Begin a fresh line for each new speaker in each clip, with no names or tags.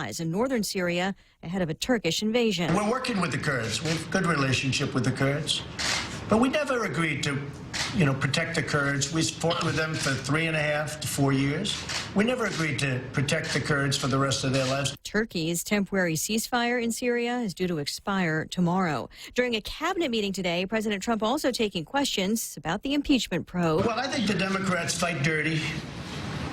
supplies in northern Syria ahead of a Turkish invasion.
We're working with the Kurds. We have a good relationship with the Kurds. But we never agreed to, protect the Kurds. We fought with them for 3.5 to 4 years. We never agreed to protect the Kurds for the rest of their lives.
Turkey's temporary ceasefire in Syria is due to expire tomorrow. During a cabinet meeting today, President Trump also taking questions about the impeachment probe.
Well, I think the Democrats fight dirty.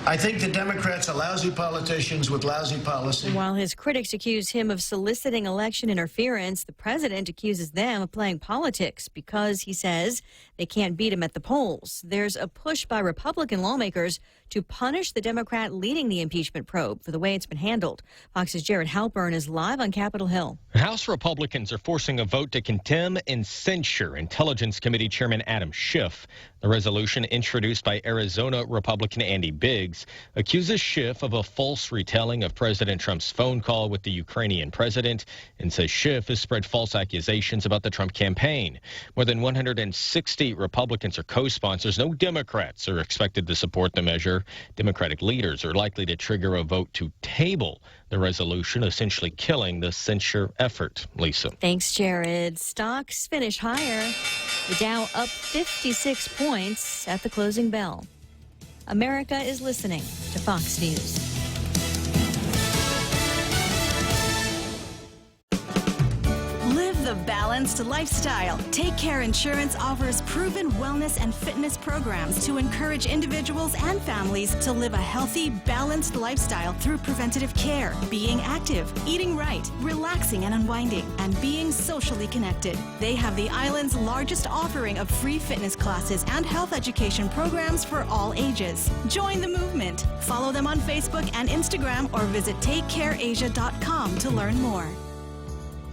I think the Democrats are lousy politicians with lousy policy.
While his critics accuse him of soliciting election interference, the president accuses them of playing politics because he says they can't beat him at the polls. There's a push by Republican lawmakers to punish the Democrat leading the impeachment probe for the way it's been handled. Fox's Jared Halpern is live on Capitol Hill.
House Republicans are forcing a vote to condemn and censure Intelligence Committee Chairman Adam Schiff. The resolution, introduced by Arizona Republican Andy Biggs, accuses Schiff of a false retelling of President Trump's phone call with the Ukrainian president and says Schiff has spread false accusations about the Trump campaign. More than 160 Republicans are co-sponsors. No Democrats are expected to support the measure. Democratic leaders are likely to trigger a vote to table the resolution, essentially killing the censure effort. Lisa.
Thanks, Jared. Stocks finish higher. The Dow up 56 points at the closing bell. America is listening to Fox News.
Live the balanced lifestyle. Take Care Insurance offers proven wellness and fitness programs to encourage individuals and families to live a healthy, balanced lifestyle through preventative care, being active, eating right, relaxing and unwinding, and being socially connected. They have the island's largest offering of free fitness classes and health education programs for all ages. Join the movement. Follow them on Facebook and Instagram or visit takecareasia.com to learn more.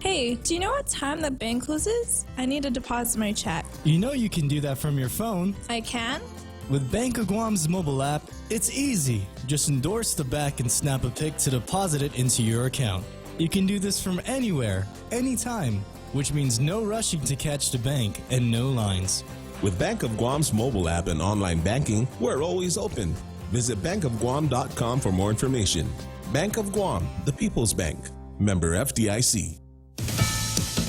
Hey, do you know what time the bank closes? I need to deposit my check.
You know you can do that from your phone.
I can?
With Bank of Guam's mobile app, it's easy. Just endorse the back and snap a pic to deposit it into your account. You can do this from anywhere, anytime, which means no rushing to catch the bank and no lines.
With Bank of Guam's mobile app and online banking, we're always open. Visit bankofguam.com for more information. Bank of Guam, the People's Bank. Member FDIC.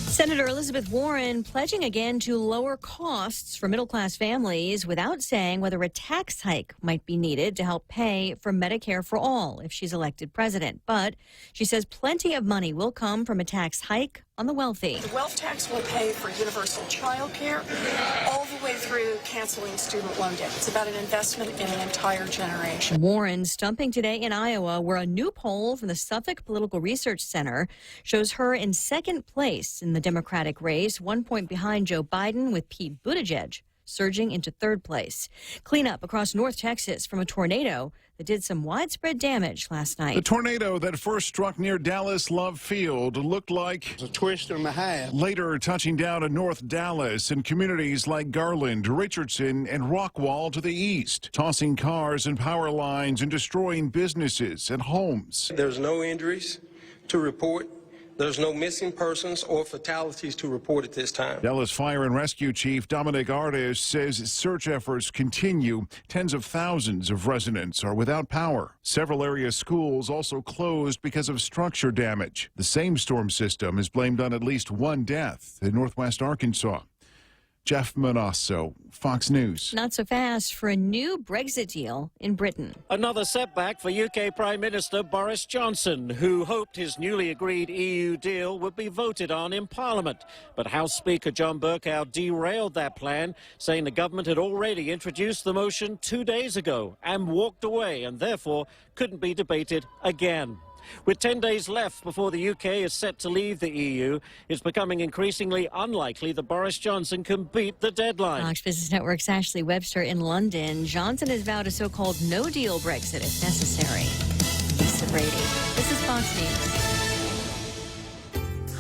Senator Elizabeth Warren pledging again to lower costs for middle-class families without saying whether a tax hike might be needed to help pay for Medicare for all if she's elected president. But she says plenty of money will come from a tax hike on the wealthy.
The wealth tax will pay for universal child care all the way through canceling student loan debt. It's about an investment in an entire generation.
Warren stumping today in Iowa, where a new poll from the Suffolk Political Research Center shows her in second place in the Democratic race, 1 point behind Joe Biden, with Pete Buttigieg surging into third place. Cleanup across North Texas from a tornado that did some widespread damage last night.
The tornado that first struck near Dallas Love Field looked like
a twist and a half.
Later touching down in North Dallas and communities like Garland, Richardson, and Rockwall to the east, tossing cars and power lines and destroying businesses and homes.
There's no injuries to report. There's no missing persons or fatalities to report at this time.
Dallas Fire and Rescue Chief Dominic Artis says search efforts continue. Tens of thousands of residents are without power. Several area schools also closed because of structure damage. The same storm system is blamed on at least one death in northwest Arkansas. Jeff Manasso, Fox News.
Not so fast for a new Brexit deal in Britain.
Another setback for UK Prime Minister Boris Johnson, who hoped his newly agreed EU deal would be voted on in Parliament. But House Speaker John Bercow derailed that plan, saying the government had already introduced the motion 2 days ago and walked away and therefore couldn't be debated again. With 10 days left before the UK is set to leave the EU, it's becoming increasingly unlikely that Boris Johnson can beat the deadline.
Fox Business Network's Ashley Webster in London. Johnson has vowed a so-called no-deal Brexit if necessary. Lisa Brady. This is Fox News.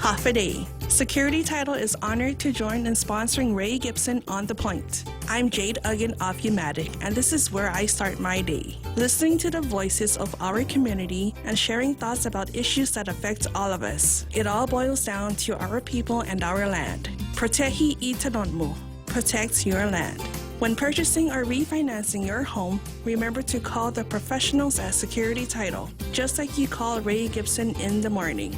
Half a day. Security Title is honored to join in sponsoring Ray Gibson on The Point. I'm Jade Uggan of Umatic, and this is where I start my day. Listening to the voices of our community and sharing thoughts about issues that affect all of us. It all boils down to our people and our land. Protehi itanonmo. Protect your land. When purchasing or refinancing your home, remember to call the professionals at Security Title, just like you call Ray Gibson in the morning.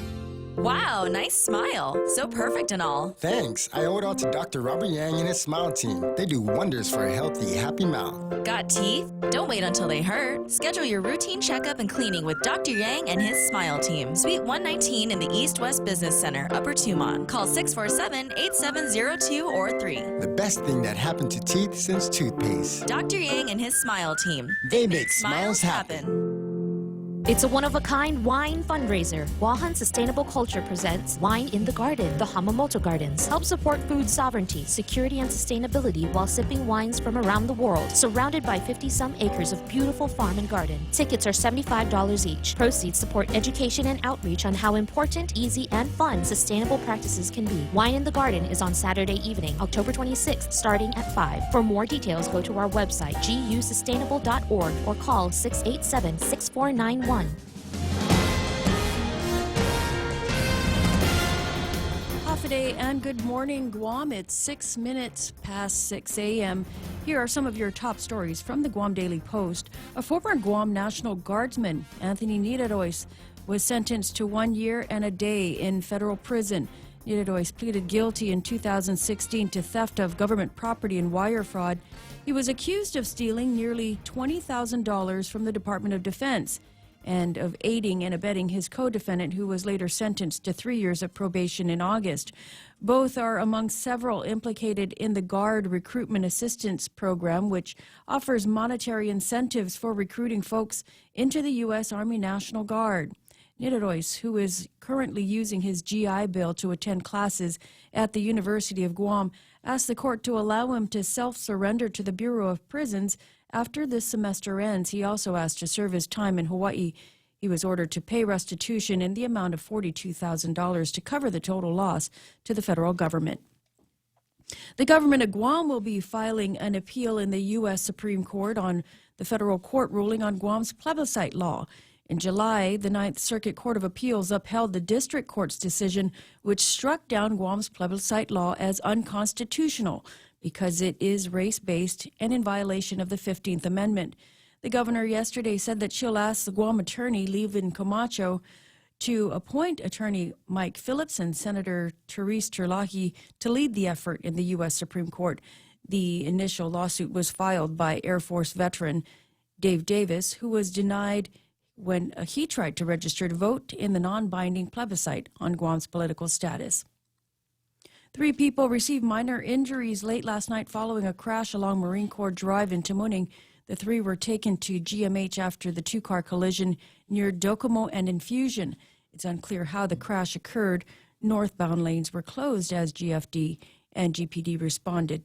Wow, nice smile. So perfect and all.
Thanks. I owe it all to Dr. Robert Yang and his smile team. They do wonders for a healthy, happy mouth.
Got teeth? Don't wait until they hurt. Schedule your routine checkup and cleaning with Dr. Yang and his smile team. Suite 119 in the East West Business Center, Upper Tumon. Call 647-8702 or 3.
The best thing that happened to teeth since toothpaste.
Dr. Yang and his smile team.
They make smiles happen.
It's a one-of-a-kind wine fundraiser. Wahan Sustainable Culture presents Wine in the Garden. The Hamamoto Gardens help support food sovereignty, security, and sustainability while sipping wines from around the world, surrounded by 50-some acres of beautiful farm and garden. Tickets are $75 each. Proceeds support education and outreach on how important, easy, and fun sustainable practices can be. Wine in the Garden is on Saturday evening, October 26th, starting at 5. For more details, go to our website, gusustainable.org, or call 687-6491.
Hafaday and good morning, Guam. It's 6 minutes past 6 a.m. Here are some of your top stories from the Guam Daily Post. A former Guam National Guardsman, Anthony Nirarois, was sentenced to 1 year and a day in federal prison. Nirarois pleaded guilty in 2016 to theft of government property and wire fraud. He was accused of stealing nearly $20,000 from the Department of Defense and of aiding and abetting his co-defendant, who was later sentenced to 3 years of probation in August. Both are among several implicated in the Guard Recruitment Assistance Program, which offers monetary incentives for recruiting folks into the U.S. Army National Guard. Nirarois, who is currently using his GI Bill to attend classes at the University of Guam, asked the court to allow him to self-surrender to the Bureau of Prisons after this semester ends. He also asked to serve his time in Hawaii. He was ordered to pay restitution in the amount of $42,000 to cover the total loss to the federal government. The government of Guam will be filing an appeal in the U.S. Supreme Court on the federal court ruling on Guam's plebiscite law. In July, the Ninth Circuit Court of Appeals upheld the district court's decision, which struck down Guam's plebiscite law as unconstitutional because it is race-based and in violation of the 15th Amendment. The governor yesterday said that she'll ask the Guam attorney, Levin Camacho, to appoint Attorney Mike Phillips and Senator Therese Terlahi to lead the effort in the U.S. Supreme Court. The initial lawsuit was filed by Air Force veteran Dave Davis, who was denied when he tried to register to vote in the non-binding plebiscite on Guam's political status. 3 people received minor injuries late last night following a crash along Marine Corps Drive in Tamuning. The 3 were taken to GMH after the 2-car collision near Docomo and Infusion. It's unclear how the crash occurred. Northbound lanes were closed as GFD and GPD responded.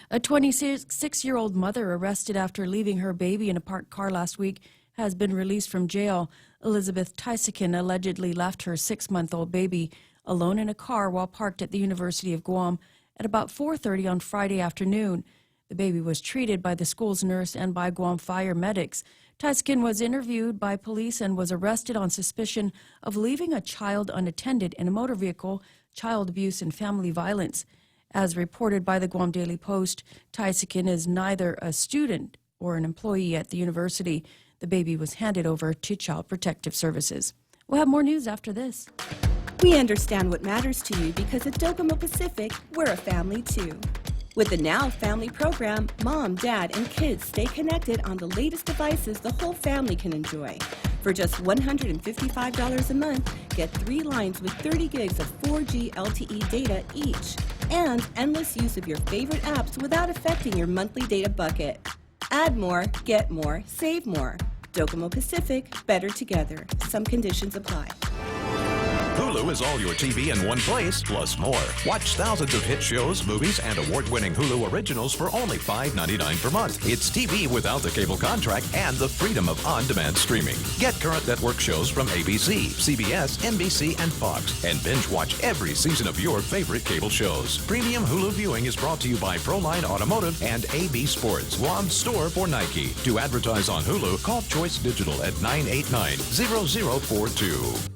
A 26-year-old mother arrested after leaving her baby in a parked car last week has been released from jail. Elizabeth Tysikin allegedly left her 6-month-old baby alone in a car while parked at the University of Guam at about 4:30 on Friday afternoon. The baby was treated by the school's nurse and by Guam fire medics. Tysikin was interviewed by police and was arrested on suspicion of leaving a child unattended in a motor vehicle, child abuse, and family violence. As reported by the Guam Daily Post, Tysikin is neither a student or an employee at the university. The baby was handed over to Child Protective Services. We'll have more news after this.
We understand what matters to you because at Docomo Pacific, we're a family too. With the Now Family program, Mom, Dad, and kids stay connected on the latest devices the whole family can enjoy. For just $155 a month, get 3 lines with 30 gigs of 4G LTE data each, and endless use of your favorite apps without affecting your monthly data bucket. Add more, get more, save more. Docomo Pacific, better together. Some conditions apply.
Hulu is all your TV in one place, plus more. Watch thousands of hit shows, movies, and award-winning Hulu originals for only $5.99 per month. It's TV without the cable contract and the freedom of on-demand streaming. Get current network shows from ABC, CBS, NBC, and Fox, and binge-watch every season of your favorite cable shows. Premium Hulu viewing is brought to you by Proline Automotive and AB Sports, Guam's store for Nike. To advertise on Hulu, call Choice Digital at 989-0042.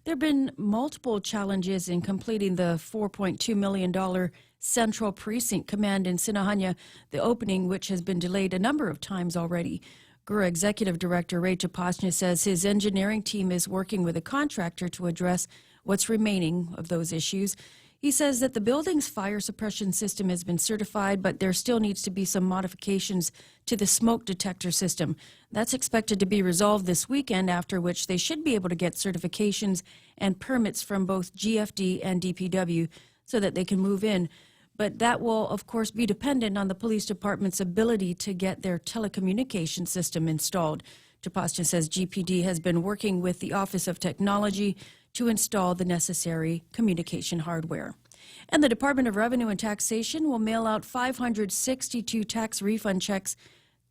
There have been multiple challenges in completing the $4.2 million Central Precinct Command in Sinahanya, the opening which has been delayed a number of times already. GURA Executive Director Ray Chapasnya says his engineering team is working with a contractor to address what's remaining of those issues. He says that the building's fire suppression system has been certified, but there still needs to be some modifications to the smoke detector system. That's expected to be resolved this weekend, after which they should be able to get certifications and permits from both GFD and DPW so that they can move in. But that will, of course, be dependent on the police department's ability to get their telecommunication system installed. Chapasnya says GPD has been working with the Office of Technology to install the necessary communication hardware. And the Department of Revenue and Taxation will mail out 562 tax refund checks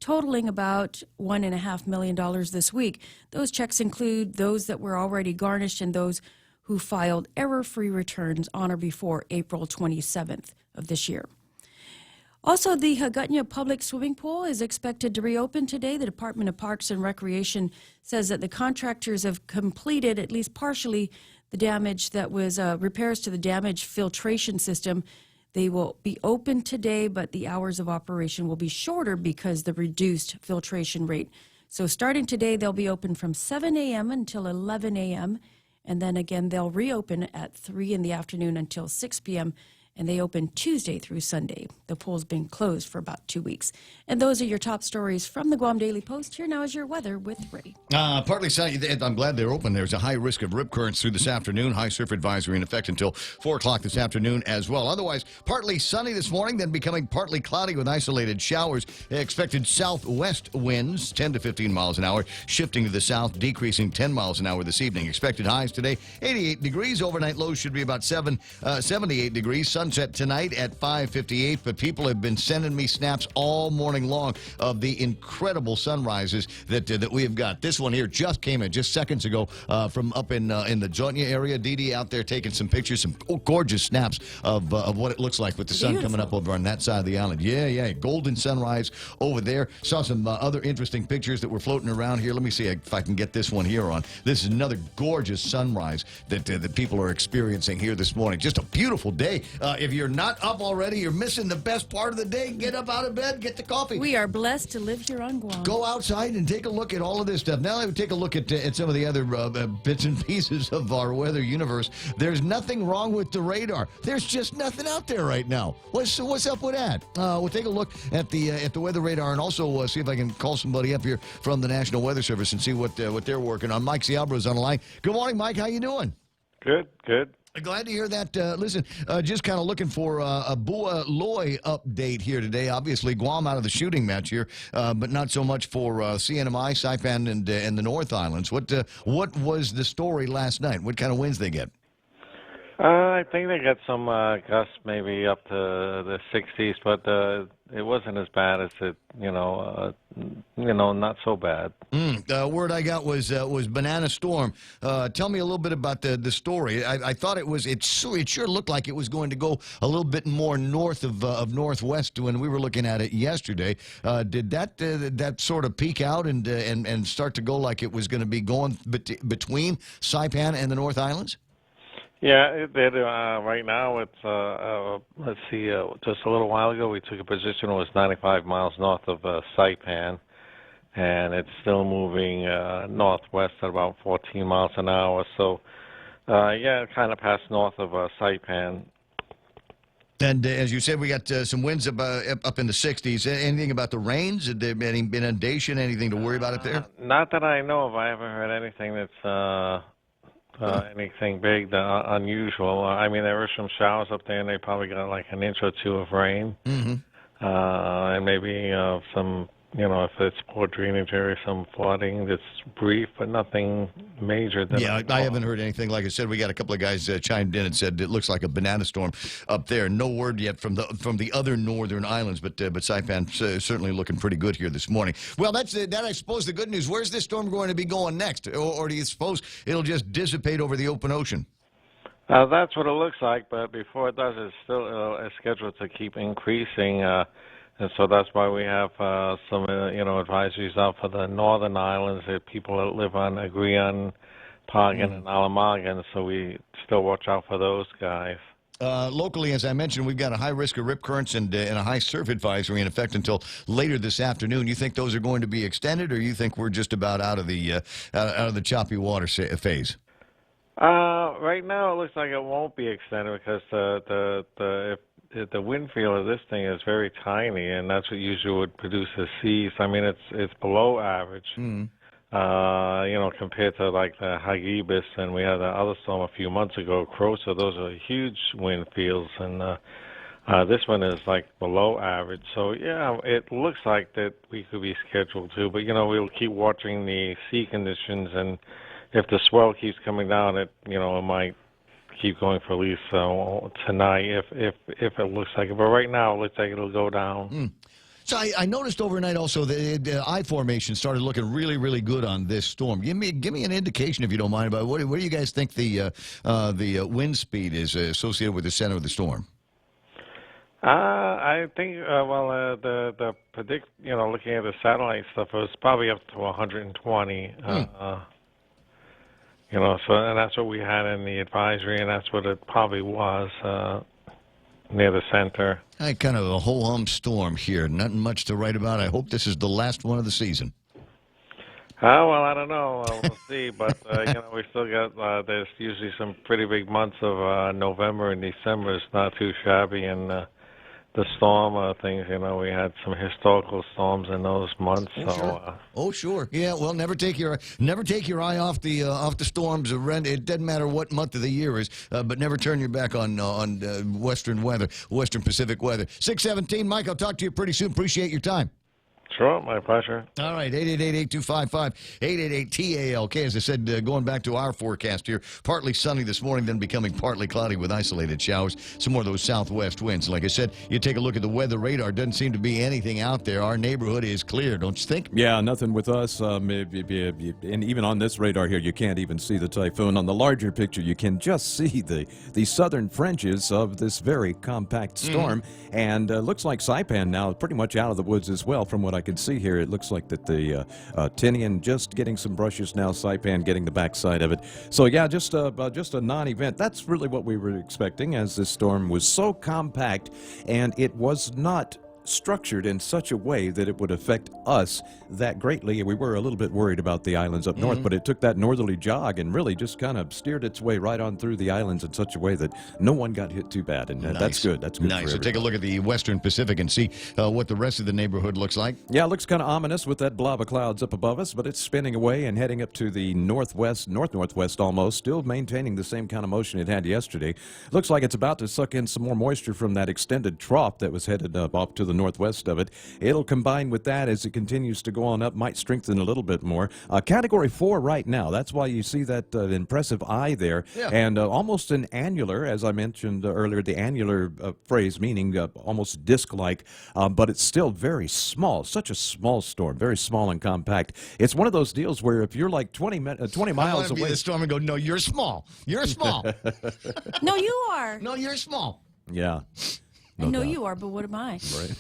totaling about $1.5 million this week. Those checks include those that were already garnished and those who filed error-free returns on or before April 27th of this year. Also, the Hagåtña public swimming pool is expected to reopen today. The Department of Parks and Recreation says that the contractors have completed, at least partially, the damage that was repairs to the damaged filtration system. They will be open today, but the hours of operation will be shorter because the reduced filtration rate. So starting today, they'll be open from 7 a.m. until 11 a.m., and then again, they'll reopen at 3 in the afternoon until 6 p.m., and they open Tuesday through Sunday. The pool's been closed for about 2 weeks. And those are your top stories from the Guam Daily Post. Here now is your weather with Ray.
Partly sunny. I'm glad they're open. There's a high risk of rip currents through this afternoon. High surf advisory in effect until 4 o'clock this afternoon as well. Otherwise, partly sunny this morning, then becoming partly cloudy with isolated showers. Expected southwest winds, 10 to 15 miles an hour, shifting to the south, decreasing 10 miles an hour this evening. Expected highs today, 88 degrees. Overnight lows should be about 78 degrees. Sunset tonight at 5:58, but people have been sending me snaps all morning long of the incredible sunrises that we have got. This one here just came in just seconds ago from up in the Hagåtña area. Dee out there taking some pictures, some gorgeous snaps of what it looks like with the sun coming up over on that side of the island. Yeah, golden sunrise over there. Saw some other interesting pictures that were floating around here. Let me see if I can get this one here on. This is another gorgeous sunrise that people are experiencing here this morning. Just a beautiful day. If you're not up already, you're missing the best part of the day. Get up out of bed, get the coffee.
We are blessed to live here on Guam.
Go outside and take a look at all of this stuff. Now I would take a look at some of the other bits and pieces of our weather universe. There's nothing wrong with the radar. There's just nothing out there right now. What's up with that? We'll take a look at the weather radar and also see if I can call somebody up here from the National Weather Service and see what they're working on. Mike Ciabro's on the line. Good morning, Mike. How you doing?
Good.
Glad to hear that. Listen, just kind of looking for a Bua Loy update here today. Obviously, Guam out of the shooting match here, but not so much for CNMI, Saipan, and the North Islands. What was the story last night? What kind of winds they get?
I think they got some gusts maybe up to the 60s, but it wasn't as bad as it, not so bad.
Word I got was banana storm. Tell me a little bit about the story. I thought it sure looked like it was going to go a little bit more north of northwest when we were looking at it yesterday. Did that sort of peak out and start to go like it was going to be going between Saipan and the North Islands?
Yeah, it did. Right now, it's, let's see, just a little while ago, we took a position that was 95 miles north of Saipan, and it's still moving northwest at about 14 miles an hour. So, kind of passed north of Saipan.
And as you said, we got some winds up in the 60s. Anything about the rains? Did there any inundation, anything to worry about up there?
Not that I know of. I haven't heard anything that's... anything big, unusual. I mean, there were some showers up there, and they probably got like an inch or two of rain. Mm-hmm. And maybe some, if it's poor drainage area, some flooding that's brief, but nothing major.
I haven't heard anything. Like I said, we got a couple of guys chimed in and said it looks like a banana storm up there. No word yet from the other northern islands, but Saipan certainly looking pretty good here this morning. Well, that I suppose the good news. Where's this storm going to be going next, or do you suppose it'll just dissipate over the open ocean?
That's what it looks like, but before it does, it's still scheduled to keep increasing. And so that's why we have some, advisories out for the northern islands that people that live on agree on Pagan and Alamagan, so we still watch out for those guys.
Locally, as I mentioned, we've got a high risk of rip currents and a high surf advisory in effect until later this afternoon. You think those are going to be extended, or you think we're just about out of the choppy water phase?
Right now, it looks like it won't be extended because the wind field of this thing is very tiny, and that's what usually would produce a seas. I mean, it's below average. Compared to like the Hagibis, and we had the other storm a few months ago, Crosa. Those are huge wind fields, and this one is like below average. So yeah, it looks like that we could be scheduled to, but we'll keep watching the sea conditions, and if the swell keeps coming down, it might keep going for at least tonight if it looks like it. But right now, it looks like it'll go down.
So I noticed overnight also the I formation started looking really, really good on this storm. Give me an indication, if you don't mind, about what do you guys think the wind speed is associated with the center of the storm?
I think the predict looking at the satellite stuff, it was probably up to 120. So and that's what we had in the advisory, and that's what it probably was. Near the center.
Kind of a ho-hum storm here. Nothing much to write about. I hope this is the last one of the season.
Well, I don't know. We'll see. But, we still got, there's usually some pretty big months of November and December. It's not too shabby. And the storm things, we had some historical storms in those months.
Sure. Yeah, well, never take your eye off the storms. It doesn't matter what month of the year is, but never turn your back on Western Pacific weather. 6:17, Mike, I'll talk to you pretty soon. Appreciate your time.
Sure, my pleasure.
All right, 888-8255-888-TALK. As I said, going back to our forecast here, partly sunny this morning, then becoming partly cloudy with isolated showers. Some more of those southwest winds. Like I said, you take a look at the weather radar. Doesn't seem to be anything out there. Our neighborhood is clear, don't you think?
Yeah, nothing with us. And even on this radar here, you can't even see the typhoon. On the larger picture, you can just see the southern fringes of this very compact storm. And looks like Saipan now is pretty much out of the woods as well, from what I can see here. It looks like that the Tinian just getting some brushes now, Saipan getting the backside of it. So yeah, just a non-event. That's really what we were expecting, as this storm was so compact, and it was not structured in such a way that it would affect us that greatly. We were a little bit worried about the islands up north, but it took that northerly jog and really just kind of steered its way right on through the islands in such a way that no one got hit too bad, and that's good. That's good.
Nice. So take a look at the Western Pacific and see what the rest of the neighborhood looks like.
Yeah, it looks kind of ominous with that blob of clouds up above us, but it's spinning away and heading up to the northwest, northwest almost, still maintaining the same kind of motion it had yesterday. Looks like it's about to suck in some more moisture from that extended trough that was headed up off to the northwest of it. It'll combine with that as it continues to go on up, might strengthen a little bit more. Category 4 right now. That's why you see that impressive eye there. Yeah. And almost an annular, as I mentioned earlier, the annular phrase meaning almost disc-like, but it's still very small. Such a small storm, very small and compact. It's one of those deals where if you're like 20 miles away...
the storm and go, no, you're small. You're small.
No, you are.
No, you're small.
Yeah.
I know you are, but what am I?
Right.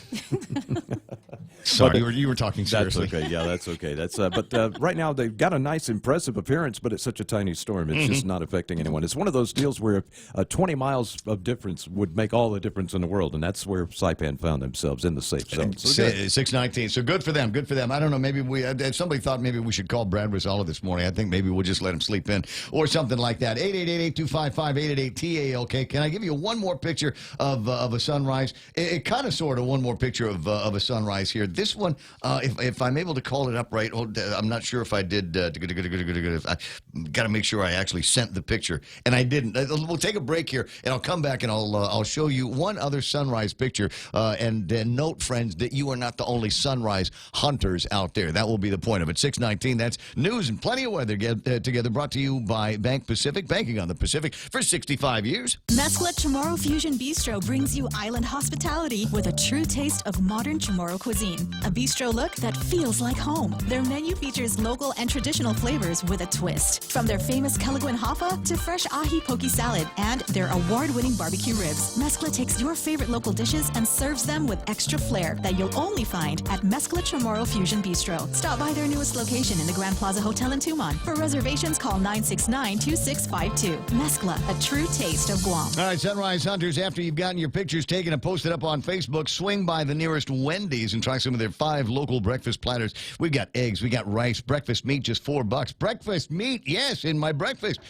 Sorry, you were talking seriously.
That's okay. Yeah, that's okay. But right now they've got a nice, impressive appearance, but it's such a tiny storm. It's just not affecting anyone. It's one of those deals where 20 miles of difference would make all the difference in the world, and that's where Saipan found themselves, in the safe zone. So
6:19. So good for them. Good for them. I don't know. Maybe somebody thought maybe we should call Brad Rosala this morning. I think maybe we'll just let him sleep in or something like that. 888-8255-888-TALK. Can I give you one more picture of a sunrise? It kind of sort of one more picture of a sunrise here. This one, if I'm able to call it up right, I'm not sure if I did. I got to make sure I actually sent the picture, and I didn't. We'll take a break here, and I'll come back and I'll show you one other sunrise picture. And note, friends, that you are not the only sunrise hunters out there. That will be the point of it. 6:19. That's news and plenty of weather together. Brought to you by Bank Pacific, banking on the Pacific for 65 years.
That's what Tomorrow Fusion Bistro brings you island and hospitality with a true taste of modern Chamorro cuisine. A bistro look that feels like home. Their menu features local and traditional flavors with a twist. From their famous Calaguan Hapa to fresh ahi poke salad and their award-winning barbecue ribs. Mezcla takes your favorite local dishes and serves them with extra flair that you'll only find at Mezcla Chamorro Fusion Bistro. Stop by their newest location in the Grand Plaza Hotel in Tumon. For reservations, call 969-2652. Mezcla, a true taste of Guam.
All right, Sunrise Hunters, after you've gotten your pictures taken and posted up on Facebook, swing by the nearest Wendy's and try some of their 5 local breakfast platters. We've got eggs, we got rice, breakfast meat, just $4. Breakfast meat, yes, in my breakfast.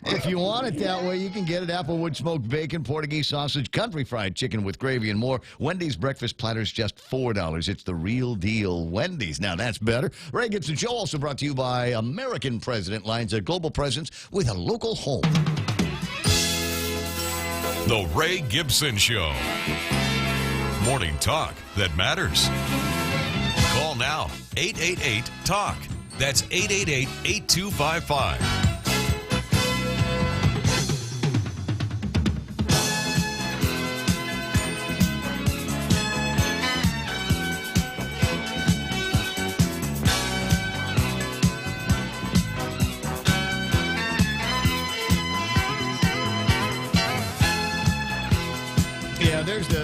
If you want it that way, you can get it. Applewood smoked bacon, Portuguese sausage, country fried chicken with gravy and more. Wendy's breakfast platters just $4. It's the real deal Wendy's. Now, that's better. Ray Gibson Show also brought to you by American President Lines, a global presence with a local home.
The Ray Gibson Show. Morning talk that matters. Call now, 888-TALK. That's 888-8255.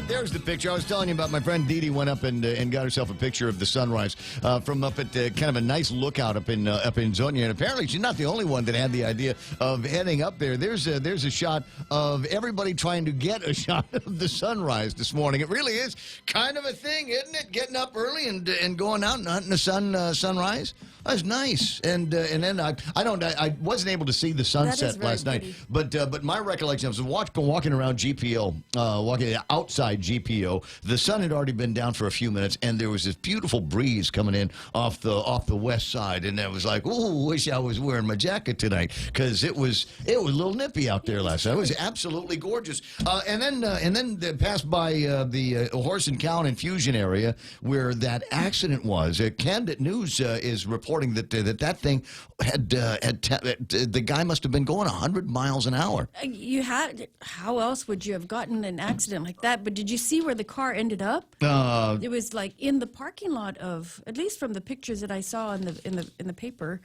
There's the picture. I was telling you about my friend Dee Dee went up and got herself a picture of the sunrise from up at kind of a nice lookout up in Zonia. And apparently she's not the only one that had the idea of heading up there. There's a shot of everybody trying to get a shot of the sunrise this morning. It really is kind of a thing, isn't it? Getting up early and going out and hunting the sunrise. That's nice. And then I wasn't able to see the sunset last night, but my recollection, I was walking around GPO, walking outside GPO. The sun had already been down for a few minutes, and there was this beautiful breeze coming in off the west side, and I was like, "Ooh, wish I was wearing my jacket tonight," because it was a little nippy out there last night. It was absolutely gorgeous. And then passed by the Horse and Cow Infusion area where that accident was. Candid News is reporting that thing had the guy must have been going 100 miles an hour.
How else would you have gotten an accident like that? But did you see where the car ended up? It was like in the parking lot of, at least from the pictures that I saw in the paper.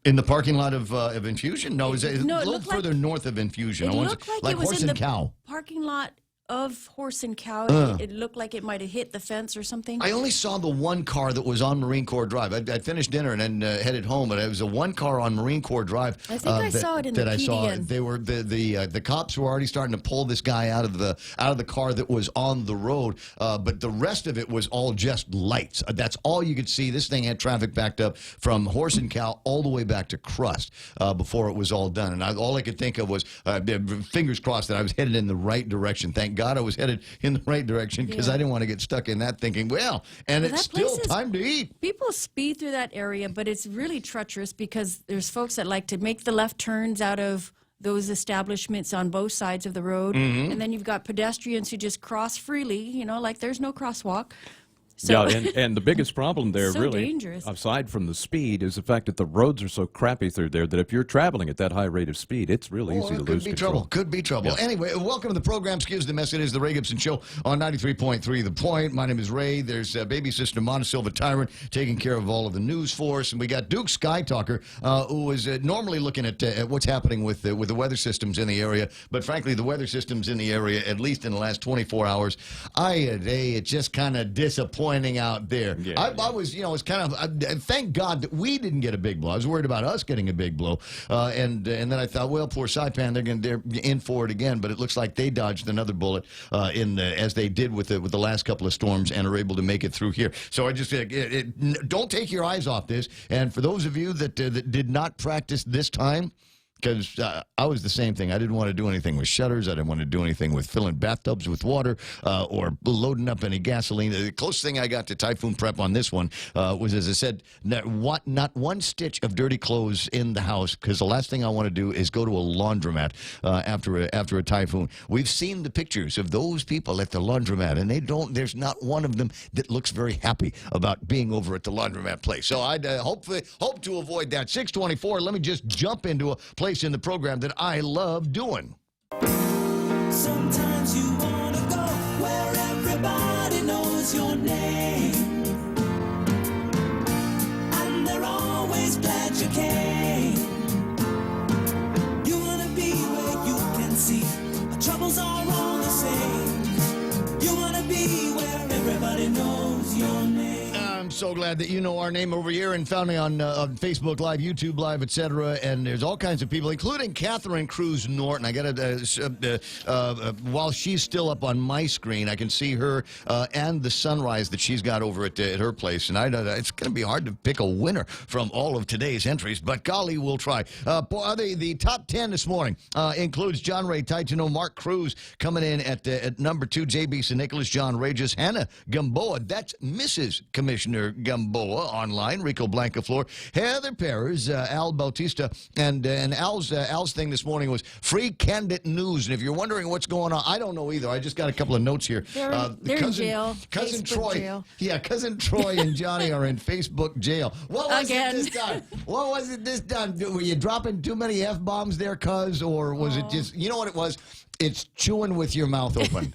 In the parking lot of Infusion? No, it was
no,
a little further north of Infusion.
It looked like it was
Horse
in
and
the
Cow.
parking lot of Horse and Cow. It looked like it might have hit the fence or something.
I only saw the one car that was on Marine Corps Drive. I finished dinner and then headed home, and it was a one car on Marine Corps Drive.
I think I saw it in the PDN.
They were the cops were already starting to pull this guy out of the car that was on the road, but the rest of it was all just lights. That's all you could see. This thing had traffic backed up from Horse and Cow all the way back to Crust before it was all done. And all I could think of was fingers crossed that I was headed in the right direction. Thank God I was headed in the right direction, because I didn't want to get stuck in that thinking, it's still time to eat.
People speed through that area, but it's really treacherous because there's folks that like to make the left turns out of those establishments on both sides of the road. Mm-hmm. And then you've got pedestrians who just cross freely, like there's no crosswalk. So,
yeah, and the biggest problem there,
so
really,
dangerous.
aside from the speed, is the fact that the roads are so crappy through there that if you're traveling at that high rate of speed, it's really easy to lose control.
Could be trouble.
Yeah.
Anyway, welcome to the program. Excuse the mess. It is the Ray Gibson Show on 93.3 The Point. My name is Ray. There's baby sister Montesilva Tyrant taking care of all of the news for us, and we got Duke Skytalker, who is normally looking at what's happening with the weather systems in the area. But frankly, the weather systems in the area, at least in the last 24 hours, it's just kind of disappointing out there. Yeah, I was, it's kind of, thank God that we didn't get a big blow. I was worried about us getting a big blow. And then I thought, well, poor Saipan, they're in for it again. But it looks like they dodged another bullet as they did with the last couple of storms and are able to make it through here. So I just, don't take your eyes off this. And for those of you that did not practice this time, because I was the same thing. I didn't want to do anything with shutters. I didn't want to do anything with filling bathtubs with water or loading up any gasoline. The closest thing I got to typhoon prep on this one was, as I said, not one stitch of dirty clothes in the house, because the last thing I want to do is go to a laundromat after a typhoon. We've seen the pictures of those people at the laundromat, and there's not one of them that looks very happy about being over at the laundromat place. So I hope to avoid that. 6:24, let me just jump into a place in the program that I love doing.
Sometimes you wanna
knows your name, and they're always glad you came. You wanna be where you can see our troubles are all the same. You wanna be where everybody knows your name.
I'm so glad that you know our name over here and found me on Facebook Live, YouTube Live, etc. And there's all kinds of people, including Catherine Cruz Norton. I got to, while she's still up on my screen, I can see her and the sunrise that she's got over at her place. And it's going to be hard to pick a winner from all of today's entries, but golly, we'll try. The top 10 this morning includes John Ray Titano, Mark Cruz coming in at number 2, J.B. St. Nicholas, John Regis, Hannah Gamboa. That's Mrs. Commissioner Gamboa online, Rico Blancaflor, Heather Perez, Al Bautista, and Al's thing this morning was free candid news. And if you're wondering what's going on, I don't know either. I just got a couple of notes here.
They're in jail.
Cousin
Facebook
Troy,
jail.
yeah, cousin Troy and Johnny are in Facebook jail. What was it this time? What was it this time? Were you dropping too many F-bombs there, cuz, or was it just? You know what it was? It's chewing with your mouth open.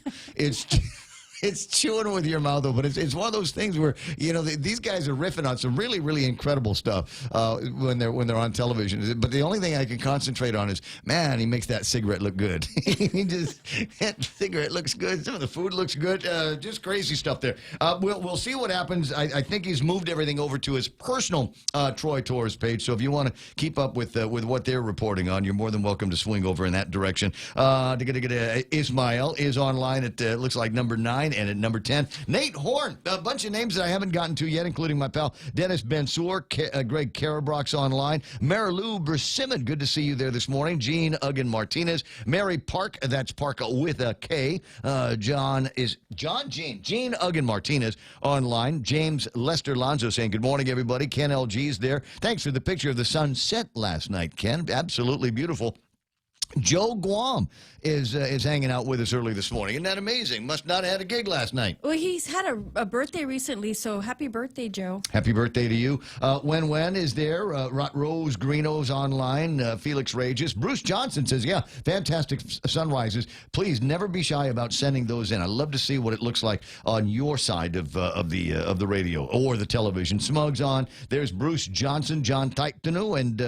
It's chewing with your mouth open. It's one of those things where, you know, these guys are riffing on some really, really incredible stuff when they're on television. But the only thing I can concentrate on is, man, he makes that cigarette look good. That cigarette looks good. Some of the food looks good. Just crazy stuff there. We'll see what happens. I think he's moved everything over to his personal Troy Torres page. So if you want to keep up with what they're reporting on, you're more than welcome to swing over in that direction. Ismail is online at looks like number 9. And at number 10, Nate Horn. A bunch of names that I haven't gotten to yet, including my pal Dennis Bensour, Greg Karabrock's online, Marilou Bersimmon, good to see you there this morning, Jean Uggan Martinez, Mary Park, that's Park with a K, Jean Uggan Martinez online, James Lester Lonzo saying, good morning, everybody. Ken LG's there. Thanks for the picture of the sunset last night, Ken. Absolutely beautiful. Joe Guam is hanging out with us early this morning. Isn't that amazing? Must not have had a gig last night.
Well, he's had a birthday recently, so happy birthday, Joe.
Happy birthday to you. Wen is there. Rose Greeno's online. Felix Regis. Bruce Johnson says, yeah, fantastic sunrises. Please never be shy about sending those in. I'd love to see what it looks like on your side of the radio or the television. Smug's on. There's Bruce Johnson, John Titanu, and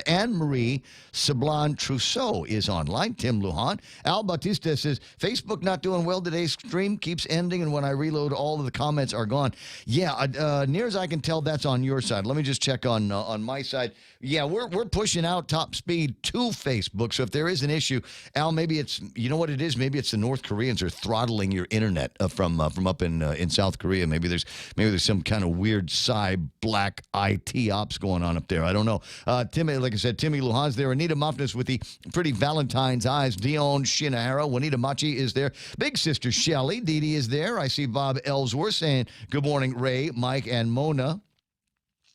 Anne-Marie Sablon Trousseau is online. Tim Lujan. Al Bautista says, Facebook not doing well today. Stream keeps ending, and when I reload, all of the comments are gone. Yeah, near as I can tell, that's on your side. Let me just check on my side. Yeah, we're pushing out top speed to Facebook. So if there is an issue, Al, maybe it's, you know what it is? Maybe it's the North Koreans are throttling your internet from up in South Korea. Maybe there's some kind of weird black IT ops going on up there. I don't know. Timmy, like I said, Timmy Lujan's there. Anita Muffness with the pretty Valentine's eyes. Dion Shinahara. Juanita Machi is there. Big sister Shelly. Dee Dee is there. I see Bob Ellsworth saying, good morning, Ray, Mike, and Mona.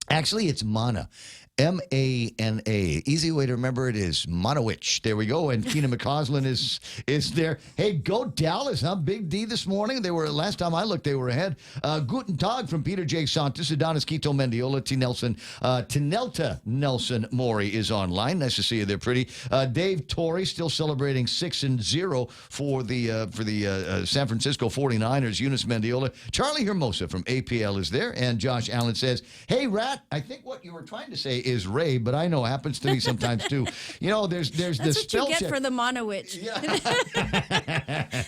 Actually, it's Mana. M-A-N-A. Easy way to remember it is Monowich. There we go. And Tina McCausland is there. Hey, go Dallas, huh? Big D this morning. They were, last time I looked, they were ahead. Guten Tag from Peter J. Santos, Adonis Quito Mendiola, T. Nelson, Tinelta Nelson Maury is online. Nice to see you there, pretty. Dave Torrey still celebrating 6-0 for the San Francisco 49ers. Eunice Mendiola. Charlie Hermosa from APL is there. And Josh Allen says, hey, Rat, I think what you were trying to say is Ray, but I know it happens to me sometimes too. You know, there's
That's
the spell
what you get
check.
for the Monowich.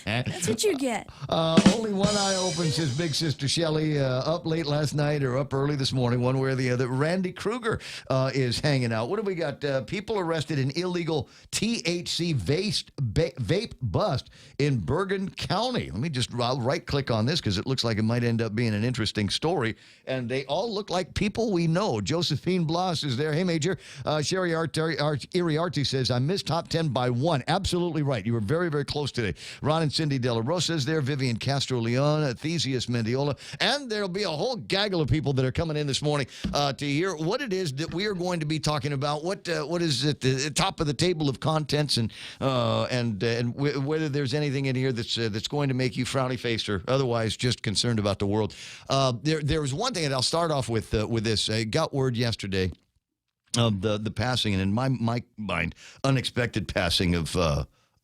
That's what you get.
Only one eye open, says Big Sister Shelly. Up late last night or up early this morning, one way or the other. Randy Kruger is hanging out. What have we got? People arrested in illegal THC vape bust in Bergen County. Let me just right-click on this because it looks like it might end up being an interesting story. And they all look like people we know. Josephine Blas is there. Hey, Major. Sherry Iriarty says, I missed top 10 by 1. Absolutely right. You were very, very close today. Ron and Cindy De La Rosa is there. Vivian Castro-Leon, Theseus Mendiola. And there'll be a whole gaggle of people that are coming in this morning to hear what it is that we are going to be talking about. What is at the top of the table of contents and whether there's anything in here that's going to make you frowny-faced or otherwise just concerned about the world. There was one thing, and I'll start off with this. I got word yesterday of the passing, and in my mind, unexpected passing of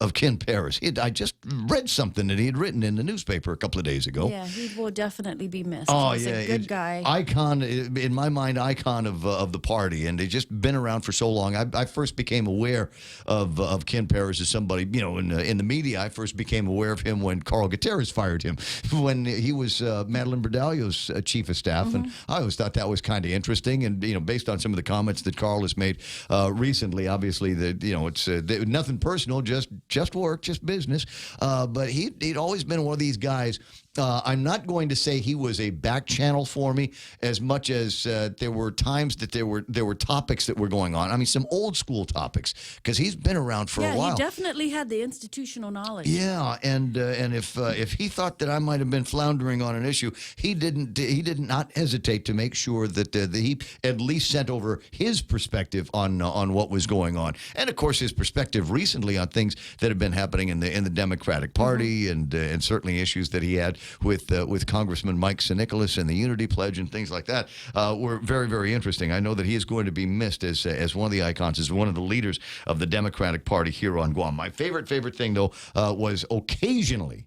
of Ken Paris. I just read something that he had written in the newspaper a couple of days ago.
Yeah, he will definitely be missed.
Oh,
He's
yeah,
a good guy.
Icon, in my mind, icon of the party, and they've just been around for so long. I first became aware of Ken Paris as somebody, in the media. I first became aware of him when Carl Gutierrez fired him, when he was Madeline Berdalio's chief of staff, and I always thought that was kind of interesting. And based on some of the comments that Carl has made recently, obviously it's nothing personal, just work, just business. But he'd always been one of these guys. I'm not going to say he was a back channel for me as much as there were times that there were topics that were going on. I mean, some old school topics, because he's been around for a while.
Yeah, he definitely had the institutional knowledge.
Yeah, and if he thought that I might have been floundering on an issue, he did not hesitate to make sure that he at least sent over his perspective on what was going on, and of course his perspective recently on things that have been happening in the Democratic Party, and certainly issues that he had with Congressman Mike Nicholas and the Unity Pledge and things like that were very, very interesting. I know that he is going to be missed as one of the icons, as one of the leaders of the Democratic Party here on Guam. My favorite thing, though, was occasionally,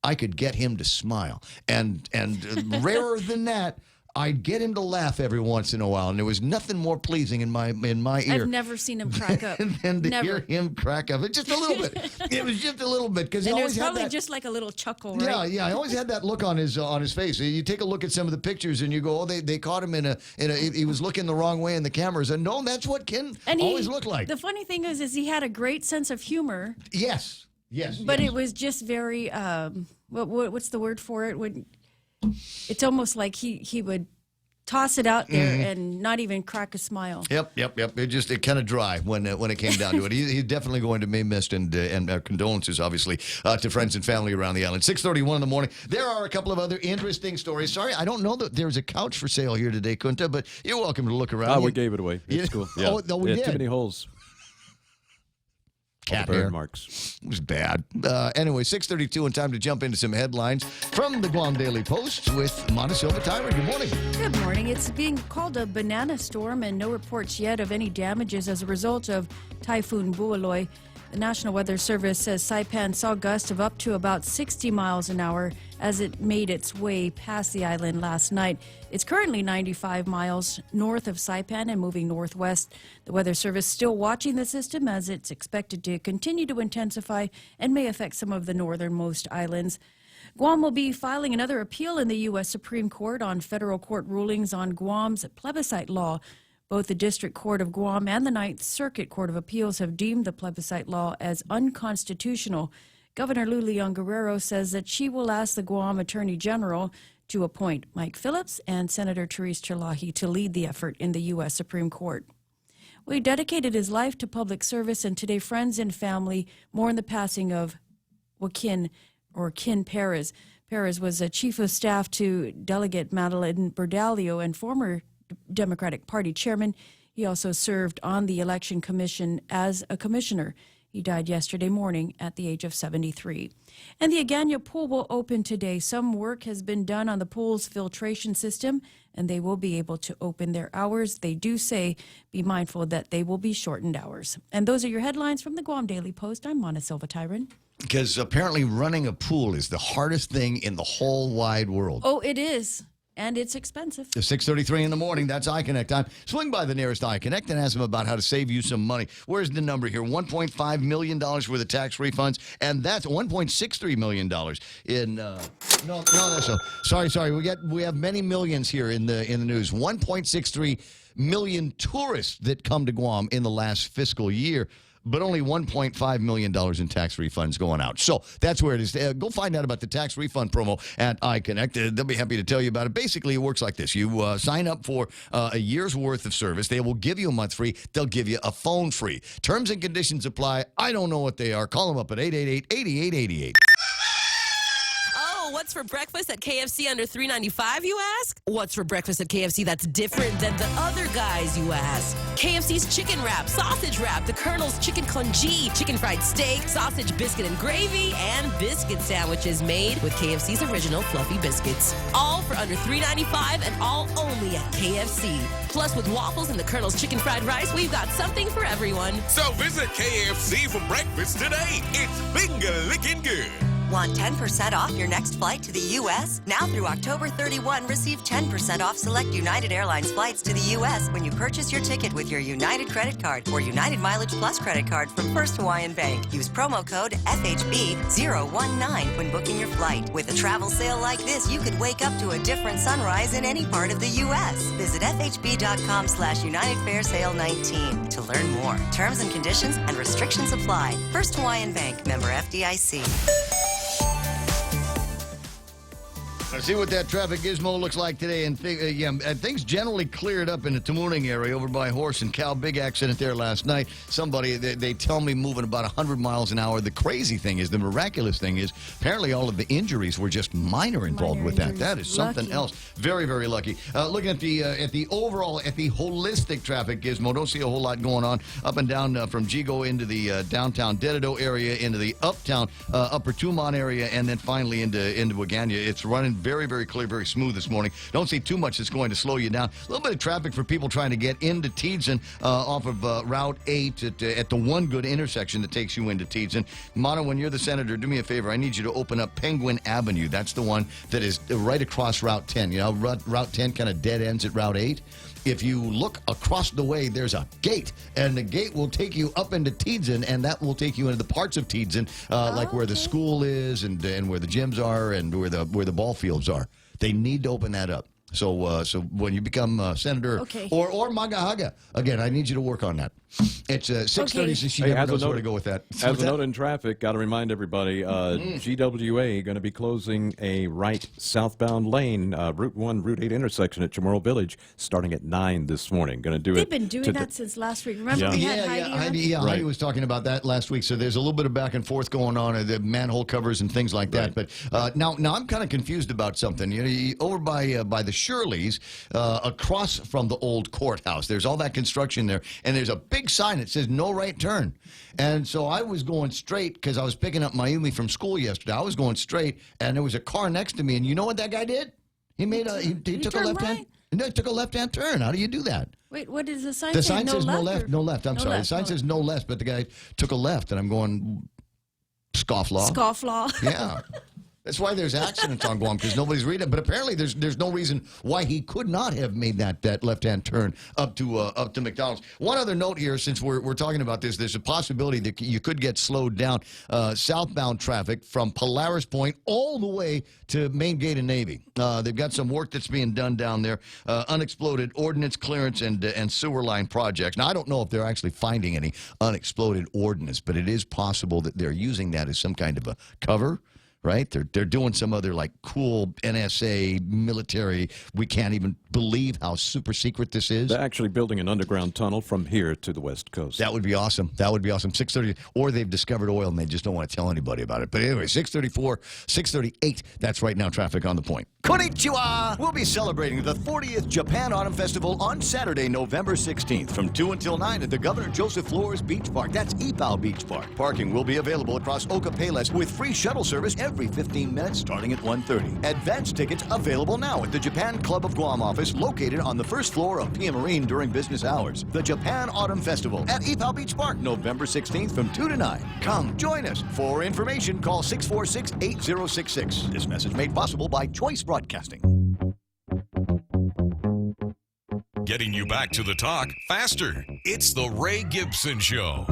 I could get him to smile. And rarer than that, I'd get him to laugh every once in a while, and there was nothing more pleasing in my ear.
I've never seen him crack up.
than to hear him crack up. Just a little bit. It was just a little bit, because he
and it
always
was
had
probably
that.
just like a little chuckle, right?
Yeah. I always had that look on his face. You take a look at some of the pictures, and you go, "Oh, they caught him in a. He was looking the wrong way in the cameras." And no, that's what Ken always looked like.
The funny thing is he had a great sense of humor.
Yes.
But it was just very. What's the word for it? It's almost like he would toss it out there and not even crack a smile.
Yep. It kind of dry when it came down to it. He's definitely going to be missed, and our condolences, obviously, to friends and family around the island. 6:31 in the morning. There are a couple of other interesting stories. Sorry, I don't know that there's a couch for sale here today, Kunta, but you're welcome to look around.
We gave it away. It's cool. Yeah.
Oh, no, we did.
Too many holes.
Cat
hair
hair
marks.
It was bad. Anyway, 6:32, and time to jump into some headlines from the Guam Daily Post with Montesilva Tyron. Good morning.
Good morning. It's being called a banana storm, and no reports yet of any damages as a result of Typhoon Bualoy. The National Weather Service says Saipan saw gusts of up to about 60 miles an hour as it made its way past the island last night. It's currently 95 miles north of Saipan and moving northwest. The Weather Service still watching the system as it's expected to continue to intensify and may affect some of the northernmost islands. Guam will be filing another appeal in the U.S. Supreme Court on federal court rulings on Guam's plebiscite law. Both the District Court of Guam and the Ninth Circuit Court of Appeals have deemed the plebiscite law as unconstitutional. Governor Luliang Guerrero says that she will ask the Guam Attorney General to appoint Mike Phillips and Senator Therese Chalahi to lead the effort in the U.S. Supreme Court. Well, he dedicated his life to public service, and today friends and family mourn the passing of Ken Paris. Paris was a chief of staff to Delegate Madeline Berdalio and former Democratic Party chairman. He also served on the Election Commission as a commissioner. He died yesterday morning at the age of 73. And the Agana pool will open today. Some work has been done on the pool's filtration system, and they will be able to open their hours. They do say be mindful that they will be shortened hours. And those are your headlines from the Guam Daily Post. I'm Montesilva Tyron.
Because apparently running a pool is the hardest thing in the whole wide world.
Oh, it is. And it's expensive.
6:33 in the morning. That's iConnect time. Swing by the nearest iConnect and ask them about how to save you some money. Where's the number here? $1.5 million worth of tax refunds, and that's $1.63 million in. No, that's a, sorry. We have many millions here in the news. 1.63 million tourists that come to Guam in the last fiscal year, but only $1.5 million in tax refunds going out. So that's where it is. Go find out about the tax refund promo at iConnect. They'll be happy to tell you about it. Basically, it works like this. You sign up for a year's worth of service. They will give you a month free. They'll give you a phone free. Terms and conditions apply. I don't know what they are. Call them up at 888-8888.
What's for breakfast at KFC under $3.95, you ask? What's for breakfast at KFC that's different than the other guys, you ask? KFC's chicken wrap, sausage wrap, the Colonel's chicken congee, chicken fried steak, sausage biscuit and gravy, and biscuit sandwiches made with KFC's original fluffy biscuits. All for under $3.95 and all only at KFC. Plus, with waffles and the Colonel's chicken fried rice, we've got something for everyone.
So visit KFC for breakfast today. It's finger-licking good.
Want 10% off your next flight to the U.S.? Now through October 31, receive 10% off select United Airlines flights to the U.S. when you purchase your ticket with your United credit card or United Mileage Plus credit card from First Hawaiian Bank. Use promo code FHB019 when booking your flight. With a travel sale like this, you could wake up to a different sunrise in any part of the U.S. Visit FHB.com/United Fair Sale 19 to learn more. Terms and conditions and restrictions apply. First Hawaiian Bank, member FDIC.
Let's see what that traffic gizmo looks like today. And things generally cleared up in the Tamuning area over by Horse and Cow. Big accident there last night. Somebody, they tell me, moving about 100 miles an hour. The crazy thing is, the miraculous thing is, apparently all of the injuries were just minor involved with that. That is something else. Very, very lucky. Looking at the overall, at the holistic traffic gizmo, don't see a whole lot going on up and down from Jigo into the downtown Dededo area, into the uptown Upper Tumon area, and then finally into Wagania. It's running very, very clear, very smooth this morning. Don't see too much that's going to slow you down. A little bit of traffic for people trying to get into Teedson off of Route 8 at the one good intersection that takes you into Teedson. Mono, when you're the senator, do me a favor. I need you to open up Penguin Avenue. That's the one that is right across Route 10. You know, Route 10 kind of dead ends at Route 8. If you look across the way, there's a gate, and the gate will take you up into Teedson, and that will take you into the parts of Teedson, like where the school is, and where the gyms are, and where the ball fields are. They need to open that up. So when you become senator or Magahaga, again, I need you to work on that. It's 6:30, so she never knows where to go with that.
As a note in traffic, got to remind everybody, GWA going to be closing a right southbound lane, Route 1, Route 8 intersection at Chamorro Village, starting at 9 this morning. Going to do
They've been doing that since last week. Remember we had Heidi on?
Heidi was talking about that last week, so there's a little bit of back and forth going on, the manhole covers and things like that. But now I'm kind of confused about something. You know, over by the Shirleys, across from the old courthouse, there's all that construction there, and there's a big sign that says no right turn. And so I was going straight because I was picking up Mayumi from school yesterday. I was going straight, and there was a car next to me, and you know what that guy did? He took a left hand. No, he took a left-hand turn. How do you do that?
Wait, what does the sign say?
The sign says no left. No left. I'm sorry.
Left.
The sign says no left, but the guy took a left, and I'm going, scofflaw.
Scofflaw.
Yeah. That's why there's accidents on Guam, because nobody's reading it. But apparently there's no reason why he could not have made that left-hand turn up to McDonald's. One other note here, since we're talking about this, there's a possibility that you could get slowed down southbound traffic from Polaris Point all the way to Main Gate and Navy. They've got some work that's being done down there, unexploded ordnance clearance and sewer line projects. Now, I don't know if they're actually finding any unexploded ordnance, but it is possible that they're using that as some kind of a cover. Right? They're doing some other like cool NSA military. We can't even believe how super secret this is.
They're actually building an underground tunnel from here to the West Coast.
That would be awesome. That would be awesome. 6:30, or they've discovered oil and they just don't want to tell anybody about it. But anyway, 6:34, 6:38. That's right now traffic on the point. Konnichiwa! We'll be celebrating the 40th Japan Autumn Festival on Saturday, November 16th from 2 until 9 at the Governor Joseph Flores Beach Park. That's Ipao Beach Park. Parking will be available across Oka Payless with free shuttle service every 15 minutes starting at 1:30. Advance tickets available now at the Japan Club of Guam office located on the first floor of Pia Marine during business hours. The Japan Autumn Festival at Ipao Beach Park, November 16th from 2 to 9. Come join us. For information, call 646-8066. This message made possible by Choice Broadcasting.
Getting you back to the talk faster. It's the Ray Gibson Show.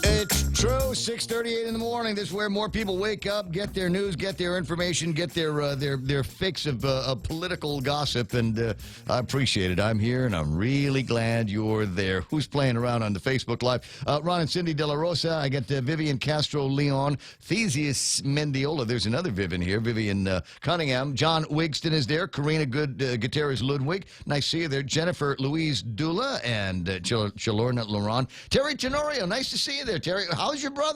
It's true. 6:38 in the morning. This is where more people wake up, get their news, get their information, get their fix of political gossip, and I appreciate it. I'm here, and I'm really glad you're there. Who's playing around on the Facebook Live? Ron and Cindy De La Rosa. I got Vivian Castro Leon, Theseus Mendiola. There's another Vivian here. Vivian Cunningham. John Wigston is there. Karina Gutierrez Ludwig. Nice to see you there. Jennifer Louise Dula and Chalorna Laurent. Terry Tenorio. Nice to see you there, Terry. How's your brother?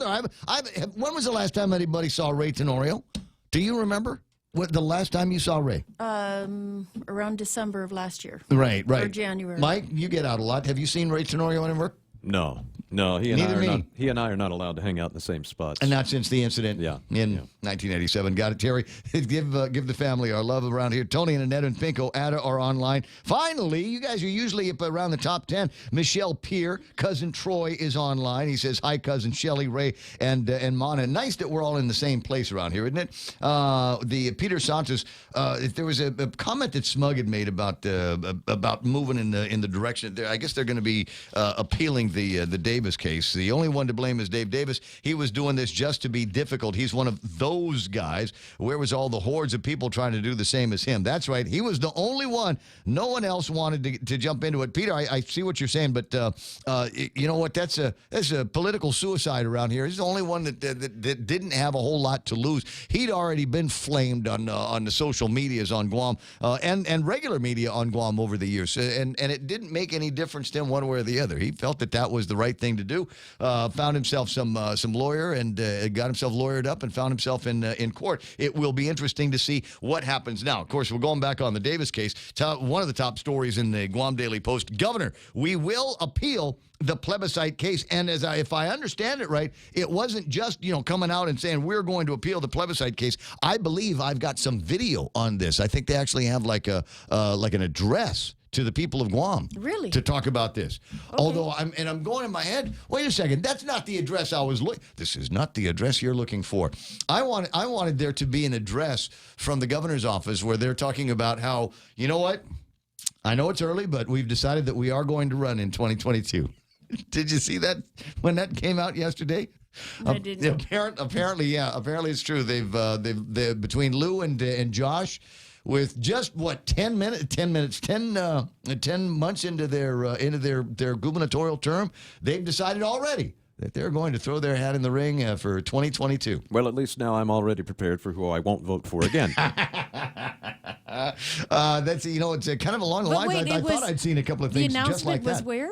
When was the last time anybody saw Ray Tenorio? Do you remember what the last time you saw Ray?
Around December of last year.
Right.
Or January.
Mike, you get out a lot. Have you seen Ray Tenorio anywhere?
No. He and I are not allowed to hang out in the same spots.
And not since the incident in 1987. Got it, Terry. Give the family our love around here. Tony and Annette and Pinko Ada are online. Finally, you guys are usually up around the top 10. Michelle Peer, Cousin Troy is online. He says, hi, Cousin Shelley, Ray, and Mana. Nice that we're all in the same place around here, isn't it? The Peter Santos, there was a comment that Smug had made about moving in the direction. I guess they're going to be appealing the Davis case. The only one to blame is Dave Davis. He was doing this just to be difficult. He's one of those guys. Where was all the hordes of people trying to do the same as him? That's right. He was the only one. No one else wanted to jump into it. Peter, I see what you're saying, but you know what? That's a political suicide around here. He's the only one that didn't have a whole lot to lose. He'd already been flamed on the social medias on Guam and regular media on Guam over the years, and it didn't make any difference to him one way or the other. He felt that was the right thing to do. Found himself some lawyer and got himself lawyered up and found himself in court. It will be interesting to see what happens now. Of course, we're going back on the Davis case. One of the top stories in the Guam Daily Post: Governor, we will appeal the plebiscite case. And if I understand it right, it wasn't just coming out and saying we're going to appeal the plebiscite case. I believe I've got some video on this. I think they actually have like an address to the people of Guam,
really,
to talk about this.
Okay.
Although I'm going in my head, wait a second, that's not the address I was looking. This is not the address you're looking for. I wanted there to be an address from the governor's office where they're talking about how, you know what, I know it's early, but we've decided that we are going to run in 2022. Did you see that when that came out yesterday?
I didn't.
Apparently, it's true. They've between Lou and Josh, with just 10 months into their gubernatorial term, they've decided already that they're going to throw their hat in the ring for 2022.
Well, at least now I'm already prepared for who I won't vote for again.
That's it's kind of along the lines. I thought I'd seen a couple of things just like that.
The announcement was where?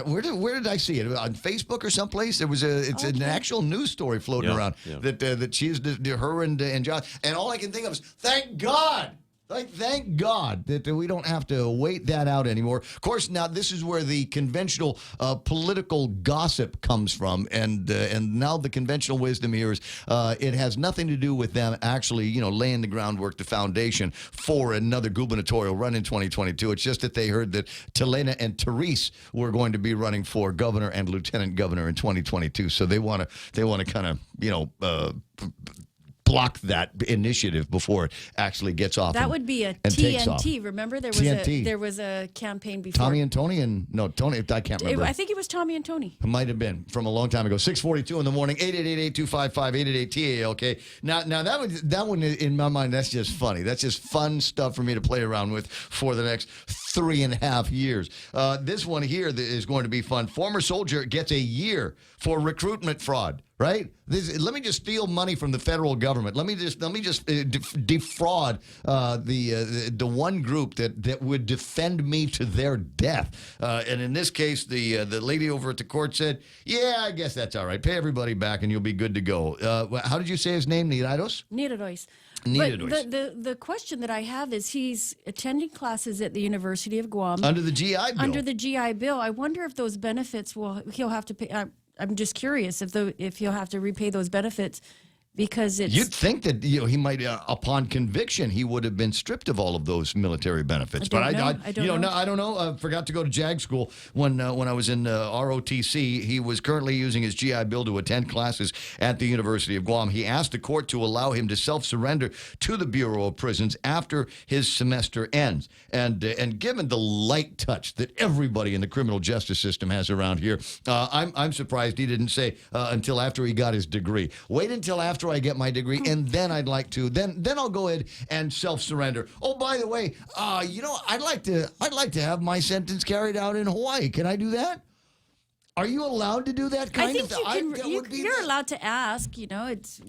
Where did I see it? On Facebook or someplace? It's an actual news story floating around that she's her and John. And all I can think of is thank God. Thank God that we don't have to wait that out anymore. Of course, now this is where the conventional political gossip comes from, and now the conventional wisdom here is it has nothing to do with them actually, laying the groundwork, the foundation for another gubernatorial run in 2022. It's just that they heard that Telena and Therese were going to be running for governor and lieutenant governor in 2022, so they want to kind of block that initiative before it actually gets off.
That would be a TNT. Remember, there was a campaign before.
Tommy and Tony Tony. I can't remember.
I think it was Tommy and Tony.
It might have been from a long time ago. 6:42 in the morning. 888-825-5888-TALK. Now that one in my mind, that's just funny. That's just fun stuff for me to play around with for the next 3.5 years. This one here is going to be fun. Former soldier gets a year for recruitment fraud. Right? Let me just steal money from the federal government. Let me just defraud the one group that would defend me to their death. And in this case, the lady over at the court said, "Yeah, I guess that's all right. Pay everybody back, and you'll be good to go." How did you say his name? Nirados?
Nirados. But the question that I have is he's attending classes at the University of Guam
under the GI Bill.
Under the GI Bill, I wonder if those benefits he'll have to pay. I'm just curious if he'll have to repay those benefits because it's.
You'd think that he might, upon conviction, he would have been stripped of all of those military benefits.
I don't know.
I don't know. I forgot to go to JAG school when I was in ROTC. He was currently using his GI Bill to attend classes at the University of Guam. He asked the court to allow him to self-surrender to the Bureau of Prisons after his semester ends. And given the light touch that everybody in the criminal justice system has around here, I'm surprised he didn't say until after he got his degree. Wait until after I get my degree, and then I'd like to. Then I'll go ahead and self-surrender. Oh, by the way, I'd like to have my sentence carried out in Hawaii. Can I do that? Are you allowed to do that kind
I think
of thing?
you're allowed to ask. It's.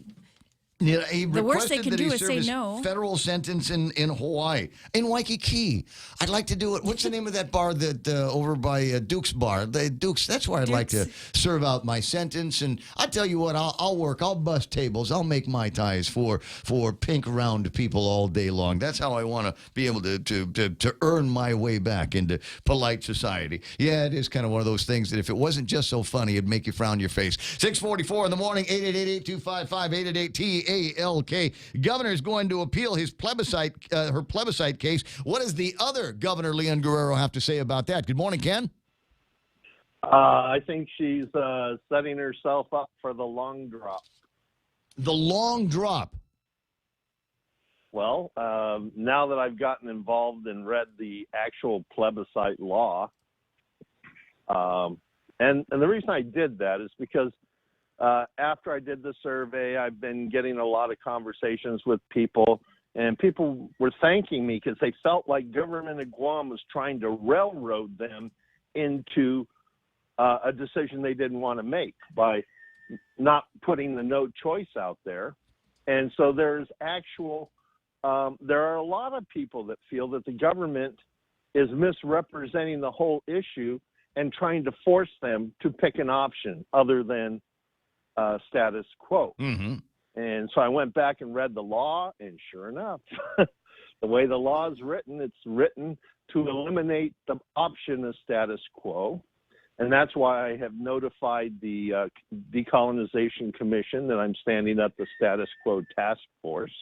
Yeah, he
The worst they
requested
can
that
do
he
is
serve
say
his
no.
Federal sentence in Hawaii, in Waikiki. I'd like to do it. What's the name of that bar that over by Duke's Bar? The Duke's. That's where I'd like to serve out my sentence. And I tell you what, I'll work. I'll bust tables. I'll make Mai Tais for pink round people all day long. That's how I want to be able to earn my way back into polite society. Yeah, it is kind of one of those things that if it wasn't just so funny, it'd make you frown your face. 6:44 in the morning. 888-825-5888-TALK. Governor is going to appeal his plebiscite, her plebiscite case. What does the other Governor, Leon Guerrero, have to say about that? Good morning, Ken.
I think she's setting herself up for the long drop.
The long drop.
Well, now that I've gotten involved and read the actual plebiscite law, and the reason I did that is because after I did the survey, I've been getting a lot of conversations with people, and people were thanking me because they felt like government of Guam was trying to railroad them into a decision they didn't want to make by not putting the no choice out there. And so there are a lot of people that feel that the government is misrepresenting the whole issue and trying to force them to pick an option other than status quo.
Mm-hmm.
And so I went back and read the law, and sure enough, the way the law is written, it's written to eliminate the option of status quo. And that's why I have notified the Decolonization Commission that I'm standing up the status quo task force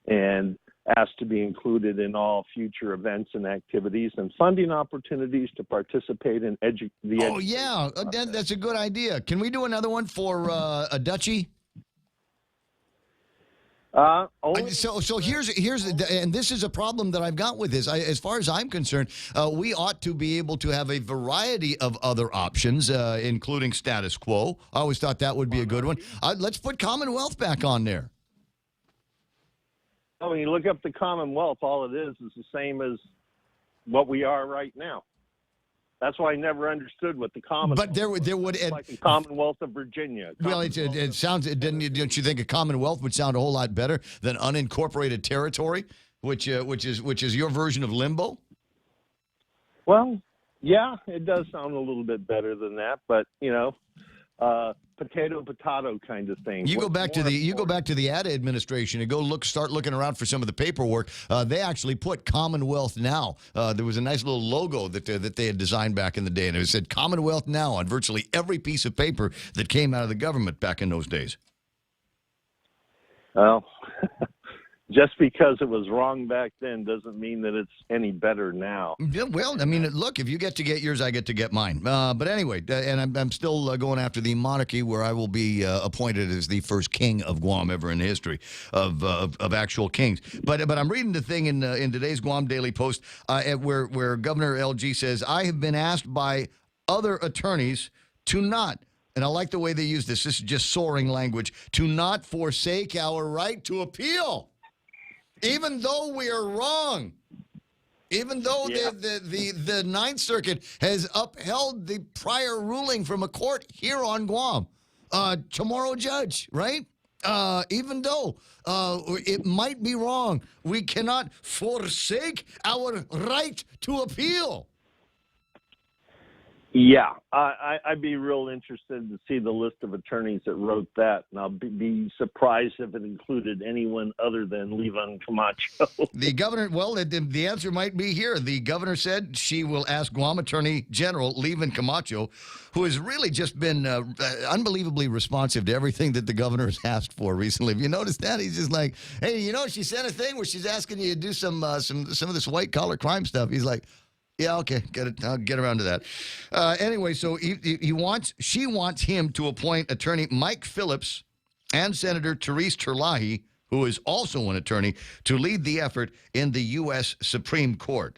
and asked to be included in all future events and activities and funding opportunities to participate in
Oh, yeah. That's a good idea. Can we do another one for a duchy? So here's and this is a problem that I've got with this. As far as I'm concerned, we ought to be able to have a variety of other options, including status quo. I always thought that would be a good one. Let's put Commonwealth back on there.
When you look up the Commonwealth, all it is the same as what we are right now. That's why I never understood what the Commonwealth.
But there would
like the Commonwealth of Virginia.
Well, it sounds. Don't you think a Commonwealth would sound a whole lot better than unincorporated territory, which is your version of limbo?
Well, yeah, it does sound a little bit better than that, but potato kind of thing.
You go back to the ADA administration and start looking around for some of the paperwork. They actually put Commonwealth Now. There was a nice little logo that they had designed back in the day, and it said Commonwealth Now on virtually every piece of paper that came out of the government back in those days.
Well, just because it was wrong back then doesn't mean that it's any better now.
Yeah, well, I mean, look, if you get to get yours, I get to get mine. But anyway, and I'm still going after the monarchy, where I will be appointed as the first king of Guam ever in the history of actual kings. But I'm reading the thing in today's Guam Daily Post where Governor LG says, I have been asked by other attorneys to not, and I like the way they use this is just soaring language, to not forsake our right to appeal. Even though we are wrong, even though the Ninth Circuit has upheld the prior ruling from a court here on Guam, tomorrow judge, right? Even though it might be wrong, we cannot forsake our right to appeal.
Yeah, I'd be real interested to see the list of attorneys that wrote that, and I'll be surprised if it included anyone other than Levan Camacho.
The governor, well, the answer might be here. The governor said she will ask Guam Attorney General Levan Camacho, who has really just been unbelievably responsive to everything that the governor has asked for recently. Have you noticed that? He's just like, hey, she sent a thing where she's asking you to do some of this white-collar crime stuff. He's like, yeah, okay, get it. I'll get around to that. Anyway, so she wants him to appoint attorney Mike Phillips and Senator Therese Terlahi, who is also an attorney, to lead the effort in the U.S. Supreme Court.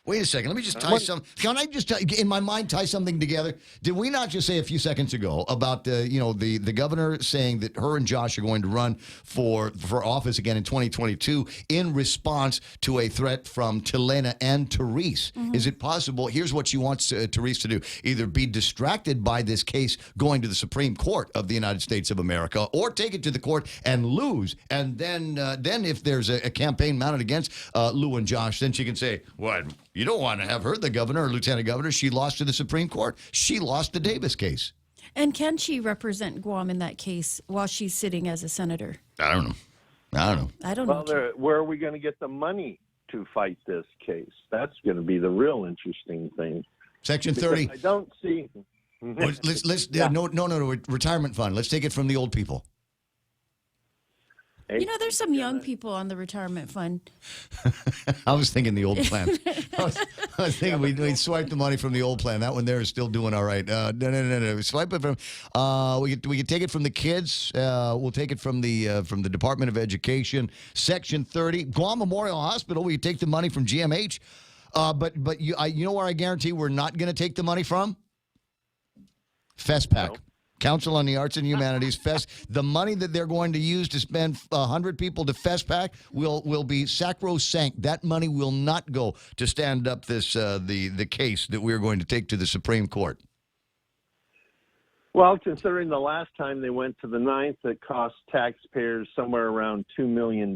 Wait a second. Let me just tie some. Can I just, in my mind, tie something together? Did we not just say a few seconds ago about the governor saying that her and Josh are going to run for office again in 2022 in response to a threat from Telena and Therese? Mm-hmm. Is it possible? Here's what she wants Therese to do: either be distracted by this case going to the Supreme Court of the United States of America, or take it to the court and lose. And then if there's a campaign mounted against Lou and Josh, then she can say, "What? You don't want to have her, the governor or lieutenant governor. She lost to the Supreme Court. She lost the Davis case."
And can she represent Guam in that case while she's sitting as a senator?
I don't know.
I don't know.
Well, where are we going to get the money to fight this case? That's going to be the real interesting thing.
Section 30.
I don't see.
Let's no, retirement fund. Let's take it from the old people.
There's some young people on the retirement fund.
I was thinking the old plan. I was thinking we'd swipe the money from the old plan. That one there is still doing all right. No. Swipe it from. We could take it from the kids. We'll take it from the Department of Education. Section 30, Guam Memorial Hospital. We could take the money from GMH. But you know where I guarantee we're not going to take the money from? FESPAC. No. Council on the Arts and Humanities, the money that they're going to use to spend 100 people to FESPAC will be sacrosanct. That money will not go to stand up this the case that we're going to take to the Supreme Court.
Well, considering the last time they went to the ninth, it cost taxpayers somewhere around $2 million.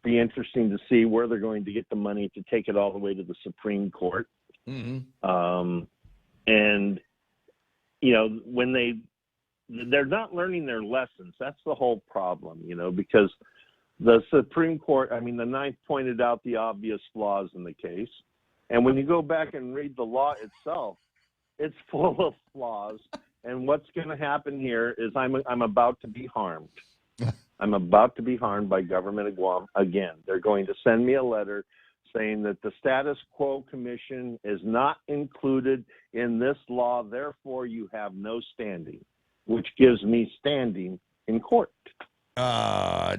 Be interesting to see where they're going to get the money to take it all the way to the Supreme Court. Mm-hmm. And when they're not learning their lessons. That's the whole problem, because the Supreme Court, the Ninth pointed out the obvious flaws in the case. And when you go back and read the law itself, it's full of flaws. And what's going to happen here is I'm about to be harmed. I'm about to be harmed by government of Guam again. They're going to send me a letter saying that the Status Quo Commission is not included in this law, therefore you have no standing, which gives me standing in court.
Your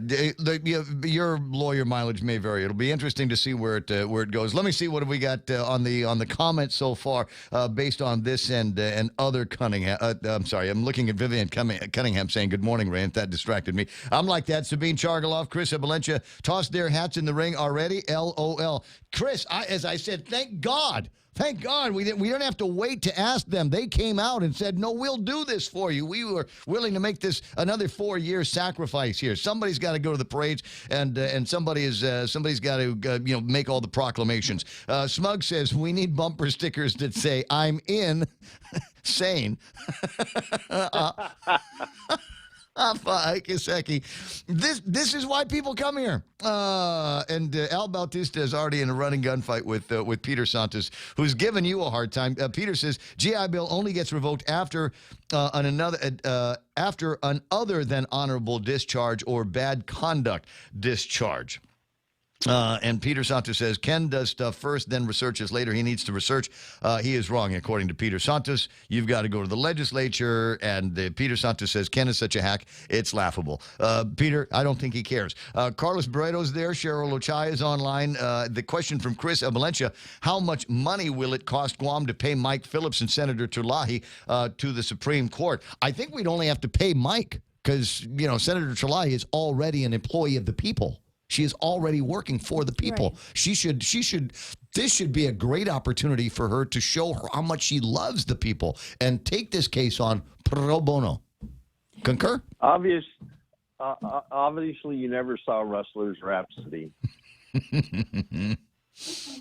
lawyer mileage may vary. It'll be interesting to see where it goes. Let me see what have we got on the comments so far based on this and other Cunningham. I'm sorry, I'm looking at Vivian Cunningham saying good morning, Rand. That distracted me. I'm like that. Sabine Chargaloff, Chris Abalencia tossed their hats in the ring already. LOL. Chris, as I said, thank God. Thank God we don't have to wait to ask them. They came out and said, no, we'll do this for you. We were willing to make this another 4-year sacrifice here. Somebody's got to go to the parades, and somebody's got to make all the proclamations. Smug says, we need bumper stickers that say, I'm in sane. This is why people come here. And Al Bautista is already in a running gunfight with Peter Santos, who's given you a hard time. Peter says GI Bill only gets revoked after an other than honorable discharge or bad conduct discharge. And Peter Santos says Ken does stuff first, then researches later. He needs to research. He is wrong, according to Peter Santos. You've got to go to the legislature. And Peter Santos says Ken is such a hack, it's laughable. Peter, I don't think he cares. Carlos Barreto's there. Cheryl Ochai is online. The question from Chris Abalencia, how much money will it cost Guam to pay Mike Phillips and Senator Terlahi to the Supreme Court? I think we'd only have to pay Mike because, Senator Terlahi is already an employee of the people. She is already working for the people. Right. This should be a great opportunity for her to show her how much she loves the people and take this case on pro bono. Concur?
Obviously, you never saw Rustler's Rhapsody.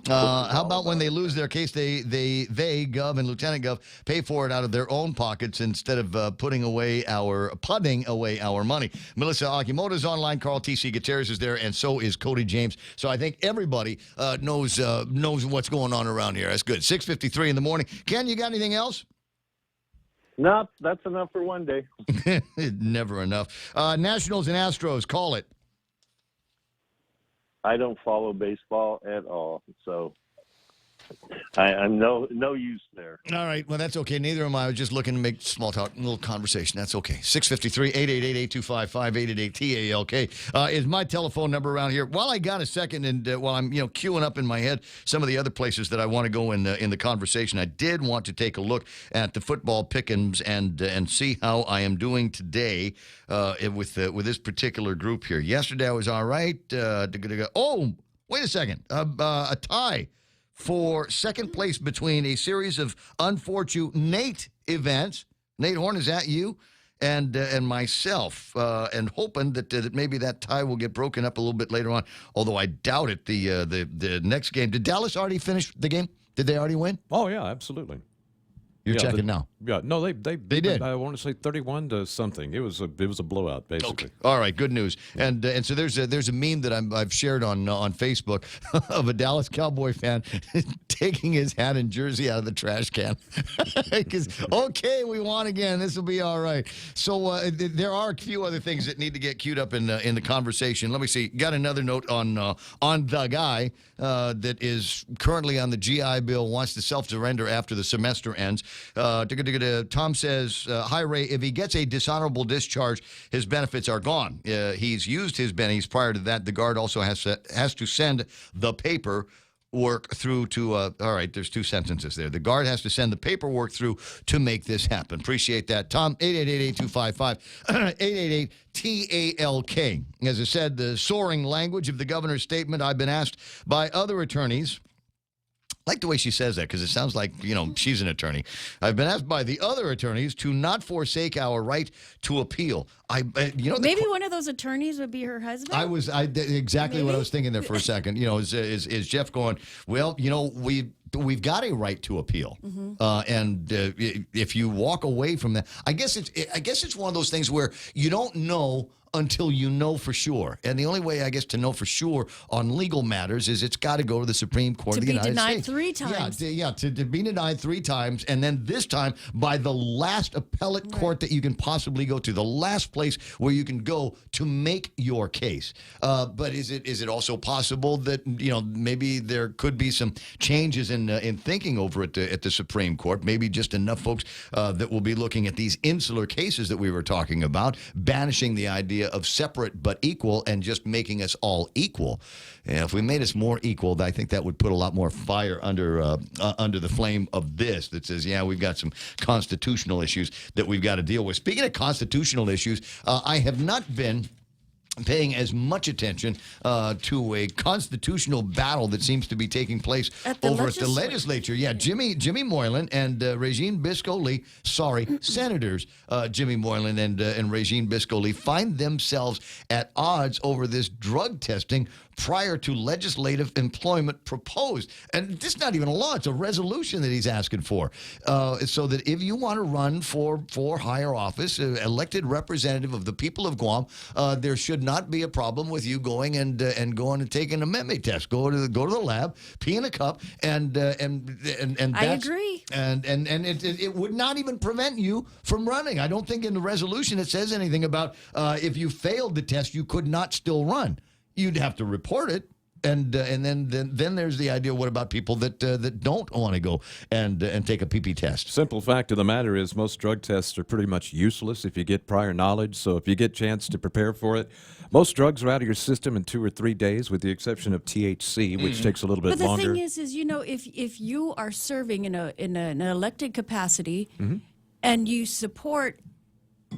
How about when they lose their case, they, Gov and Lieutenant Gov, pay for it out of their own pockets instead of putting away our money. Melissa Akimoto's online. Carl T.C. Gutierrez is there, and so is Cody James. So I think everybody knows what's going on around here. That's good. 6:53 in the morning. Ken, you got anything else?
No, that's enough for one day.
Never enough. Nationals and Astros, call it.
I don't follow baseball at all, so I'm no use there.
All right, well, that's okay. Neither am I. I was just looking to make small talk, a little conversation. That's okay. 653-888-8255-888-TALK is my telephone number around here. While I got a second, and while I'm queuing up in my head some of the other places that I want to go in the conversation, I did want to take a look at the football pick'ems and see how I am doing today with this particular group here. Yesterday I was all right. Oh, wait a second. A tie for second place between a series of unfortunate events. Nate Horn, is that you? And myself, and hoping that maybe that tie will get broken up a little bit later on, although I doubt it. The next game, did Dallas already finish the game? Did they already win?
Oh, yeah, absolutely.
You're checking now.
Yeah, no, they
did.
I want to say 31 to something. It was a blowout, basically.
Okay. All right, good news. And so there's a meme that I've shared on Facebook of a Dallas Cowboy fan taking his hat and jersey out of the trash can. Because okay, we won again. This will be all right. So there are a few other things that need to get queued up in the conversation. Let me see. Got another note on the guy that is currently on the GI Bill, wants to self-surrender after the semester ends. Tom says, hi, Ray, if he gets a dishonorable discharge, his benefits are gone. He's used his bennies prior to that. The guard also has to send the paperwork through to, all right, there's two sentences there. The guard has to send the paperwork through to make this happen. Appreciate that. Tom, 888-8255, 888-TALK. As I said, the soaring language of the governor's statement, I've been asked by other attorneys. I like the way she says that because it sounds like, she's an attorney. I've been asked by the other attorneys to not forsake our right to appeal.
Maybe one of those attorneys would be her husband.
Exactly what I was thinking there for a second. Is Jeff going, well, we've got a right to appeal. And if you walk away from that, I guess it's one of those things where you don't know until you know for sure. And the only way, I guess, to know for sure on legal matters is it's got to go to the Supreme Court of the United States.
To be denied 3 times.
To be denied 3 times, and then this time by the last appellate court that you can possibly go to, the last place where you can go to make your case. But is it also possible that, maybe there could be some changes in thinking over at the Supreme Court, maybe just enough folks that will be looking at these insular cases that we were talking about, banishing the idea of separate but equal and just making us all equal. And if we made us more equal, I think that would put a lot more fire under the flame of this that says, yeah, we've got some constitutional issues that we've got to deal with. Speaking of constitutional issues, I have not been paying as much attention to a constitutional battle that seems to be taking place over at the legislature. Yeah, Jimmy Moylan and Regine Bisco-Lee, Senators Jimmy Moylan and Regine Bisco-Lee find themselves at odds over this drug testing prior to legislative employment proposed. And this is not even a law, it's a resolution that he's asking for. So that if you want to run for higher office, elected representative of the people of Guam, there should not be a problem with you going and taking a meme test. Go to the lab, pee in a cup, and
I agree.
And it would not even prevent you from running. I don't think in the resolution it says anything about if you failed the test, you could not still run. You'd have to report it, and then there's the idea. What about people that don't want to go and take a PP test?
Simple fact of the matter is most drug tests are pretty much useless if you get prior knowledge. So if you get a chance to prepare for it, most drugs are out of your system in 2 or 3 days, with the exception of THC, which takes a little bit longer.
But the thing is if you are serving in an elected capacity, and you support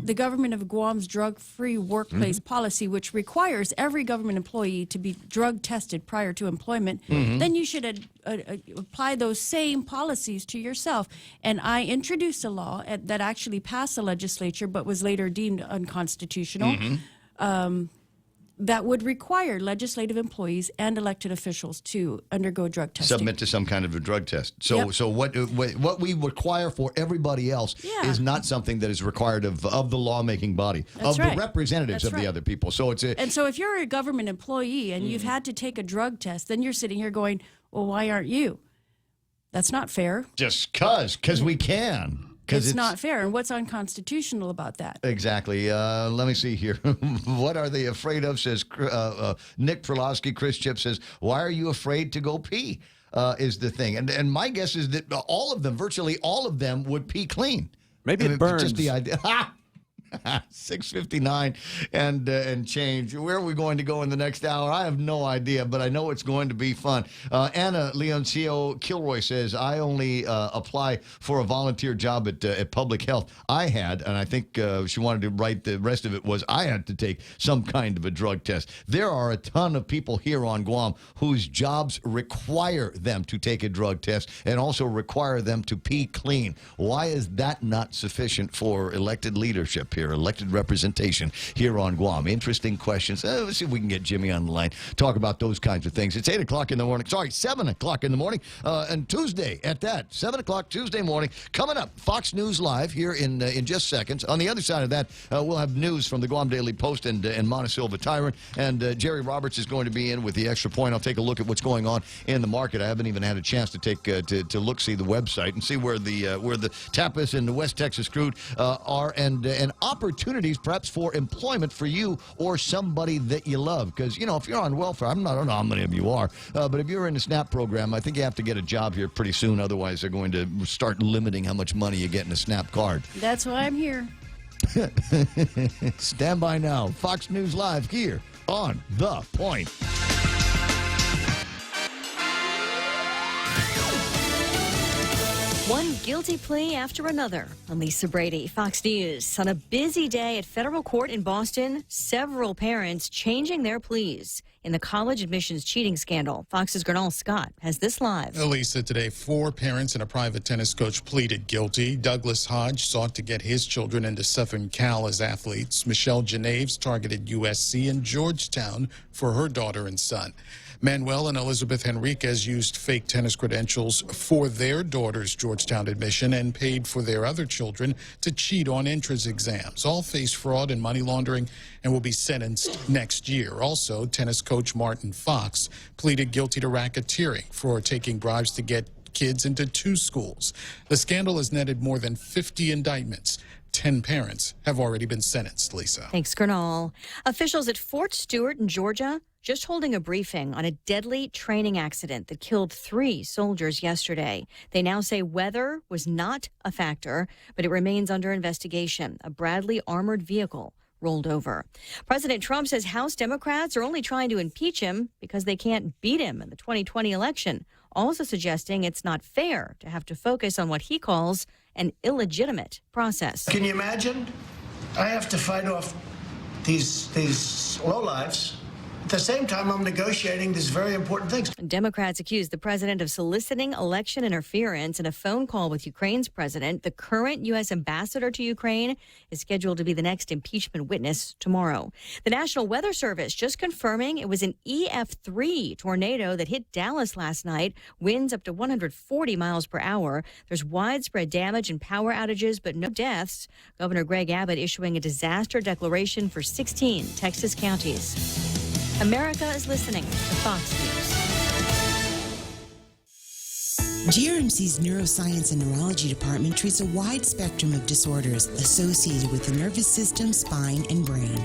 the government of Guam's drug-free workplace policy, which requires every government employee to be drug tested prior to employment, then you should apply those same policies to yourself. And I introduced a law that actually passed the legislature but was later deemed unconstitutional. that would require legislative employees and elected officials to undergo drug testing.
Submit to some kind of a drug test. So,
Yep.
so what we require for everybody else is not something that is required of the lawmaking body,
That's
of
right.
the representatives
That's
of the
right.
other people. So it's
And so if you're a government employee and you've had to take a drug test, then you're sitting here going, well, why aren't you? That's not fair.
just because we can.
It's not fair. And what's unconstitutional about that?
Exactly. Let me see here. What are they afraid of, says Nick Perlowski. Chris Chip says, why are you afraid to go pee, is the thing. And my guess is that all of them, virtually all of them, would pee clean.
Maybe it burns.
Just the idea. 6:59 and change. Where are we going to go in the next hour? I have no idea, but I know it's going to be fun. Anna Leoncio Kilroy says, I only apply for a volunteer job at Public Health. I had, and I think she wanted to write the rest of it, was I had to take some kind of a drug test. There are a ton of people here on Guam whose jobs require them to take a drug test and also require them to pee clean. Why is that not sufficient for elected leadership here, elected representation here on Guam? Interesting questions. Let's see if we can get Jimmy on the line, talk about those kinds of things. It's 8 o'clock in the morning. Sorry, 7 o'clock in the morning. And Tuesday at that, 7 o'clock Tuesday morning. Coming up, Fox News Live here in just seconds. On the other side of that, we'll have news from the Guam Daily Post and Montesilva Tyrant. And Jerry Roberts is going to be in with the Extra Point. I'll take a look at what's going on in the market. I haven't even had a chance to take to look, see the website and see where the tapas and the West Texas crude are and opportunities perhaps for employment for you or somebody that you love. Because, if you're on welfare, I don't know how many of you are, but if you're in the SNAP program, I think you have to get a job here pretty soon. Otherwise, they're going to start limiting how much money you get in a SNAP card.
That's why I'm here.
Stand by now. Fox News Live here on The Point.
One guilty plea after another. I'm Lisa Brady, Fox News. On a busy day at federal court in Boston, several parents changing their pleas in the college admissions cheating scandal. Fox's Gernal Scott has this live.
Elisa, today 4 parents and a private tennis coach pleaded guilty. Douglas Hodge sought to get his children into Southern Cal as athletes. Michelle Geneves targeted USC and Georgetown for her daughter and son. Manuel and Elizabeth Henriquez used fake tennis credentials for their daughter's Georgetown admission and paid for their other children to cheat on entrance exams. All face fraud and money laundering and will be sentenced next year. Also, tennis coach Martin Fox pleaded guilty to racketeering for taking bribes to get kids into 2 schools. The scandal has netted more than 50 indictments. 10 parents have already been sentenced, Lisa.
Thanks, Gernal. Officials at Fort Stewart in Georgia just holding a briefing on a deadly training accident that killed 3 soldiers yesterday. They now say weather was not a factor, but it remains under investigation. A Bradley armored vehicle rolled over. President Trump says House Democrats are only trying to impeach him because they can't beat him in the 2020 election, also suggesting it's not fair to have to focus on what he calls an illegitimate process.
Can you imagine? I have to fight off these lowlifes. At the same time, I'm negotiating these very important things.
Democrats accuse the president of soliciting election interference in a phone call with Ukraine's president. The current U.S. ambassador to Ukraine is scheduled to be the next impeachment witness tomorrow. The National Weather Service just confirming it was an EF3 tornado that hit Dallas last night. Winds up to 140 miles per hour. There's widespread damage and power outages, but no deaths. Governor Greg Abbott issuing a disaster declaration for 16 Texas counties. America is listening to Fox News.
GRMC's Neuroscience and Neurology Department treats a wide spectrum of disorders associated with the nervous system, spine, and brain.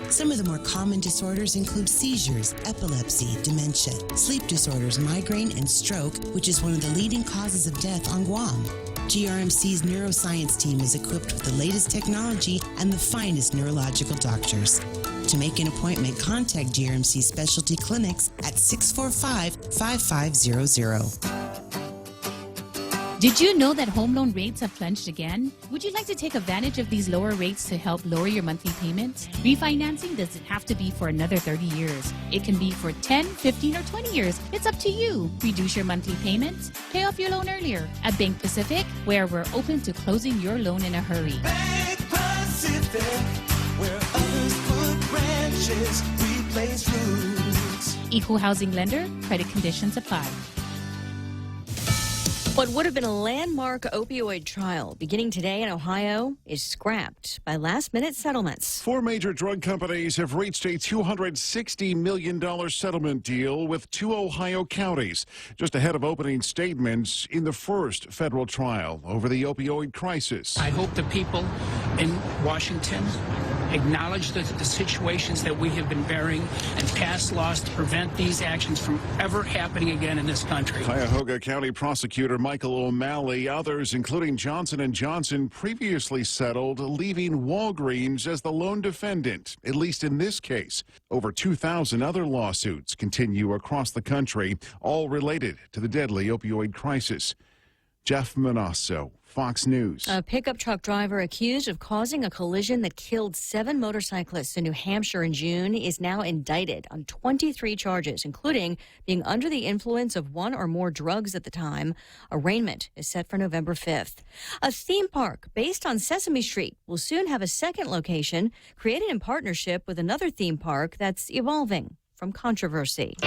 Some of the more common disorders include seizures, epilepsy, dementia, sleep disorders, migraine, and stroke, which is one of the leading causes of death on Guam. GRMC's neuroscience team is equipped with the latest technology and the finest neurological doctors. To make an appointment, contact GRMC Specialty Clinics at 645-5500.
Did you know that home loan rates have plunged again? Would you like to take advantage of these lower rates to help lower your monthly payments? Refinancing doesn't have to be for another 30 years. It can be for 10, 15, or 20 years. It's up to you. Reduce your monthly payments. Pay off your loan earlier. At Bank Pacific, where we're open to closing your loan in a hurry.
Bank Pacific, where others put branches, we place roots.
Equal housing lender. Credit conditions apply.
What would have been a landmark opioid trial beginning today in Ohio is scrapped by last-minute settlements.
4 major drug companies have reached a $260 million settlement deal with 2 Ohio counties, just ahead of opening statements in the first federal trial over the opioid crisis.
I hope the people in Washington acknowledge the situations that we have been bearing and pass laws to prevent these actions from ever happening again in this country.
Cuyahoga County Prosecutor Michael O'Malley, others, including Johnson & Johnson, previously settled, leaving Walgreens as the lone defendant, at least in this case. Over 2,000 other lawsuits continue across the country, all related to the deadly opioid crisis. Jeff Manasso, Fox News.
A pickup truck driver accused of causing a collision that killed 7 motorcyclists in New Hampshire in June is now indicted on 23 charges, including being under the influence of 1 or more drugs at the time. Arraignment is set for November 5th. A theme park based on Sesame Street will soon have a second location, created in partnership with another theme park that's evolving from controversy.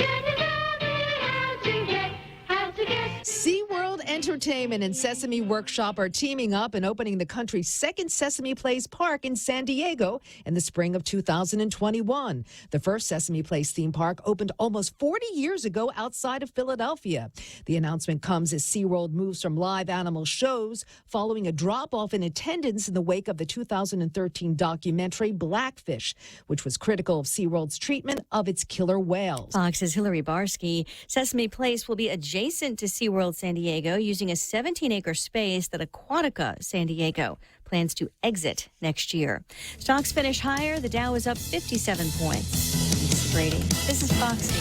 SeaWorld Entertainment and Sesame Workshop are teaming up and opening the country's second Sesame Place park in San Diego in the spring of 2021. The first Sesame Place theme park opened almost 40 years ago outside of Philadelphia. The announcement comes as SeaWorld moves from live animal shows following a drop-off in attendance in the wake of the 2013 documentary Blackfish, which was critical of SeaWorld's treatment of its killer whales.
Fox's Hillary Barsky. Sesame Place will be adjacent to SeaWorld San Diego, using a 17-acre space that Aquatica San Diego plans to exit next year. Stocks finish higher. The Dow is up 57 points. Lisa Brady, this is Fox News.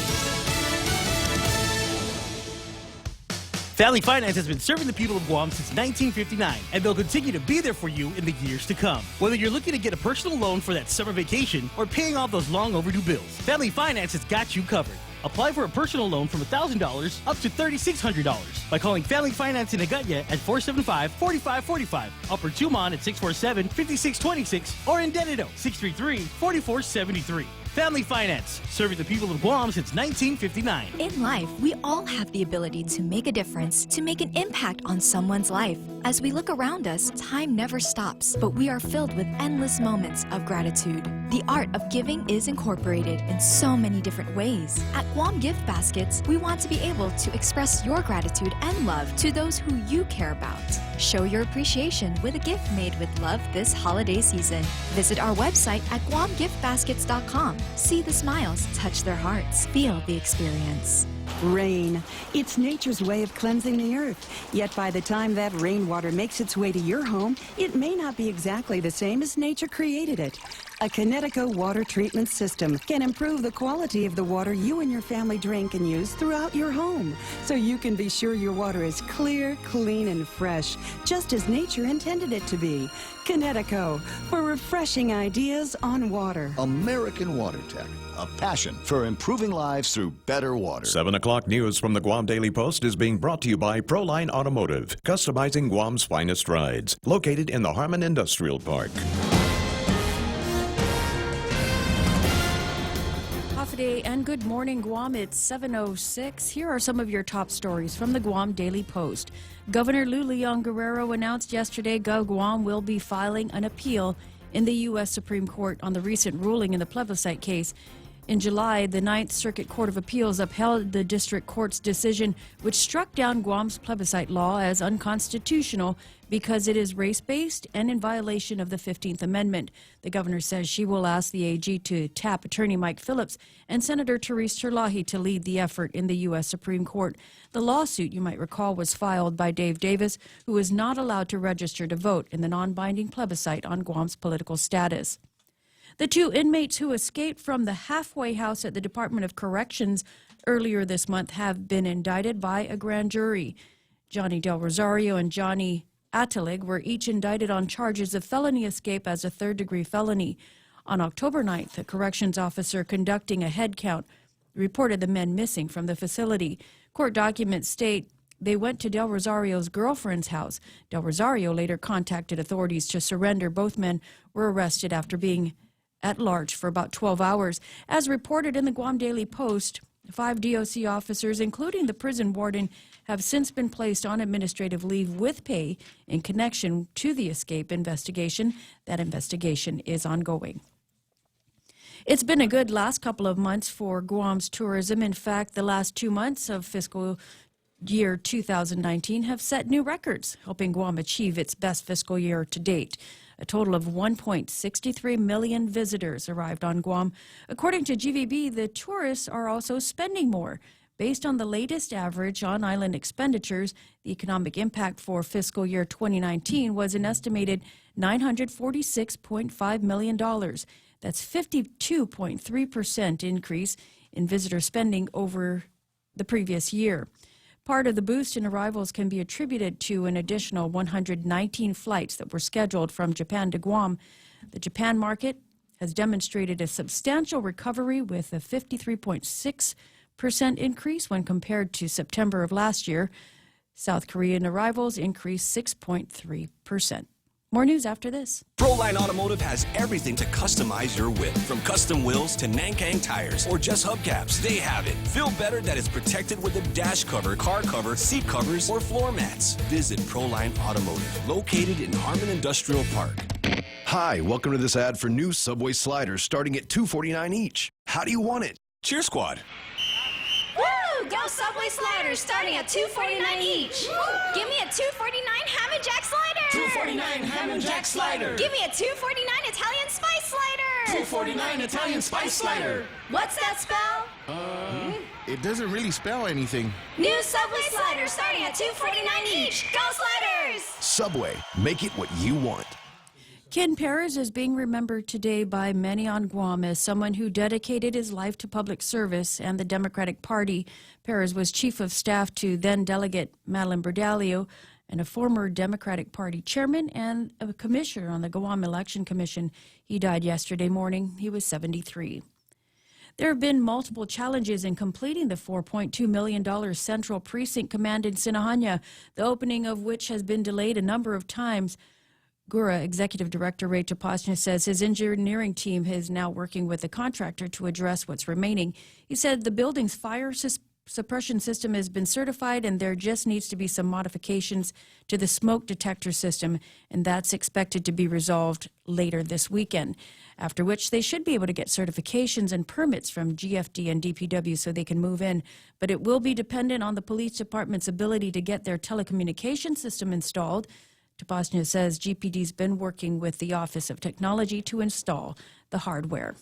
Family Finance has been serving the people of Guam since 1959, and they'll continue to be there for you in the years to come. Whether you're looking to get a personal loan for that summer vacation or paying off those long overdue bills, Family Finance has got you covered. Apply for a personal loan from $1,000 up to $3,600 by calling Family Finance in Agutya at 475-4545, Upper Tumon at 647-5626, or in Dededo 633-4473. Family Finance, serving the people of Guam since 1959.
In life, we all have the ability to make a difference, to make an impact on someone's life. As we look around us, time never stops, but we are filled with endless moments of gratitude. The art of giving is incorporated in so many different ways. At Guam Gift Baskets, we want to be able to express your gratitude and love to those who you care about. Show your appreciation with a gift made with love this holiday season. Visit our website at guamgiftbaskets.com. See the smiles, touch their hearts, feel the experience.
Rain. It's nature's way of cleansing the earth. Yet by the time that rainwater makes its way to your home, it may not be exactly the same as nature created it. A Connecticut water treatment system can improve the quality of the water you and your family drink and use throughout your home, so you can be sure your water is clear, clean, and fresh, just as nature intended it to be. Connecticut, for refreshing ideas on water.
American Water Tech, a passion for improving lives through better water.
7 o'clock news from the Guam Daily Post is being brought to you by Proline Automotive, customizing Guam's finest rides, located in the Harmon Industrial Park.
Day and good morning, Guam. It's 7:06. Here are some of your top stories from the Guam Daily Post. Governor Lou Leon Guerrero announced yesterday Guam will be filing an appeal in the U.S. Supreme Court on the recent ruling in the plebiscite case. In July, the Ninth Circuit Court of Appeals upheld the district court's decision, which struck down Guam's plebiscite law as unconstitutional because it is race-based and in violation of the 15th Amendment. The governor says she will ask the AG to tap Attorney Mike Phillips and Senator Therese Terlahi to lead the effort in the U.S. Supreme Court. The lawsuit, you might recall, was filed by Dave Davis, who is not allowed to register to vote in the non-binding plebiscite on Guam's political status. The 2 inmates who escaped from the halfway house at the Department of Corrections earlier this month have been indicted by a grand jury. Johnny Del Rosario and Johnny Atalig were each indicted on charges of felony escape as a third-degree felony. On October 9th, a corrections officer conducting a head count reported the men missing from the facility. Court documents state they went to Del Rosario's girlfriend's house. Del Rosario later contacted authorities to surrender. Both men were arrested after being at large for about 12 hours. As reported in the Guam Daily Post, 5 DOC officers, including the prison warden, have since been placed on administrative leave with pay in connection to the escape investigation. That investigation is ongoing. It's been a good last couple of months for Guam's tourism. In fact, the last 2 months of fiscal year 2019 have set new records, helping Guam achieve its best fiscal year to date. A total of 1.63 million visitors arrived on Guam. According to GVB, the tourists are also spending more. Based on the latest average on-island expenditures, the economic impact for fiscal year 2019 was an estimated $946.5 million. That's 52.3% increase in visitor spending over the previous year. Part of the boost in arrivals can be attributed to an additional 119 flights that were scheduled from Japan to Guam. The Japan market has demonstrated a substantial recovery with a 53.6% increase when compared to September of last year. South Korean arrivals increased 6.3%. More news after this.
Proline Automotive has everything to customize your whip. From custom wheels to Nankang tires or just hubcaps, they have it. Feel better that it's protected with a dash cover, car cover, seat covers, or floor mats. Visit Proline Automotive, located in Harmon Industrial Park.
Hi, welcome to this ad for new Subway sliders starting at $2.49 each. How do you want it? Cheer Squad.
Woo! Go Subway sliders starting at $2.49 each. Give me a $2.49 Ham and Jack slider.
$2.49 Ham and Jack slider.
Give me a $2.49 Italian spice slider.
$2.49 Italian spice slider.
What's that spell?
It doesn't really spell anything.
New Subway sliders starting at $2.49 each. Go Sliders!
Subway, make it what you want.
Ken Perez is being remembered today by many on Guam as someone who dedicated his life to public service and the Democratic Party. Perez was chief of staff to then-delegate Madeline Berdalio and a former Democratic Party chairman and a commissioner on the Guam Election Commission. He died yesterday morning. He was 73. There have been multiple challenges in completing the $4.2 million Central Precinct Command in Sinahanya, the opening of which has been delayed a number of times. GURA Executive Director Ray Tapasna says his engineering team is now working with the contractor to address what's remaining. He said the building's fire suppression system has been certified and there just needs to be some modifications to the smoke detector system, and that's expected to be resolved later this weekend, after which they should be able to get certifications and permits from GFD and DPW so they can move in. But it will be dependent on the police department's ability to get their telecommunication system installed. Tapasna says GPD's been working with the Office of Technology to install the hardware.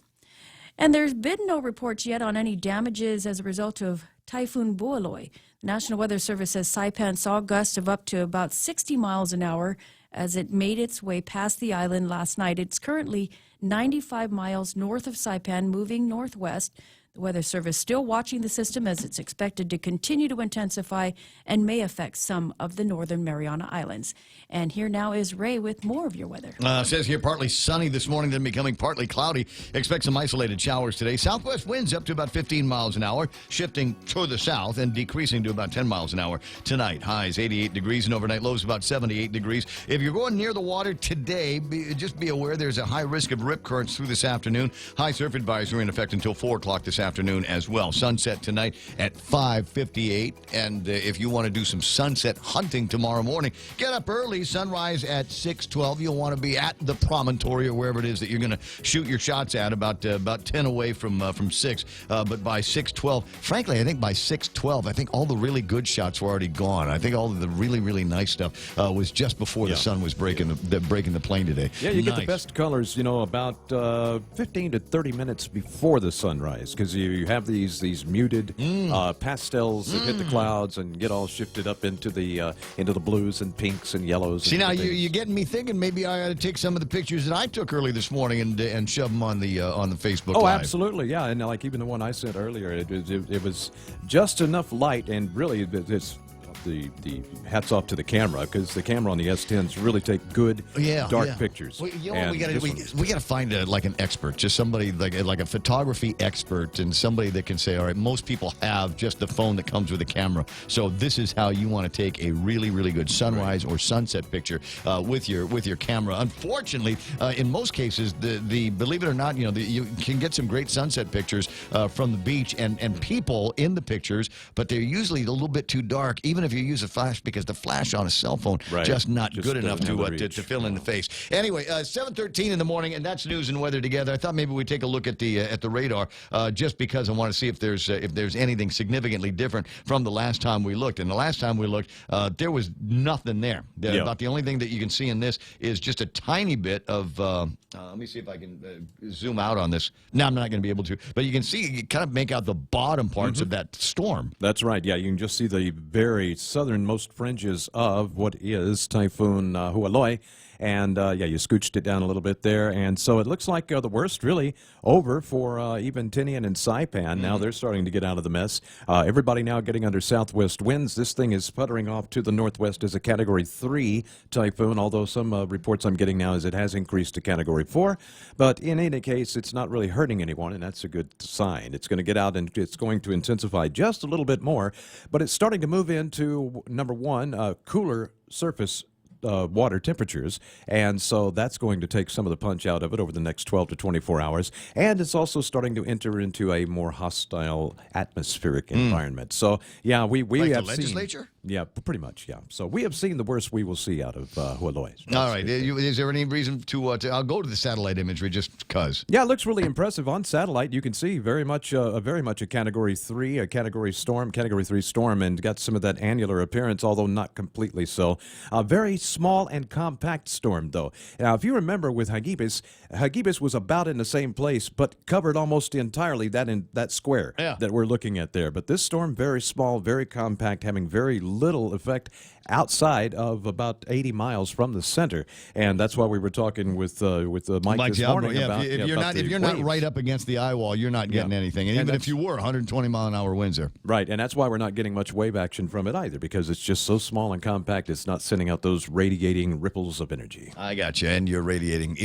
And there's been no reports yet on any damages as a result of Typhoon Bualoy. The National Weather Service says Saipan saw gusts of up to about 60 miles an hour as it made its way past the island last night. It's currently 95 miles north of Saipan, moving northwest. The Weather Service still watching the system as it's expected to continue to intensify and may affect some of the northern Mariana Islands. And here now is Ray with more of your weather.
Says here partly sunny this morning, then becoming partly cloudy. Expect some isolated showers today. Southwest winds up to about 15 miles an hour, shifting to the south and decreasing to about 10 miles an hour tonight. Highs 88 degrees and overnight lows about 78 degrees. If you're going near the water today, just be aware there's a high risk of rip currents through this afternoon. High surf advisory in effect until 4 o'clock this afternoon as well. Sunset tonight at 5:58. And if you want to do some sunset hunting tomorrow morning, get up early. Sunrise at 6:12. You'll want to be at the promontory or wherever it is that you're going to shoot your shots at, about 10 away from 6. But by 6:12, frankly, I think by 6:12, I think all the really good shots were already gone. I think all of the really, really nice stuff was just before the sun was breaking the plane today.
Yeah, you get the best colors, about 15 to 30 minutes before the sunrise, because you have these muted pastels that hit the clouds and get all shifted up into the blues and pinks and yellows.
See, now you're getting me thinking maybe I ought to take some of the pictures that I took early this morning and shove them on the Facebook Live.
Oh, absolutely, yeah. And like even the one I sent earlier, it was just enough light, and really it's the hats off to the camera, because the camera on the S10s really take good dark pictures.
Well, you know what we got to find like an expert, just somebody like a photography expert, and somebody that can say, all right, most people have just the phone that comes with a camera, so this is how you want to take a really, really good sunrise or sunset picture with your camera. Unfortunately, in most cases, the believe it or not, you can get some great sunset pictures from the beach and people in the pictures, but they're usually a little bit too dark, even if you use a flash, because the flash on a cell phone just not good enough to fill in the face. Anyway, 7:13 in the morning, and that's news and weather together. I thought maybe we'd take a look at the radar, just because I want to see if there's anything significantly different from the last time we looked. And the last time we looked, there was nothing there. About the only thing that you can see in this is just a tiny bit of. Let me see if I can zoom out on this. No, I'm not going to be able to. But you can see, you kind of make out the bottom parts of that storm.
That's right. Yeah, you can just see the very southernmost fringes of what is Typhoon Hualoi. And, you scooched it down a little bit there. And so it looks like the worst really over for even Tinian and Saipan. Now they're starting to get out of the mess. Everybody now getting under southwest winds. This thing is puttering off to the northwest as a Category 3 typhoon, although some reports I'm getting now is it has increased to Category 4. But in any case, it's not really hurting anyone, and that's a good sign. It's going to get out, and it's going to intensify just a little bit more. But it's starting to move into, number one, cooler surface water temperatures, and so that's going to take some of the punch out of it over the next 12 to 24 hours, and it's also starting to enter into a more hostile atmospheric environment. So, yeah, we
like
have
the legislature?
Seen, yeah, pretty much, yeah. So we have seen the worst we will see out of Hualoi.
All right. Is there any reason to I'll go to the satellite imagery just because.
Yeah, it looks really impressive on satellite. You can see very much a Category 3, a Category 3 storm, and got some of that annular appearance, although not completely so. Very small and compact storm, though. Now, if you remember with Hagibis was about in the same place, but covered almost entirely that square that we're looking at there. But this storm, very small, very compact, having very little effect outside of about 80 miles from the center, and that's why we were talking with Mike this morning about
if you're not right up against the eye wall, you're not getting anything. And even if you were, 120 mile an hour winds there.
Right, and that's why we're not getting much wave action from it either, because it's just so small and compact. It's not sending out those radiating ripples of energy.
I got you, and you're radiating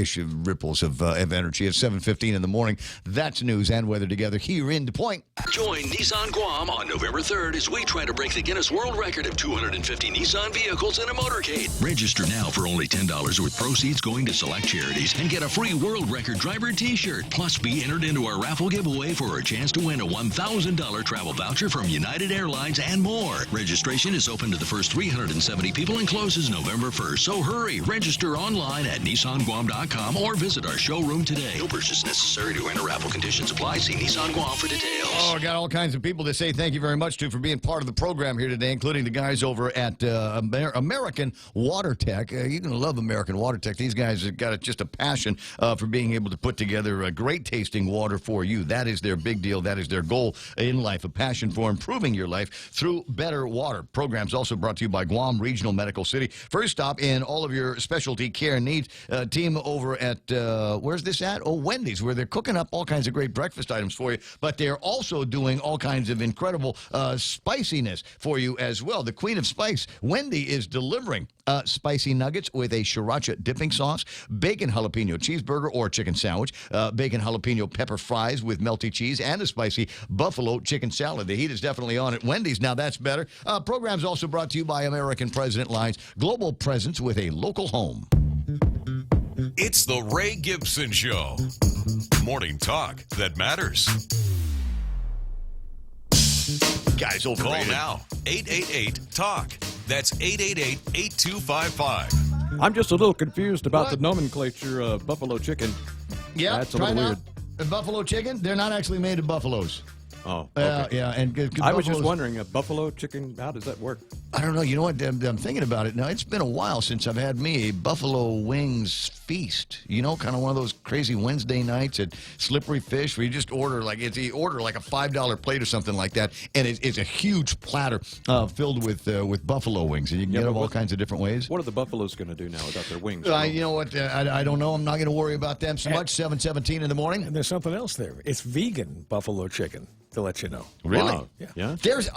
ripples of energy at 7:15 in the morning. That's news and weather together here in Des Moines.
Join Nissan Guam on November 3rd as we try to break the Guinness World Record of 250 Nissan vehicles in a motorcade. Register now for only $10 with proceeds going to select charities and get a free World Record Driver t-shirt. Plus, be entered into our raffle giveaway for a chance to win a $1,000 travel voucher from United Airlines and more. Registration is open to the first 370 people and closes November 1st. So hurry. Register online at NissanGuam.com or visit our showroom today. No purchase necessary to enter. Raffle conditions apply. See Nissan Guam for details.
Oh, I got all kinds of people to say thank you very much to for being part of the program here today, including the guys over at American Water Tech. You're going to love American Water Tech. These guys have got just a passion for being able to put together a great tasting water for you. That is their big deal. That is their goal in life, a passion for improving your life through better water. Programs also brought to you by Guam Regional Medical City. First stop in all of your specialty care needs. Team over at, where's this at? Oh, Wendy's, where they're cooking up all kinds of great breakfast items for you, but they're also doing all kinds of incredible spiciness for you as well. The Queen of Spice, Wendy, is delivering spicy nuggets with a sriracha dipping sauce, bacon jalapeno cheeseburger or chicken sandwich, bacon jalapeno pepper fries with melty cheese, and a spicy buffalo chicken salad. The heat is definitely on at Wendy's. Now that's better. Programs also brought to you by American President Lines, global presence with a local home.
It's the Ray Gibson Show. Morning talk that matters.
Guys, overrated.
Call now. 888-TALK. That's 888-8255.
I'm just a little confused about the nomenclature of buffalo chicken.
Yeah,
that's a little weird.
Buffalo chicken, they're not actually made of buffaloes.
Oh, okay.
Yeah, and
I was just wondering, a buffalo chicken, how does that work?
I don't know. You know what? I'm thinking about it now. It's been a while since I've had me a buffalo wings feast. You know, kind of one of those crazy Wednesday nights at Slippery Fish where you just order like a $5 plate or something like that, and it's a huge platter filled with buffalo wings, and you can get them all kinds of different ways.
What are the buffaloes going to do now without their wings?
You know what? I don't know. I'm not going to worry about them so much. 7:17 in the morning.
And there's something else there. It's vegan buffalo chicken.
to let you know.
Really?
Wow.
Yeah.
There's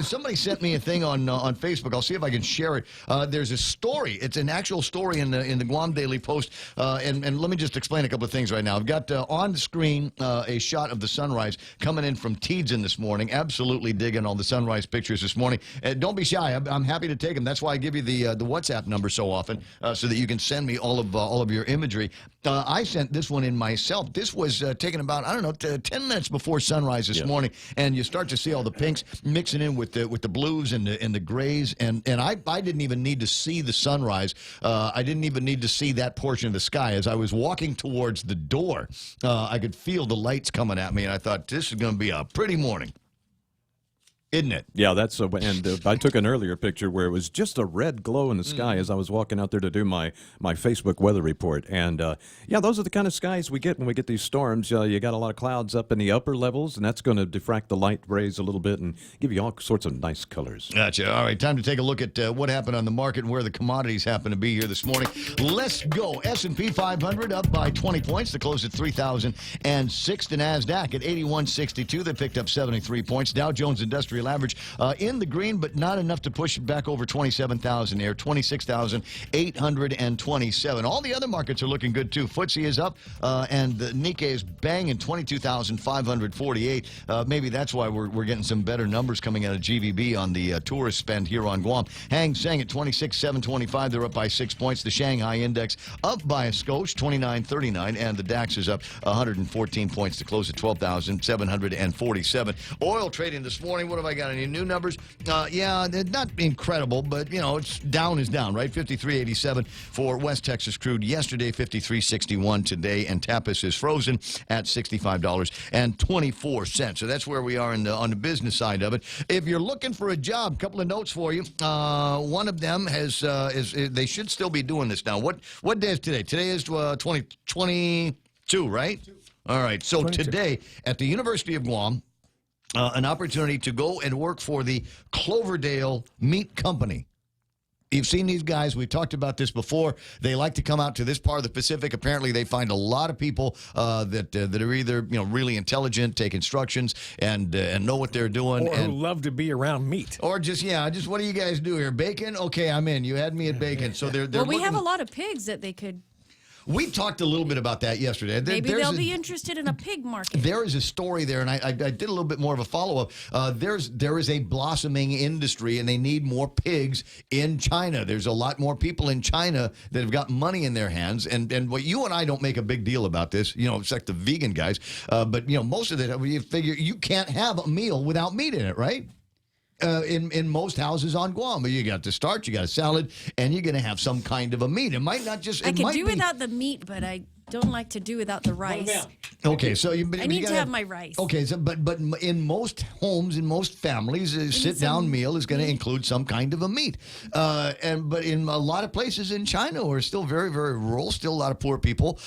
somebody sent me a thing on Facebook. I'll see if I can share it. There's a story. It's an actual story in the Guam Daily Post. And let me just explain a couple of things right now. I've got on the screen a shot of the sunrise coming in from Teedson this morning. Absolutely digging all the sunrise pictures this morning. Don't be shy. I'm happy to take them. That's why I give you the WhatsApp number so often, so that you can send me all of your imagery. I sent this one in myself. This was taken about 10 minutes before sunrise this morning, and you start to see all the pinks mixing in with the blues and the grays, and I didn't even need to see the sunrise. I didn't even need to see that portion of the sky. As I was walking towards the door, I could feel the lights coming at me, and I thought, this is going to be a pretty morning. Isn't it?
Yeah, that's and I took an earlier picture where it was just a red glow in the sky as I was walking out there to do my Facebook weather report. And yeah, those are the kind of skies we get when we get these storms. You got a lot of clouds up in the upper levels, and that's going to diffract the light rays a little bit and give you all sorts of nice colors.
Gotcha. All right, time to take a look at what happened on the market and where the commodities happen to be here this morning. Let's go. S&P 500 up by 20 points to close at 3,006. The NASDAQ at 8162. They picked up 73 points. Dow Jones Industrial Average in the green, but not enough to push it back over 27,000 there, 26,827. All the other markets are looking good, too. FTSE is up, and the Nikkei is banging 22,548. Maybe that's why we're getting some better numbers coming out of GVB on the tourist spend here on Guam. Hang Seng at 26,725. They're up by 6 points. The Shanghai Index up by a skosh, 29.39, and the DAX is up 114 points to close at 12,747. Oil trading this morning. What have I got? Any new numbers? Yeah, they're not incredible, but, it's down is down, right? 53.87 for West Texas crude. Yesterday, 53.61 today, and Tapas is frozen at $65.24. So that's where we are on the business side of it. If you're looking for a job, a couple of notes for you. One of them they should still be doing this now. What day is today? Today is 2022, right? All right. So 22. Today at the University of Guam, an opportunity to go and work for the Cloverdale Meat Company. You've seen these guys. We've talked about this before. They like to come out to this part of the Pacific. Apparently, they find a lot of people that are either really intelligent, take instructions, and know what they're doing,
or who love to be around meat,
or just what do you guys do here? Bacon? Okay, I'm in. You had me at bacon. So they're
well, we have a lot of pigs that they could.
We talked a little bit about that yesterday.
Maybe they'll be interested in a pig market.
There is a story there, and I did a little bit more of a follow-up. There is a blossoming industry, and they need more pigs in China. There's a lot more people in China that have got money in their hands, and what you and I don't make a big deal about this. It's like the vegan guys, but most of it, you figure you can't have a meal without meat in it, right? In most houses on Guam, but you got the starch, you got a salad, and you're going to have some kind of a meat. It might not just.
I can do without the meat, but I don't like to do without the rice.
Okay, so I
need to have my rice.
Okay, so but in most homes, in most families, a sit-down meal is going to include some kind of a meat. But in a lot of places in China, we're still very, very rural, still a lot of poor people.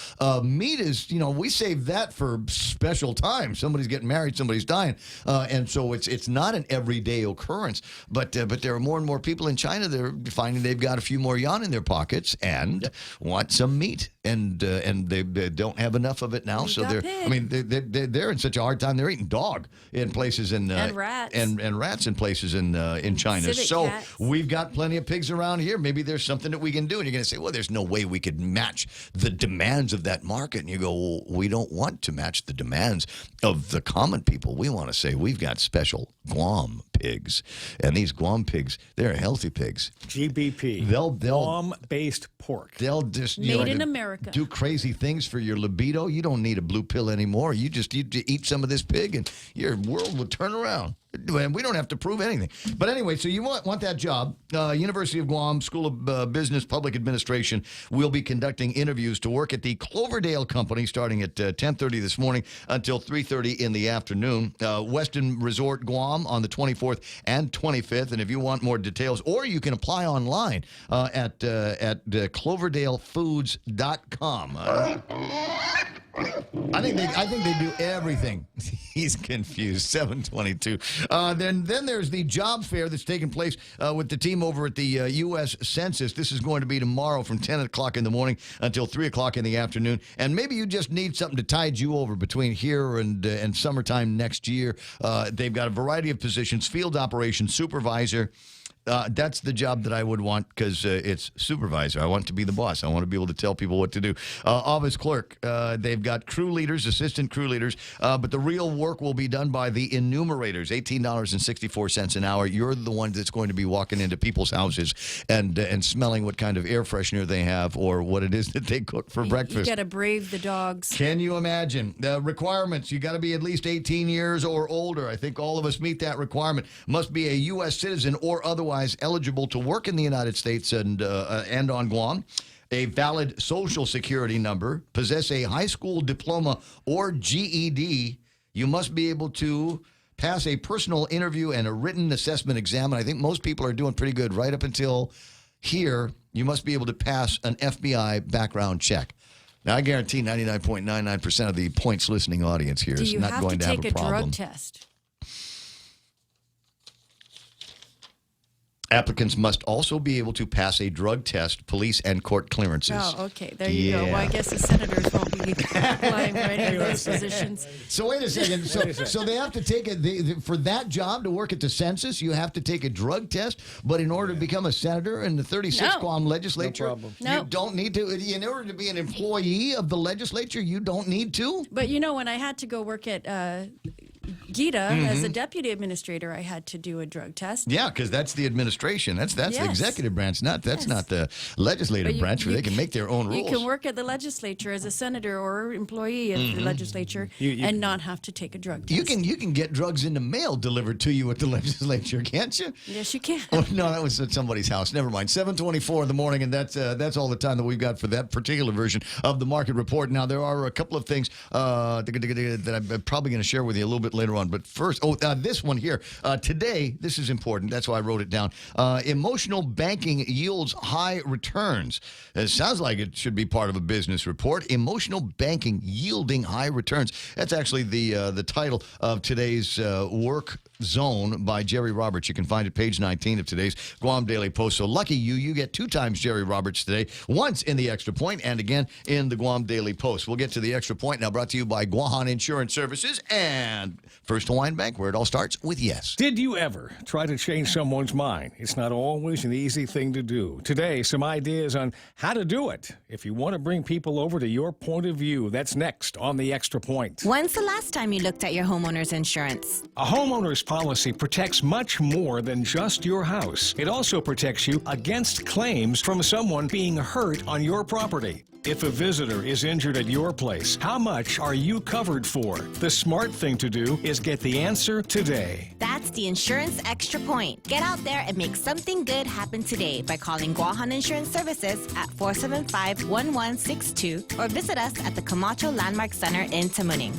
Meat is, we save that for special times. Somebody's getting married, somebody's dying, and so it's not an everyday occurrence. But there are more and more people in China that are finding they've got a few more yuan in their pockets and want some meat, and they don't have enough of it now. So they're in such a hard time. They're eating dog in places and
rats
and rats in places in China. So we've got plenty of pigs around here. Maybe there's something that we can do. And you're going to say, well, there's no way we could match the demands of that market. And you go, well, we don't want to match the demands of the common people. We want to say we've got special Guam pigs, and these Guam pigs, they're healthy pigs.
GBP.
They'll
Guam-based pork.
They'll just
made in America.
Do crazy things for your libido. You don't need a blue pill anymore. You eat some of this pig, and your world will turn around. And we don't have to prove anything. But anyway, so you want that job. University of Guam School of Business Public Administration will be conducting interviews to work at the Cloverdale Company starting at 10:30 this morning until 3:30 in the afternoon. Westin Resort Guam on the 24th and 25th. And if you want more details, or you can apply online at cloverdalefoods.com. I think they do everything. He's confused. 722. Then there's the job fair that's taking place with the team over at the U.S. Census. This is going to be tomorrow from 10 o'clock in the morning until 3 o'clock in the afternoon. And maybe you just need something to tide you over between here and summertime next year. They've got a variety of positions: field operations supervisor. That's the job that I would want because it's supervisor. I want to be the boss. I want to be able to tell people what to do. Office clerk. They've got crew leaders, assistant crew leaders, but the real work will be done by the enumerators. $18.64 an hour. You're the one that's going to be walking into people's houses and smelling what kind of air freshener they have or what it is that they cook for breakfast.
You got to brave the dogs.
Can you imagine? The requirements, you got to be at least 18 years or older. I think all of us meet that requirement. Must be a U.S. citizen or otherwise eligible to work in the United States and on Guam. A valid social security number. Possess a high school diploma or GED. You must be able to pass a personal interview and a written assessment exam. And I think most people are doing pretty good right up until here. You must be able to pass an FBI background check. Now, I guarantee 99.99% of the points listening audience here is not going to have a problem.
Do you have to take a drug test?
Applicants must also be able to pass a drug test, police, and court clearances.
Oh, okay. There you go. Well, I guess the senators won't be applying for any of those positions.
So wait a second. So they have to take for that job to work at the census, you have to take a drug test. But in order to become a senator in the 36th Guam legislature, you don't need to. In order to be an employee of the legislature, you don't need to.
But you know, when I had to go work at Gita as a deputy administrator, I had to do a drug test.
Yeah, because that's the administration. That's the executive branch. Not the legislative branch where they can make their own rules.
You can work at the legislature as a senator or employee of the legislature and not have to take a drug test.
You can get drugs in the mail delivered to you at the legislature, can't you?
Yes, you can.
Oh, no, that was at somebody's house. Never mind. 7:24 in the morning, and that's all the time that we've got for that particular version of the market report. Now, there are a couple of things that I'm probably going to share with you a little bit later on. But first, this one here. Today, this is important. That's why I wrote it down. Emotional banking yields high returns. It sounds like it should be part of a business report. Emotional banking yielding high returns. That's actually the title of today's work zone by Jerry Roberts. You can find it page 19 of today's Guam Daily Post. So lucky you get 2 times Jerry Roberts today, once in the Extra Point and again in the Guam Daily Post. We'll get to the Extra Point now, brought to you by Guahan Insurance Services and First Hawaiian Bank, where it all starts with yes.
Did you ever try to change someone's mind? It's not always an easy thing to do. Today, some ideas on how to do it. If you want to bring people over to your point of view, that's next on the Extra Point.
When's the last time you looked at your homeowner's insurance?
A homeowner's policy protects much more than just your house. It also protects you against claims from someone being hurt on your property. If a visitor is injured at your place, how much are you covered for? The smart thing to do is get the answer today.
That's the Insurance Extra Point. Get out there and make something good happen today by calling Guahan Insurance Services at 475-1162 or visit us at the Camacho Landmark Center in Tamuning.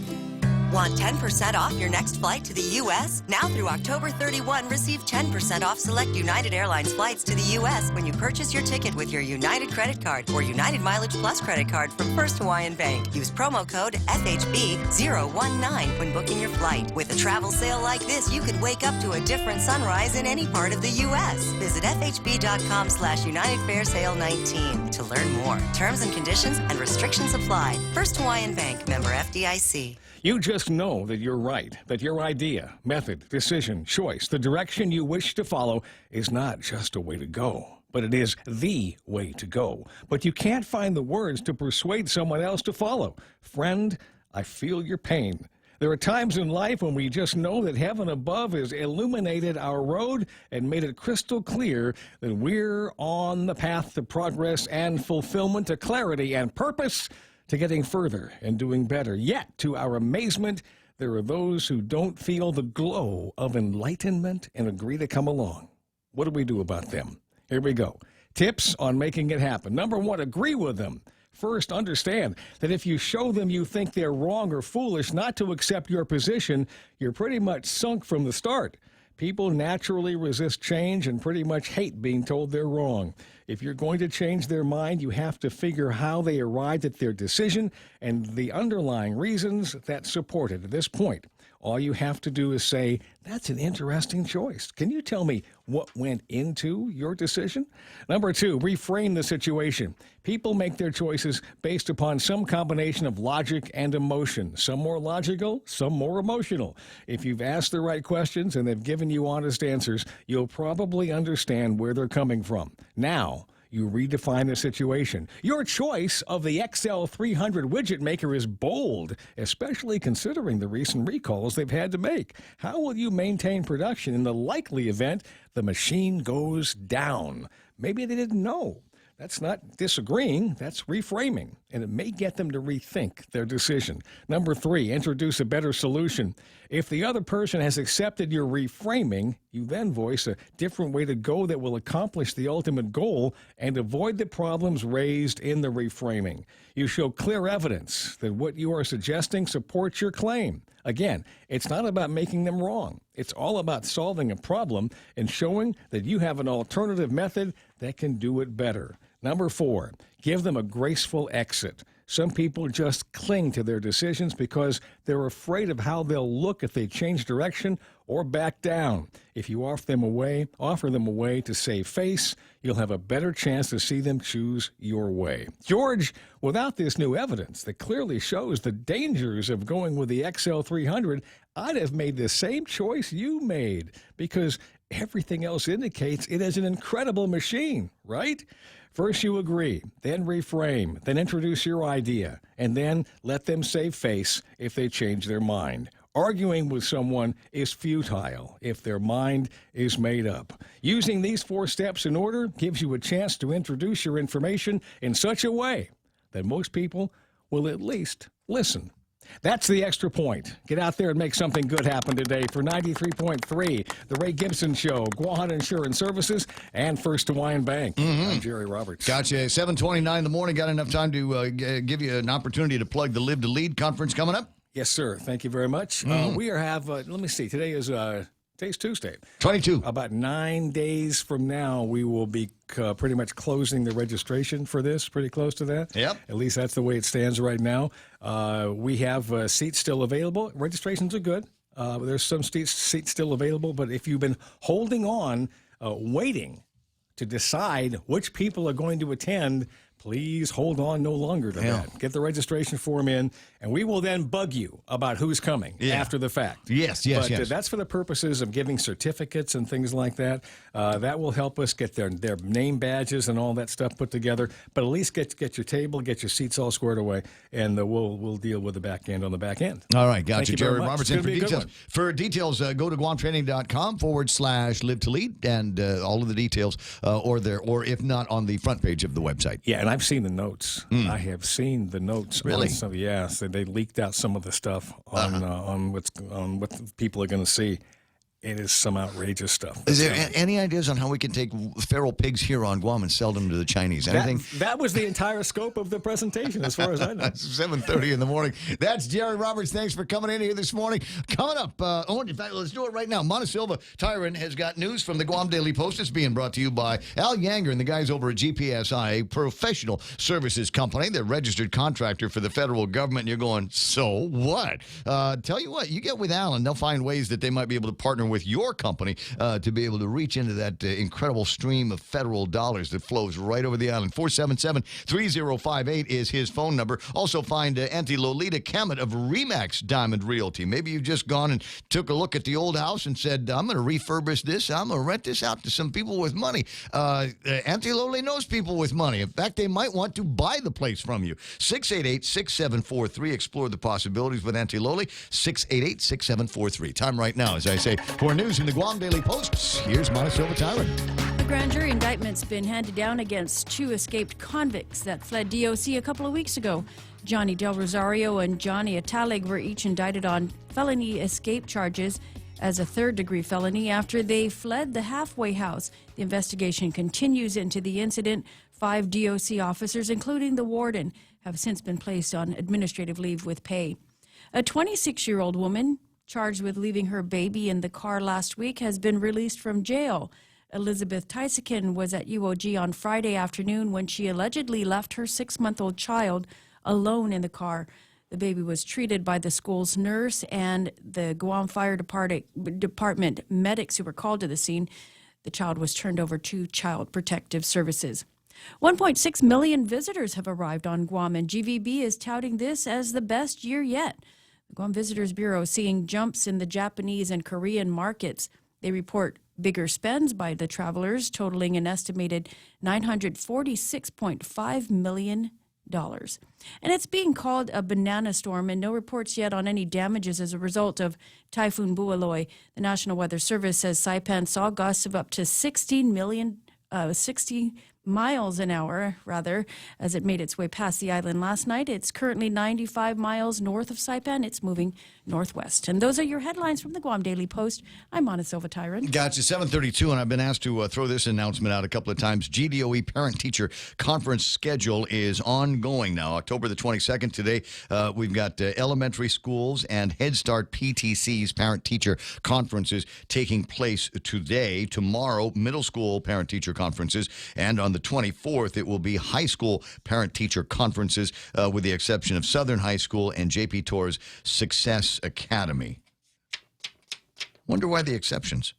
Want 10% off your next flight to the U.S.? Now through October 31, receive 10% off select United Airlines flights to the U.S. when you purchase your ticket with your United credit card or United Mileage Plus credit card from First Hawaiian Bank. Use promo code FHB019 when booking your flight. With a travel sale like this, you could wake up to a different sunrise in any part of the U.S. Visit FHB.com/United Fair Sale 19 to learn more. Terms and conditions and restrictions apply. First Hawaiian Bank, member FDIC.
You just know that you're right, that your idea, method, decision, choice, the direction you wish to follow is not just a way to go, but it is the way to go. But you can't find the words to persuade someone else to follow. Friend, I feel your pain. There are times in life when we just know that heaven above has illuminated our road and made it crystal clear that we're on the path to progress and fulfillment, to clarity and purpose, to getting further and doing better. Yet, to our amazement, there are those who don't feel the glow of enlightenment and agree to come along. What do we do about them? Here we go. Tips on making it happen. Number 1, agree with them. First, understand that if you show them you think they're wrong or foolish not to accept your position, you're pretty much sunk from the start. People naturally resist change and pretty much hate being told they're wrong. If you're going to change their mind, you have to figure how they arrived at their decision and the underlying reasons that support it. At this point, all you have to do is say, that's an interesting choice. Can you tell me what went into your decision? Number 2, reframe the situation. People make their choices based upon some combination of logic and emotion. Some more logical, some more emotional. If you've asked the right questions and they've given you honest answers, you'll probably understand where they're coming from. Now, you redefine the situation. Your choice of the XL300 widget maker is bold, especially considering the recent recalls they've had to make. How will you maintain production in the likely event the machine goes down? Maybe they didn't know. That's not disagreeing, that's reframing, and it may get them to rethink their decision. Number 3, introduce a better solution. If the other person has accepted your reframing, you then voice a different way to go that will accomplish the ultimate goal and avoid the problems raised in the reframing. You show clear evidence that what you are suggesting supports your claim. Again, it's not about making them wrong. It's all about solving a problem and showing that you have an alternative method that can do it better. Number 4, give them a graceful exit. Some people just cling to their decisions because they're afraid of how they'll look if they change direction or back down. If you offer them a way to save face, you'll have a better chance to see them choose your way. George, without this new evidence that clearly shows the dangers of going with the XL300, I'd have made the same choice you made because everything else indicates it is an incredible machine, right? First you agree, then reframe, then introduce your idea, and then let them save face if they change their mind. Arguing with someone is futile if their mind is made up. Using these 4 steps in order gives you a chance to introduce your information in such a way that most people will at least listen. That's the extra point. Get out there and make something good happen today. For 93.3, The Ray Gibson Show, Guahan Insurance Services, and First Hawaiian Bank. I'm Jerry Roberts.
Gotcha. 7:29 in the morning. Got enough time to give you an opportunity to plug the Live to Lead conference coming up?
Yes, sir. Thank you very much. We have, let me see, today's Tuesday.
22.
About 9 days from now, we will be pretty much closing the registration for this, pretty close to that.
Yep.
At least that's the way it stands right now. We have seats still available. Registrations are good. There's some seats still available, but if you've been holding on, waiting to decide which people are going to attend, please hold on no longer to that. Get the registration form in, and we will then bug you about who's coming after the fact.
Yes.
But that's for the purposes of giving certificates and things like that. That will help us get their name badges and all that stuff put together. But at least get your table, get your seats all squared away, and we'll deal with the back end on the back end.
All right, gotcha.
Thank you
Jerry
very much.
Roberts.
It's
For details, go to guamtraining.com/live to lead, and all of the details, or if not, on the front page of the website.
Yeah, and I've seen the notes. I have seen the notes.
Really?
Yes, they leaked out some of the stuff on what people are going to see. It is some outrageous stuff.
Is there any ideas on how we can take feral pigs here on Guam and sell them to the Chinese? Anything?
That was the entire scope of the presentation, as far as I know.
7:30 in the morning. That's Jerry Roberts. Thanks for coming in here this morning. Coming up, in fact, let's do it right now. Montesilva Tyron has got news from the Guam Daily Post. It's being brought to you by Al Yanger and the guys over at GPSI, a professional services company. They're registered contractor for the federal government. And you're going, so what? Tell you what, you get with Al, and they'll find ways that they might be able to partner with your company to be able to reach into that incredible stream of federal dollars that flows right over the island. 477-3058 is his phone number. Also find Auntie Lolita Kemet of Remax Diamond Realty. Maybe you've just gone and took a look at the old house and said, I'm going to refurbish this. I'm going to rent this out to some people with money. Auntie Loli knows people with money. In fact, they might want to buy the place from you. 688-6743. Explore the possibilities with Auntie Loli. 688-6743. Time right now, as I say. For news in the Guam Daily Post, here's Montesilva Tyron.
A grand jury indictment's been handed down against 2 escaped convicts that fled DOC a couple of weeks ago. Johnny Del Rosario and Johnny Atalig were each indicted on felony escape charges as a third-degree felony after they fled the halfway house. The investigation continues into the incident. 5 DOC officers, including the warden, have since been placed on administrative leave with pay. A 26-year-old woman charged with leaving her baby in the car last week, has been released from jail. Elizabeth Tysikin was at UOG on Friday afternoon when she allegedly left her 6-month-old child alone in the car. The baby was treated by the school's nurse and the Guam Fire Department medics who were called to the scene. The child was turned over to Child Protective Services. 1.6 million visitors have arrived on Guam, and GVB is touting this as the best year yet. The Guam Visitors Bureau seeing jumps in the Japanese and Korean markets. They report bigger spends by the travelers, totaling an estimated $946.5 million. And it's being called a banana storm, and no reports yet on any damages as a result of Typhoon Bualoy. The National Weather Service says Saipan saw gusts of up to 60 miles an hour, as it made its way past the island last night. It's currently 95 miles north of Saipan. It's moving northwest. And those are your headlines from the Guam Daily Post. I'm Ana Silva Tyrant.
Gotcha. 7:32, and I've been asked to throw this announcement out a couple of times. GDOE Parent-Teacher Conference schedule is ongoing now. October the 22nd today, we've got elementary schools and Head Start PTC's Parent-Teacher Conferences taking place today. Tomorrow, middle school Parent-Teacher Conferences, and on the 24th, it will be high school parent-teacher conferences, with the exception of Southern High School and JP Torres Success Academy. Wonder why the exceptions?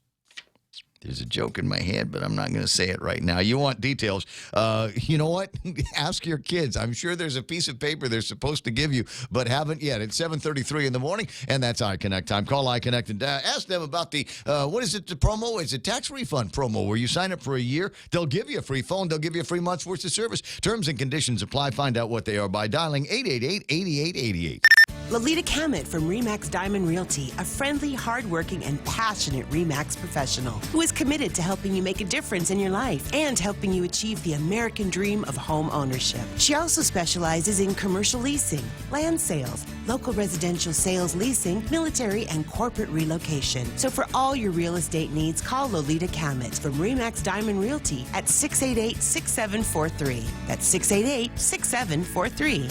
There's a joke in my head, but I'm not going to say it right now. You want details. You know what? Ask your kids. I'm sure there's a piece of paper they're supposed to give you, but haven't yet. It's 7:33 in the morning, and that's iConnect time. Call iConnect and ask them about the, what is it, the promo? It's a tax refund promo where you sign up for a year. They'll give you a free phone. They'll give you a free month's worth of service. Terms and conditions apply. Find out what they are by dialing 888-8888.
Lolita Cammett from RE/MAX Diamond Realty, a friendly, hardworking, and passionate RE/MAX professional who is committed to helping you make a difference in your life and helping you achieve the American dream of home ownership. She also specializes in commercial leasing, land sales, local residential sales leasing, military, and corporate relocation. So for all your real estate needs, call Lolita Cammett from RE/MAX Diamond Realty at 688-6743. That's 688-6743.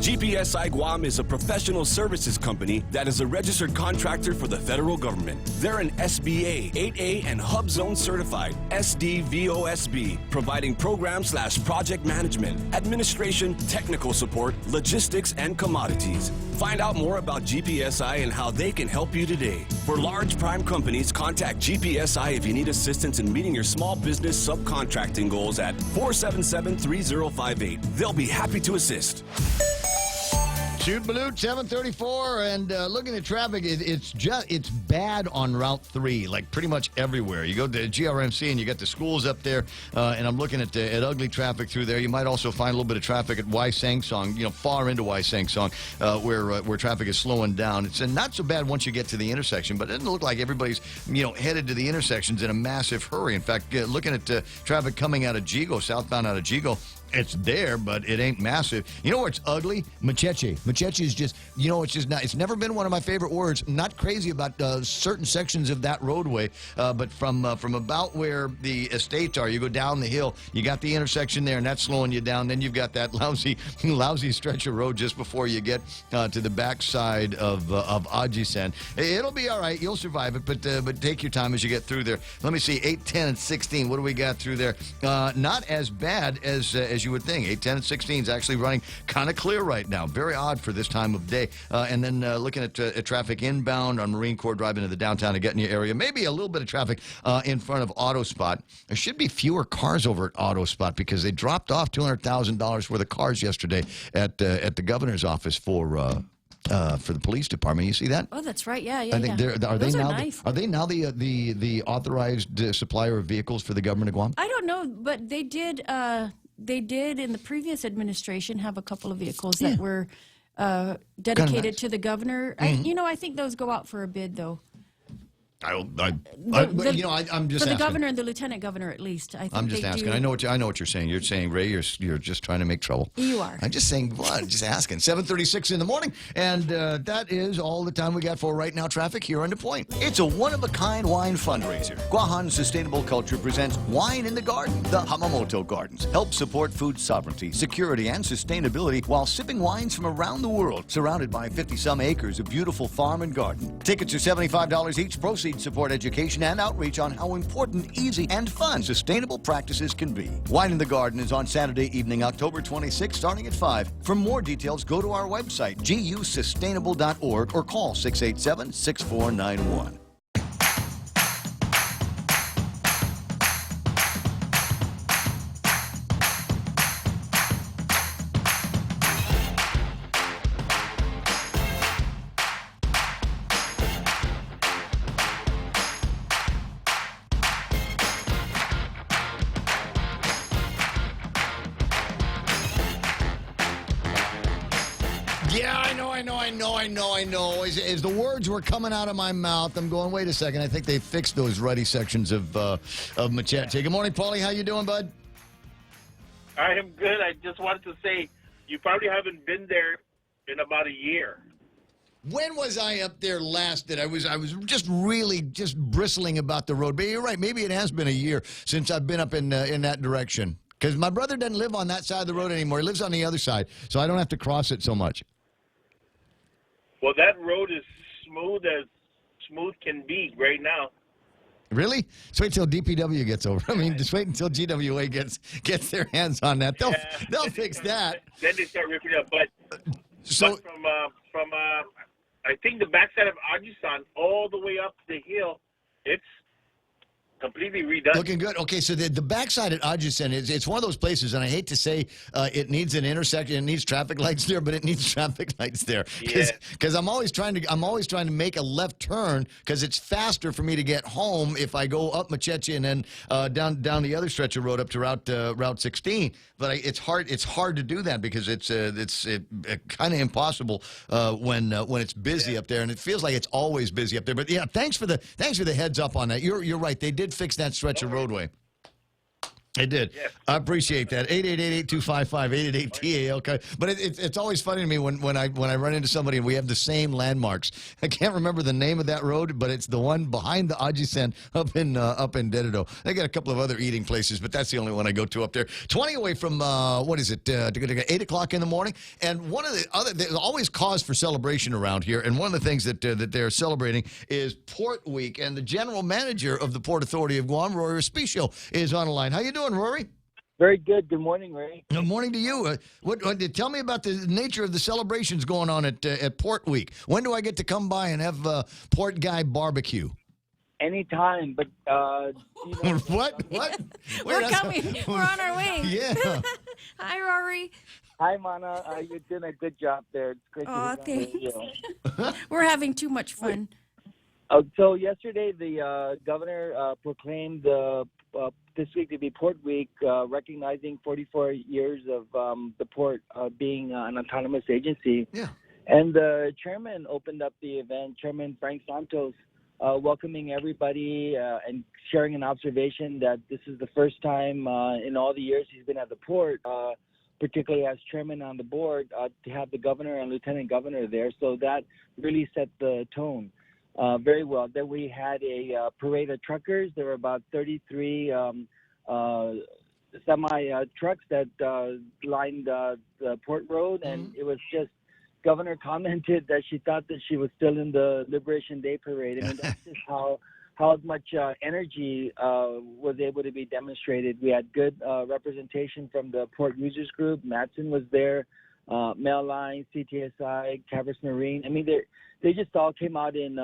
GPSI Guam is a professional services company that is a registered contractor for the federal government. They're an SBA, 8A, and Hub Zone certified SDVOSB, providing program/project management, administration, technical support, logistics, and commodities. Find out more about GPSI and how they can help you today. For large prime companies, contact GPSI if you need assistance in meeting your small business subcontracting goals at 477-3058. They'll be happy to assist.
Shoot Balut, 7:34, and looking at traffic, it's bad on Route 3, like pretty much everywhere. You go to GRMC and you got the schools up there, and I'm looking at ugly traffic through there. You might also find a little bit of traffic at Y Sangsong, far into Y Sangsong, where traffic is slowing down. It's not so bad once you get to the intersection, but it doesn't look like everybody's headed to the intersections in a massive hurry. In fact, looking at traffic coming out of Jigo, southbound out of Jigo, it's there, but it ain't massive. You know where it's ugly? Macheche. Macheche is just, it's just not, it's never been one of my favorite words. I'm not crazy about certain sections of that roadway, but from about where the estates are, you go down the hill, you got the intersection there, and that's slowing you down. Then you've got that lousy stretch of road just before you get to the backside of Ajisen. It'll be all right. You'll survive it, but take your time as you get through there. Let me see, 8, 10, and 16. What do we got through there? Not as bad as you would think. 8, 10, and 16 is actually running kind of clear right now. Very odd for this time of day. And then looking at traffic inbound on Marine Corps Drive into the downtown Agetnia area. Maybe a little bit of traffic in front of Auto Spot. There should be fewer cars over at Auto Spot because they dropped off $200,000 worth of cars yesterday at the governor's office for the police department. You see that?
Oh, that's right. Yeah.
I think are
Those
they
are
now
nice.
are they now the authorized supplier of vehicles for the government of Guam?
I don't know, but they did. They did in the previous administration have a couple of vehicles that were dedicated to the governor.
Mm-hmm.
I think those go out for a bid, though.
I'm
For
just
the
asking.
governor and the lieutenant governor, at least. I think
I'm just
they
asking.
do.
I know what you're saying. You're saying, Ray, you're just trying to make trouble.
You are.
I'm just saying, what? Just asking. 7:36 in the morning, and that is all the time we got for right now. Traffic here on The Point. It's a one-of-a-kind wine fundraiser. Guahan Sustainable Culture presents Wine in the Garden. The Hamamoto Gardens help support food sovereignty, security, and sustainability while sipping wines from around the world, surrounded by 50-some acres of beautiful farm and garden. Tickets are $75 each. Proceeds support education and outreach on how important, easy, and fun sustainable practices can be. Wine in the Garden is on Saturday evening, October 26th, starting at 5. For more details, go to our website, gusustainable.org, or call 687-6491. Yeah, I know. As the words were coming out of my mouth, I'm going, wait a second. I think they fixed those ruddy sections of Machete. Good morning, Paulie. How you doing, bud?
I am good. I just wanted to say you probably haven't been there in about a year.
When was I up there last? That I was just really bristling about the road. But you're right. Maybe it has been a year since I've been up in that direction. Because my brother doesn't live on that side of the road anymore. He lives on the other side, so I don't have to cross it so much.
Well, that road is smooth as smooth can be right now.
Really? Just wait till DPW gets over. I mean, just wait until GWA gets their hands on that. They'll fix that.
Then they start ripping it up. But
So
from I think the backside of Ajisan all the way up the hill, it's completely redone.
looking good. Okay, so the backside at Ajusen, it's one of those places, and I hate to say it needs an intersection, it needs traffic lights there, but it needs traffic lights there. Because I'm always trying to make a left turn because it's faster for me to get home if I go up Machechi and then down the other stretch of road up to Route 16. But it's hard to do that because it's kind of impossible when it's busy up there, and it feels like it's always busy up there. But yeah, thanks for the heads up on that. You're right. They did fix that stretch of roadway. They did. Yeah. I appreciate that. 888-8255-888-TAL. Okay. But it's always funny to me when I run into somebody and we have the same landmarks. I can't remember the name of that road, but it's the one behind the Ajisen up in Dededo. They got a couple of other eating places, but that's the only one I go to up there. 20 away from 8 o'clock in the morning. And one of the other, there's always cause for celebration around here. And one of the things that they're celebrating is Port Week. And the general manager of the Port Authority of Guam, Rory Respicio, is on the line. How you doing, Rory?
Very good. Good morning, Ray.
Good morning to you. Tell me about the nature of the celebrations going on at Port Week. When do I get to come by and have Port Guy barbecue?
Anytime, but
what?
We're coming. We're on our way.
Yeah.
Hi, Rory.
Hi, Mana. You're doing a good job there. It's great to hear you.
We're having too much fun.
So yesterday, the governor proclaimed this week to be Port Week, recognizing 44 years of the port being an autonomous agency.
Yeah.
And the chairman opened up the event, Chairman Frank Santos, welcoming everybody and sharing an observation that this is the first time in all the years he's been at the port, particularly as chairman on the board, to have the governor and lieutenant governor there. So that really set the tone. Very well. Then we had a parade of truckers. There were about 33 semi-trucks that lined the port road, and it was just, Governor commented that she thought that she was still in the Liberation Day parade. I mean, that's just how much energy was able to be demonstrated. We had good representation from the Port Users Group. Matson was there, Mail Line, CTSI, Cavers Marine. I mean, they just all came out in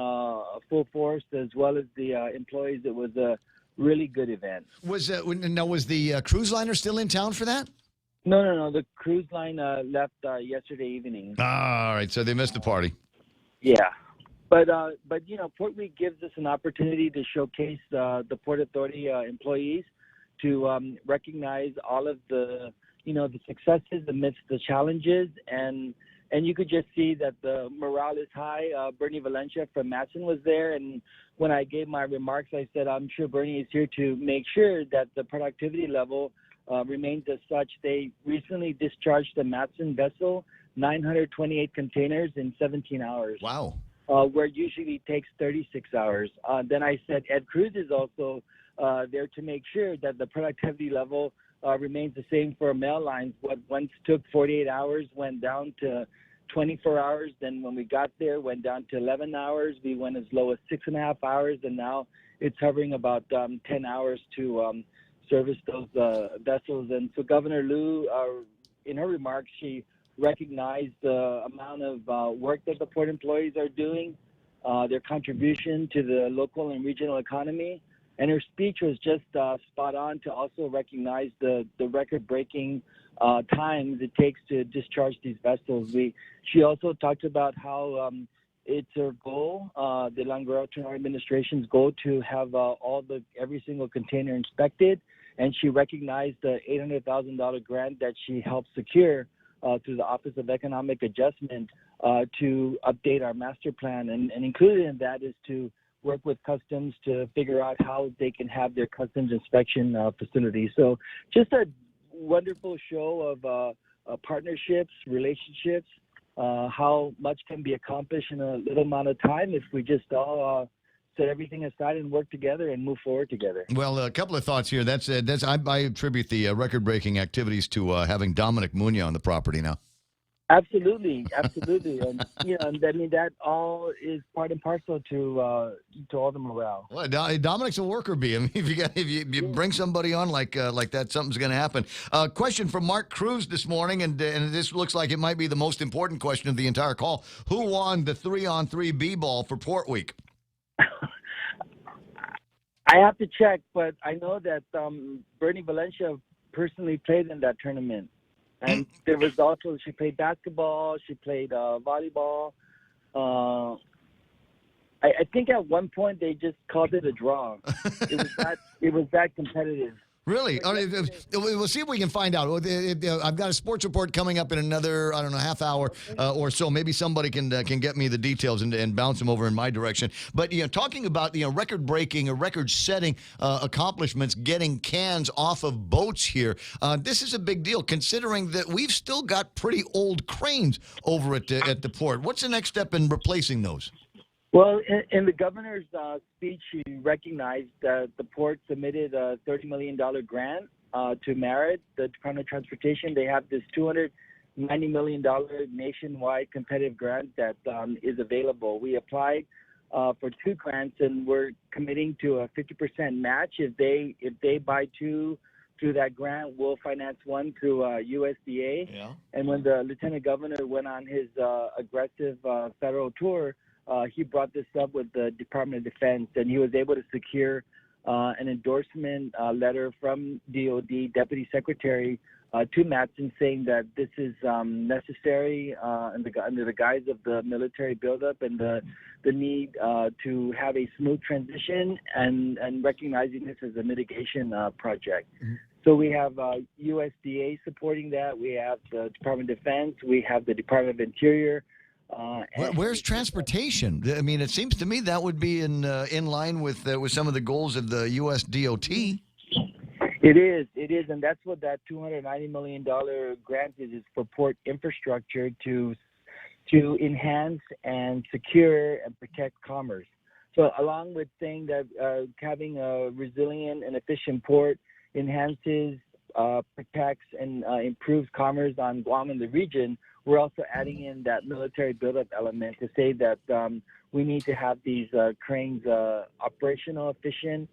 full force, as well as the employees. It was a really good event.
Was the cruise liner still in town for that?
No. The cruise line left yesterday evening.
All right, so they missed the party.
Yeah, but Port Week gives us an opportunity to showcase the Port Authority employees, to recognize all of the the successes amidst the challenges, and and you could just see that the morale is high. Bernie Valencia from Matson was there, and when I gave my remarks, I said I'm sure Bernie is here to make sure that the productivity level remains as such. They recently discharged the Matson vessel, 928 containers in 17 hours.
Wow.
Where it usually takes 36 hours. Then I said Ed Cruz is also there to make sure that the productivity level remains the same for mail lines. What once took 48 hours went down to 24 hours. Then when we got there, went down to 11 hours. We went as low as 6.5 hours, and now it's hovering about 10 hours to service those vessels. And so Governor Liu, in her remarks, she recognized the amount of work that the port employees are doing, their contribution to the local and regional economy. And her speech was just spot on to also recognize the record-breaking times it takes to discharge these vessels. She also talked about how it's her goal, the Langaro administration's goal, to have every single container inspected. And she recognized the $800,000 grant that she helped secure through the Office of Economic Adjustment to update our master plan. And included in that is to work with Customs to figure out how they can have their customs inspection facility. So just a wonderful show of partnerships, relationships, how much can be accomplished in a little amount of time if we just all set everything aside and work together and move forward together.
Well, a couple of thoughts here. I attribute the record-breaking activities to having Dominic Munoz on the property now.
Absolutely. And I mean that all is part and parcel to all the morale.
Well, Dominic's a worker bee. I mean, if you bring somebody on like that, something's going to happen. Question from Mark Cruz this morning, and this looks like it might be the most important question of the entire call. Who won the 3-on-3 B-ball for Port Week?
I have to check, but I know that Bernie Valencia personally played in that tournament. And there was also, she played basketball, she played volleyball. I think at one point they just called it a draw. It was that competitive.
Really? All right, we'll see if we can find out. I've got a sports report coming up in another, half hour or so. Maybe somebody can get me the details and bounce them over in my direction. But talking about record-breaking or record-setting accomplishments, getting cans off of boats here. This is a big deal, considering that we've still got pretty old cranes over at the port. What's the next step in replacing those?
Well, in the governor's speech, she recognized that the port submitted a $30 million grant to Merit, the Department of Transportation. They have this $290 million nationwide competitive grant that is available. We applied for 2 grants, and we're committing to a 50% match. If they buy 2 through that grant, we'll finance 1 through USDA. Yeah. And when the lieutenant governor went on his aggressive federal tour, he brought this up with the Department of Defense, and he was able to secure an endorsement letter from DOD Deputy Secretary to Matson saying that this is necessary under the guise of the military buildup and the need to have a smooth transition and recognizing this as a mitigation project. Mm-hmm. So we have USDA supporting that. We have the Department of Defense. We have the Department of Interior.
Where's transportation? I mean, it seems to me that would be in line with some of the goals of the U.S. DOT.
It is, and that's what that $290 million grant is for port infrastructure to enhance and secure and protect commerce. So along with saying that having a resilient and efficient port enhances, protects, and improves commerce on Guam and the region, we're also adding in that military buildup element to say that we need to have these cranes operational, efficient,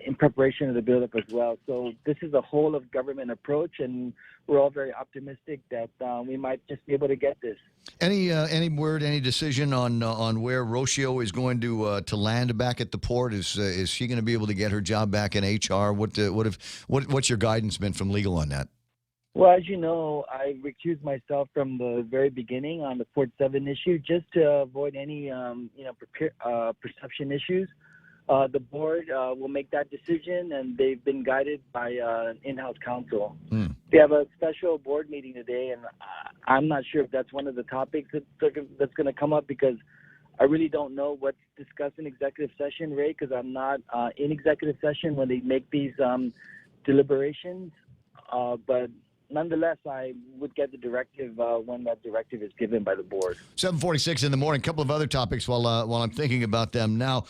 in preparation of the buildup as well. So this is a whole of government approach, and we're all very optimistic that we might just be able to get this.
Any word, any decision on where Rocio is going to land back at the port? Is she going to be able to get her job back in HR? What's your guidance been from legal on that?
Well, as you know, I recused myself from the very beginning on the Port 7 issue just to avoid any perception issues. The board will make that decision, and they've been guided by an in-house counsel. They have a special board meeting today, and I'm not sure if that's one of the topics that's going to come up because I really don't know what's discussed in executive session, Ray, because I'm not in executive session when they make these deliberations. But nonetheless, I would get the directive when that directive is given by the board.
7:46 in the morning. A couple of other topics while I'm thinking about them now.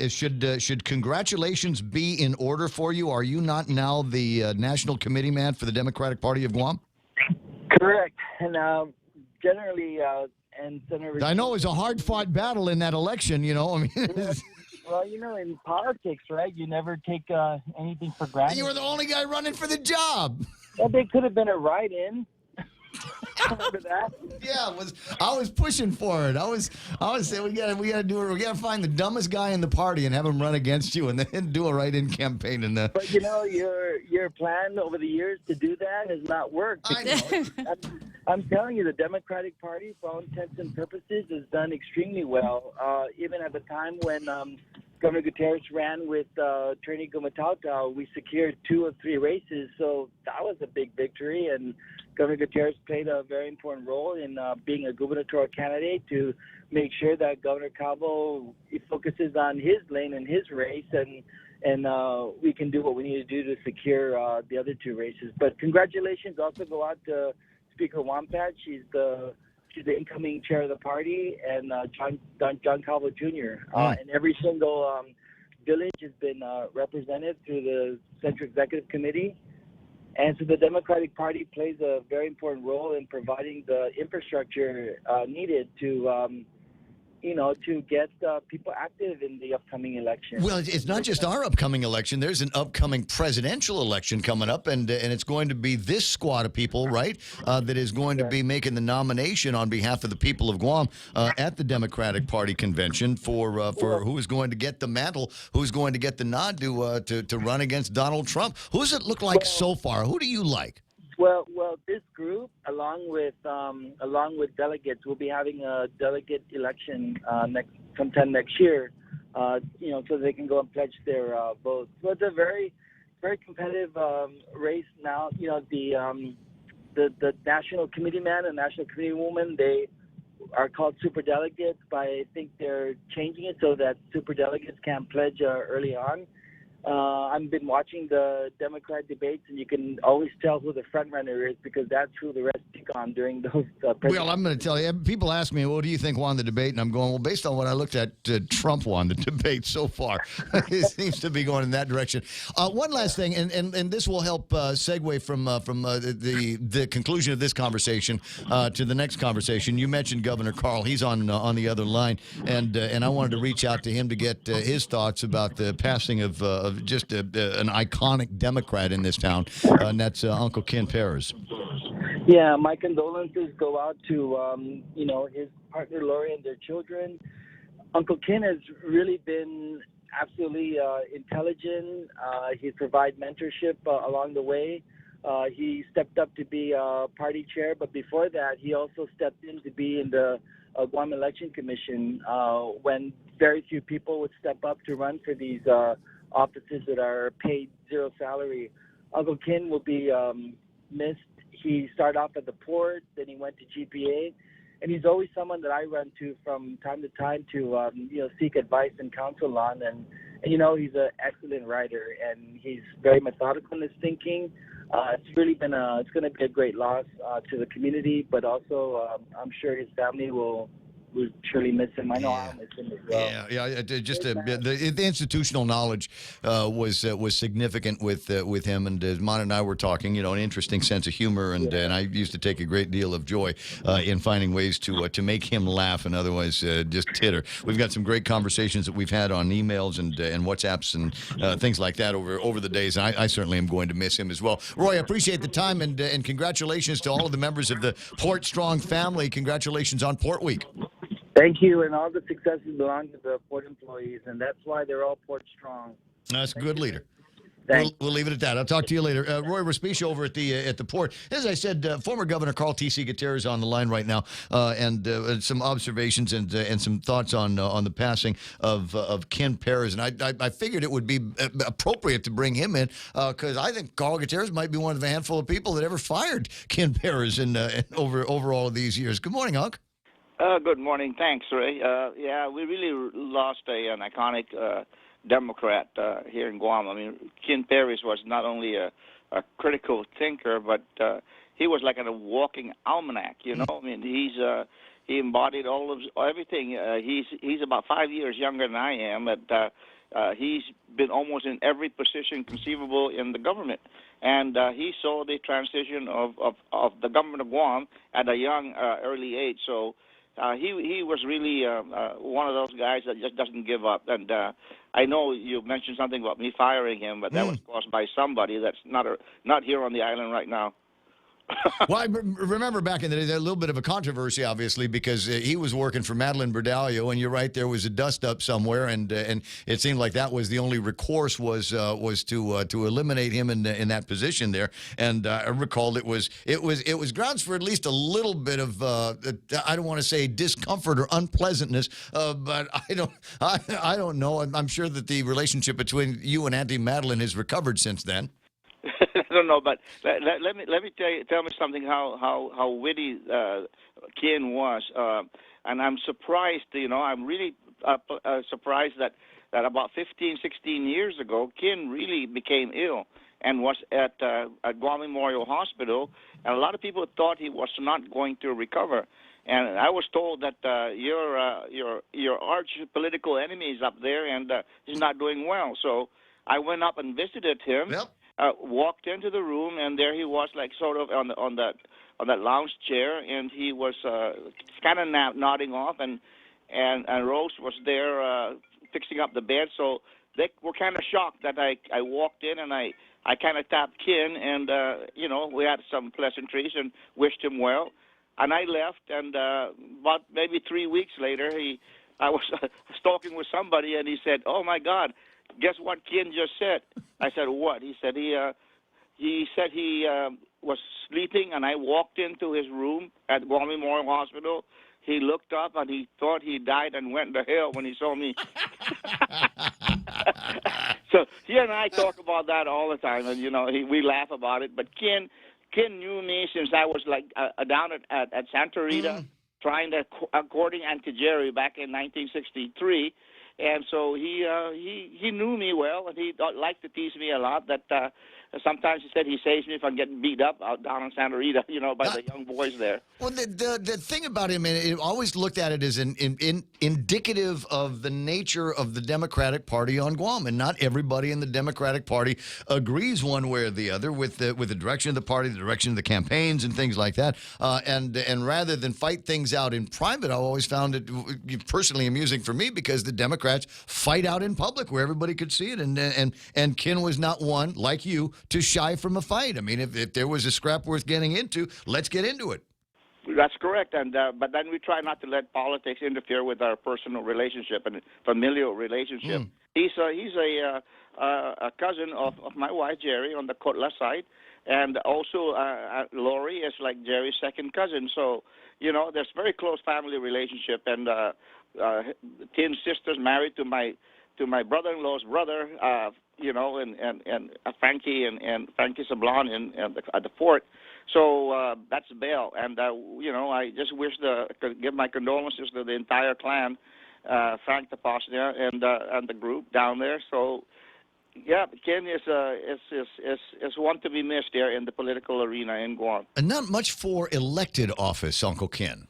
Should congratulations be in order for you? Are you not now the national committee man for the Democratic Party of Guam?
Correct. And generally, and Senator...
I know it was a hard-fought battle in that election, you know. I mean,
well, you know, in politics, right, you never take anything for granted.
You were the only guy running for the job.
Well, they could have been a write-in. Remember that?
Yeah, I was pushing for it. I was saying we gotta do it. We gotta find the dumbest guy in the party and have him run against you, and then do a write-in campaign. But
you know, your plan over the years to do that has not worked.
I know.
I'm telling you, the Democratic Party, for all intents and purposes, has done extremely well. Even at the time when Governor Gutierrez ran with Attorney Gumatauta, we secured 2 of 3 races, so that was a big victory. And Governor Gutierrez played a very important role in being a gubernatorial candidate to make sure that Governor Cabo focuses on his lane and his race, and we can do what we need to do to secure the other 2 races. But congratulations also go out to Speaker Wampat. She's the incoming chair of the party, and John Calvo Jr. And every single village has been represented through the Central Executive Committee. And so the Democratic Party plays a very important role in providing the infrastructure needed to get people active in the upcoming election.
Well, it's not just our upcoming election. There's an upcoming presidential election coming up, and it's going to be this squad of people, right, that is going to be making the nomination on behalf of the people of Guam at the Democratic Party convention for who is going to get the mantle, who's going to get the nod to run against Donald Trump. Who does it look like so far? Who do you like?
Well, this group, along with delegates, will be having a delegate election sometime next year. So they can go and pledge their votes. So it's a very, very competitive race now. You know, the national committee man and national committee woman, they are called super delegates, but I think they're changing it so that super delegates can pledge early on. I've been watching the Democrat debates, and you can always tell who the front runner is because that's who the rest pick on during those.
Well, I'm going to tell you. People ask me, "What do you think won the debate?" And I'm going, "Well, based on what I looked at, Trump won the debate so far. It seems to be going in that direction." One last thing, and this will help segue from the conclusion of this conversation to the next conversation. You mentioned Governor Carl. He's on the other line, and I wanted to reach out to him to get his thoughts about the passing of just an iconic Democrat in this town, and that's Uncle Ken Perez.
Yeah, my condolences go out to his partner Lori and their children. Uncle Ken has really been absolutely intelligent. He's provided mentorship along the way. He stepped up to be party chair, but before that, he also stepped in to be in the Guam Election Commission when very few people would step up to run for these offices that are paid zero salary. Uncle Ken will be missed. He started off at the port, then he went to GPA, and he's always someone that I run to from time to time to seek advice and counsel on. And he's an excellent writer, and he's very methodical in his thinking. It's really been it's going to be a great loss to the community, but also I'm sure his family will surely miss him. I know I'll miss him as well.
Yeah. Just the institutional knowledge was significant with him, and as Mon and I were talking, an interesting sense of humor, and I used to take a great deal of joy in finding ways to make him laugh and otherwise just titter. We've got some great conversations that we've had on emails and WhatsApps and things like that over the days, and I certainly am going to miss him as well. Roy, I appreciate the time, and congratulations to all of the members of the Port Strong family. Congratulations on Port Week.
Thank you, and all the successes belong to the port employees, and that's why they're all Port Strong.
That's a good leader. We'll leave it at that. I'll talk to you later. Roy Respicia over at the port. As I said, former Governor Carl T.C. Gutierrez on the line right now, and some observations and some thoughts on the passing of Ken Perez. And I figured it would be appropriate to bring him in because I think Carl Gutierrez might be one of the handful of people that ever fired Ken Perez over all of these years. Good morning, Unc.
Good morning. Thanks, Ray. Yeah, we really lost an iconic Democrat here in Guam. I mean, Ken Perez was not only a critical thinker, but he was like a walking almanac. You know, I mean, he embodied all of everything. He's about 5 years younger than I am, but he's been almost in every position conceivable in the government, and he saw the transition of the government of Guam at a young, early age. So. He was really one of those guys that just doesn't give up. And I know you mentioned something about me firing him, but that was caused by somebody that's not here on the island right now.
Well, I remember back in the day, a little bit of a controversy, obviously, because he was working for Madeline Berdalio, and you're right, there was a dust-up somewhere, and it seemed like that was the only recourse was to eliminate him in that position there. And I recalled it was grounds for at least a little bit of I don't want to say discomfort or unpleasantness, but I don't know. I'm sure that the relationship between you and Auntie Madeline has recovered since then.
I don't know, but let me tell me something. How witty Ken was, and I'm surprised. You know, I'm really surprised that about 15, 16 years ago, Ken really became ill and was at Guam Memorial Hospital, and a lot of people thought he was not going to recover. And I was told that your arch political enemy is up there and he's not doing well. So I went up and visited him.
Yep.
Walked into the room, and there he was, like sort of on that lounge chair, and he was kind of nodding off, and Rose was there fixing up the bed. So they were kind of shocked that I walked in, and I kind of tapped Ken, and you know, we had some pleasantries and wished him well, and I left. And about maybe 3 weeks later, I was talking with somebody, and he said, "Oh my God, guess what Ken just said?" I said, "What?" He said he said he was sleeping, and I walked into his room at Guam Memorial Hospital. He looked up, and he thought he died and went to hell when he saw me. So he and I talk about that all the time, and you know, we laugh about it. But Ken knew me since I was like down at Santa Rita, trying to courting Auntie Jerry back in 1963. And so he knew me well, and he liked to tease me a lot. That sometimes he said he saves me from getting beat up out down in Santa Rita, you know, by the young boys there.
Well, the thing about him, and it always looked at it as indicative of the nature of the Democratic Party on Guam, and not everybody in the Democratic Party agrees one way or the other with the direction of the party, the direction of the campaigns, and things like that. And rather than fight things out in private, I always found it personally amusing for me because the Democrats fight out in public where everybody could see it, and Ken was not one like you to shy from a fight. I mean, if there was a scrap worth getting into, let's get into it.
That's correct, and but then we try not to let politics interfere with our personal relationship and familial relationship. He's a cousin of my wife Jerry on the Kotla side, and also Lori is like Jerry's second cousin. So you know, there's very close family relationship, and Tim's sister's married to my brother-in-law's brother. You know, and Frankie and Frankie Sablon at the fort. So that's Belle, and you know, I just wish to give my condolences to the entire clan, Frank Taposnia and the group down there. So yeah, Ken is one to be missed there in the political arena in Guam.
And not much for elected office, Uncle Ken.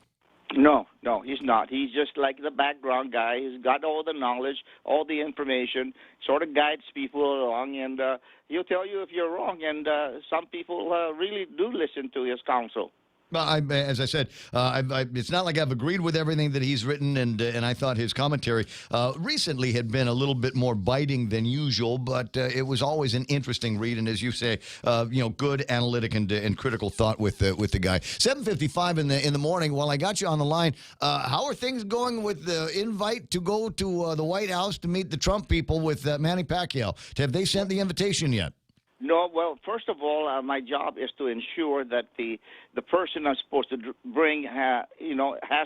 No, he's not. He's just like the background guy. He's got all the knowledge, all the information, sort of guides people along, and he'll tell you if you're wrong, and some people really do listen to his counsel.
Well, as I said, it's not like I've agreed with everything that he's written, and I thought his commentary recently had been a little bit more biting than usual, but it was always an interesting read, and as you say, good analytic and critical thought with the guy. 7:55 in the morning. While I got you on the line, how are things going with the invite to go to the White House to meet the Trump people with Manny Pacquiao? Have they sent the invitation yet?
No, well, first of all, my job is to ensure that the person I'm supposed to bring, has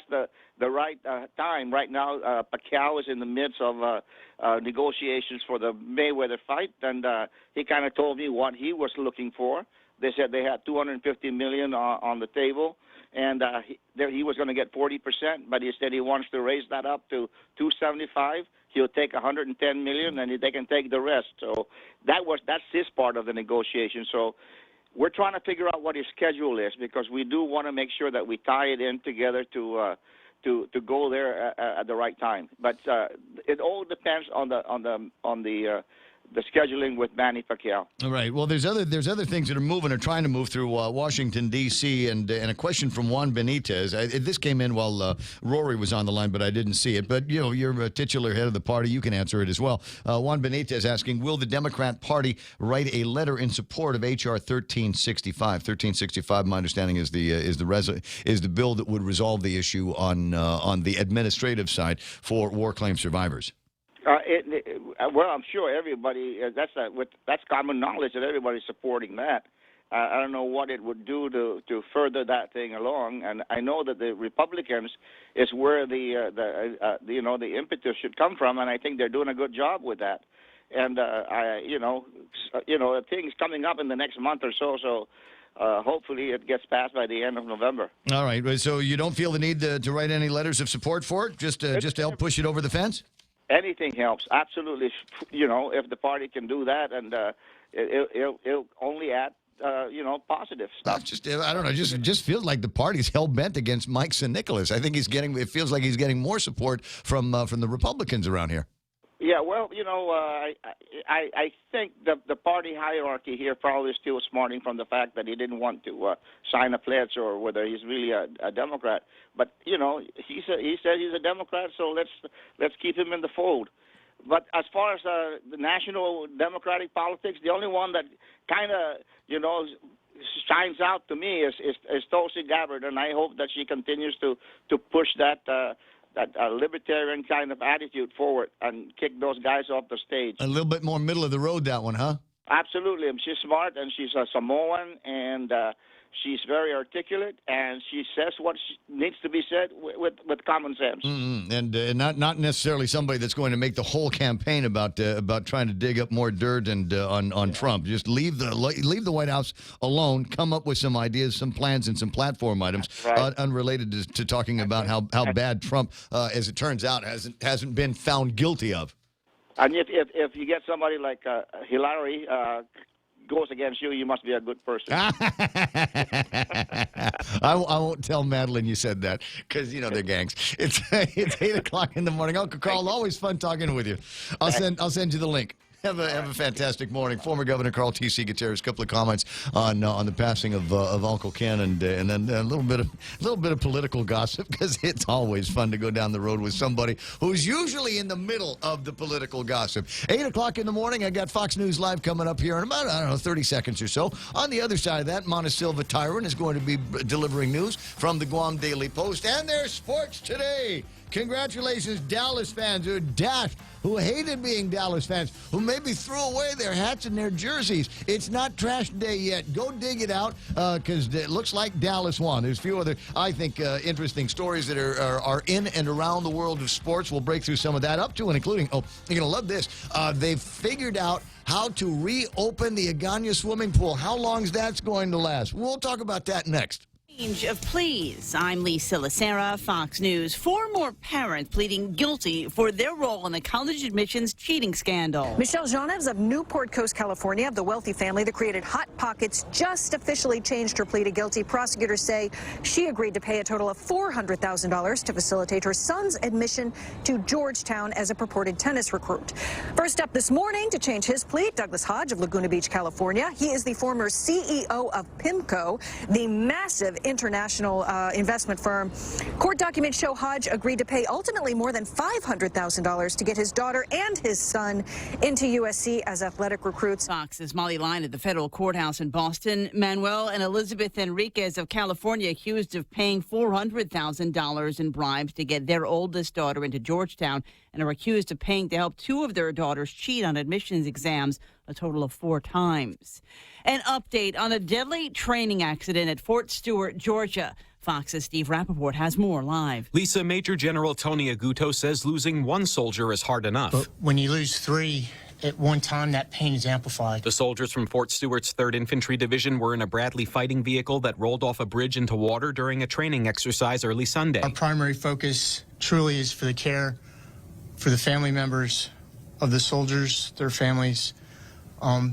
the right time. Right now, Pacquiao is in the midst of negotiations for the Mayweather fight, and he kind of told me what he was looking for. They said they had $250 million on the table, and he was going to get 40%, but he said he wants to raise that up to $275. He'll take $110 million, and they can take the rest. So that's his part of the negotiation. So we're trying to figure out what his schedule is, because we do want to make sure that we tie it in together to go there at the right time. But it all depends on the scheduling with Manny Pacquiao.
All right. Well, there's other things that are moving or trying to move through Washington, D.C., and a question from Juan Benitez. This came in while Rory was on the line, but I didn't see it. But, you're a titular head of the party. You can answer it as well. Juan Benitez asking, will the Democrat Party write a letter in support of H.R. 1365? 1365, my understanding, is the bill that would resolve the issue on the administrative side for war claim survivors.
Well, I'm sure everybody, that's common knowledge that everybody's supporting that. I don't know what it would do to further that thing along, and I know that the Republicans is where the impetus should come from, and I think they're doing a good job with that. And the thing's coming up in the next month or so. Hopefully it gets passed by the end of November.
All right. So you don't feel the need to write any letters of support for it, just to help push it over the fence?
Anything helps, absolutely. If the party can do that, and it'll only add, positive stuff.
I don't know. Just feels like the party's hell bent against Mike St. Nicholas. I think it feels like he's getting more support from the Republicans around here.
Yeah, well, I think the party hierarchy here probably is still smarting from the fact that he didn't want to sign a pledge, or whether he's really a Democrat. But he said he's a Democrat, so let's keep him in the fold. But as far as the national Democratic politics, the only one that kind of shines out to me is Tulsi Gabbard, and I hope that she continues to push that libertarian kind of attitude forward and kick those guys off the stage.
A little bit more middle of the road, that one, huh?
Absolutely. She's smart, and she's a Samoan, and she's very articulate, and she says what needs to be said with common sense.
Mm-hmm. And not necessarily somebody that's going to make the whole campaign about trying to dig up more dirt and on Trump. Just leave the White House alone. Come up with some ideas, some plans, and some platform items unrelated to talking about how bad Trump, as it turns out, hasn't been found guilty of.
And if you get somebody like Hillary goes against you, you must be a good person.
I won't tell Madeline you said that, because they're gangs. It's 8 o'clock in the morning. Uncle Carl, always fun talking with you. I'll send you the link. Have a fantastic morning. Former Governor Carl T.C. Gutierrez, a couple of comments on the passing of Uncle Ken, and then a little bit of political gossip, because it's always fun to go down the road with somebody who's usually in the middle of the political gossip. 8 o'clock in the morning, I got Fox News Live coming up here in about 30 seconds or so. On the other side of that, Montesilva Tyron is going to be delivering news from the Guam Daily Post and their Sports Today. Congratulations, Dallas fans who hated being Dallas fans, who maybe threw away their hats and their jerseys. It's not trash day yet. Go dig it out, because it looks like Dallas won. There's a few other, I think, interesting stories that are in and around the world of sports. We'll break through some of that up to and including, you're going to love this, they've figured out how to reopen the Agana swimming pool. How long is that going to last? We'll talk about that next.
Of pleas. I'm Lisa Lacera, Fox News. 4 more parents pleading guilty for their role in the college admissions cheating scandal.
Michelle Jeanneves of Newport Coast, California, the wealthy family that created Hot Pockets, just officially changed her plea to guilty. Prosecutors say she agreed to pay a total of $400,000 to facilitate her son's admission to Georgetown as a purported tennis recruit. First up this morning to change his plea, Douglas Hodge of Laguna Beach, California. He is the former CEO of PIMCO, the massive international investment firm. Court documents show Hodge agreed to pay ultimately more than $500,000 to get his daughter and his son into USC as athletic recruits.
Fox's Molly Line at the federal courthouse in Boston. Manuel and Elizabeth Enriquez of California accused of paying $400,000 in bribes to get their oldest daughter into Georgetown and are accused of paying to help two of their daughters cheat on admissions exams a total of 4 times. An update on a deadly training accident at Fort Stewart, Georgia. Fox's Steve Rappaport has more live.
Lisa, Major General Tony Aguto says losing one soldier is hard enough.
But when you lose 3 at one time, that pain is amplified.
The soldiers from Fort Stewart's 3rd Infantry Division were in a Bradley fighting vehicle that rolled off a bridge into water during a training exercise early Sunday.
Our primary focus truly is for the care for the family members of the soldiers, their families,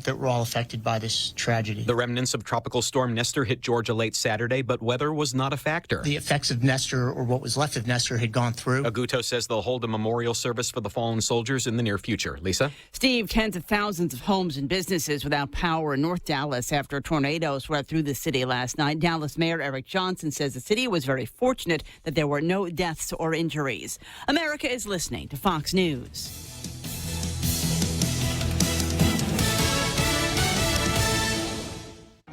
that were all affected by this tragedy.
The remnants of Tropical Storm Nestor hit Georgia late Saturday, but weather was not a factor.
The effects of Nestor, or what was left of Nestor, had gone through.
Aguto says they'll hold a memorial service for the fallen soldiers in the near future. Lisa?
Steve, tens of thousands of homes and businesses without power in North Dallas after a tornado swept through the city last night. Dallas Mayor Eric Johnson says the city was very fortunate that there were no deaths or injuries. America is listening to Fox News.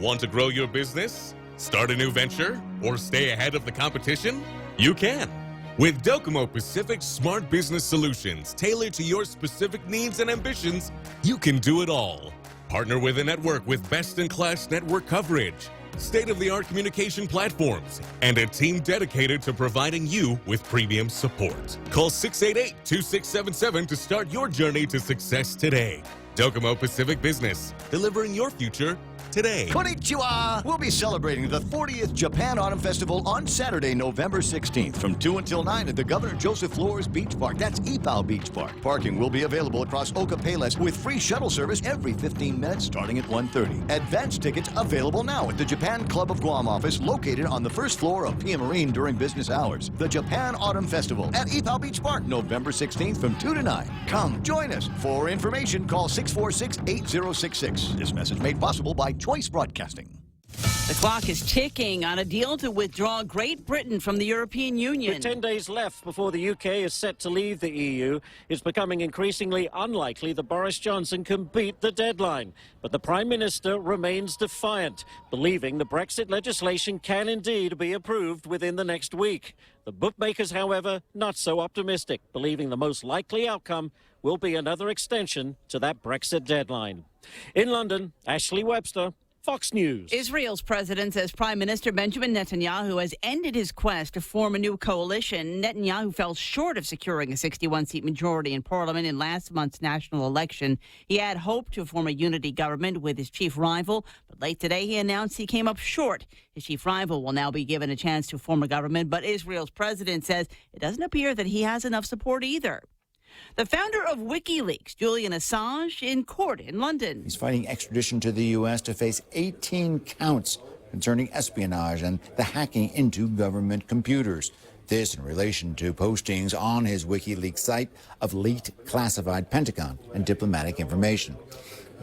Want to grow your business? Start a new venture? Or stay ahead of the competition? You can. With Docomo Pacific Smart Business Solutions tailored to your specific needs and ambitions, you can do it all. Partner with a network with best-in-class network coverage, state-of-the-art communication platforms, and a team dedicated to providing you with premium support. Call 688-2677 to start your journey to success today. Docomo Pacific Business, delivering your future today.
Konnichiwa! We'll be celebrating the 40th Japan Autumn Festival on Saturday, November 16th from 2 until 9 at the Governor Joseph Flores Beach Park. That's Ipao Beach Park. Parking will be available across Oka Payless with free shuttle service every 15 minutes starting at 1:30. Advance tickets available now at the Japan Club of Guam office located on the first floor of Pia Marine during business hours. The Japan Autumn Festival at Ipao Beach Park, November 16th from 2 to 9. Come join us. For information, call 646-8066. This message made possible by Choice Broadcasting.
The clock is ticking on a deal to withdraw Great Britain from the European Union.
With 10 days left before the UK is set to leave the EU, it's becoming increasingly unlikely that Boris Johnson can beat the deadline. But the Prime Minister remains defiant, believing the Brexit legislation can indeed be approved within the next week. The bookmakers, however, not so optimistic, believing the most likely outcome will be another extension to that Brexit deadline. In London, Ashley Webster, Fox News.
Israel's president says Prime Minister Benjamin Netanyahu has ended his quest to form a new coalition. Netanyahu fell short of securing a 61-seat majority in parliament in last month's national election. He had hoped to form a unity government with his chief rival, but late today he announced he came up short. His chief rival will now be given a chance to form a government, but Israel's president says it doesn't appear that he has enough support either. The founder of WikiLeaks, Julian Assange, in court in London.
He's fighting extradition to the U.S. to face 18 counts concerning espionage and the hacking into government computers. This in relation to postings on his WikiLeaks site of leaked classified Pentagon and diplomatic information.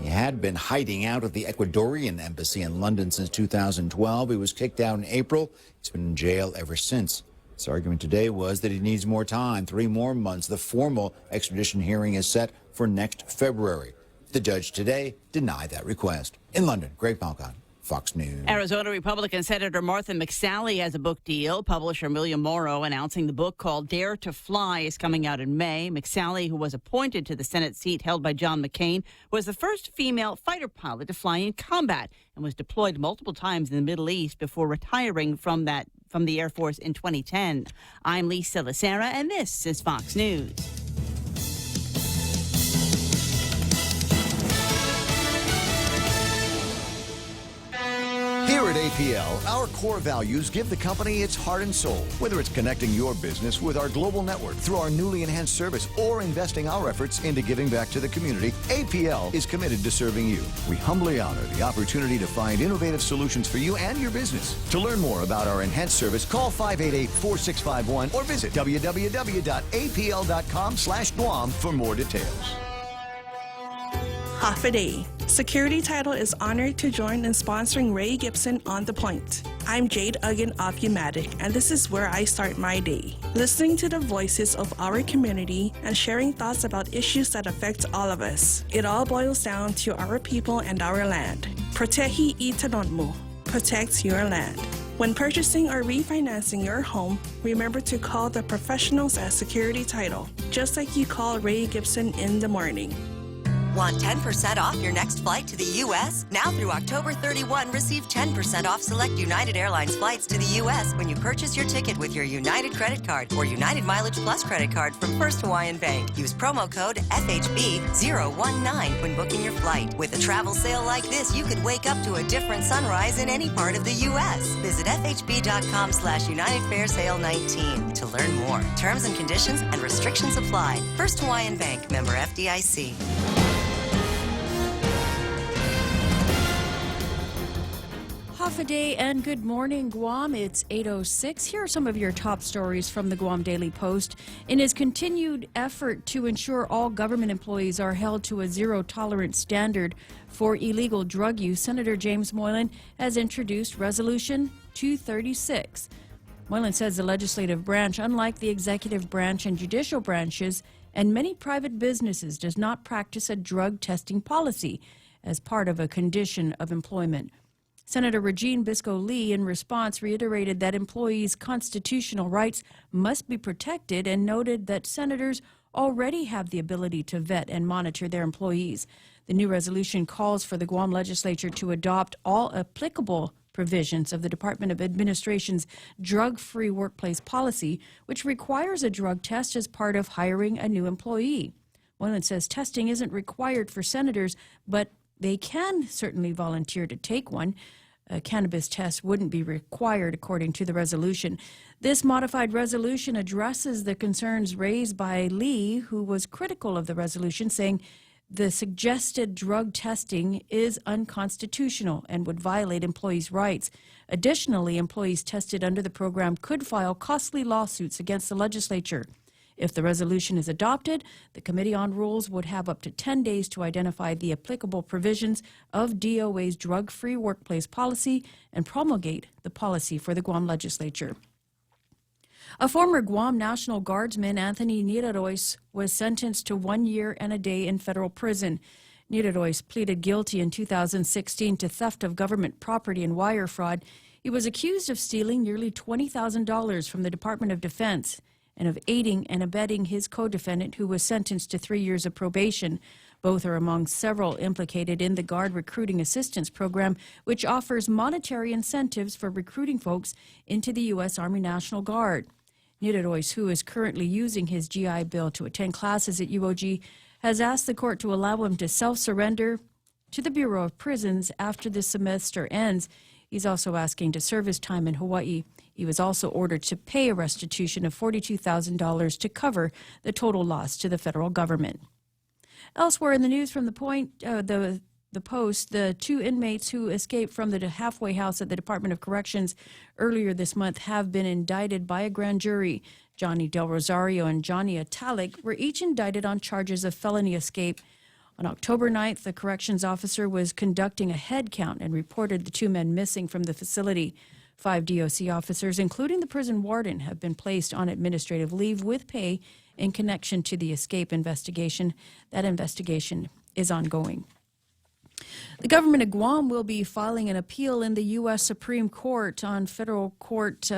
He had been hiding out at the Ecuadorian embassy in London since 2012. He was kicked out in April. He's been in jail ever since. His argument today was that he needs more time, 3 more months. The formal extradition hearing is set for next February. The judge today denied that request. In London, Greg Falcon, Fox News.
Arizona Republican Senator Martha McSally has a book deal. Publisher William Morrow announcing the book called Dare to Fly is coming out in May. McSally, who was appointed to the Senate seat held by John McCain, was the first female fighter pilot to fly in combat and was deployed multiple times in the Middle East before retiring from the Air Force in 2010. I'm Lisa Lacera, and this is Fox News.
Here at APL, our core values give the company its heart and soul. Whether it's connecting your business with our global network through our newly enhanced service or investing our efforts into giving back to the community, APL is committed to serving you. We humbly honor the opportunity to find innovative solutions for you and your business. To learn more about our enhanced service, call 588-4651 or visit www.apl.com/Guam for more details.
Half a day,
Security Title is honored to join in sponsoring Ray Gibson on The Point. I'm Jade Uggan of Umatic, and this is where I start my day. Listening to the voices of our community and sharing thoughts about issues that affect all of us. It all boils down to our people and our land. Protehi itanonmo. Protect your land. When purchasing or refinancing your home, remember to call the professionals at Security Title, just like you call Ray Gibson in the morning.
Want 10% off your next flight to the U.S.? Now through October 31, receive 10% off select United Airlines flights to the U.S. when you purchase your ticket with your United credit card or United Mileage Plus credit card from First Hawaiian Bank. Use promo code FHB019 when booking your flight. With a travel sale like this, you could wake up to a different sunrise in any part of the U.S. Visit FHB.com/United Fair Sale 19 to learn more. Terms and conditions and restrictions apply. First Hawaiian Bank, member FDIC.
Half a day and good morning, Guam. It's 8:06. Here are some of your top stories from the Guam Daily Post. In his continued effort to ensure all government employees are held to a zero-tolerance standard for illegal drug use, Senator James Moylan has introduced Resolution 236. Moylan says the legislative branch, unlike the executive branch and judicial branches and many private businesses, does not practice a drug testing policy as part of a condition of employment. Senator Regine Biscoe-Lee, in response, reiterated that employees' constitutional rights must be protected and noted that senators already have the ability to vet and monitor their employees. The new resolution calls for the Guam legislature to adopt all applicable provisions of the Department of Administration's drug-free workplace policy, which requires a drug test as part of hiring a new employee. Moylan says testing isn't required for senators, but they can certainly volunteer to take one. A cannabis test wouldn't be required, according to the resolution. This modified resolution addresses the concerns raised by Lee, who was critical of the resolution, saying the suggested drug testing is unconstitutional and would violate employees' rights. Additionally, employees tested under the program could file costly lawsuits against the legislature. If the resolution is adopted, the Committee on Rules would have up to 10 days to identify the applicable provisions of DOA's drug-free workplace policy and promulgate the policy for the Guam legislature. A former Guam National Guardsman, Anthony Nirarois, was sentenced to 1 year and a day in federal prison. Nirarois pleaded guilty in 2016 to theft of government property and wire fraud. He was accused of stealing nearly $20,000 from the Department of Defense and of aiding and abetting his co-defendant, who was sentenced to 3 years of probation. Both are among several implicated in the Guard Recruiting Assistance Program, which offers monetary incentives for recruiting folks into the U.S. Army National Guard. Nirarois, who is currently using his GI Bill to attend classes at UOG, has asked the court to allow him to self-surrender to the Bureau of Prisons after the semester ends. He's also asking to serve his time in Hawaii. He was also ordered to pay a restitution of $42,000 to cover the total loss to the federal government. Elsewhere in the news from the Post, the two inmates who escaped from the halfway house at the Department of Corrections earlier this month have been indicted by a grand jury. Johnny Del Rosario and Johnny Atalik were each indicted on charges of felony escape. On October 9th, the corrections officer was conducting a head count and reported the two men missing from the facility. 5 DOC officers, including the prison warden, have been placed on administrative leave with pay in connection to the escape investigation. That investigation is ongoing. The government of Guam will be filing an appeal in the U.S. Supreme Court on federal court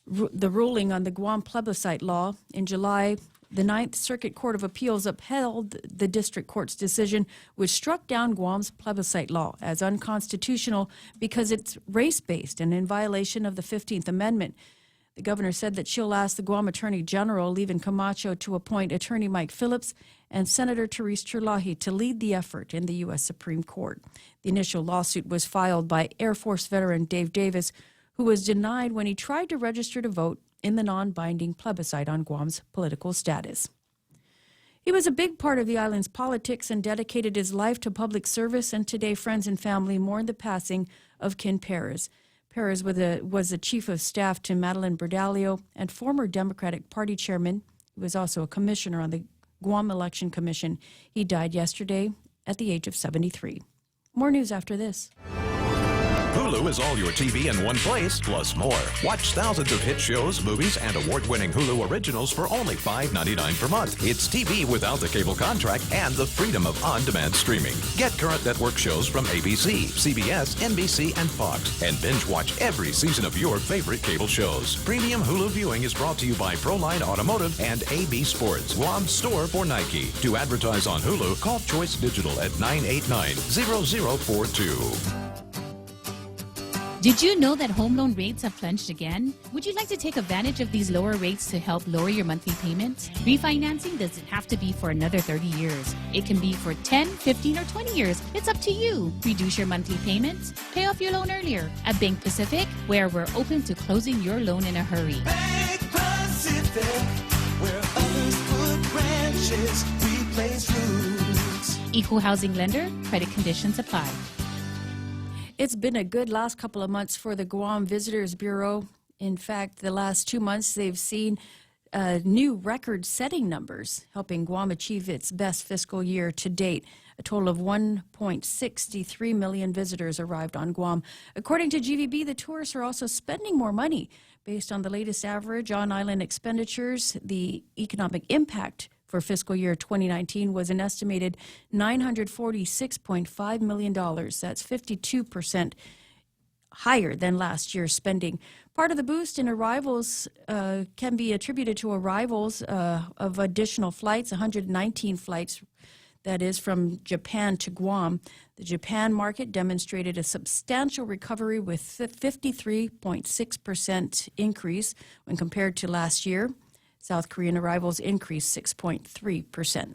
the ruling on the Guam plebiscite law. In July, the Ninth Circuit Court of Appeals upheld the district court's decision, which struck down Guam's plebiscite law as unconstitutional because it's race-based and in violation of the 15th Amendment. The governor said that she'll ask the Guam Attorney General, Levin Camacho, to appoint Attorney Mike Phillips and Senator Therese Churlahi to lead the effort in the U.S. Supreme Court. The initial lawsuit was filed by Air Force veteran Dave Davis, who was denied when he tried to register to vote in the non-binding plebiscite on Guam's political status. He was a big part of the island's politics and dedicated his life to public service, and today friends and family mourn the passing of Ken Perez. Perez was the chief of staff to Madeline Berdalio and former Democratic Party chairman. He was also a commissioner on the Guam Election Commission. He died yesterday at the age of 73. More news after this.
Hulu is all your TV in one place, plus more. Watch thousands of hit shows, movies, and award-winning Hulu originals for only $5.99 per month. It's TV without the cable contract and the freedom of on-demand streaming. Get current network shows from ABC, CBS, NBC, and Fox, and binge watch every season of your favorite cable shows. Premium Hulu viewing is brought to you by Proline Automotive and AB Sports, Guam's store for Nike. To advertise on Hulu, call Choice Digital at 989-0042.
Did you know that home loan rates have plunged again? Would you like to take advantage of these lower rates to help lower your monthly payments? Refinancing doesn't have to be for another 30 years. It can be for 10, 15, or 20 years. It's up to you. Reduce your monthly payments. Pay off your loan earlier. At Bank Pacific, where we're open to closing your loan in a hurry.
Bank Pacific, where others put branches, we place roots.
Equal housing lender. Credit conditions apply.
It's been a good last couple of months for the Guam Visitors Bureau. In fact, the last 2 months, they've seen new record-setting numbers, helping Guam achieve its best fiscal year to date. A total of 1.63 million visitors arrived on Guam. According to GVB, the tourists are also spending more money. Based on the latest average on-island expenditures, the economic impact for fiscal year 2019 was an estimated $946.5 million. That's 52% higher than last year's spending. Part of the boost in arrivals can be attributed to arrivals of additional flights, 119 flights, that is, from Japan to Guam. The Japan market demonstrated a substantial recovery with 53.6% increase when compared to last year. South Korean arrivals increased 6.3%.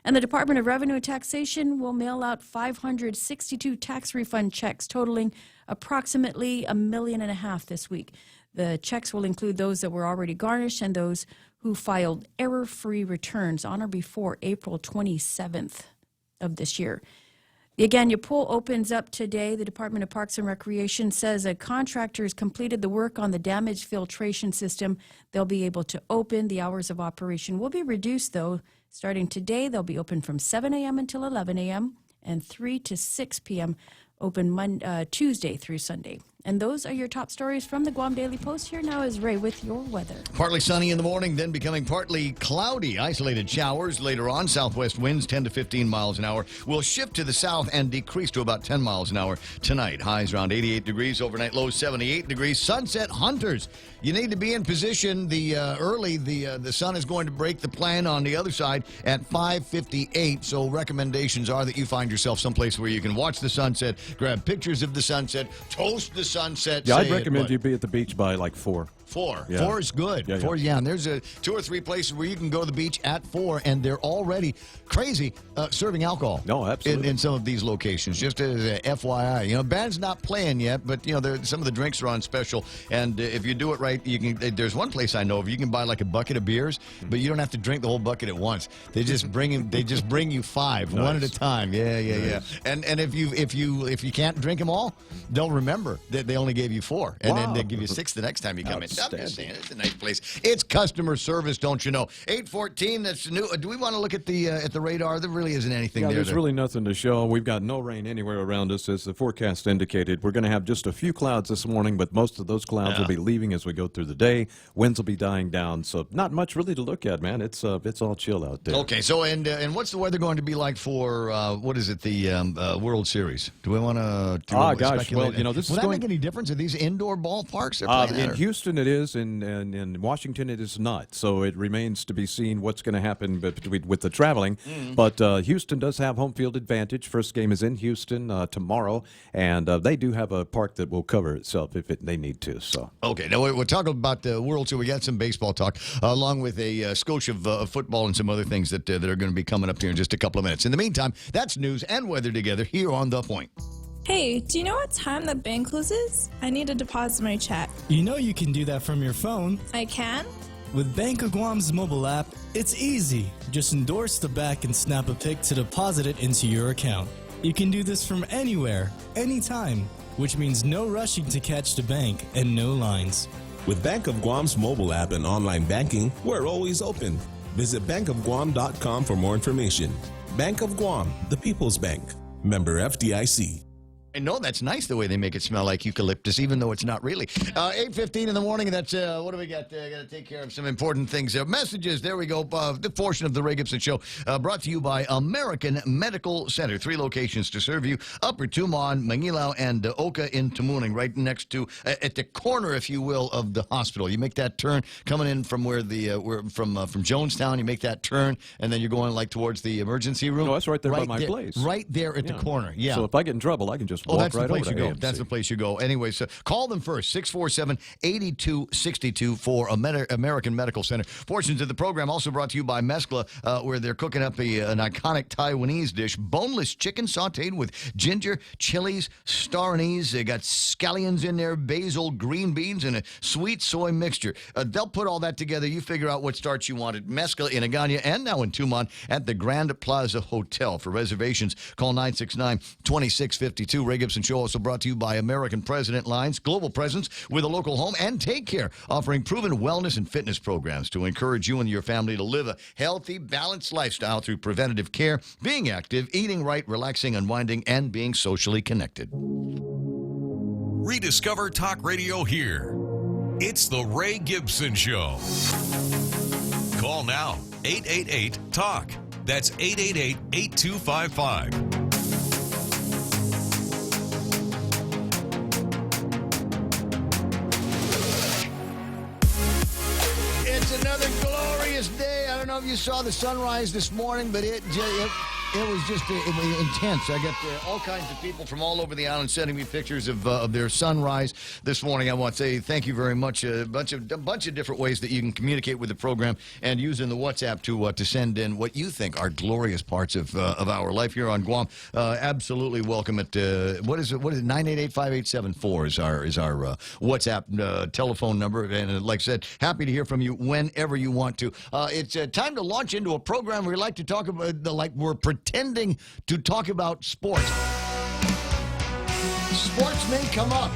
And the Department of Revenue and Taxation will mail out 562 tax refund checks totaling approximately $1.5 million this week. The checks will include those that were already garnished and those who filed error-free returns on or before April 27th of this year. The Agana pool opens up today. The Department of Parks and Recreation says a contractor has completed the work on the damaged filtration system. They'll be able to open. The hours of operation will be reduced, though. Starting today, they'll be open from 7 a.m. until 11 a.m. and 3 to 6 p.m. open Tuesday through Sunday. And those are your top stories from the Guam Daily Post. Here now is Ray with your weather.
Partly sunny in the morning, then becoming partly cloudy. Isolated showers later on. Southwest winds 10 to 15 miles an hour will shift to the south and decrease to about 10 miles an hour tonight. Highs around 88 degrees. Overnight lows 78 degrees. Sunset hunters. You need to be in position early. The sun is going to break the plan on the other side at 5:58. So recommendations are that you find yourself someplace where you can watch the sunset, grab pictures of the sunset, toast the sunset.
Yeah, I'd recommend you be at the beach by like 4.
4.
Yeah.
4 is good.
Yeah,
4, yeah. And there's 2 or 3 places where you can go to the beach at 4, and they're already crazy serving alcohol.
No, absolutely.
In some of these locations, just as a FYI. You know, band's not playing yet, but you know, some of the drinks are on special. And if you do it right, you can. There's one place I know of. You can buy like a bucket of beers, but you don't have to drink the whole bucket at once. They just bring him. They just bring you 5,
nice.
one at a time. Yeah. And if you can't drink them all, they'll remember that they only gave you 4, and then they give you 6 the next time you come in. I'm just saying, it's a nice place. It's customer service, don't you know? 8:14. That's new. Do we want to look at the radar? There really isn't anything there.
There's really nothing to show. We've got no rain anywhere around us, as the forecast indicated. We're going to have just a few clouds this morning, but most of those clouds will be leaving as we go through the day. Winds will be dying down, so not much really to look at, man. It's all chill out there.
Okay, so and what's the weather going to be like for what is it, the World Series? Do we want to?
Gosh,
speculate?
well, you know, this
will
is
that
going.
make any difference? Are these indoor ballparks they're playing
In
at,
Houston, it is. In Washington, it is not. So it remains to be seen what's going to happen with the traveling. But Houston does have home field advantage. First game is in Houston tomorrow, and they do have a park that will cover itself if they need to. So
okay, now we're talking about the World Series. We got some baseball talk, along with a skosh of football and some other things that are going to be coming up here in just a couple of minutes. In the meantime, that's news and weather together here on The Point.
Hey, do you know what time the bank closes? I need to deposit my check.
You know you can do that from your phone.
I can?
With Bank of Guam's mobile app, it's easy. Just endorse the back and snap a pic to deposit it into your account. You can do this from anywhere, anytime, which means no rushing to catch the bank and no lines.
With Bank of Guam's mobile app and online banking, we're always open. Visit bankofguam.com for more information. Bank of Guam, the People's Bank. Member FDIC.
I know that's nice the way they make it smell like eucalyptus, even though it's not really. 8:15 in the morning. That's what do we got? Got to take care of some important things. Messages. There we go. The portion of the Ray Gibson Show brought to you by American Medical Center. 3 locations to serve you: Upper Tumon, Mangilaw, and Oka in Tamuning, right next to at the corner, if you will, of the hospital. You make that turn coming in from where from Jonestown. You make that turn, and then you're going like towards the emergency room.
No, that's right there by my place.
Right there at the corner. Yeah.
So if I get in trouble, I can just walk
that's
right
the place
over
you
to
go.
AMC.
That's the place you go. Anyway, so call them first, 647-8262 for American Medical Center. Portions of the program also brought to you by Mescla, where they're cooking up an iconic Taiwanese dish, boneless chicken sauteed with ginger, chilies, star anise. They got scallions in there, basil, green beans, and a sweet soy mixture. They'll put all that together. You figure out what starch you want at Mescla in Agana and now in Tumon at the Grand Plaza Hotel. For reservations, call 969-2652. Ray Gibson Show also brought to you by American President Lines, global presence with a local home, and Take Care, offering proven wellness and fitness programs to encourage you and your family to live a healthy, balanced lifestyle through preventative care, being active, eating right, relaxing, unwinding, and being socially connected.
Rediscover talk radio here. It's the Ray Gibson Show. Call now, 888-TALK. That's 888-8255.
It's another glorious day. I don't know if you saw the sunrise this morning, but it was just it was intense. I got all kinds of people from all over the island sending me pictures of their sunrise this morning. I want to say thank you very much. A bunch of different ways that you can communicate with the program, and using the WhatsApp to send in what you think are glorious parts of our life here on Guam. Absolutely welcome it. What is it? 988-5874 is our WhatsApp telephone number. And like I said, happy to hear from you whenever you want to. It's time to launch into a program where we like to talk about we're pretending to talk about sports. Sports may come up,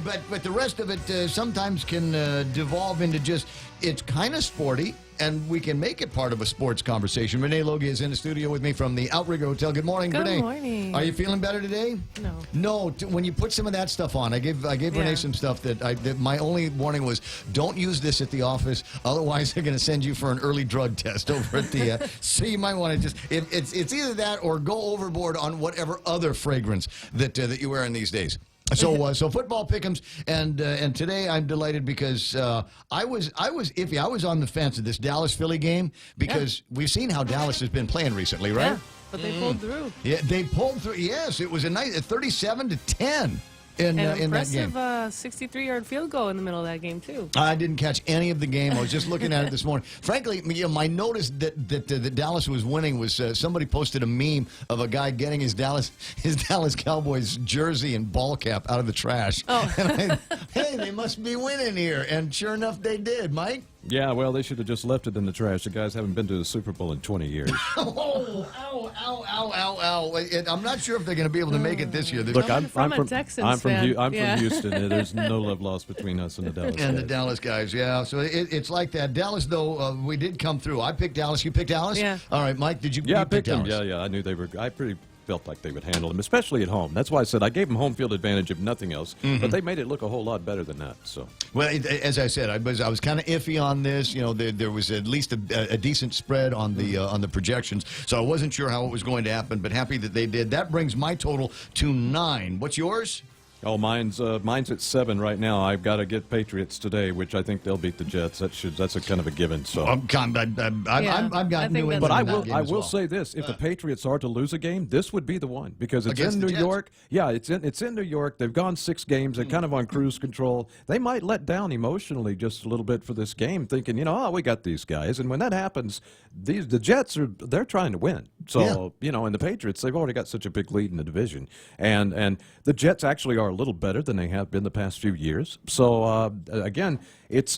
but the rest of it sometimes can devolve into just, it's kind of sporty, and we can make it part of a sports conversation. Renee Logie is in the studio with me from the Outrigger Hotel. Good morning,
Good
Renee.
morning.
Are you feeling better today?
No.
No. When you put some of that stuff on, I gave Renee some stuff that my only warning was, don't use this at the office. Otherwise, they're going to send you for an early drug test over at the. So you might want to just it's either that or go overboard on whatever other fragrance that you're wearing these days. So football pick'ems, and today I'm delighted because I was iffy. I was on the fence of this Dallas-Philly game because we've seen how Dallas has been playing recently, right?
Yeah, but they pulled through.
Yeah, they pulled through. Yes, it was a nice 37-10 in that game.
Impressive 63-yard field goal in the middle of that game too.
I didn't catch any of the game. I was just looking at it this morning. Frankly, my notice that Dallas was winning was somebody posted a meme of a guy getting his Dallas Cowboys jersey and ball cap out of the trash.
Oh.
And hey, they must be winning here. And sure enough, they did. Mike?
Yeah, well, they should have just left it in the trash. The guys haven't been to the Super Bowl in 20 years.
Oh, ow, ow, ow, ow, ow. I'm not sure if they're going to be able to make it this year.
Look, I'm from
fan.
Houston. There's no love lost between us and the Dallas guys.
The Dallas guys, yeah. So it's like that. Dallas, though, we did come through. I picked Dallas. You picked Dallas?
Yeah.
All right, Mike, did you
Yeah, I
pick
picked them.
Dallas?
Yeah. I knew they were. I felt like they would handle them, especially at home. That's why I said I gave them home field advantage if nothing else. But they made it look a whole lot better than that. So,
well, as I said, I was kind of iffy on this. You know, there was at least a decent spread on the projections, so I wasn't sure how it was going to happen. But happy that they did. That brings my total to 9. What's yours?
Oh, mine's at 7 right now. I've got to get Patriots today, which I think they'll beat the Jets. That's a kind of a given. So
I've got New England.
But I will say this: if the Patriots are to lose a game, this would be the one because it's in New York. Yeah, it's in New York. They've gone 6 games. They're kind of on cruise control. They might let down emotionally just a little bit for this game, thinking, we got these guys. And when that happens, the Jets they're trying to win. So and the Patriots, they've already got such a big lead in the division, and the Jets actually are a little better than they have been the past few years. So again,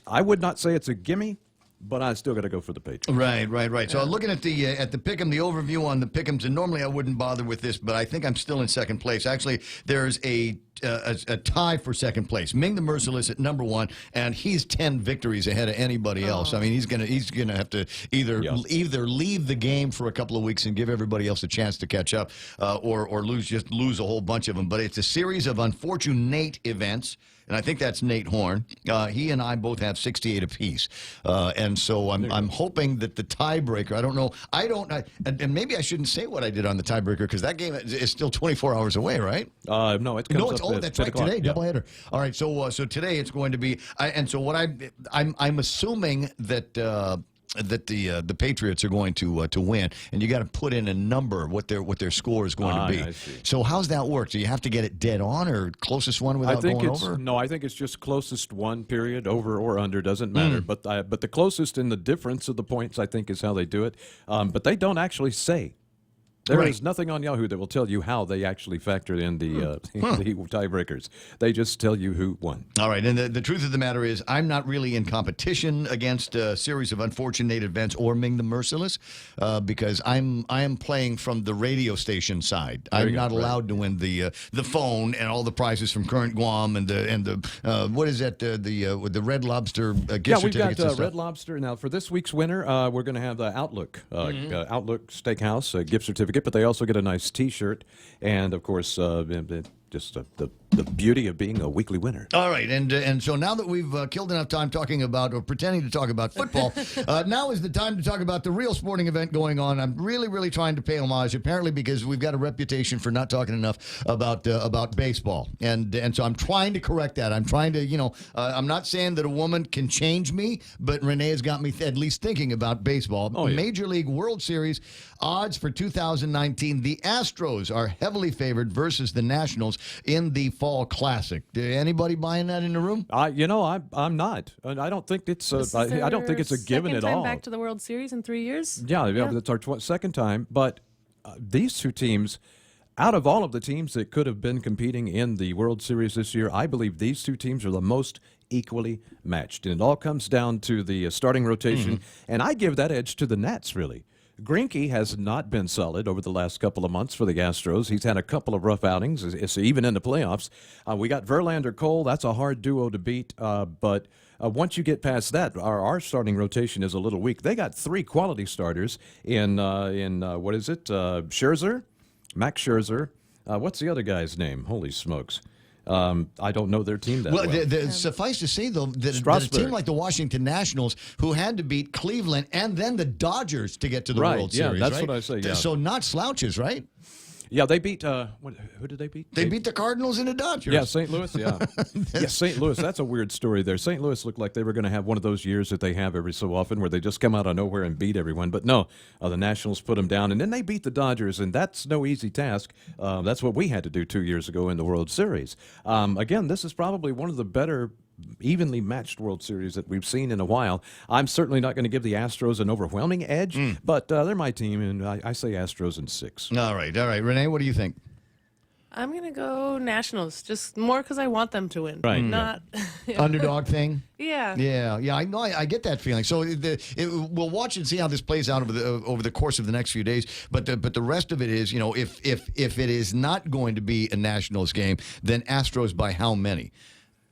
I would not say it's a gimme, but I still got to go for the Patriots.
Right. So looking at the pick'em, the overview on the pick'ems, and normally I wouldn't bother with this, but I think I'm still in second place. Actually, there's a a tie for second place. Ming the Merciless at number 1, and he's 10 victories ahead of anybody else. I mean, he's gonna have to either leave the game for a couple of weeks and give everybody else a chance to catch up, or lose a whole bunch of them. But it's a series of unfortunate events. And I think that's Nate Horn. He and I both have 68 apiece. And so I'm hoping that the tiebreaker, I don't know, and maybe I shouldn't say what I did on the tiebreaker because that game is still 24 hours away, right?
No, it comes up at
that's right,
10 o'clock.
today, doubleheader. All right, so today it's going to be, I'm assuming that the Patriots are going to win, and you got to put in a number what their score is going to be.
I see.
So how's that work? Do you have to get it dead on or closest one without going over?
No, I think it's just closest one period, over or under, doesn't matter. But the closest in the difference of the points, I think, is how they do it. But they don't actually say. There is nothing on Yahoo that will tell you how they actually factored in the tiebreakers. They just tell you who won.
All right, and the truth of the matter is I'm not really in competition against a series of unfortunate events or Ming the Merciless because I am playing from the radio station side. I'm not allowed to win the phone and all the prizes from Current Guam and the what is that, the Red Lobster gift certificates.
Yeah, we've got
and
Red Lobster. Now, for this week's winner, we're going to have the Outlook Steakhouse gift certificate. But they also get a nice T-shirt, and of course, just the beauty of being a weekly winner.
All right, and so now that we've killed enough time talking about or pretending to talk about football, now is the time to talk about the real sporting event going on. I'm really trying to pay homage, apparently because we've got a reputation for not talking enough about baseball, and so I'm trying to correct that. I'm trying to, I'm not saying that a woman can change me, but Renee has got me at least thinking about baseball.
Oh, yeah.
Major League World Series odds for 2019. The Astros are heavily favored versus the Nationals in the Fall Classic. Anybody buying that in the room?
I'm not. I don't think it's I don't think it's a given at all.
Back to the World Series in 3 years.
Yeah. That's our second time. But these two teams, out of all of the teams that could have been competing in the World Series this year, I believe these two teams are the most equally matched. And it all comes down to the starting rotation. And I give that edge to the Nats, really. Greinke has not been solid over the last couple of months for the Astros. He's had a couple of rough outings, even in the playoffs. We got Verlander-Cole. That's a hard duo to beat. But once you get past that, our starting rotation is a little weak. They got 3 quality starters in what is it? Scherzer, Max Scherzer. What's the other guy's name? Holy smokes. I don't know their team that well.
Suffice to say, though, that a team like the Washington Nationals, who had to beat Cleveland and then the Dodgers to get to the World Series,
that's what I say. Yeah.
So not slouches, right?
Yeah, they beat, who did they beat?
They beat the Cardinals and the Dodgers.
Yeah, St. Louis, yeah. St. Louis, that's a weird story there. St. Louis looked like they were going to have one of those years that they have every so often where they just come out of nowhere and beat everyone. But no, the Nationals put them down, and then they beat the Dodgers, and that's no easy task. That's what we had to do 2 years ago in the World Series. Again, this is probably one of the better evenly matched World Series that we've seen in a while. I'm certainly not going to give the Astros an overwhelming edge, but they're my team, and I say Astros in 6.
All right. Renee, what do you think?
I'm going to go Nationals, just more because I want them to win.
Right.
Not
Underdog thing?
Yeah.
Yeah, I know. I get that feeling. So we'll watch and see how this plays out over the course of the next few days. But the rest of it is, if it is not going to be a Nationals game, then Astros by how many?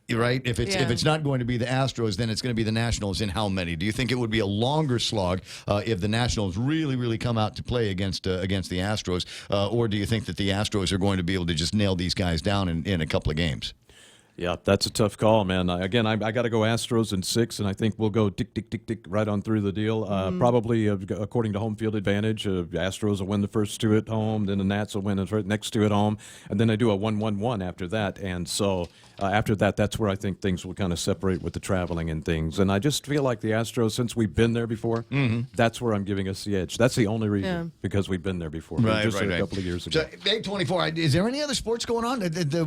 Right? If it's not going to be the Astros, then it's going to be the Nationals in how many? Do you think it would be a longer slog if the Nationals really come out to play against the Astros? Or do you think that the Astros are going to be able to just nail these guys down in a couple of games?
Yeah, that's a tough call, man. Again, I got to go Astros in 6, and I think we'll go tick right on through the deal. Probably, according to home field advantage, Astros will win the first 2 at home, then the Nats will win the next 2 at home, and then they do a 1-1-1 after that. And so after that, that's where I think things will kind of separate with the traveling and things. And I just feel like the Astros, since we've been there before, that's where I'm giving us the edge. That's the only reason, because we've been there before.
Right.
A couple of years ago.
So, 8:24. Is there any other sports going on?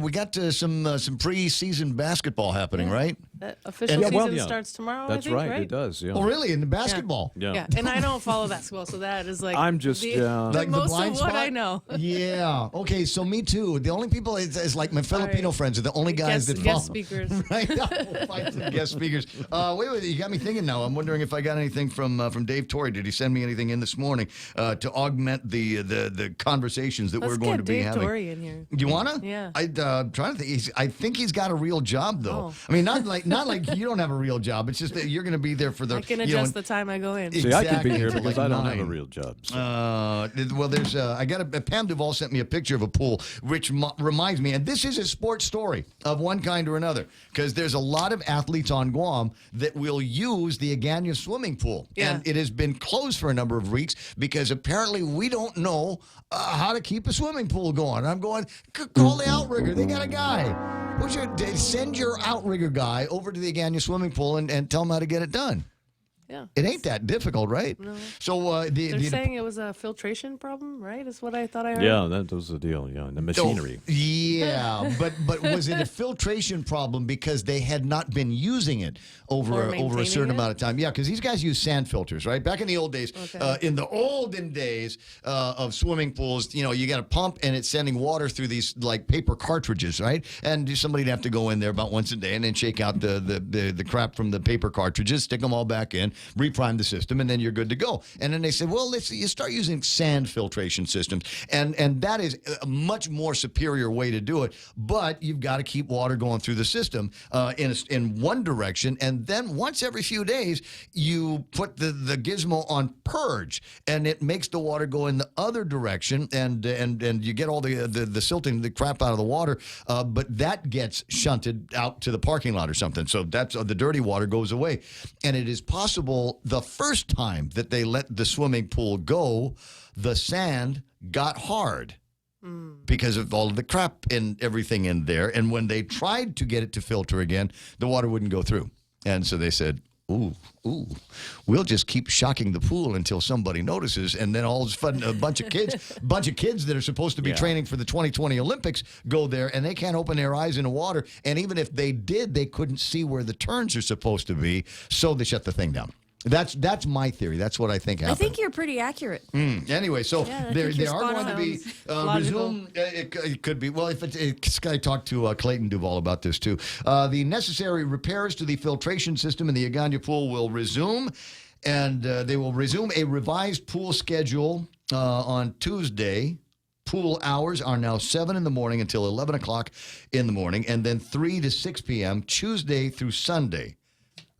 We got some preseason basketball happening, right?
Official season starts tomorrow.
That's
I think,
right. It does. Yeah.
Oh, really? In the basketball?
Yeah.
And I don't follow basketball, so that is like
I'm just
like the
most
blind
of what
spot?
I know.
Yeah. Okay. So me too. The only people is like my Filipino friends are the only guys that follow.
Guest speakers.
Right. We'll find some guest speakers. Wait. You got me thinking now. I'm wondering if I got anything from Dave Torrey. Did he send me anything in this morning to augment the conversations that we're going to be
Dave
having?
Torrey in here.
You wanna?
Yeah.
I'm trying to think. I think he's got a real job though. I mean, not like you don't have a real job. It's just that you're going to be there for the.
I can adjust the time I go in.
See, I could be here
Exactly,
because
like
I don't have a
9.
real job. So.
Well, there's I got Pam Duvall sent me a picture of a pool, which reminds me, and this is a sports story of one kind or another, because there's a lot of athletes on Guam that will use the Agana swimming pool, and it has been closed for a number of weeks because apparently we don't know how to keep a swimming pool going. I'm going, call the outrigger. They got a guy. Send your outrigger guy over to the Agana swimming pool and tell him how to get it done.
Yeah.
It ain't that difficult, right?
No.
So
They're saying it was a filtration problem, right? Is what I thought I heard.
Yeah, that was the deal. Yeah, the machinery.
Yeah, but was it a filtration problem because they had not been using it over a certain amount of time? Yeah, because these guys use sand filters, right? Back in the old days, in the olden days of swimming pools, you got a pump and it's sending water through these like paper cartridges, right? And somebody'd have to go in there about once a day and then shake out the crap from the paper cartridges, stick them all back in, reprime the system, and then you're good to go. And then they said, well, you start using sand filtration systems, and that is a much more superior way to do it. But you've got to keep water going through the system in one direction, and then once every few days, you put the gizmo on purge, and it makes the water go in the other direction, and you get all the silting, the crap out of the water, but that gets shunted out to the parking lot or something. So that's the dirty water goes away, and it is possible. The first time that they let the swimming pool go, the sand got hard because of all of the crap and everything in there. And when they tried to get it to filter again, the water wouldn't go through. And so they said, ooh, we'll just keep shocking the pool until somebody notices. And then all of a sudden, a bunch of kids that are supposed to be training for the 2020 Olympics go there, and they can't open their eyes in the water. And even if they did, they couldn't see where the turns are supposed to be. So they shut the thing down. That's my theory. That's what I think happened.
I think you're pretty accurate.
Anyway, so they are going to be
logical.
it could be. Well, if I talked to Clayton Duvall about this too. The necessary repairs to the filtration system in the Agana pool will resume, and they will resume a revised pool schedule on Tuesday. Pool hours are now 7 in the morning until 11 o'clock in the morning, and then 3 to 6 p.m. Tuesday through Sunday.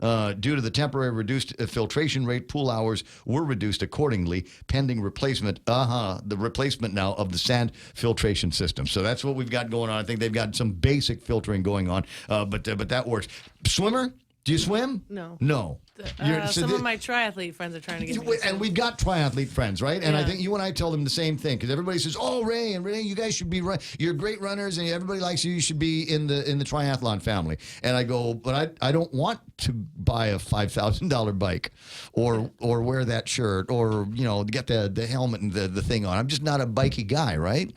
Due to the temporary reduced filtration rate, pool hours were reduced accordingly, pending replacement. The replacement now of the sand filtration system. So that's what we've got going on. I think they've got some basic filtering going on, but that works. Swimmer? Do you swim?
No.
No.
Some of my triathlete friends are trying to get me to
and we've got triathlete friends, right? And I think you and I tell them the same thing, because everybody says, "Oh, Ray and Renee, you guys should be you're great runners, and everybody likes you. You should be in the triathlon family." And I go, "But I don't want to buy a $5,000 bike, or wear that shirt, or get the helmet and the thing on. I'm just not a bikey guy, right?"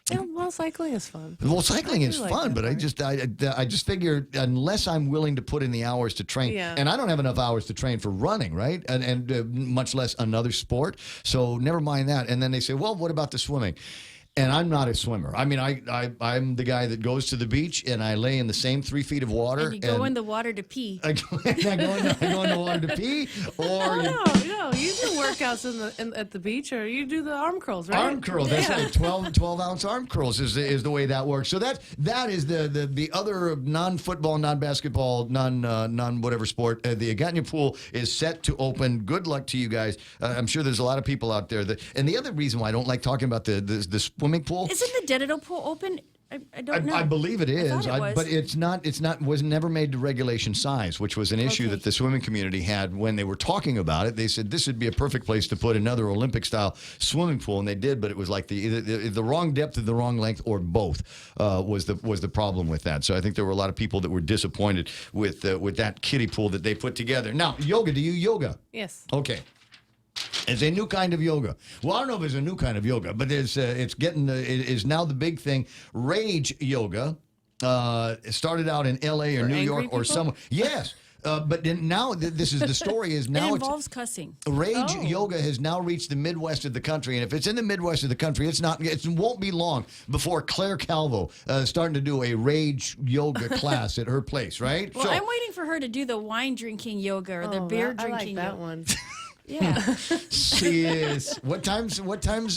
Yeah, well, cycling is fun.
Well, cycling is fun, but I just figure unless I'm willing to put in the hours to train, and I don't have enough hours to train for running, right? And much less another sport. So never mind that. And then they say, well, what about the swimming? And I'm not a swimmer. I mean, I'm the guy that goes to the beach and I lay in the same 3 feet of water.
And you go in the water to pee.
I go in the water to pee, or
no, you do workouts at the beach, or you do the arm curls, right?
Arm curls. That's like 12-ounce arm curls is the way that works. So that is the other non-football, non-basketball, non whatever sport. The Agana pool is set to open. Good luck to you guys. I'm sure there's a lot of people out there and the other reason why I don't like talking about the swimming pool.
Isn't the Dedito pool open? I don't know.
I believe it is,
but
it's not. Was never made to regulation size, which was an issue that the swimming community had when they were talking about it. They said this would be a perfect place to put another Olympic-style swimming pool, and they did, but it was like the wrong depth, or the wrong length, or both was the problem with that. So I think there were a lot of people that were disappointed with that kiddie pool that they put together. Now, yoga. Do you yoga?
Yes.
Okay. It's a new kind of yoga. Well, I don't know if it's a new kind of yoga, but it is now the big thing. Rage yoga It started out in L.A. or
For
New
angry
York or
people?
somewhere. Yes. But then now this is the story is now
It
it's
involves cussing.
Rage yoga has now reached the Midwest of the country, and if it's in the Midwest of the country, it won't be long before Claire Calvo is starting to do a rage yoga class at her place, right?
Well, I'm waiting for her to do the wine drinking yoga or the beer drinking.
I like that one.
Yeah.
She is. What time's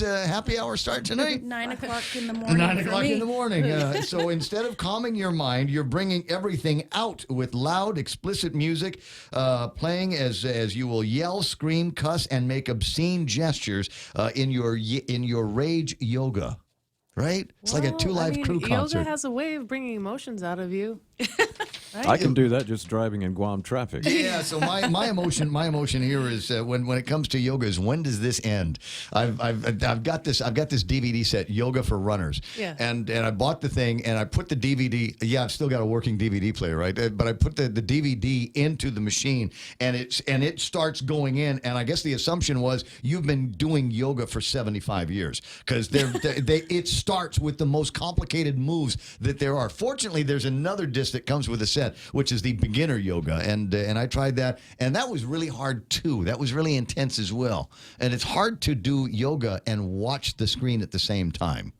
happy hour start tonight?
9 o'clock in the morning.
9
for
o'clock
me.
in the morning. So instead of calming your mind, you're bringing everything out with loud, explicit music, playing as you will yell, scream, cuss, and make obscene gestures in your rage yoga. Right? It's like a Two Live Crew concert.
Yoga has a way of bringing emotions out of you. Right?
I can do that just driving in Guam traffic.
Yeah, so my emotion here is when it comes to yoga is when does this end? I've got this DVD set, Yoga for Runners.
Yeah.
And I bought the thing and I put the DVD. Yeah, I've still got a working DVD player, right? But I put the DVD into the machine and it starts going in. And I guess the assumption was you've been doing yoga for 75 years because it starts with the most complicated moves that there are. Fortunately, there's another disc that comes with a set, which is the beginner yoga, and I tried that, and that was really hard too. That was really intense as well, and it's hard to do yoga and watch the screen at the same time.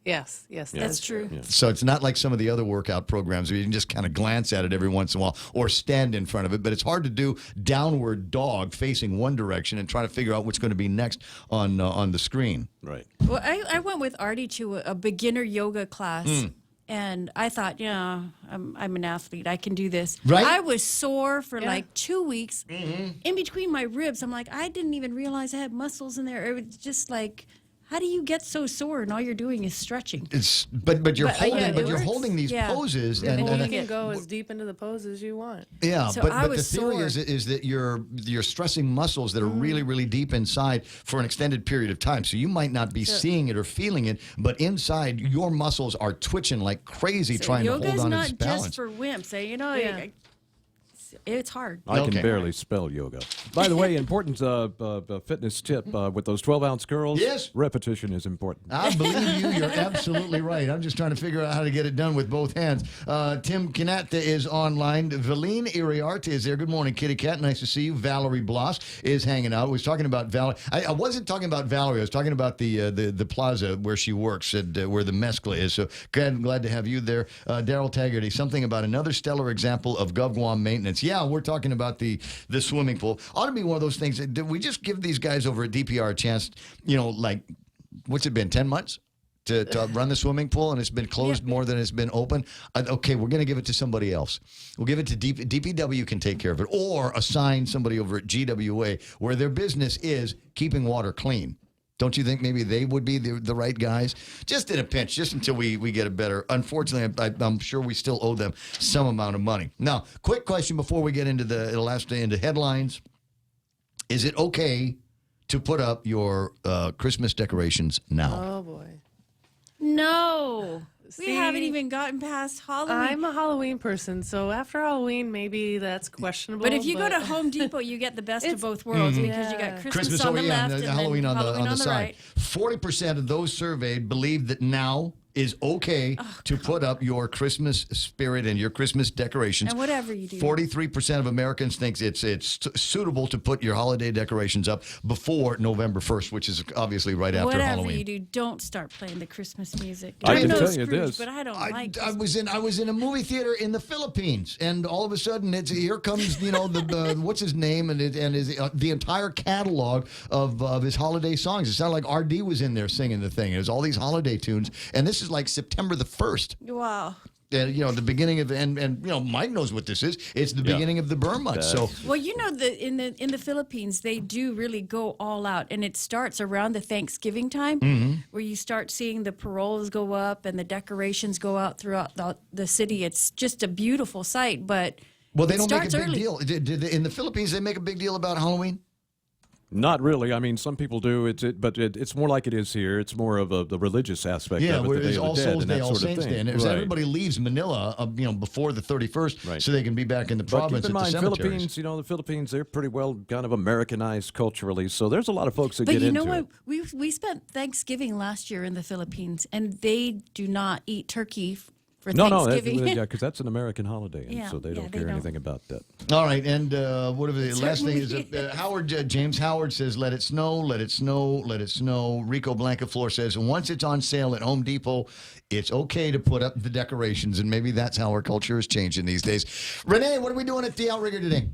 Yes, that's true.
Yeah.
So it's not like some of the other workout programs where you can just kind of glance at it every once in a while or stand in front of it, but it's hard to do downward dog facing one direction and trying to figure out what's going to be next on the screen.
Right.
Well, I went with Artie to a beginner yoga class. And I thought, I'm an athlete. I can do this.
Right?
I was sore for like 2 weeks. In between my ribs, I'm like, I didn't even realize I had muscles in there. It was just like, how do you get so sore and all you're doing is stretching?
But you're holding these poses,
and
and
you can go as deep into the pose as you want.
Yeah,
So
but
I
the
was
theory
sore.
is that you're stressing muscles that are really, really deep inside for an extended period of time. So you might not be seeing it or feeling it, but inside your muscles are twitching like crazy trying to hold
Yoga's
on to
not
this balance.
just for wimps. It's hard.
I can barely spell yoga. By the way, important fitness tip with those 12-ounce girls.
Yes.
Repetition is important.
I believe you. You're absolutely right. I'm just trying to figure out how to get it done with both hands. Tim Kanata is online. Valine Iriart is there. Good morning, Kitty Cat. Nice to see you. Valerie Bloss is hanging out. I was talking about Valerie. I wasn't talking about Valerie. I was talking about the plaza where she works, where the mescla is. So glad to have you there. Daryl Taggarty, something about another stellar example of GovGuam maintenance. Yeah, we're talking about the swimming pool. Ought to be one of those things. Did we just give these guys over at DPR a chance, like, what's it been, 10 months? To run the swimming pool, and it's been closed more than it's been open. Okay, we're going to give it to somebody else. We'll give it to DPW can take care of it, or assign somebody over at GWA where their business is keeping water clean. Don't you think maybe they would be the right guys? Just in a pinch, just until we get a better. Unfortunately, I'm sure we still owe them some amount of money. Now, quick question before we get into into headlines. Is it okay to put up your Christmas decorations now?
Oh, boy.
No. We
See,
haven't even gotten past Halloween.
I'm a Halloween person, so after Halloween, maybe that's questionable.
But if you go to Home Depot, you get the best of both worlds because you got Christmas on the left and
Halloween
then
on the side.
right.
40% of those surveyed believe that now is okay to put up your Christmas spirit and your Christmas decorations.
And whatever you do.
43% of Americans think it's suitable to put your holiday decorations up before November 1st, which is obviously right after
Whatever
Halloween.
you do, don't start playing the Christmas music.
I can
know
tell you
Scrooge,
this.
but I don't like
I was in a movie theater in the Philippines, and all of a sudden, here comes the what's his name and the entire catalog of his holiday songs. It sounded like RD was in there singing the thing. It was all these holiday tunes, and this is like September the 1st.
Wow.
And the beginning of and Mike knows what this is. It's the beginning of the Burr month. So
well, in the Philippines they do really go all out, and it starts around the Thanksgiving time, where you start seeing the paroles go up and the decorations go out throughout the city. It's just a beautiful sight, but
they don't make a big
early.
deal. In the Philippines, they make a big deal about Halloween.
Not really. I mean, some people do. But it's more like it is here. It's more of the religious aspect of it, the Day of the Dead and that sort of thing.
And everybody leaves Manila, before the 31st, so they can be back in the province
keep in
at
mind,
the cemeteries.
Philippines. The Philippines, they're pretty well kind of Americanized culturally. So there's a lot of folks that
But
get
you
into
know
it.
what? We spent Thanksgiving last year in the Philippines, and they do not eat turkey
for
No,
Thanksgiving.
because that's an American holiday, and
Yeah,
so they
yeah,
don't
they
care
don't.
anything about that.
All right, and whatever the last thing is,
Certainly.
Howard James Howard says, "Let it snow, let it snow, let it snow." Rico Blancaflor says, "Once it's on sale at Home Depot, it's okay to put up the decorations," and maybe that's how our culture is changing these days. Renee, what are we doing at the Outrigger today?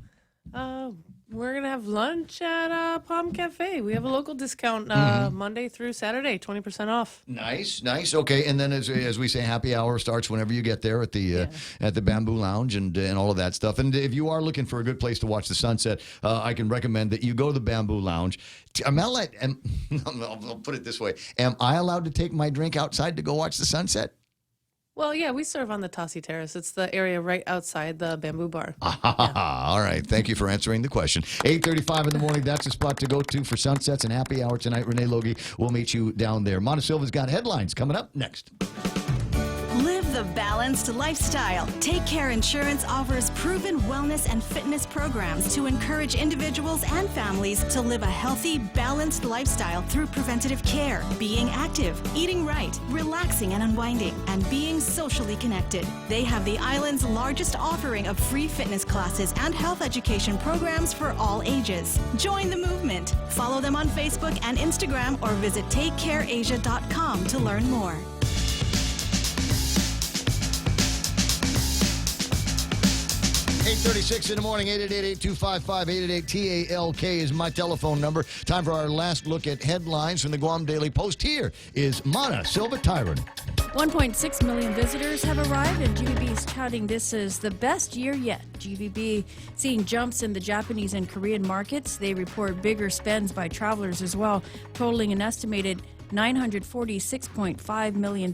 We're going to have lunch at Palm Cafe. We have a local discount Monday through Saturday, 20% off.
Nice. Okay, and then as we say, happy hour starts whenever you get there at the Bamboo Lounge and all of that stuff. And if you are looking for a good place to watch the sunset, I can recommend that you go to the Bamboo Lounge. I'll put it this way: am I allowed to take my drink outside to go watch the sunset?
Well, yeah, we serve on the Tossie Terrace. It's the area right outside the Bamboo Bar.
All right. Thank you for answering the question. 8:35 in the morning. That's the spot to go to for sunsets and happy hour tonight. Renee Logie will meet you down there. Montesilva's got headlines coming up next.
Live the balanced lifestyle. Take Care Insurance offers proven wellness and fitness programs to encourage individuals and families to live a healthy, balanced lifestyle through preventative care, being active, eating right, relaxing and unwinding, and being socially connected. They have the island's largest offering of free fitness classes and health education programs for all ages. Join the movement. Follow them on Facebook and Instagram or visit takecareasia.com to learn more.
8:36 in the morning, 888-825-5888-TALK is my telephone number. Time for our last look at headlines from the Guam Daily Post. Here is Mana Silva Tyron.
1.6 million visitors have arrived, and GVB is touting this as the best year yet. GVB seeing jumps in the Japanese and Korean markets. They report bigger spends by travelers as well, totaling an estimated $946.5 million.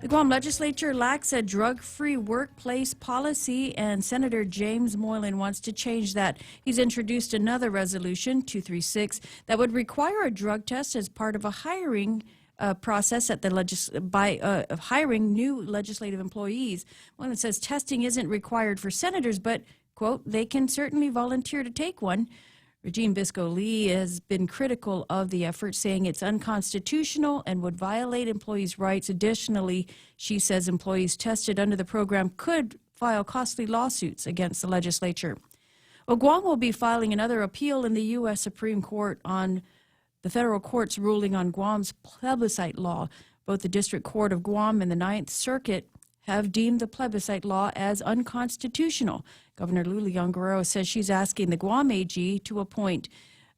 The Guam legislature lacks a drug-free workplace policy, and Senator James Moylan wants to change that. He's introduced another resolution, 236, that would require a drug test as part of a hiring process at the hiring new legislative employees. Moylan says testing isn't required for senators, but, quote, they can certainly volunteer to take one. Regine Bisco-Lee has been critical of the effort, saying it's unconstitutional and would violate employees' rights. Additionally, she says employees tested under the program could file costly lawsuits against the legislature. Well, Guam will be filing another appeal in the U.S. Supreme Court on the federal court's ruling on Guam's plebiscite law. Both the District Court of Guam and the Ninth Circuit have deemed the plebiscite law as unconstitutional. Governor Luliang Guerrero says she's asking the Guam AG to appoint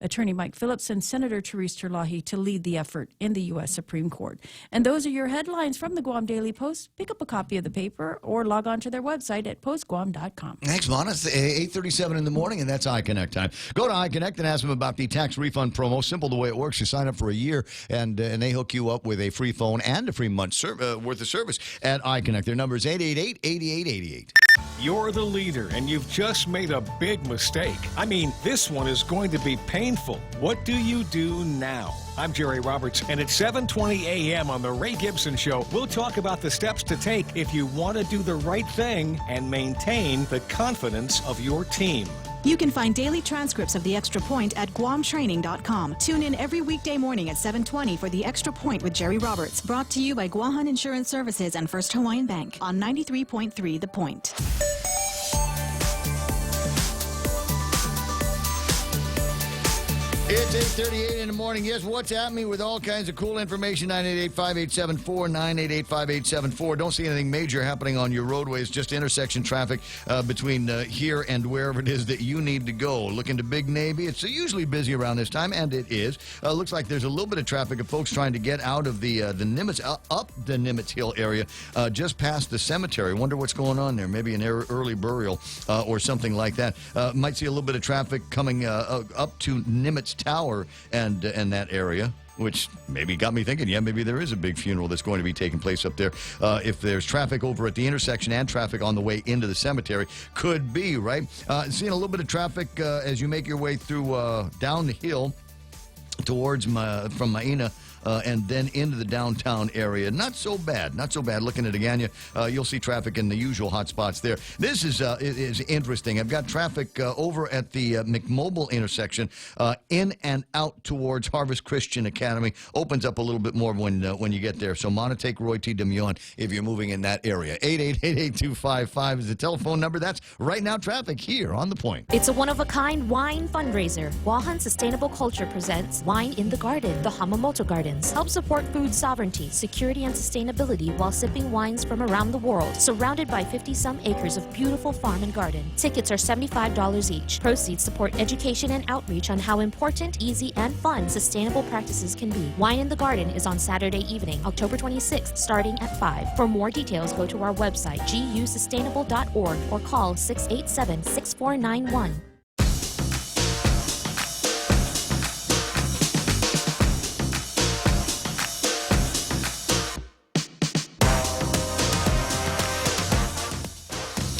Attorney Mike Phillips and Senator Therese Terlahi to lead the effort in the U.S. Supreme Court. And those are your headlines from the Guam Daily Post. Pick up a copy of the paper or log on to their website at postguam.com.
Thanks, Mona. It's 8:37 in the morning, and that's iConnect time. Go to iConnect and ask them about the tax refund promo. Simple the way it works. You sign up for a year, and they hook you up with a free phone and a free month's worth of service at iConnect. Their number is 888-8888.
You're the leader, and you've just made a big mistake. I mean, this one is going to be painful. What do you do now? I'm Jerry Roberts, and at 7:20 a.m. on The Ray Gibson Show, we'll talk about the steps to take if you want to do the right thing and maintain the confidence of your team.
You can find daily transcripts of The Extra Point at guamtraining.com. Tune in every weekday morning at 7:20 for The Extra Point with Jerry Roberts. Brought to you by Guahan Insurance Services and First Hawaiian Bank on 93.3 The Point.
It's 8:38 in the morning. Yes, WhatsApp me with all kinds of cool information. 988-5874, 988-5874. Don't see anything major happening on your roadways, just intersection traffic between here and wherever it is that you need to go. Looking to Big Navy. It's usually busy around this time, and it is. Looks like there's a little bit of traffic of folks trying to get out of the Nimitz, up the Nimitz Hill area, just past the cemetery. Wonder what's going on there. Maybe an early burial or something like that. Might see a little bit of traffic coming up to Nimitz Tower and that area, which maybe got me thinking, yeah, maybe there is a big funeral that's going to be taking place up there. If there's traffic over at the intersection and traffic on the way into the cemetery, could be, right? Seeing a little bit of traffic as you make your way through down the hill towards from Maina and then into the downtown area. Not so bad. Not so bad. Looking at Agania, you'll see traffic in the usual hot spots there. This is interesting. I've got traffic over at the McMobile intersection, in and out towards Harvest Christian Academy. Opens up a little bit more when you get there. So Monotake Roy T. DeMuon if you're moving in that area. 888-8255 is the telephone number. That's right now traffic here on The Point.
It's a one-of-a-kind wine fundraiser. Wahan Sustainable Culture presents Wine in the Garden. The Hamamoto Gardens help support food sovereignty, security, and sustainability while sipping wines from around the world, surrounded by 50-some acres of beautiful farm and garden. Tickets are $75 each. Proceeds support education and outreach on how important, easy, and fun sustainable practices can be. Wine in the Garden is on Saturday evening, October 26th, starting at 5. For more details, go to our website, gusustainable.org, or call 687-6491.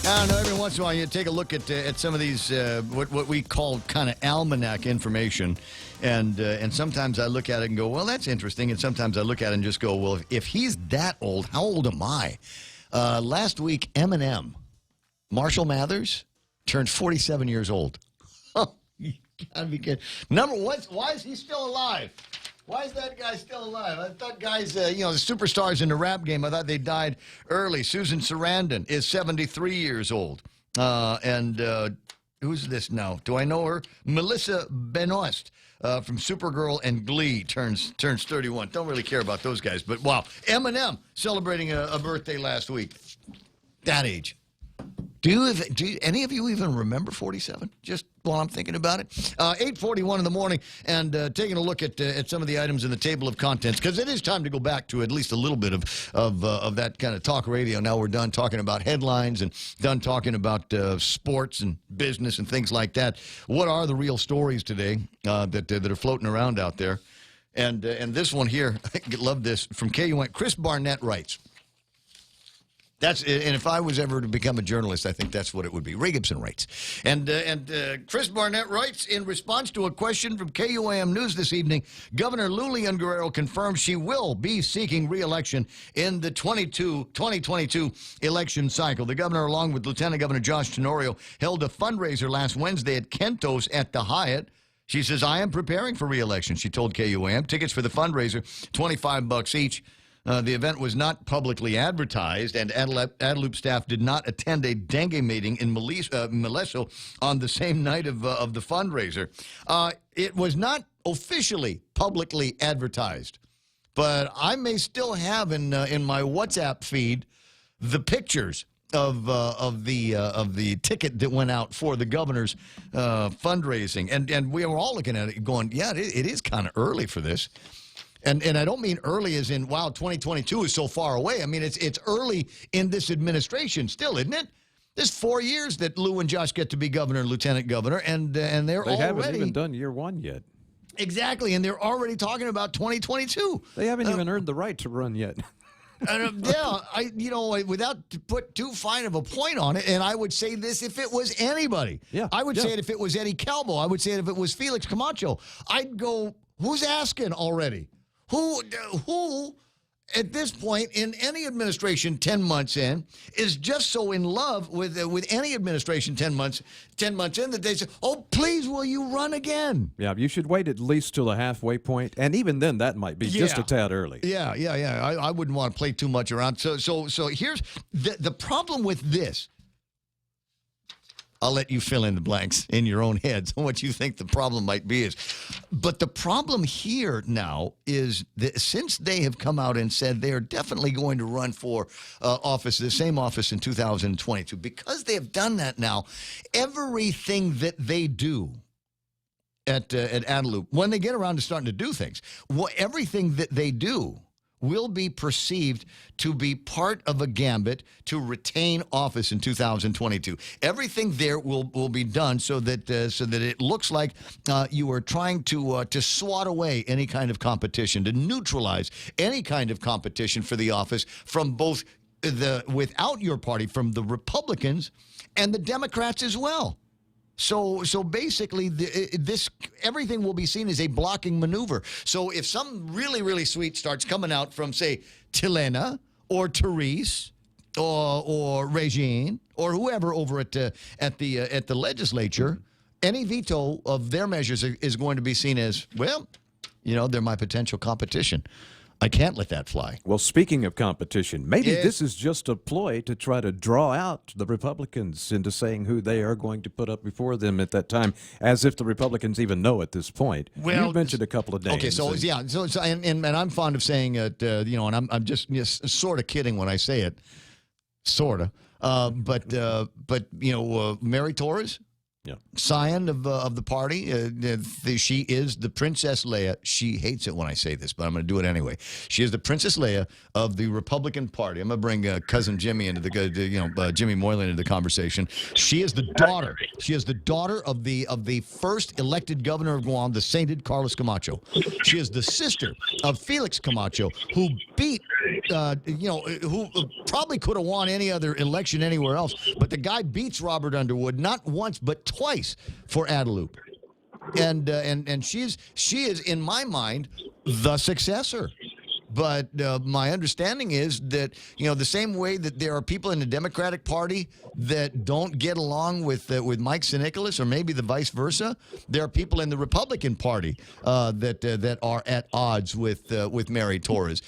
I don't know, every once in a while you take a look at some of these, what we call kind of almanac information, and sometimes I look at it and go, well, that's interesting, and sometimes I look at it and just go, well, if he's that old, how old am I? Last week, Eminem, Marshall Mathers, turned 47 years old. Oh, you gotta be kidding. Number one, why is he still alive? Why is that guy still alive? I thought guys, the superstars in the rap game, I thought they died early. Susan Sarandon is 73 years old. Who's this now? Do I know her? Melissa Benoist from Supergirl and Glee turns 31. Don't really care about those guys, but wow. Eminem celebrating a birthday last week. That age. Do any of you even remember 47? Just while I'm thinking about it. 8:41 in the morning, and taking a look at some of the items in the table of contents, because it is time to go back to at least a little bit of that kind of talk radio. Now we're done talking about headlines and done talking about sports and business and things like that. What are the real stories today that are floating around out there? And this one here, I love this, from KUN. Chris Barnett writes. And if I was ever to become a journalist, I think that's what it would be. Ray Gibson writes. And Chris Barnett writes, in response to a question from KUAM News this evening, Governor Lulian Guerrero confirmed she will be seeking re-election in the 2022 election cycle. The governor, along with Lieutenant Governor Josh Tenorio, held a fundraiser last Wednesday at Kentos at the Hyatt. She says, I am preparing for re-election, she told KUAM. Tickets for the fundraiser, $25 each. The event was not publicly advertised, and Adelup staff did not attend a dengue meeting in Meleso on the same night of the fundraiser. It was not officially publicly advertised, but I may still have in my WhatsApp feed the pictures of the ticket that went out for the governor's fundraising, and we were all looking at it going, yeah, it is kind of early for this. And I don't mean early as in, wow, 2022 is so far away. I mean, it's early in this administration still, isn't it? There's 4 years that Lou and Josh get to be governor and lieutenant governor, and they
haven't even done year one yet.
Exactly, and they're already talking about 2022.
They haven't even earned the right to run yet.
Without to put too fine of a point on it, and I would say this if it was anybody.
Yeah,
I would say it if it was Eddie Calvo. I would say it if it was Felix Camacho. I'd go, who's asking already? Who, at this point in any administration 10 months in, is just so in love with any administration 10 months in that they say, oh, please, will you run again?
Yeah, you should wait at least till the halfway point, and even then that might be just a tad early.
Yeah. I wouldn't want to play too much around. So here's the problem with this. I'll let you fill in the blanks in your own heads on what you think the problem might be is. But the problem here now is that since they have come out and said they are definitely going to run for the same office in 2022, because they have done that now, everything that they do at Adelup, when they get around to starting to do things, everything that they do will be perceived to be part of a gambit to retain office in 2022. Everything there will be done so that it looks like you are trying to swat away any kind of competition, to neutralize any kind of competition for the office from both without your party, from the Republicans and the Democrats as well. So basically, this everything will be seen as a blocking maneuver. So if some really, really sweet starts coming out from, say, Tilena or Therese or Regine or whoever over at the legislature, any veto of their measures is going to be seen as, well, they're my potential competition. I can't let that fly.
Well, speaking of competition, maybe
Yes.
this is just a ploy to try to draw out the Republicans into saying who they are going to put up before them at that time, as if the Republicans even know at this point.
Well,
You've mentioned a couple of names.
Okay, so and I'm fond of saying it, and I'm just sort of kidding when I say it, sort of. But Mary Torres.
Yeah.
Scion of the party. She is the Princess Leia. She hates it when I say this, but I'm going to do it anyway. She is the Princess Leia of the Republican Party. I'm going to bring cousin Jimmy into Jimmy Moylan into the conversation. She is the daughter. She is the daughter of the first elected governor of Guam, the sainted Carlos Camacho. She is the sister of Felix Camacho, who beat, who probably could have won any other election anywhere else, but the guy beats Robert Underwood not once but twice for Adelup, and she is in my mind the successor. But my understanding is that the same way that there are people in the Democratic Party that don't get along with Mike Sinikolas, or maybe the vice versa, there are people in the Republican Party that are at odds with Mary Torres,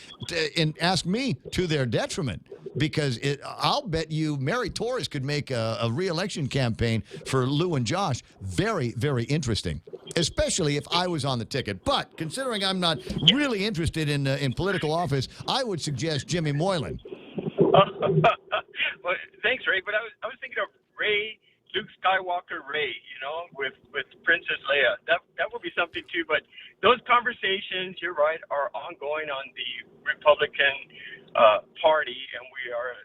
and ask me, to their detriment. Because I'll bet you Mary Torres could make a re-election campaign for Lou and Josh very, very interesting, especially if I was on the ticket. But considering I'm not really interested in political office, I would suggest Jimmy Moylan.
Well, thanks, Ray. But I was thinking of Luke Skywalker Ray, with Princess Leia. That would be something too. But those conversations, you're right, are ongoing on the Republican Party, and we are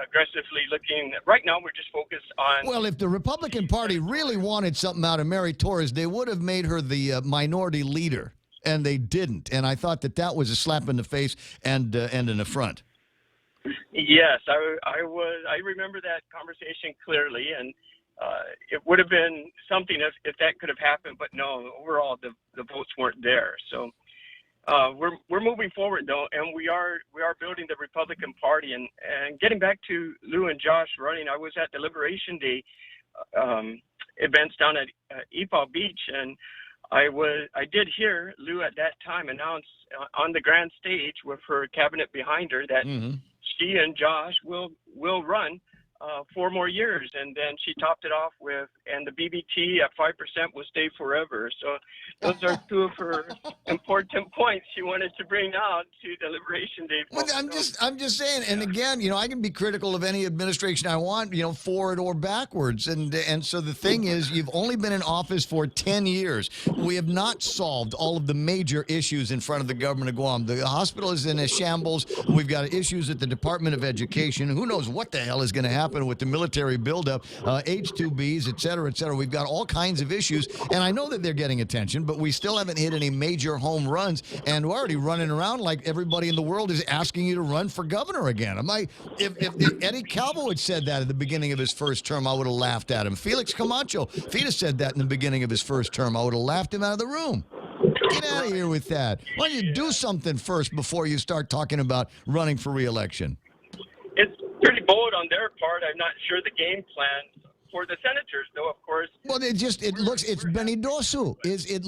aggressively looking. Right now, we're just focused on.
Well, if the Republican Party really wanted something out of Mary Torres, they would have made her the minority leader, and they didn't. And I thought that was a slap in the face and an affront.
Yes, I remember that conversation clearly, and it would have been something if that could have happened. But no, overall, the votes weren't there. So. We're moving forward though, and we are building the Republican Party, and getting back to Lou and Josh running. I was at the Liberation Day events down at Epau Beach, and I did hear Lou at that time announce on the grand stage with her cabinet behind her that she and Josh will run 4 more years, and then she topped it off with, and the BBT at 5% will stay forever. So those are two of her important points she wanted to bring out to the Liberation Day.
Well, I'm just saying, and again, I can be critical of any administration I want, forward or backwards, and so the thing is, you've only been in office for 10 years. We have not solved all of the major issues in front of the government of Guam. The hospital is in a shambles. We've got issues at the Department of Education. Who knows what the hell is going to happen with the military buildup, H-2Bs, et cetera, et cetera. We've got all kinds of issues, and I know that they're getting attention, but we still haven't hit any major home runs, and we're already running around like everybody in the world is asking you to run for governor again. If Eddie Calvo had said that at the beginning of his first term, I would have laughed at him. Felix Camacho, if he'd have said that in the beginning of his first term, I would have laughed him out of the room. Get out of here with that. Why don't you do something first before you start talking about running for re-election?
It's pretty bold on their part. I'm not sure the game plan for the senators, though, of course.
Well, it's Benidosu. It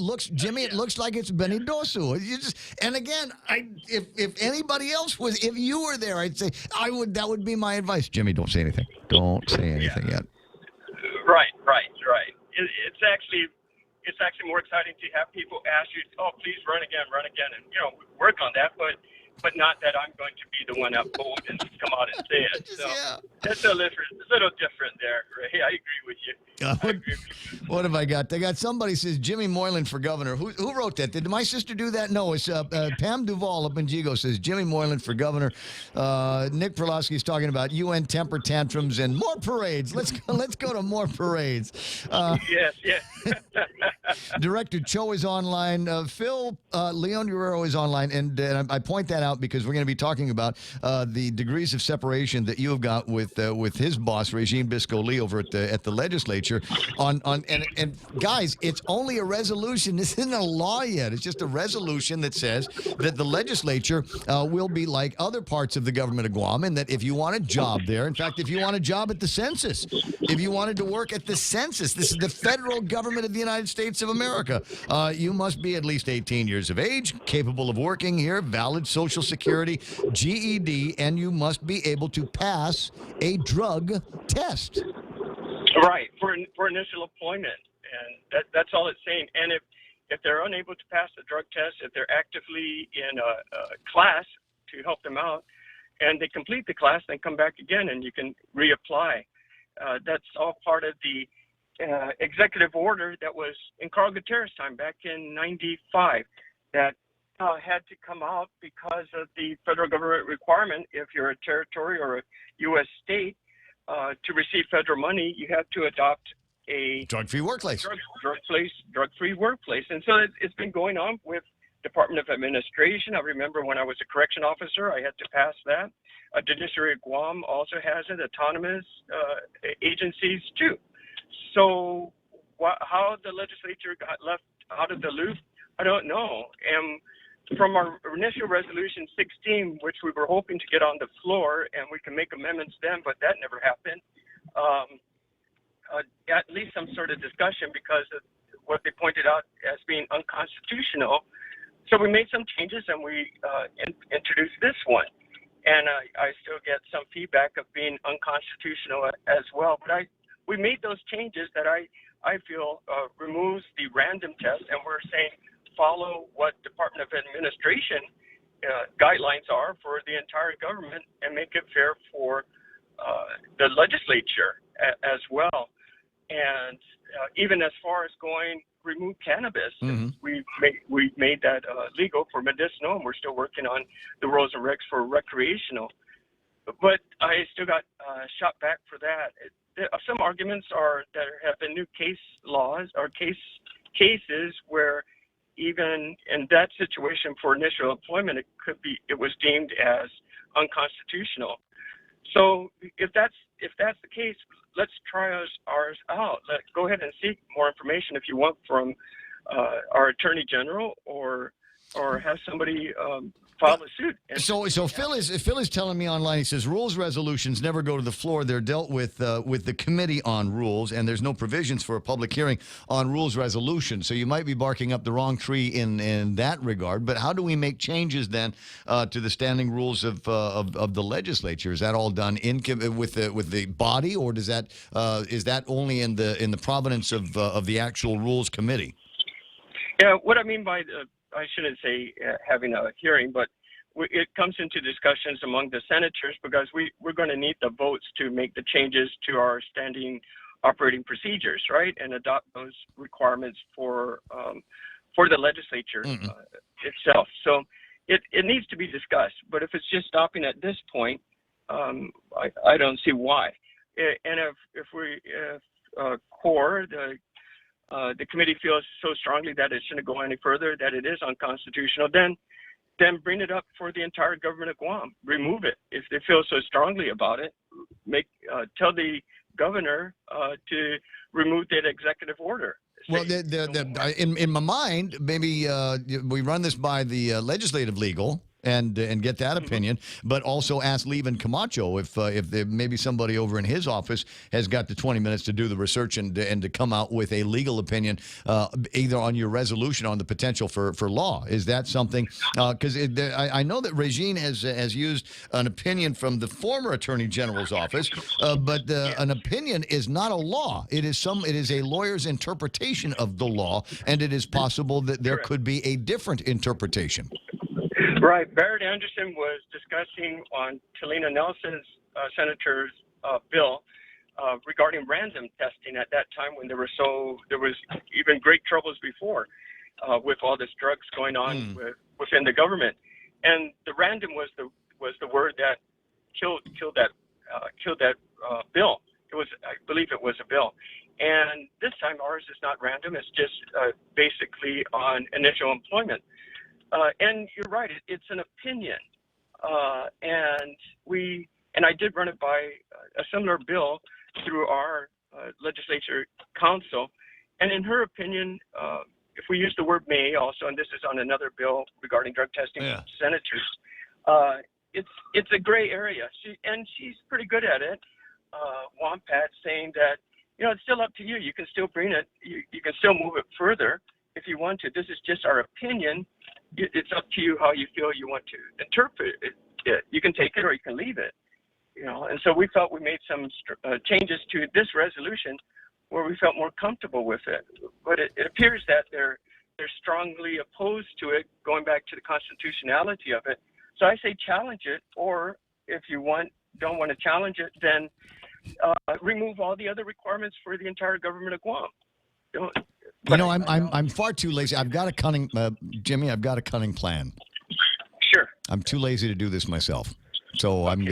looks like it's Benidosu. And again, if anybody else was, if you were there, I'd say that would be my advice. Jimmy, don't say anything. Don't say anything yet.
Right. It's actually more exciting to have people ask you, oh, please run again, and work on that, but not that I'm going to be the one up bold and come out and say it. So that's a little different there, Ray. I agree with you.
What have I got? They got somebody says Jimmy Moylan for governor. Who wrote that? Did my sister do that? No, it's Pam Duvall up in Jigo says Jimmy Moylan for governor. Nick Perlowski's talking about UN temper tantrums and more parades. Let's go to more parades.
Yes.
Director Cho is online. Phil, Leon Guerrero is online. And I point that out because we're going to be talking about the degrees of separation that you have got with his boss, Regine Biscoli, over at the legislature. And guys, it's only a resolution. This isn't a law yet. It's just a resolution that says that the legislature will be like other parts of the government of Guam, and that if you want a job there, in fact, if you want a job at the census, if you wanted to work at the census, this is the federal government of the United States of America, you must be at least 18 years of age, capable of working here, valid Social Security, GED, and you must be able to pass a drug test.
Right, for initial employment. And that's all it's saying. And if they're unable to pass the drug test, if they're actively in a class to help them out, and they complete the class, then come back again and you can reapply. That's all part of the executive order that was in Carl Gutierrez' time back in '95 that had to come out because of the federal government requirement. If you're a territory or a U.S. state, to receive federal money, you have to adopt a
drug-free workplace.
Drug-free workplace. And so it's been going on with Department of Administration. I remember when I was a correction officer, I had to pass that. Judiciary of Guam also has it, autonomous agencies too. So how the legislature got left out of the loop, I don't know. And from our initial resolution 16, which we were hoping to get on the floor, and we can make amendments then, but that never happened. At least some sort of discussion because of what they pointed out as being unconstitutional. So we made some changes and we introduced this one. And I still get some feedback of being unconstitutional as well. But we made those changes that I feel removes the random test, and we're saying follow what Department of Administration guidelines are for the entire government and make it fair for the legislature as well. And even as far as remove cannabis, we made that legal for medicinal, and we're still working on the rules and regs for recreational. But I still got shot back for that. Some arguments are there have been new case laws or cases where even in that situation for initial employment, it was deemed as unconstitutional. So if that's the case, let's try ours out. Go ahead and seek more information if you want from our Attorney General or have somebody file a suit.
So Phil is telling me online. He says rules resolutions never go to the floor. They're dealt with the Committee on Rules, and there's no provisions for a public hearing on rules resolutions. So you might be barking up the wrong tree in that regard. But how do we make changes then to the standing rules of the legislature? Is that all done with the body, or is that only in the providence of the actual Rules Committee?
Yeah, what I mean by I shouldn't say having a hearing, but it comes into discussions among the senators because we're going to need the votes to make the changes to our standing operating procedures, right, and adopt those requirements for the legislature itself. So it needs to be discussed. But if it's just stopping at this point, I don't see why. And if CORE, the committee feels so strongly that it shouldn't go any further, that it is unconstitutional, then bring it up for the entire government of Guam. Remove it. If they feel so strongly about it, tell the governor to remove that executive order.
Well, in my mind, maybe we run this by the legislative legal and get that opinion, but also ask Levin Camacho if maybe somebody over in his office has got the 20 minutes to do the research and to come out with a legal opinion, either on your resolution on the potential for law. Is that something? Because I know that Regine has used an opinion from the former Attorney General's office, but an opinion is not a law. It is a lawyer's interpretation of the law, and it is possible that there could be a different interpretation.
Right. Barrett Anderson was discussing on Talina Nelson's senator's bill regarding random testing at that time when there was even great troubles before with all this drugs going on within the government, and the random was the word that killed that bill. I believe it was a bill, And this time ours is not random. It's just basically on initial employment. And you're right, it's an opinion. And I did run it by a similar bill through our legislature council. And in her opinion, if we use the word may also, and this is on another bill regarding drug testing for senators, it's a gray area. She's pretty good at it. Wampat saying that, it's still up to you. You can still bring it. You can still move it further if you want to. This is just our opinion. It's up to you how you feel you want to interpret it. You can take it or you can leave it. And so we felt we made some changes to this resolution where we felt more comfortable with it. But it appears that they're strongly opposed to it, going back to the constitutionality of it. So I say challenge it, or if you don't want to challenge it, then remove all the other requirements for the entire government of Guam.
I'm far too lazy. I've got a cunning, Jimmy. I've got a cunning plan.
Sure.
I'm too lazy to do this myself. So I'm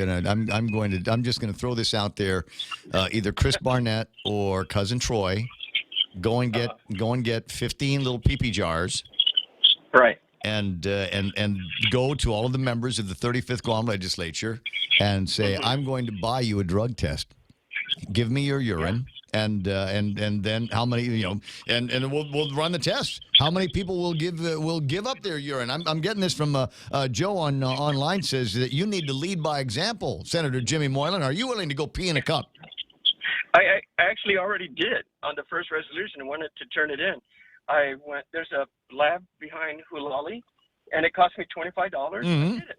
just gonna throw this out there. Either Chris Barnett or Cousin Troy, go and get 15 little pee-pee jars.
Right.
And go to all of the members of the 35th Guam legislature and say, I'm going to buy you a drug test. Give me your urine. And then how many, and we'll run the test. How many people will give up their urine? I'm getting this from Joe on online, says that you need to lead by example. Senator Jimmy Moylan, are you willing to go pee in a cup?
I actually already did on the first resolution and wanted to turn it in. There's a lab behind Hulali, and it cost me $25. I did it.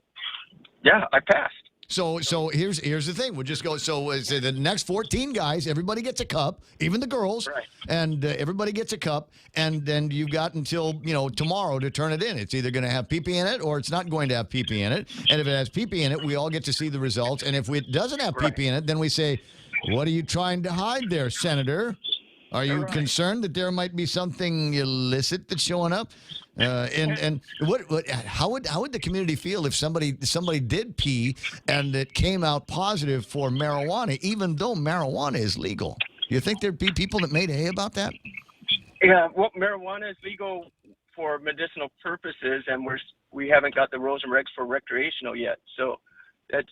Yeah, I passed.
So here's the thing. We'll just go. So say the next 14 guys, everybody gets a cup, even the girls,
right.
And everybody gets a cup, and then you've got until tomorrow to turn it in. It's either going to have pee-pee in it or it's not going to have pee-pee in it. And if it has pee-pee in it, we all get to see the results. And if it doesn't have pee-pee in it, then we say, "What are you trying to hide there, Senator? Are you concerned that there might be something illicit that's showing up?" And how would the community feel if somebody did pee and it came out positive for marijuana, even though marijuana is legal? You think there'd be people that made hay about that?
Yeah, well, marijuana is legal for medicinal purposes, and we haven't got the rules and regs for recreational yet. So that's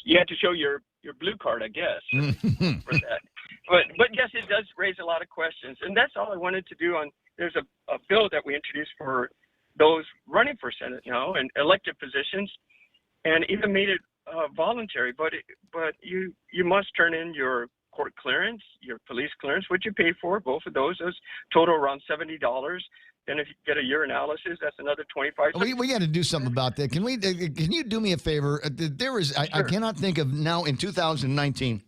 you have to show your blue card, I guess, for that. But yes, it does raise a lot of questions, and that's all I wanted to do. There's a bill that we introduced for those running for Senate now and elected positions, and even made it voluntary. But you must turn in your court clearance, your police clearance, which you pay for, both of those total around $70. Then if you get a urinalysis, that's another $25.
We got to do something about that. Can you do me a favor? I cannot think of now in 2019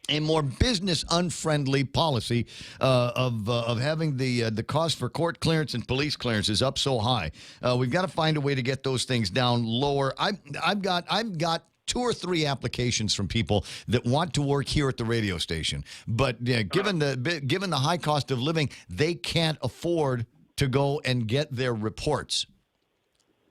a more business unfriendly policy of having the cost for court clearance and police clearance is up so high. We've got to find a way to get those things down lower. I've got 2 or 3 applications from people that want to work here at the radio station, but given the high cost of living, they can't afford to go and get their reports.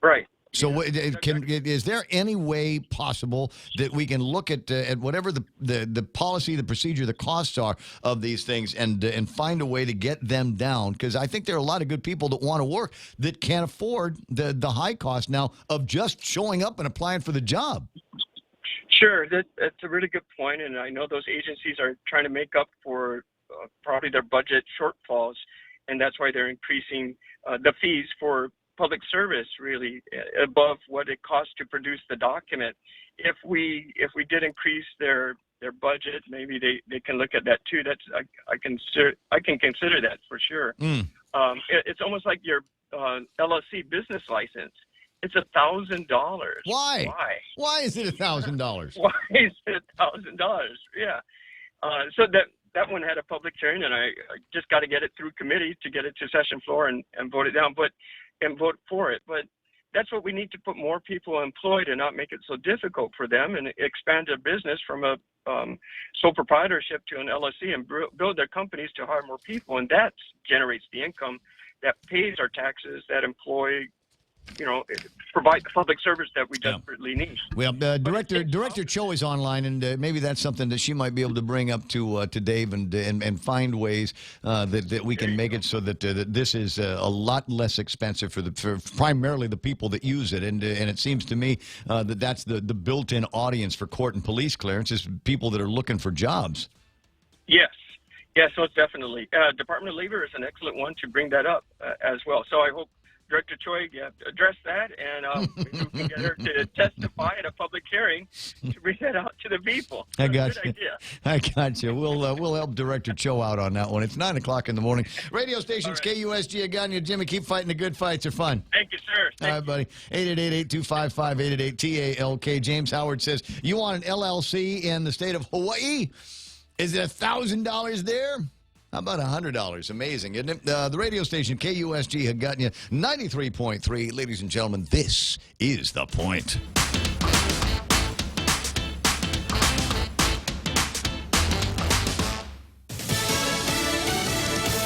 Right.
So is there any way possible that we can look at whatever the policy, the procedure, the costs are of these things and find a way to get them down? Because I think there are a lot of good people that want to work that can't afford the high cost now of just showing up and applying for the job.
Sure, that's a really good point, and I know those agencies are trying to make up for probably their budget shortfalls, and that's why they're increasing the fees for public service really above what it costs to produce the document. If we did increase their budget, maybe they can look at that too. I can consider that for sure. It's almost like your LLC business license. It's $1,000.
Why? Why is it $1,000?
Why is it $1,000? Yeah. So that one had a public hearing, and I just got to get it through committee to get it to session floor and vote it down, and vote for it. But that's what we need to put more people employed and not make it so difficult for them, and expand their business from a sole proprietorship to an LLC and build their companies to hire more people. And that generates the income that pays our taxes, that employ provide the public service that we desperately need.
Well, Director Cho is online, and maybe that's something that she might be able to bring up to Dave and find ways that we can make it so that this is a lot less expensive for primarily the people that use it. And it seems to me that's the built-in audience for court and police clearance is people that are looking for jobs.
Yes, so it's definitely. Department of Labor is an excellent one to bring that up as well. So I hope Director Choi address that, and maybe we can get her to testify at a public hearing to bring that out to the people.
I got
Good
you.
idea.
I got you. We'll help Director Cho out on that one. It's 9 o'clock in the morning. Radio stations KUSG. I got you, Jimmy. Keep fighting the good fights. Are fun.
Thank you, sir.
All right, buddy. 888-825-5888-TALK. James Howard says, you want an LLC in the state of Hawaii? Is it $1,000 there? How about $100? Amazing, isn't it? The radio station KUSG had gotten you 93.3. Ladies and gentlemen, this is The Point.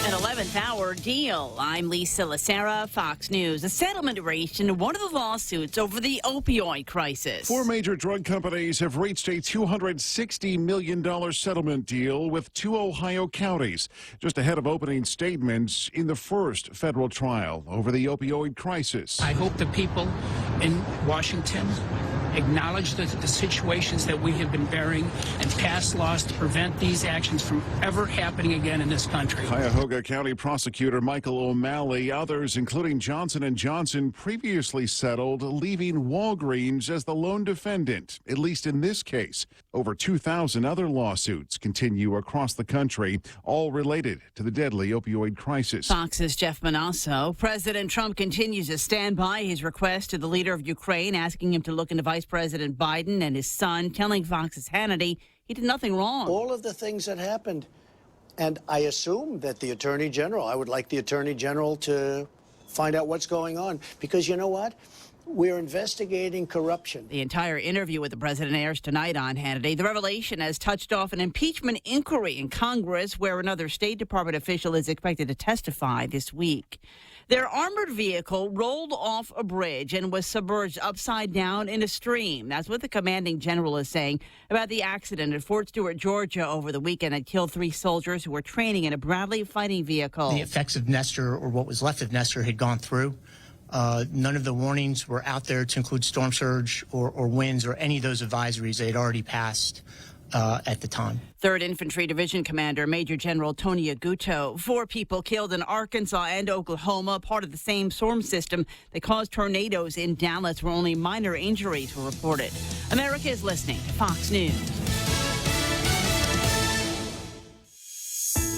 An 11th hour deal. I'm Lisa Lacera, Fox News. A settlement reached in one of the lawsuits over the opioid crisis.
4 major drug companies have reached a $260 million settlement deal with 2 Ohio counties, just ahead of opening statements in the first federal trial over the opioid crisis.
I hope the people in Washington acknowledge the situations that we have been bearing and pass laws to prevent these actions from ever happening again in this country.
Cuyahoga County Prosecutor Michael O'Malley, others, including Johnson & Johnson, previously settled, leaving Walgreens as the lone defendant, at least in this case. Over 2,000 other lawsuits continue across the country, all related to the deadly opioid crisis.
Fox's Jeff Manasso. President Trump continues to stand by his request to the leader of Ukraine, asking him to look into Vice President Biden and his son, telling Fox's Hannity he did nothing wrong.
All of the things that happened. And I assume that the Attorney General, I would like the Attorney General to find out what's going on. Because you know what? We're investigating corruption.
The entire interview with the president airs tonight on Hannity. The revelation has touched off an impeachment inquiry in Congress where another State Department official is expected to testify this week. Their armored vehicle rolled off a bridge and was submerged upside down in a stream. That's what the commanding general is saying about the accident at Fort Stewart, Georgia over the weekend that killed 3 soldiers who were training in a Bradley fighting vehicle.
The effects of Nestor, or what was left of Nestor, had gone through. None of the warnings were out there to include storm surge or winds or any of those advisories. They had already passed at the time.
3rd Infantry Division Commander Major General Tony Aguto. 4 people killed in Arkansas and Oklahoma, part of the same storm system that caused tornadoes in Dallas, where only minor injuries were reported. America is listening to Fox News.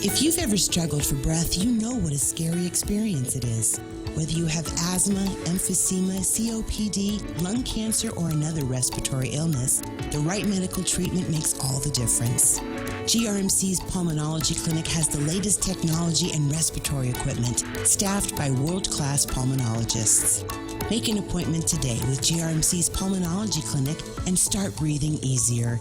If you've ever struggled for breath, you know what a scary experience it is. Whether you have asthma, emphysema, COPD, lung cancer, or another respiratory illness, the right medical treatment makes all the difference. GRMC's Pulmonology Clinic has the latest technology and respiratory equipment, staffed by world-class pulmonologists. Make an appointment today with GRMC's Pulmonology Clinic and start breathing easier.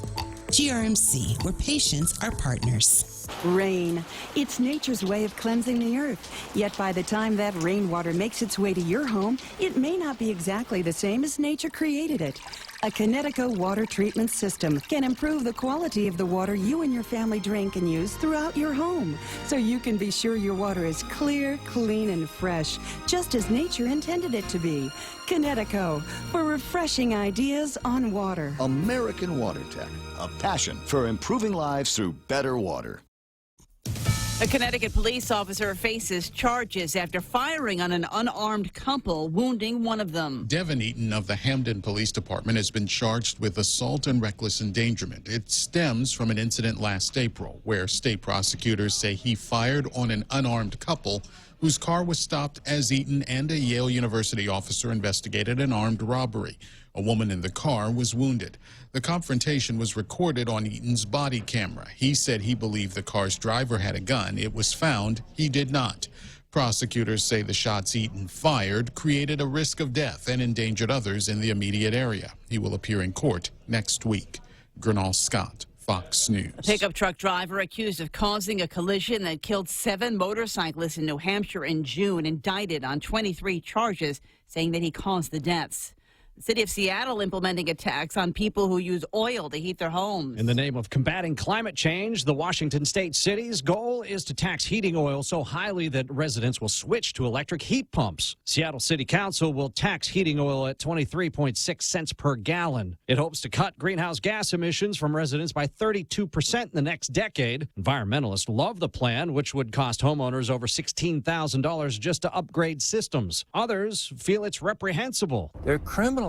GRMC, where patients are partners.
Rain. It's nature's way of cleansing the earth. Yet by the time that rainwater makes its way to your home, it may not be exactly the same as nature created it. A Connecticut water treatment system can improve the quality of the water you and your family drink and use throughout your home, so you can be sure your water is clear, clean, and fresh, just as nature intended it to be. Connecticut, for refreshing ideas on water.
American Water Tech, a passion for improving lives through better water.
A Connecticut police officer faces charges after firing on an unarmed couple, wounding one of them.
Devin Eaton of the Hamden Police Department has been charged with assault and reckless endangerment. It stems from an incident last April where state prosecutors say he fired on an unarmed couple whose car was stopped as Eaton and a Yale University officer investigated an armed robbery. A woman in the car was wounded. The confrontation was recorded on Eaton's body camera. He said he believed the car's driver had a gun. It was found he did not. Prosecutors say the shots Eaton fired created a risk of death and endangered others in the immediate area. He will appear in court next week. Gernal Scott, Fox News.
A pickup truck driver accused of causing a collision that killed 7 motorcyclists in New Hampshire in June, indicted on 23 charges, saying that he caused the deaths. The city of Seattle implementing a tax on people who use oil to heat their homes.
In the name of combating climate change, the Washington state city's goal is to tax heating oil so highly that residents will switch to electric heat pumps. Seattle City Council will tax heating oil at 23.6 cents per gallon. It hopes to cut greenhouse gas emissions from residents by 32% in the next decade. Environmentalists love the plan, which would cost homeowners over $16,000 just to upgrade systems. Others feel it's reprehensible.
They're criminalizing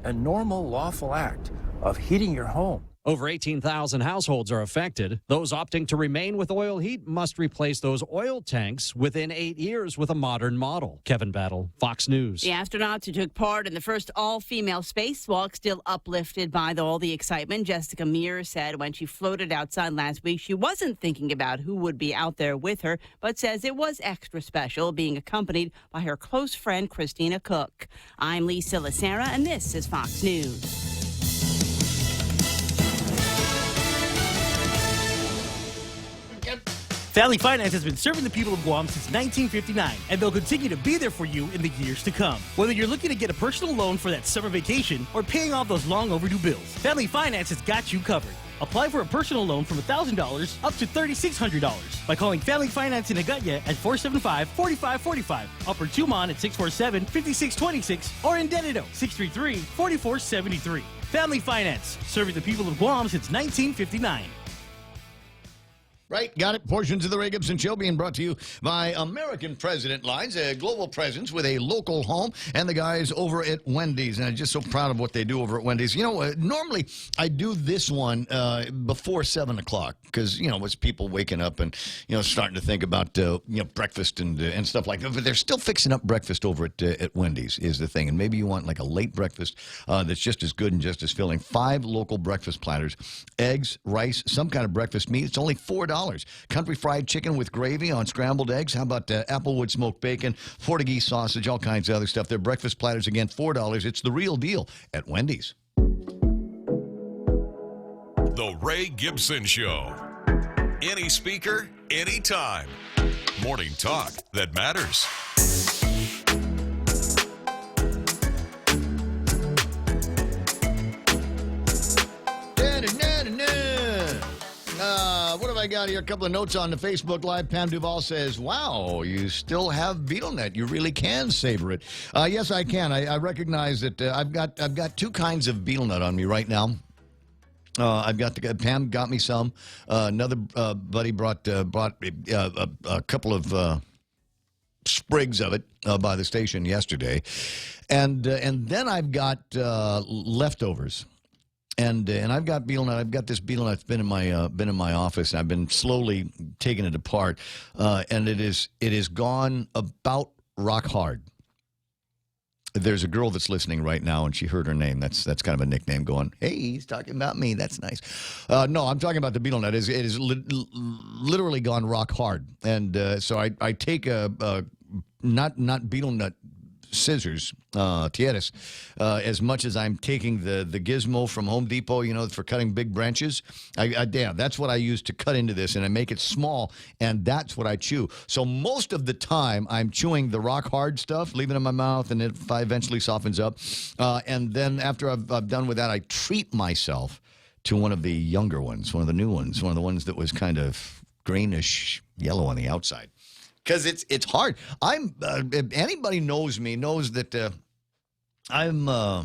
a normal, lawful act of heating your home.
Over 18,000 households are affected. Those opting to remain with oil heat must replace those oil tanks within 8 years with a modern model. Kevin Battle, Fox News.
The astronauts who took part in the first all-female spacewalk still uplifted by all the excitement. Jessica Mears said when she floated outside last week, she wasn't thinking about who would be out there with her, but says it was extra special being accompanied by her close friend, Christina Cook. I'm Lisa Lacera, and this is Fox News.
Family Finance has been serving the people of Guam since 1959, and they'll continue to be there for you in the years to come. Whether you're looking to get a personal loan for that summer vacation or paying off those long overdue bills, Family Finance has got you covered. Apply for a personal loan from $1,000 up to $3,600 by calling Family Finance in Agutya at 475-4545, Upper Tumon at 647-5626, or in Dededo 633-4473. Family Finance, serving the people of Guam since 1959.
Right, got it. Portions of the Ray Gibson Show being brought to you by American President Lines, a global presence with a local home, and the guys over at Wendy's. And I'm just so proud of what they do over at Wendy's. You know, normally I do this one before 7 o'clock because, you know, it's people waking up and, you know, starting to think about, breakfast and stuff like that. But they're still fixing up breakfast over at Wendy's is the thing. And maybe you want like a late breakfast that's just as good and just as filling. 5 local breakfast platters, eggs, rice, some kind of breakfast meat. It's only $4. Country fried chicken with gravy on scrambled eggs. How about applewood smoked bacon, Portuguese sausage, all kinds of other stuff. Their breakfast platters, again, $4. It's the real deal at Wendy's.
The Ray Gibson Show. Any speaker, anytime. Morning talk that matters.
What have I got here? A couple of notes on the Facebook Live. Pam Duval says, wow, you still have BeetleNet. You really can savor it. Yes, I can. I recognize that I've got 2 kinds of BeetleNet on me right now. Pam got me some. Another buddy brought a couple of sprigs of it by the station yesterday. And then I've got leftovers. And I've got BeetleNet. I've got this BeetleNet that's been in my office. And I've been slowly taking it apart, and it is gone about rock hard. There's a girl that's listening right now, and she heard her name. That's kind of a nickname. Going, hey, he's talking about me. That's nice. No, I'm talking about the BeetleNet. It is literally gone rock hard, and so I take a not BeetleNet scissors, tijeras, as much as I'm taking the gizmo from Home Depot, you know, for cutting big branches. That's what I use to cut into this, and I make it small, and that's what I chew. So most of the time, I'm chewing the rock hard stuff, leaving it in my mouth, and it eventually softens up. And then after I've done with that, I treat myself to one of the younger ones, one of the new ones, one of the ones that was kind of greenish yellow on the outside. Because it's hard. If anybody knows me knows that I'm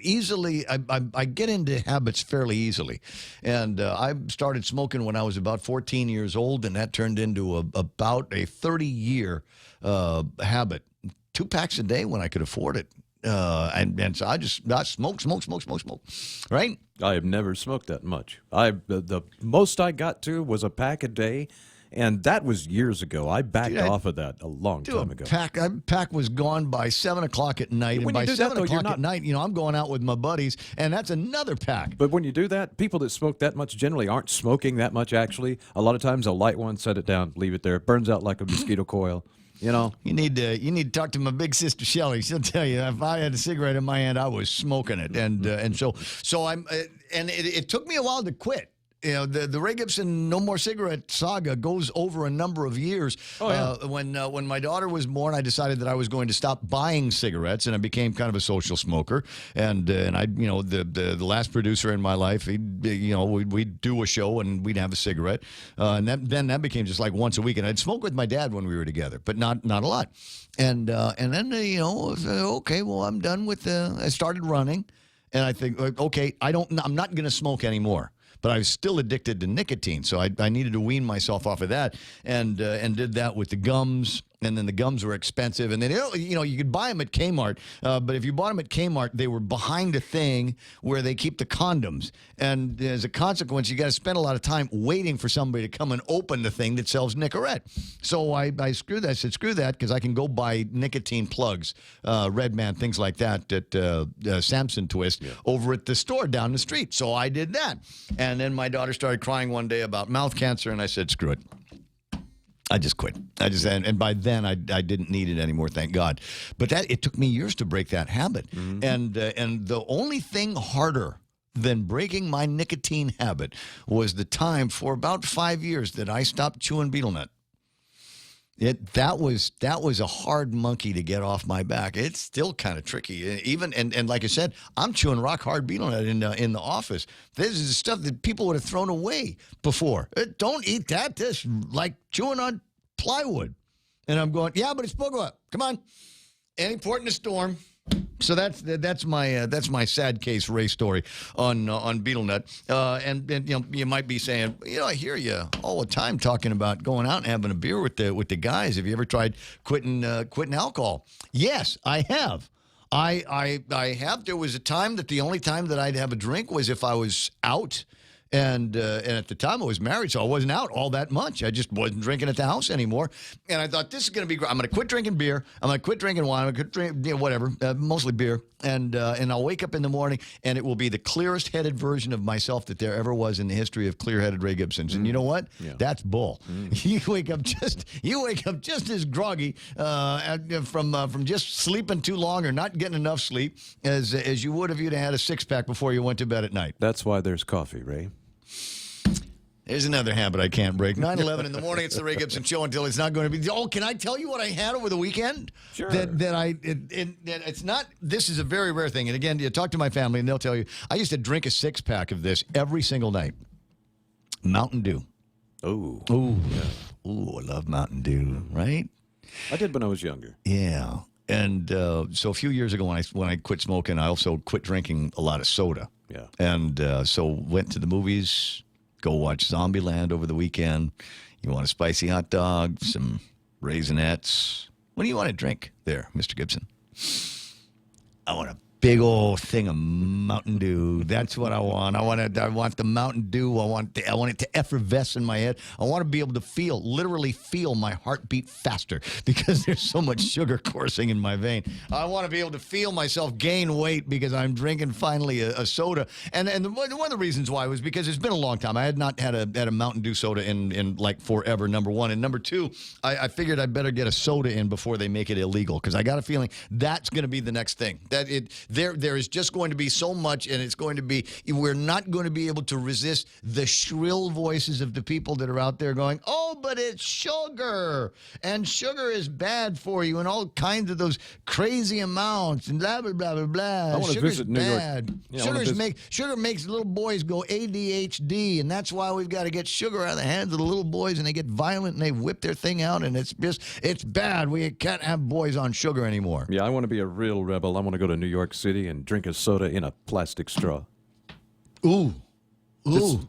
easily. I get into habits fairly easily, and I started smoking when I was about 14 years old, and that turned into about a 30-year habit. 2 packs a day when I could afford it, and so I smoke, right?
I have never smoked that much. The most I got to was a pack a day. And that was years ago. I backed off of that a long time ago.
Pack was gone by 7 o'clock at night. And by 7 o'clock at night, you know, I'm going out with my buddies, and that's another pack.
But when you do that, people that smoke that much generally aren't smoking that much, actually. A lot of times they'll light one, set it down, leave it there. It burns out like a mosquito coil. You know,
you need to talk to my big sister Shelly. She'll tell you if I had a cigarette in my hand, I was smoking it, and so I'm and it took me a while to quit. You know, the Ray Gibson No More Cigarette saga goes over a number of years.
Oh, yeah.
When my daughter was born, I decided that I was going to stop buying cigarettes, and I became kind of a social smoker. And I, you know, the last producer in my life, we'd do a show and we'd have a cigarette, and then that became just like once a week. And I'd smoke with my dad when we were together, but not a lot. And then okay, well, I'm done with. I started running, and I think, okay, I'm not going to smoke anymore. But I was still addicted to nicotine, so I needed to wean myself off of that, and did that with the gums. And then the gums were expensive, and then you could buy them at Kmart, but if you bought them at Kmart, they were behind a thing where they keep the condoms, and as a consequence, you got to spend a lot of time waiting for somebody to come and open the thing that sells Nicorette. So I screwed that. I said screw that, because I can go buy nicotine plugs, Red Man, things like that at Samson Twist over at the store down the street. So I did that, and then my daughter started crying one day about mouth cancer, and I said screw it. I just quit. And by then I didn't need it anymore, thank God. But it took me years to break that habit. Mm-hmm. And the only thing harder than breaking my nicotine habit was the time for about 5 years that I stopped chewing betel nut. That was a hard monkey to get off my back. It's still kind of tricky. Even and like I said, I'm chewing rock hard betel nut in the office. This is the stuff that people would have thrown away before. Don't eat that. This like chewing on plywood. And I'm going, yeah, but it's boogwa. Come on. Any port in a storm. So that's my sad case Ray story on betel nut, and you might be saying, I hear you all the time talking about going out and having a beer with the guys. Have you ever tried quitting alcohol? Yes, I have. I have. There was a time that the only time that I'd have a drink was if I was out. And at the time I was married, so I wasn't out all that much. I just wasn't drinking at the house anymore. And I thought, this is going to be great. I'm going to quit drinking beer. I'm going to quit drinking wine. I'm going to quit drinking whatever, mostly beer. And I'll wake up in the morning, and it will be the clearest-headed version of myself that there ever was in the history of clear-headed Ray Gibsons. And you know what? Yeah. That's bull. You wake up just as groggy from just sleeping too long or not getting enough sleep as you would if you'd had a six-pack before you went to bed at night.
That's why there's coffee, Ray.
There's another habit I can't break. 9:11 in the morning, it's the Ray Gibson Show until it's not going to be. Oh, can I tell you what I had over the weekend?
Sure.
It's not, this is a very rare thing. And again, you talk to my family and they'll tell you, I used to drink a six-pack of this every single night. Mountain Dew.
Oh.
Ooh. Yeah. Ooh, I love Mountain Dew, right?
I did when I was younger.
Yeah. And so a few years ago when I quit smoking, I also quit drinking a lot of soda.
Yeah.
And so went to the movies, go watch Zombieland over the weekend. You want a spicy hot dog, some Raisinets. What do you want to drink there, Mr. Gibson? I want a big old thing of Mountain Dew. That's what I want. I want the Mountain Dew. I want it to effervesce in my head. I want to be able to literally feel my heartbeat faster because there's so much sugar coursing in my vein. I want to be able to feel myself gain weight because I'm drinking finally a soda. And one of the reasons why was because it's been a long time. I had not had a Mountain Dew soda in like forever, number one. And number two, I figured I'd better get a soda in before they make it illegal because I got a feeling that's going to be the next thing. There is just going to be so much, and it's going to be, we're not going to be able to resist the shrill voices of the people that are out there going, oh, but it's sugar, and sugar is bad for you, and all kinds of those crazy amounts, and blah, blah, blah, blah, blah.
I want to visit New York.
Yeah, sugar makes little boys go ADHD, and that's why we've got to get sugar out of the hands of the little boys, and they get violent, and they whip their thing out, and it's bad. We can't have boys on sugar anymore.
Yeah, I want to be a real rebel. I want to go to New York City and drink a soda in a plastic straw.
Ooh.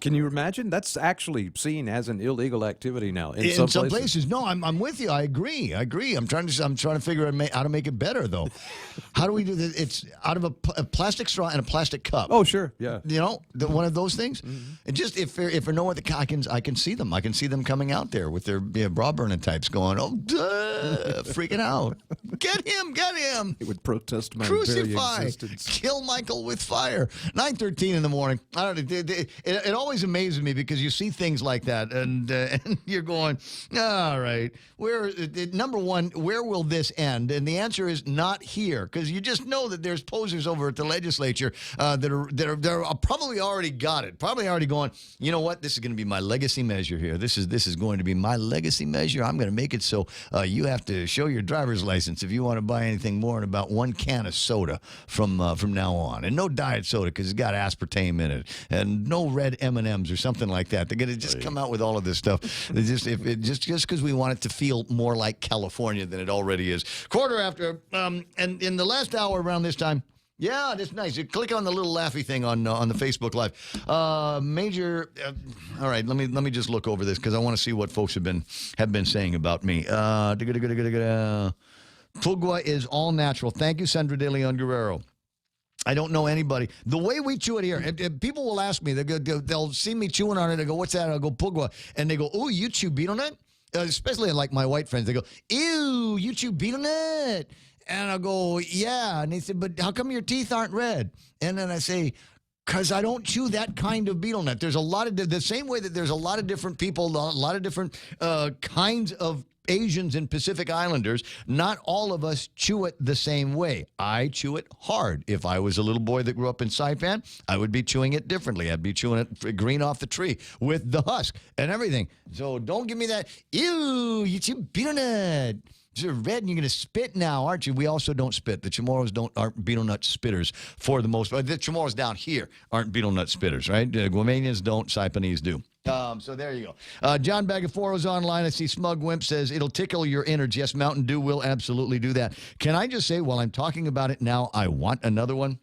Can you imagine? That's actually seen as an illegal activity now in
some places. No, I'm with you. I agree. I'm trying to figure out how to make it better though. How do we do this? It's out of a plastic straw and a plastic cup.
Oh, sure. Yeah.
One of those things. Mm-hmm. And just if for no other, I can see them. I can see them coming out there with their bra burning types going, oh, duh, freaking out. Get him.
It would protest my very
Crucify.
existence.
Kill Michael with fire. 9:13 in the morning. I don't know. it always amazes me because you see things like that, and you're going, all right, number one, where will this end? And the answer is not here, because you just know that there's posers over at the legislature that are probably already got it, probably already going, you know what, this is going to be my legacy measure here. This is going to be my legacy measure. I'm going to make it so you have to show your driver's license if you want to buy anything more than about 1 can of soda from now on, and no diet soda because it's got aspartame in it, and no red M&Ms or something like that. They're going to just come out with all of this stuff. Just because we want it to feel more like California than it already is. Quarter after, and in the last hour around this time. Yeah, that's nice. You click on the little laughy thing on the Facebook Live. All right, let me just look over this because I want to see what folks have been saying about me. Pugwa is all natural. Thank you, Sandra De Leon Guerrero. I don't know anybody. The way we chew it here, and people will ask me, they'll see me chewing on it. I go, what's that? I'll go, Pugwa. And they go, oh, you chew betel nut? Especially like my white friends. They go, ew, you chew betel nut? And I'll go, yeah. And they said, but how come your teeth aren't red? And then I say, because I don't chew that kind of betel nut. There's a lot of, the same way that there's a lot of different people, a lot of different kinds of Asians and Pacific Islanders, not all of us chew it the same way. I chew it hard. If I was a little boy that grew up in Saipan, I would be chewing it differently. I'd be chewing it green off the tree with the husk and everything. So don't give me that, ew, you chew betel nut. You're red and you're going to spit now, aren't you? We also don't spit. The Chamorros aren't betel nut spitters for the most part. The Chamorros down here aren't betel nut spitters, right? Guamanians don't, Saipanese do. So there you go. John Bagaforo's online. I see Smug Wimp says, it'll tickle your innards. Yes, Mountain Dew will absolutely do that. Can I just say, while I'm talking about it now, I want another one?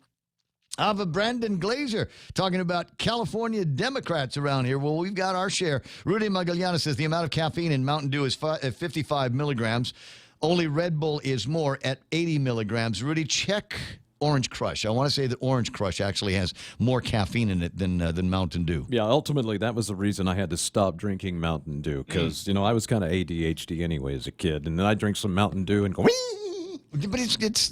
Brandon Glazer talking about California Democrats around here. Well, we've got our share. Rudy Magallanes says the amount of caffeine in Mountain Dew is 55 milligrams. Only Red Bull is more at 80 milligrams. Rudy, check Orange Crush. I want to say that Orange Crush actually has more caffeine in it than Mountain Dew.
Yeah, ultimately, that was the reason I had to stop drinking Mountain Dew because, I was kind of ADHD anyway as a kid. And then I drink some Mountain Dew and go, whee!
But it's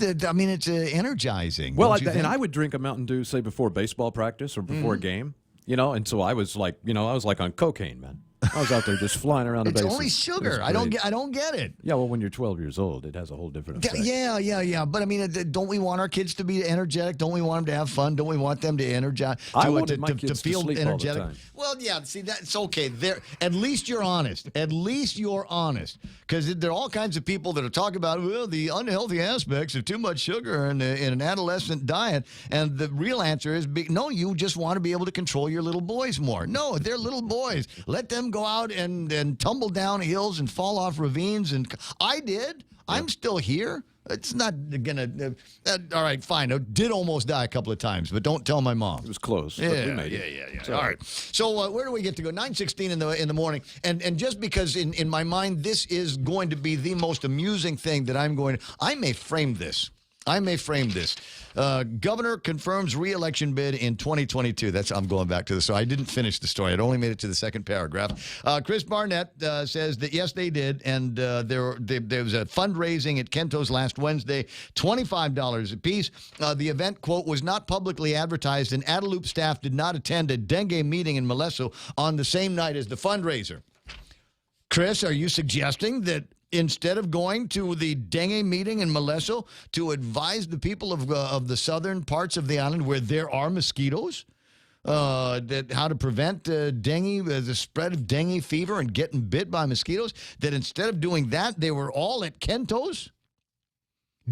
energizing.
Well, I would drink a Mountain Dew, say, before baseball practice or before a game, and so I was like, I was like on cocaine, man. I was out there just flying around the bases.
It's only sugar. I don't get it.
Yeah, well, when you're 12 years old, it has a whole different effect.
Yeah. But, don't we want our kids to be energetic? Don't we want them to have fun? Don't we want them to energize?
I wanted my kids
to feel
sleep
energetic?
all the time.
Well, yeah, see, that's okay. At least you're honest. At least you're honest. Because there are all kinds of people that are talking about, the unhealthy aspects of too much sugar in an adolescent diet. And the real answer is, no, you just want to be able to control your little boys more. No, they're little boys. Let them go out and tumble down hills and fall off ravines. And I did. I'm still here. It's not gonna. All right, fine. I did almost die a couple of times, but don't tell my mom.
It was close.
Yeah,
but we made it.
Yeah. All right. So where do we get to go? 9:16 in the morning, and just because in my mind this is going to be the most amusing thing that I may frame this. Governor confirms re-election bid in 2022. I'm going back to this. So I didn't finish the story. I'd only made it to the second paragraph. Chris Barnett says that, yes, they did. And there was a fundraising at Kento's last Wednesday, $25 apiece. The event, quote, was not publicly advertised, and Adelup staff did not attend a dengue meeting in Molesso on the same night as the fundraiser. Chris, are you suggesting that instead of going to the dengue meeting in Molesso to advise the people of the southern parts of the island where there are mosquitoes, how to prevent dengue, the spread of dengue fever and getting bit by mosquitoes, that instead of doing that, they were all at Kento's?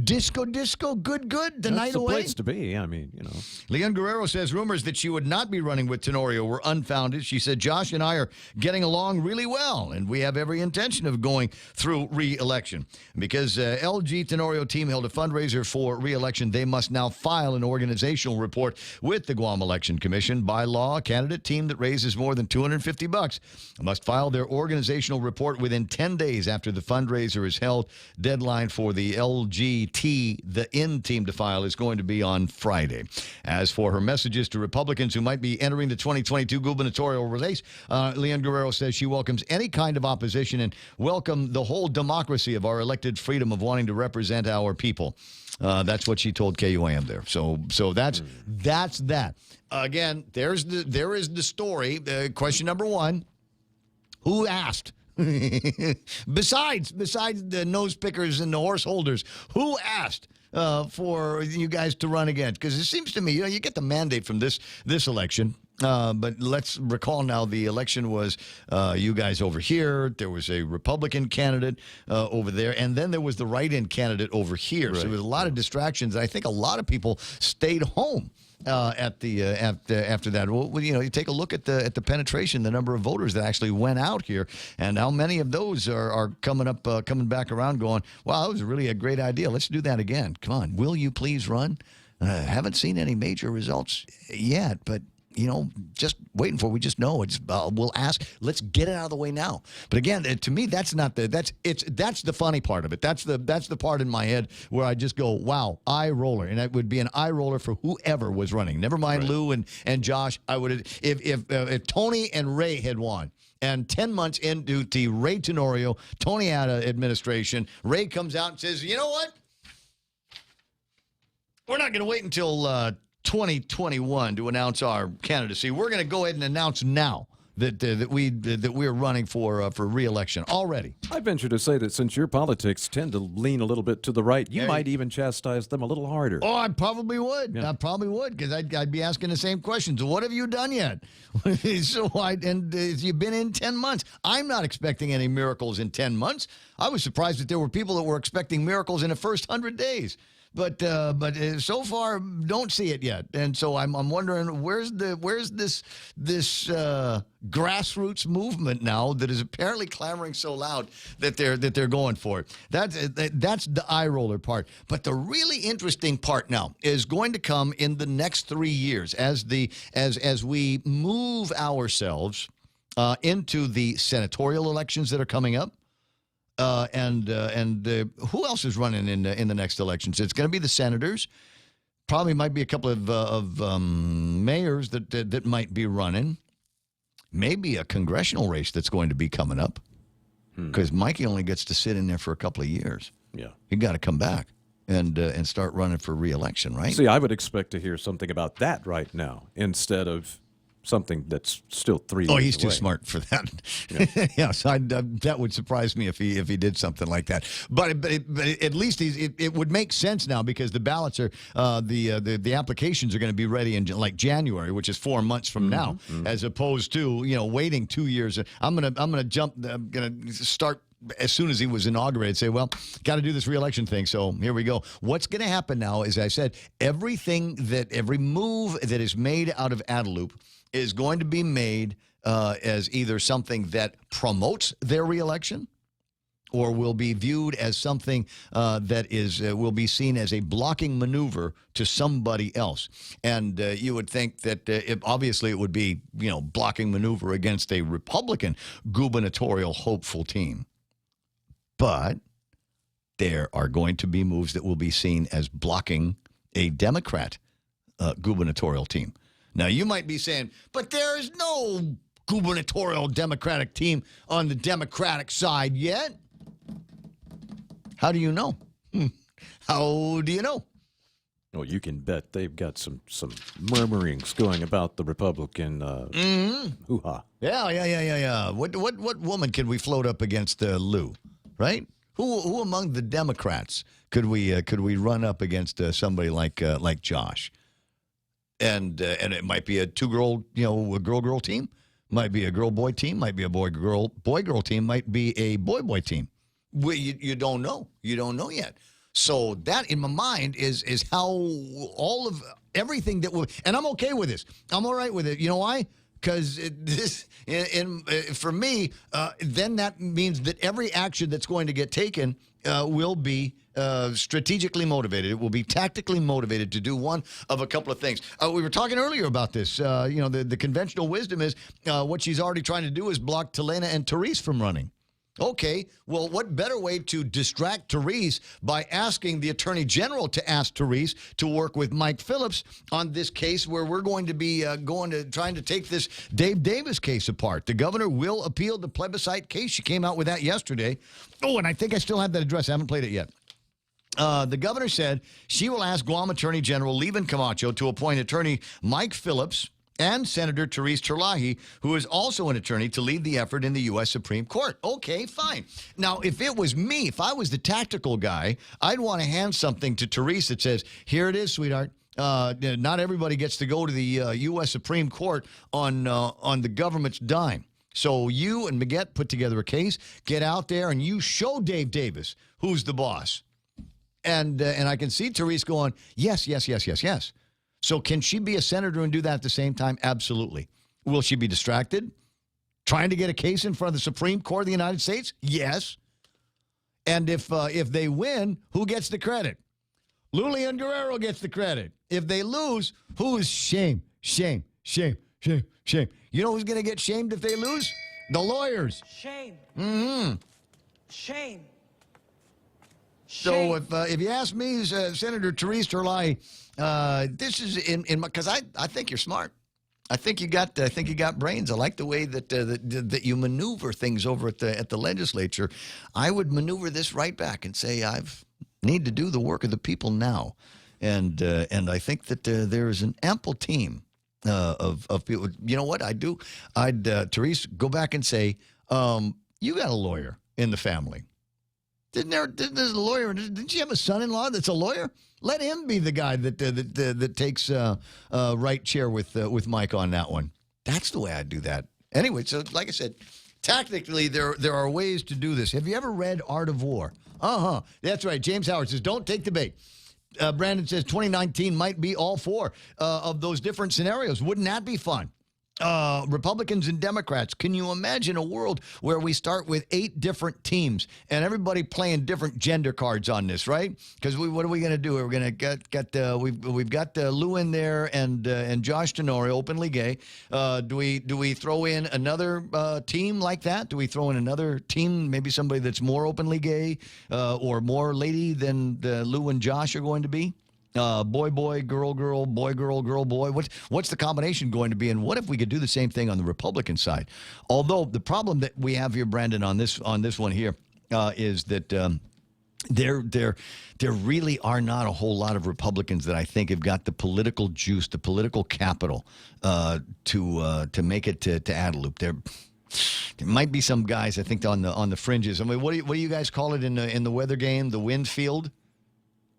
Disco, good, the night away.
That's the place to be.
Leon Guerrero says rumors that she would not be running with Tenorio were unfounded. She said, Josh and I are getting along really well, and we have every intention of going through re-election. Because LG Tenorio team held a fundraiser for re-election, they must now file an organizational report with the Guam Election Commission. By law, a candidate team that raises more than $250 must file their organizational report within 10 days after the fundraiser is held. Deadline for the LG the end team to file is going to be on Friday. As for her messages to Republicans who might be entering the 2022 gubernatorial race, Leanne Guerrero says she welcomes any kind of opposition and welcome the whole democracy of our elected freedom of wanting to represent our people. That's what she told KUAM there. So that's that. Again, there is the story. Question number one: who asked? besides the nose pickers and the horse holders, who asked for you guys to run against? Because it seems to me, you get the mandate from this election. But let's recall now the election was you guys over here. There was a Republican candidate over there, and then there was the write-in candidate over here. Right. So there was a lot of distractions. I think a lot of people stayed home after that. Well, you take a look at the penetration, the number of voters that actually went out here, and how many of those are coming back around, going, "Wow, that was really a great idea. Let's do that again. Come on, will you please run?" Haven't seen any major results yet, but. Just waiting for. We just know it's. We'll ask. Let's get it out of the way now. But again, to me, that's not the. That's the funny part of it. That's the part in my head where I just go, wow, eye roller, and it would be an eye roller for whoever was running. Never mind Lou and Josh. I would if Tony and Ray had won. And 10 months into the Ray Tenorio, Tony out of administration, Ray comes out and says, "You know what? We're not going to wait until 2021 to announce our candidacy. We're going to go ahead and announce now that we're running for re-election already."
I venture to say that since your politics tend to lean a little bit to the right, you might even chastise them a little harder.
Oh, I probably would.
Yeah.
I probably would, because I'd be asking the same questions. What have you done yet? You've been in 10 months. I'm not expecting any miracles in 10 months. I was surprised that there were people that were expecting miracles in the first 100 days. But so far, don't see it yet, and so I'm wondering where's this grassroots movement now that is apparently clamoring so loud that they're going for it. That's the eye roller part. But the really interesting part now is going to come in the next 3 years as we move ourselves into the senatorial elections that are coming up. And who else is running in the next elections? It's going to be the senators. Probably might be a couple of mayors that might be running. Maybe a congressional race that's going to be coming up. Because Mikey only gets to sit in there for a couple of years.
Yeah,
he got to come back and start running for re-election, right?
See, I would expect to hear something about that right now instead of something that's still 3 years away.
Oh, he's too smart for that. Yeah, yes, that would surprise me if he did something like that. But at least it would make sense now, because the ballots are the applications are going to be ready in like January, which is 4 months from now, as opposed to waiting 2 years. I'm gonna start as soon as he was inaugurated, say, well, got to do this re-election thing. So here we go. What's going to happen now, as I said, every move that is made out of Adelup is going to be made as either something that promotes their re-election or will be viewed as something that will be seen as a blocking maneuver to somebody else. And you would think that obviously it would be, blocking maneuver against a Republican gubernatorial hopeful team. But there are going to be moves that will be seen as blocking a Democrat gubernatorial team. Now, you might be saying, but there is no gubernatorial Democratic team on the Democratic side yet. How do you know? How do you know?
Well, you can bet they've got some murmurings going about the Republican hoo-ha.
Yeah. What woman can we float up against Lou, right? Who among the Democrats could we run up against somebody like Josh? And it might be a two-girl, a girl-girl team. Might be a girl-boy team. Might be a boy-girl team. Might be a boy-boy team. You don't know. You don't know yet. So that, in my mind, is how all of everything that will. And I'm okay with this. I'm all right with it. You know why? Because for me, then that means that every action that's going to get taken will be strategically motivated. It will be tactically motivated to do one of a couple of things. We were talking earlier about this. The conventional wisdom is what she's already trying to do is block Talena and Therese from running. Okay, well, what better way to distract Therese by asking the Attorney General to ask Therese to work with Mike Phillips on this case where we're going to be trying to take this Dave Davis case apart. The governor will appeal the plebiscite case. She came out with that yesterday. Oh, and I think I still have that address. I haven't played it yet. The governor said she will ask Guam Attorney General Levin Camacho to appoint Attorney Mike Phillips and Senator Therese Terlahi, who is also an attorney, to lead the effort in the U.S. Supreme Court. Okay, fine. Now, if it was me, if I was the tactical guy, I'd want to hand something to Therese that says, here it is, sweetheart. Not everybody gets to go to the U.S. Supreme Court on the government's dime. So you and Maggette put together a case, get out there, and you show Dave Davis who's the boss. And I can see Therese going, yes, yes, yes, yes, yes. So can she be a senator and do that at the same time? Absolutely. Will she be distracted? Trying to get a case in front of the Supreme Court of the United States? Yes. And if they win, who gets the credit? Lulian Guerrero gets the credit. If they lose, who is shame, shame, shame, shame, shame? You know who's going to get shamed if they lose? The lawyers.
Shame.
Mm-hmm.
Shame.
So if you ask me, Senator Therese Terlahi, this is in because I think you're smart. I think you got brains. I like the way that you maneuver things over at the legislature. I would maneuver this right back and say I need to do the work of the people now, and I think that there is an ample team of people. You know what I do? Therese, go back and say you got a lawyer in the family. Didn't there's a lawyer? Didn't you have a son-in-law that's a lawyer? Let him be the guy that takes right chair with Mike on that one. That's the way I do that. Anyway, so like I said, tactically there are ways to do this. Have you ever read Art of War? That's right. James Howard says, don't take the bait. Brandon says 2019 might be all four of those different scenarios. Wouldn't that be fun? Republicans and Democrats. Can you imagine a world where we start with 8 different teams and everybody playing different gender cards on this, right? Because what are we going to do? We're going to we've got Lou in there and Josh Tenori, openly gay. Do we throw in another team like that? Do we throw in another team, maybe somebody that's more openly gay or more lady than Lou and Josh are going to be? Boy, girl, boy, girl, boy. What's the combination going to be? And what if we could do the same thing on the Republican side? Although the problem that we have here, Brandon, on this one here, is that there really are not a whole lot of Republicans that I think have got the political juice, the political capital to make it to Adelup. There might be some guys, I think, on the fringes. I mean, what do you guys call it in the weather game? The wind field?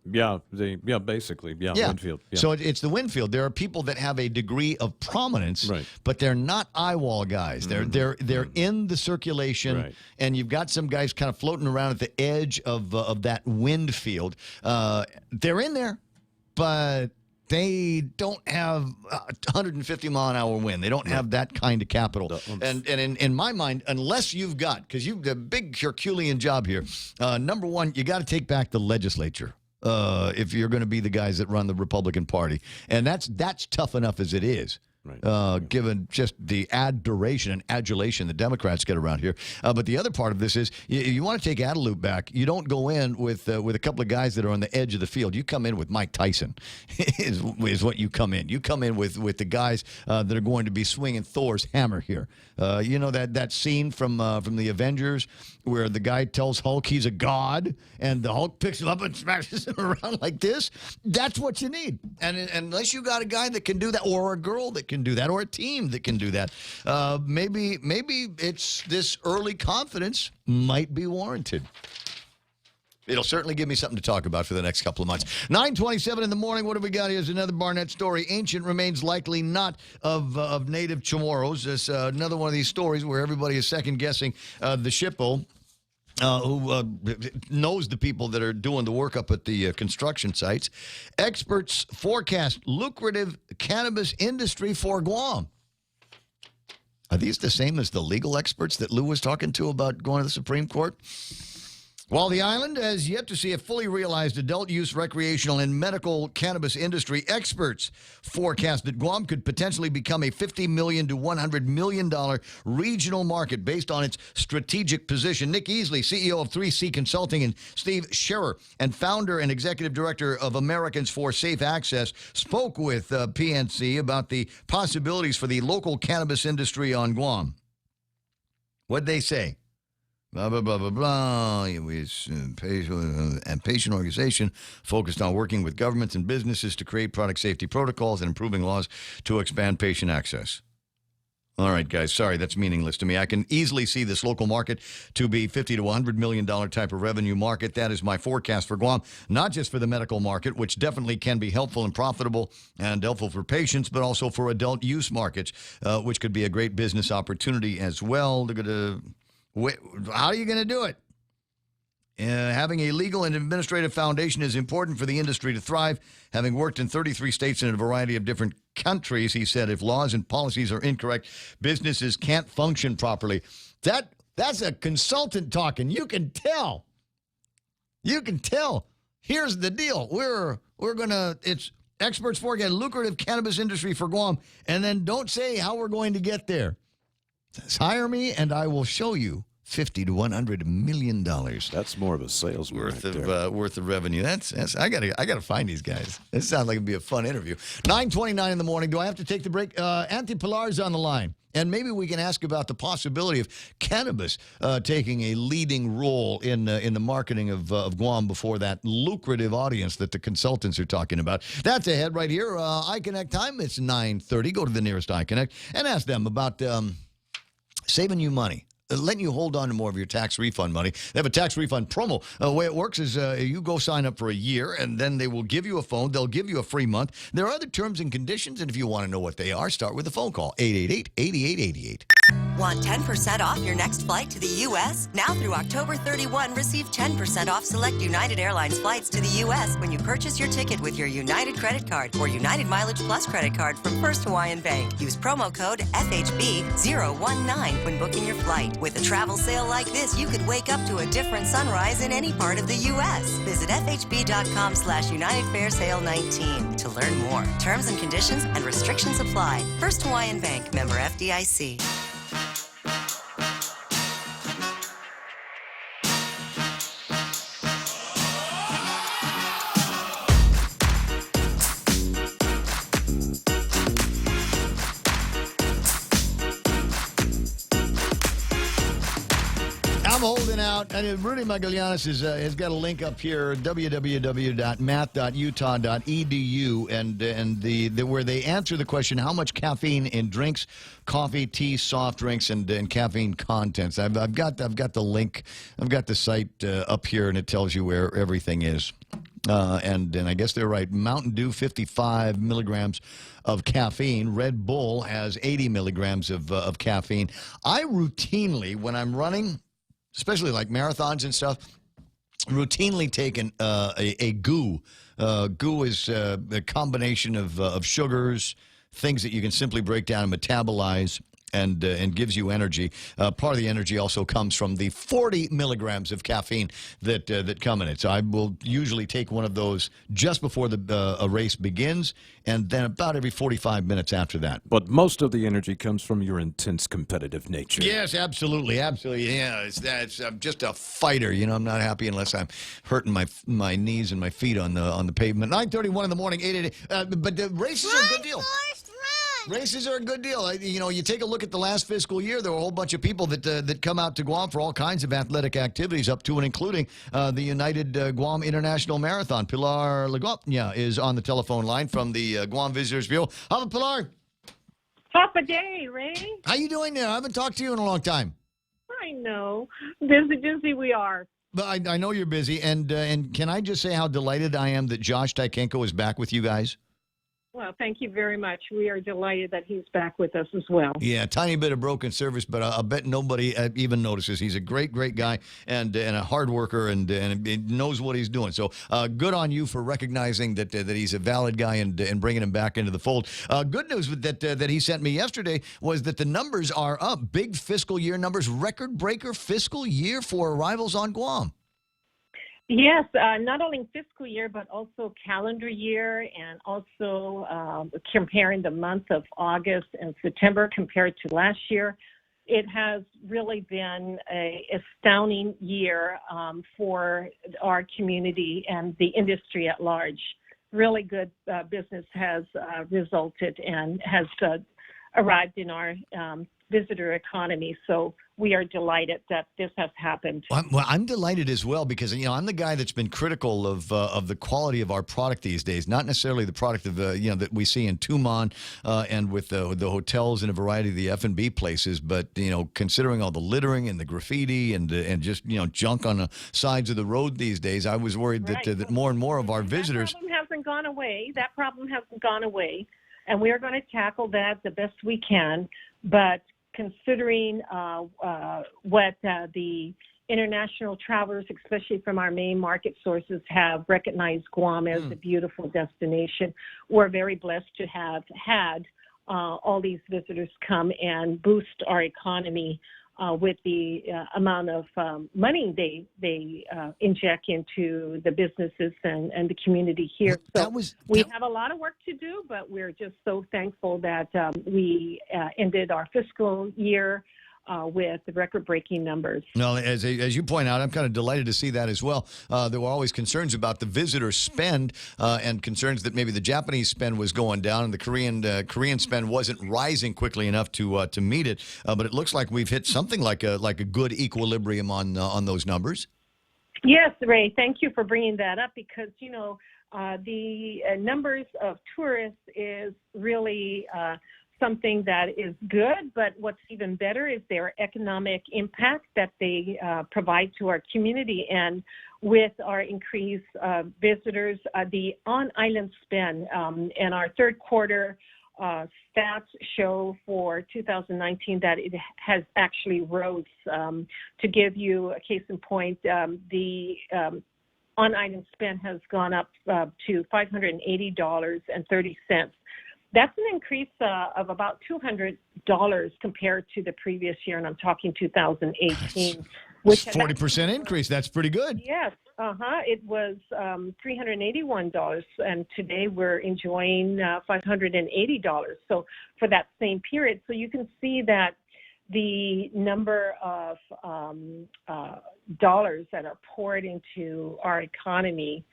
Yeah, basically, Winfield. Yeah.
So it's the Winfield. There are people that have a degree of prominence, right, but they're not eye-wall guys. They're in the circulation, right, and you've got some guys kind of floating around at the edge of that wind field. They're in there, but they don't have 150-mile-an-hour wind. They don't have that kind of capital. And in my mind, unless you've got, because you've got a big Herculean job here, number one, you got to take back the legislature. If you're going to be the guys that run the Republican Party. And that's tough enough as it is. Right. Given just the adoration and adulation the Democrats get around here. But the other part of this is you want to take Adelup back. You don't go in with a couple of guys that are on the edge of the field. You come in with Mike Tyson is what you come in. You come in with the guys that are going to be swinging Thor's hammer here. You know that scene from the Avengers where the guy tells Hulk he's a god and the Hulk picks him up and smashes him around like this? That's what you need. And unless you got a guy that can do that or a girl that can do that or a team that can do that, maybe it's this early confidence might be warranted. It'll certainly give me something to talk about for the next couple of months. 9:27 in the morning. What have we got here? Is another Barnett story. Ancient remains likely not of native Chamorros. It's another one of these stories where everybody is second-guessing the SHPO. Who knows the people that are doing the work up at the construction sites. Experts forecast lucrative cannabis industry for Guam. Are these the same as the legal experts that Lou was talking to about going to the Supreme Court? While the island has yet to see a fully realized adult use recreational and medical cannabis industry, experts forecast that Guam could potentially become a $50 million to $100 million regional market based on its strategic position. Nick Easley, CEO of 3C Consulting, and Steve Scherer, and founder and executive director of Americans for Safe Access, spoke with PNC about the possibilities for the local cannabis industry on Guam. What'd they say? Blah, blah, blah, blah, blah. And patient organization focused on working with governments and businesses to create product safety protocols and improving laws to expand patient access. All right, guys, sorry, that's meaningless to me. I can easily see this local market to be $50 to $100 million type of revenue market. That is my forecast for Guam, not just for the medical market, which definitely can be helpful and profitable and helpful for patients, but also for adult use markets, which could be a great business opportunity as well. How are you going to do it? Having a legal and administrative foundation is important for the industry to thrive. Having worked in 33 states and in a variety of different countries, he said, if laws and policies are incorrect, businesses can't function properly. That's a consultant talking. You can tell. You can tell. Here's the deal. We're going to, it's experts forecast lucrative cannabis industry for Guam, and then don't say how we're going to get there. Hire me, and I will show you $50 to $100 million.
That's more of a salesman
worth of revenue. That's I gotta find these guys. This sounds like it'd be a fun interview. 9:29 in the morning. Do I have to take the break? Auntie Pilar's on the line, and maybe we can ask about the possibility of cannabis taking a leading role in the marketing of Guam before that lucrative audience that the consultants are talking about. That's ahead right here. iConnect time. It's 9:30. Go to the nearest iConnect and ask them about saving you money, letting you hold on to more of your tax refund money. They have a tax refund promo. The way it works is you go sign up for a year, and then they will give you a phone. They'll give you a free month. There are other terms and conditions, and if you want to know what they are, start with a phone call, 888-8888.
Want 10% off your next flight to the U.S.? Now through October 31, receive 10% off select United Airlines flights to the U.S. when you purchase your ticket with your United credit card or United Mileage Plus credit card from First Hawaiian Bank. Use promo code FHB019 when booking your flight. With a travel sale like this, you could wake up to a different sunrise in any part of the U.S. Visit FHB.com/United Fair Sale 19 to learn more. Terms and conditions and restrictions apply. First Hawaiian Bank, member FDIC.
I'm holding out. And Rudy Magallanes has got a link up here, www.math.utah.edu, and where they answer the question, how much caffeine in drinks, coffee, tea, soft drinks, and caffeine contents. I've got the link. I've got the site up here, and it tells you where everything is. And I guess they're right. Mountain Dew, 55 milligrams of caffeine. Red Bull has 80 milligrams of caffeine. I routinely, when I'm running, especially like marathons and stuff, routinely take a GU. GU is a combination of sugars, things that you can simply break down and metabolize, and gives you energy. Part of the energy also comes from the 40 milligrams of caffeine that come in it. So I will usually take one of those just before a race begins, and then about every 45 minutes after that.
But most of the energy comes from your intense competitive nature.
Yes, absolutely. Yeah, I'm just a fighter. You know, I'm not happy unless I'm hurting my knees and my feet on the pavement. 9:31 in the morning, 8:88. But the races are a good deal. Races are a good deal. You take a look at the last fiscal year, there were a whole bunch of people that come out to Guam for all kinds of athletic activities, up to and including the United Guam International Marathon. Pilar Lagopnia is on the telephone line from the Guam Visitors Bureau. Hello, Pilar.
Half a day, Ray.
How you doing there? I haven't talked to you in a long time.
I know. Busy we are.
But I know you're busy, and can I just say how delighted I am that Josh Tykenko is back with you guys?
Well, thank you very much. We are delighted that he's back with us as well.
Yeah, tiny bit of broken service, but I'll bet nobody even notices. He's a great guy and a hard worker and knows what he's doing. So good on you for recognizing that he's a valid guy and bringing him back into the fold. Good news that he sent me yesterday was that the numbers are up. Big fiscal year numbers, record breaker fiscal year for arrivals on Guam.
Yes, not only fiscal year, but also calendar year, and also comparing the month of August and September compared to last year. It has really been an astounding year for our community and the industry at large. Really good business has resulted and has arrived in our visitor economy. So we are delighted that this has happened.
Well, I'm delighted as well because, I'm the guy that's been critical of the quality of our product these days, not necessarily the product of, that we see in Tumon and with the hotels and a variety of the F&B places. But, considering all the littering and the graffiti and just, junk on the sides of the road these days, I was worried that, that more and more of our visitors.
That problem hasn't gone away. That problem hasn't gone away. And we are going to tackle that the best we can. But considering what the international travelers, especially from our main market sources, have recognized Guam as a beautiful destination, we're very blessed to have had all these visitors come and boost our economy with the amount of money they inject into the businesses and the community here. So we have a lot of work to do, but we're just so thankful that we ended our fiscal year with record-breaking numbers.
Well, as you point out, I'm kind of delighted to see that as well. There were always concerns about the visitor spend and concerns that maybe the Japanese spend was going down and the Korean spend wasn't rising quickly enough to meet it. But it looks like we've hit something like a good equilibrium on those numbers.
Yes, Ray. Thank you for bringing that up because the numbers of tourists is really something that is good, but what's even better is their economic impact that they provide to our community. And with our increased visitors, the on-island spend and our third quarter stats show for 2019 that it has actually rose. To give you a case in point, the on-island spend has gone up to $580.30. That's an increase of about $200 compared to the previous year, and I'm talking 2018.
Which 40% increase. That's pretty good.
Yes, it was $381, and today we're enjoying $580. So for that same period, so you can see that the number of dollars that are poured into our economy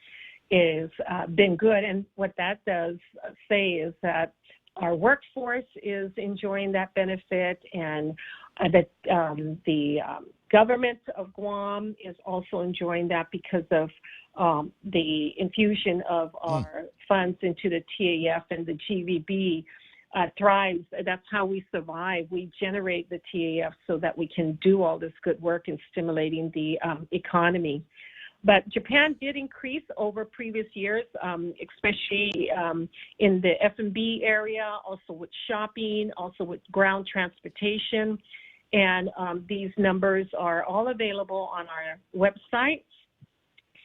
is been good, and what that does say is that our workforce is enjoying that benefit, and that the government of Guam is also enjoying that because of the infusion of our funds into the TAF and the GVB thrives. That's how we survive. We generate the TAF so that we can do all this good work in stimulating the economy. But Japan did increase over previous years, especially in the F&B area, also with shopping, also with ground transportation. And these numbers are all available on our website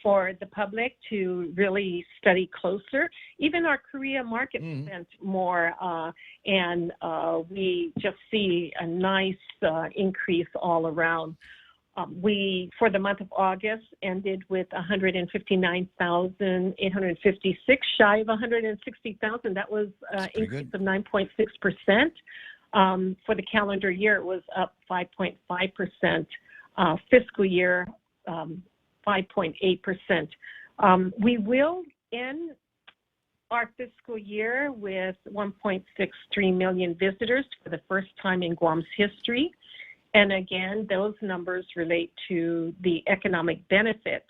for the public to really study closer. Even our Korea market spent more, and we just see a nice increase all around. We, for the month of August, ended with 159,856, shy of 160,000. That was an increase of 9.6%. For the calendar year, it was up 5.5%. Fiscal year, 5.8%. We will end our fiscal year with 1.63 million visitors for the first time in Guam's history. And again, those numbers relate to the economic benefit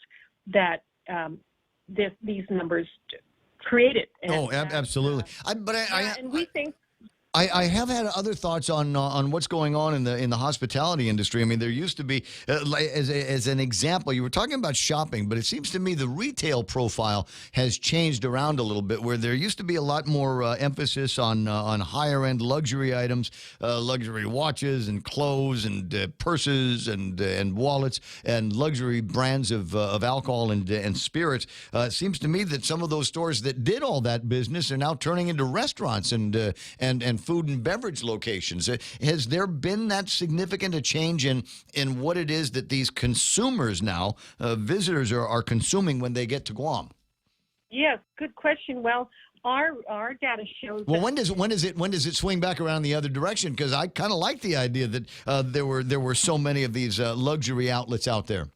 that these numbers created. And
absolutely.
and we think.
I have had other thoughts on what's going on in the hospitality industry. I mean, there used to be, as an example, you were talking about shopping, but it seems to me the retail profile has changed around a little bit, where there used to be a lot more emphasis on higher end luxury items, luxury watches and clothes and purses and wallets and luxury brands of alcohol and spirits. It seems to me that some of those stores that did all that business are now turning into restaurants and food and beverage locations. Has there been that significant a change in what it is that these consumers now, visitors are consuming when they get to Guam?
Yes, good question. Well, our data shows.
Well,
that
when does it swing back around the other direction? Because I kind of like the idea that there were so many of these luxury outlets out there.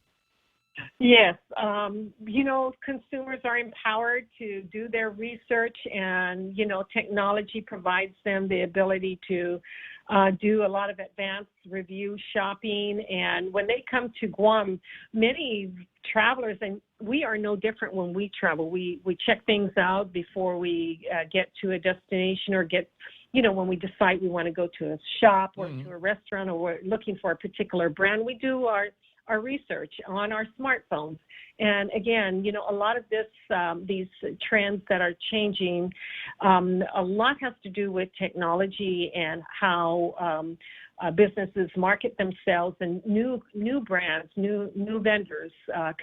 Yes, consumers are empowered to do their research, and technology provides them the ability to do a lot of advanced review shopping. And when they come to Guam, many travelers, and we are no different when we travel. We check things out before we get to a destination, or when we decide we want to go to a shop or to a restaurant, or we're looking for a particular brand. We do our research on our smartphones. And again, a lot of these trends that are changing, a lot has to do with technology and how businesses market themselves, and new brands, new vendors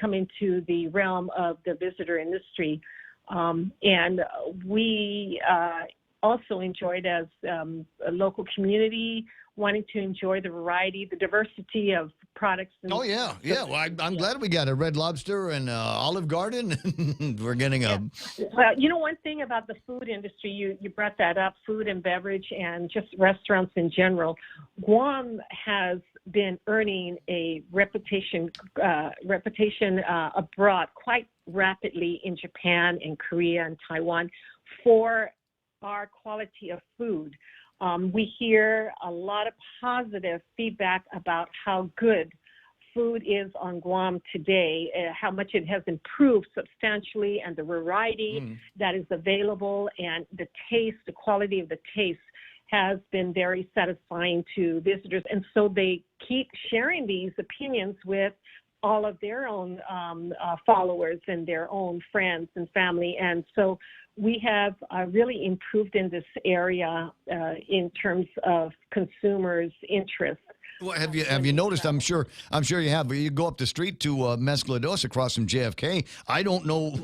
come into the realm of the visitor industry. And we also enjoyed, as a local community, wanting to enjoy the variety, the diversity of products.
Oh, yeah. Well, I'm glad we got a Red Lobster and Olive Garden. We're getting a...
Well, one thing about the food industry, you brought that up, food and beverage and just restaurants in general. Guam has been earning a reputation abroad quite rapidly in Japan and Korea and Taiwan for our quality of food. We hear a lot of positive feedback about how good food is on Guam today, how much it has improved substantially, and the variety that is available, and the taste, the quality of the taste has been very satisfying to visitors. And so they keep sharing these opinions with all of their own followers and their own friends and family. And so we have really improved in this area in terms of consumers' interest.
Well, have you noticed? I'm sure you have. But you go up the street to Mesclados across from JFK. I don't know.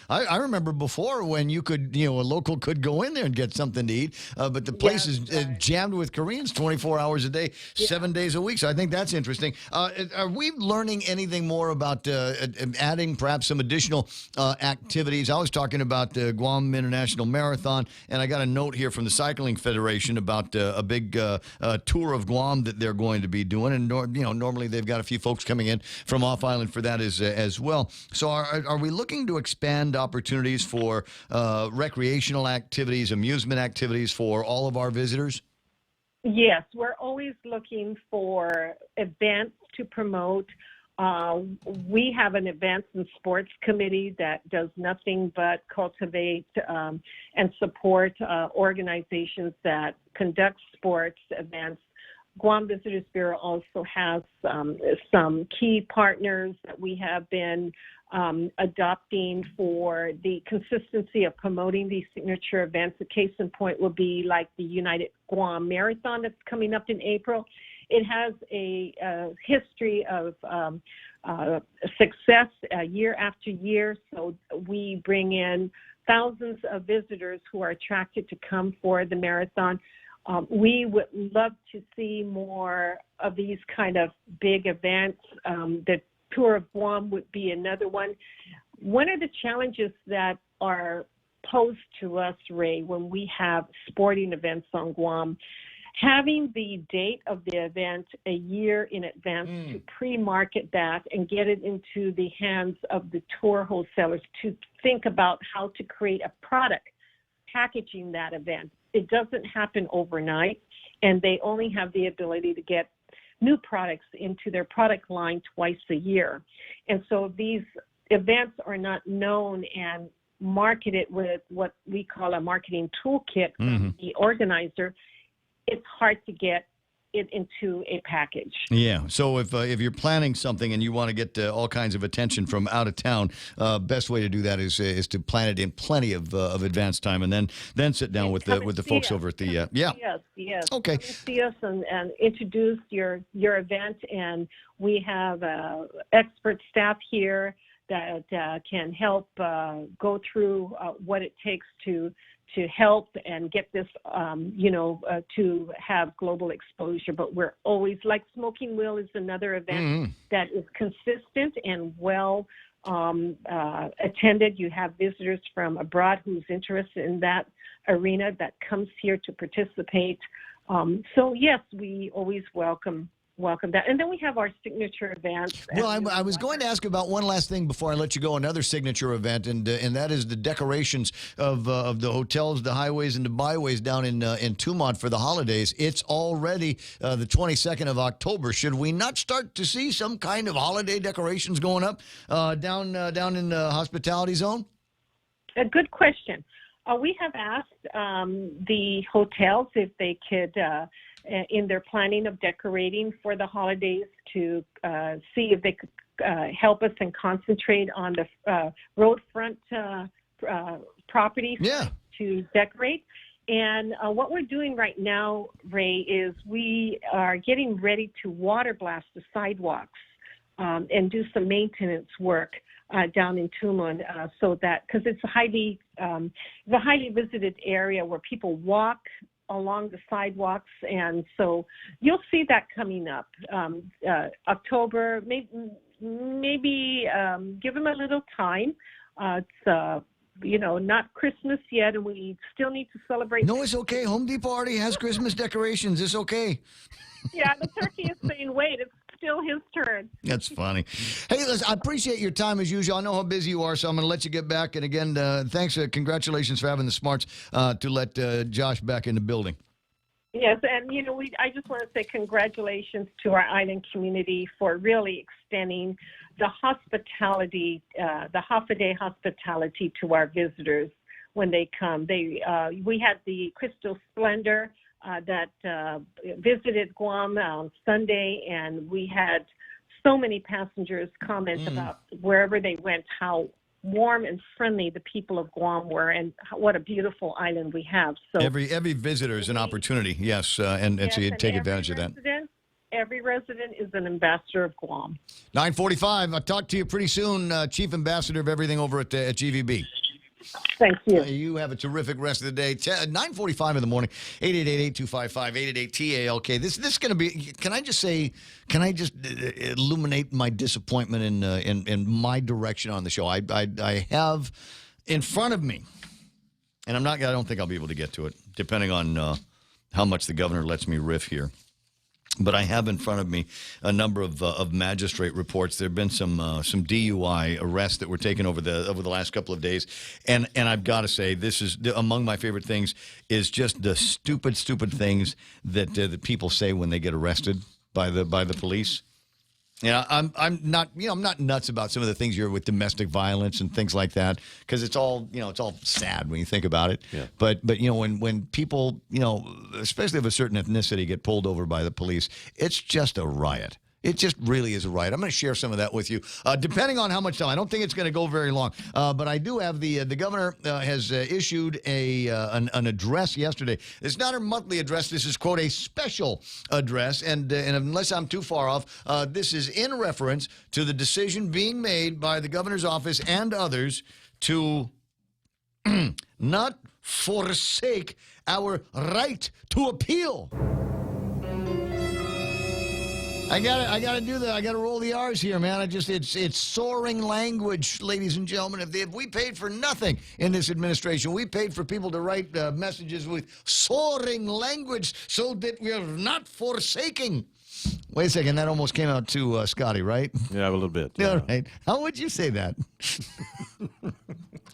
I remember before when you could, a local could go in there and get something to eat. But the place is jammed with Koreans 24 hours a day, 7 days a week. So I think that's interesting. Are we learning anything more about adding perhaps some additional activities? I was talking about the Guam International Marathon, and I got a note here from the Cycling Federation about a big tour of Guam that they're going to be doing, and normally they've got a few folks coming in from off island for that as well. So are we looking to expand opportunities for recreational activities, amusement activities for all of our visitors?
Yes, we're always looking for events to promote. We have an events and sports committee that does nothing but cultivate and support organizations that conduct sports events. Guam Visitors Bureau also has some key partners that we have been adopting for the consistency of promoting these signature events. A case in point will be like the United Guam Marathon that's coming up in April. It has a history of success year after year, so we bring in thousands of visitors who are attracted to come for the marathon. We would love to see more of these kind of big events. The Tour of Guam would be another one. One of the challenges that are posed to us, Ray, when we have sporting events on Guam, having the date of the event a year in advance to pre-market that and get it into the hands of the tour wholesalers to think about how to create a product packaging that event. It doesn't happen overnight, and they only have the ability to get new products into their product line twice a year. And so these events are not known and marketed with what we call a marketing toolkit from the organizer. It's hard to get it into a package.
Yeah. So if you're planning something and you want to get all kinds of attention from out of town, best way to do that is to plan it in plenty of advance time, and then sit down with the folks over at the
Yes.
Okay.
Come and see us and introduce your event, and we have expert staff here that can help go through what it takes to help and get this, to have global exposure. But we're always, like Smoking Will is another event that is consistent and well attended. You have visitors from abroad who's interested in that arena that comes here to participate. So yes, we always welcome that. And then we have our signature events.
Well, I was going to ask about one last thing before I let you go. Another signature event, and that is the decorations of the hotels, the highways, and the byways down in Tumont for the holidays. It's already the 22nd of October. Should we not start to see some kind of holiday decorations going up down in the hospitality zone?
A good question. We have asked the hotels if they could, in their planning of decorating for the holidays, to see if they could help us and concentrate on the roadfront property to decorate. And what we're doing right now, Ray, is we are getting ready to water blast the sidewalks and do some maintenance work down in Tumon, so that, because it's a highly visited area where people walk along the sidewalks, and so you'll see that coming up October. Maybe give them a little time. It's not Christmas yet, and we still need to celebrate.
No, it's okay. Home Depot already has Christmas decorations. It's okay.
Yeah, the turkey is saying, wait, it's still his turn.
That's funny. Hey, listen, I appreciate your time as usual. I know how busy you are, so I'm going to let you get back. And again, thanks. Congratulations for having the smarts to let Josh back in the building. Yes,
and I just want to say congratulations to our island community for really extending the hospitality, the half-a-day hospitality to our visitors when they come. We had the Crystal Splendor that visited Guam on Sunday, and we had so many passengers comment about wherever they went, how warm and friendly the people of Guam were, and what a beautiful island we have. So
every visitor is an opportunity, yes, and so you take advantage of that.
Every resident is an ambassador of Guam.
9:45. I'll talk to you pretty soon, Chief Ambassador of everything over at GVB.
Thank you.
You have a terrific rest of the day. 9:45 in the morning. 888-8255-888-TALK. This is going to be. Can I just illuminate my disappointment in my direction on the show? I have in front of me, and I don't think I'll be able to get to it, depending on how much the governor lets me riff here. But I have in front of me a number of magistrate reports. There have been some DUI arrests that were taken over the last couple of days, and I've got to say, this is among my favorite things. Is just the stupid things that people say when they get arrested by the police. I'm not nuts about some of the things here with domestic violence and things like that, because it's all sad when you think about it. Yeah. But when people, especially of a certain ethnicity, get pulled over by the police, it's just a riot. It just really is a riot. I'm going to share some of that with you, depending on how much time. I don't think it's going to go very long, but I do have the governor has issued an address yesterday. It's not her monthly address. This is, quote, a special address, and unless I'm too far off, this is in reference to the decision being made by the governor's office and others to not forsake our right to appeal. I gotta do that. I gotta roll the R's here, man. It's soaring language, ladies and gentlemen. If we paid for nothing in this administration, we paid for people to write messages with soaring language so that we're not forsaking. Wait a second, that almost came out too Scotty, right?
Yeah, a little bit. Yeah.
All right. How would you say that? Go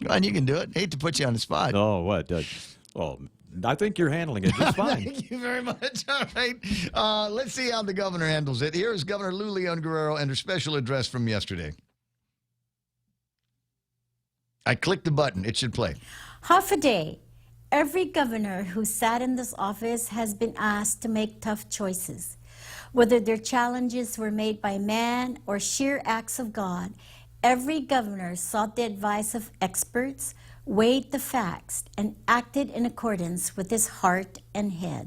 on, you can do it. Hate to put you on the spot.
Oh, what? I think you're handling it just fine.
Thank you very much. All right. Let's see how the governor handles it. Here is Governor Lou Leon Guerrero and her special address from yesterday. I clicked the button. It should play.
Half a day. Every governor who sat in this office has been asked to make tough choices. Whether their challenges were made by man or sheer acts of God, every governor sought the advice of experts, weighed the facts, and acted in accordance with his heart and head.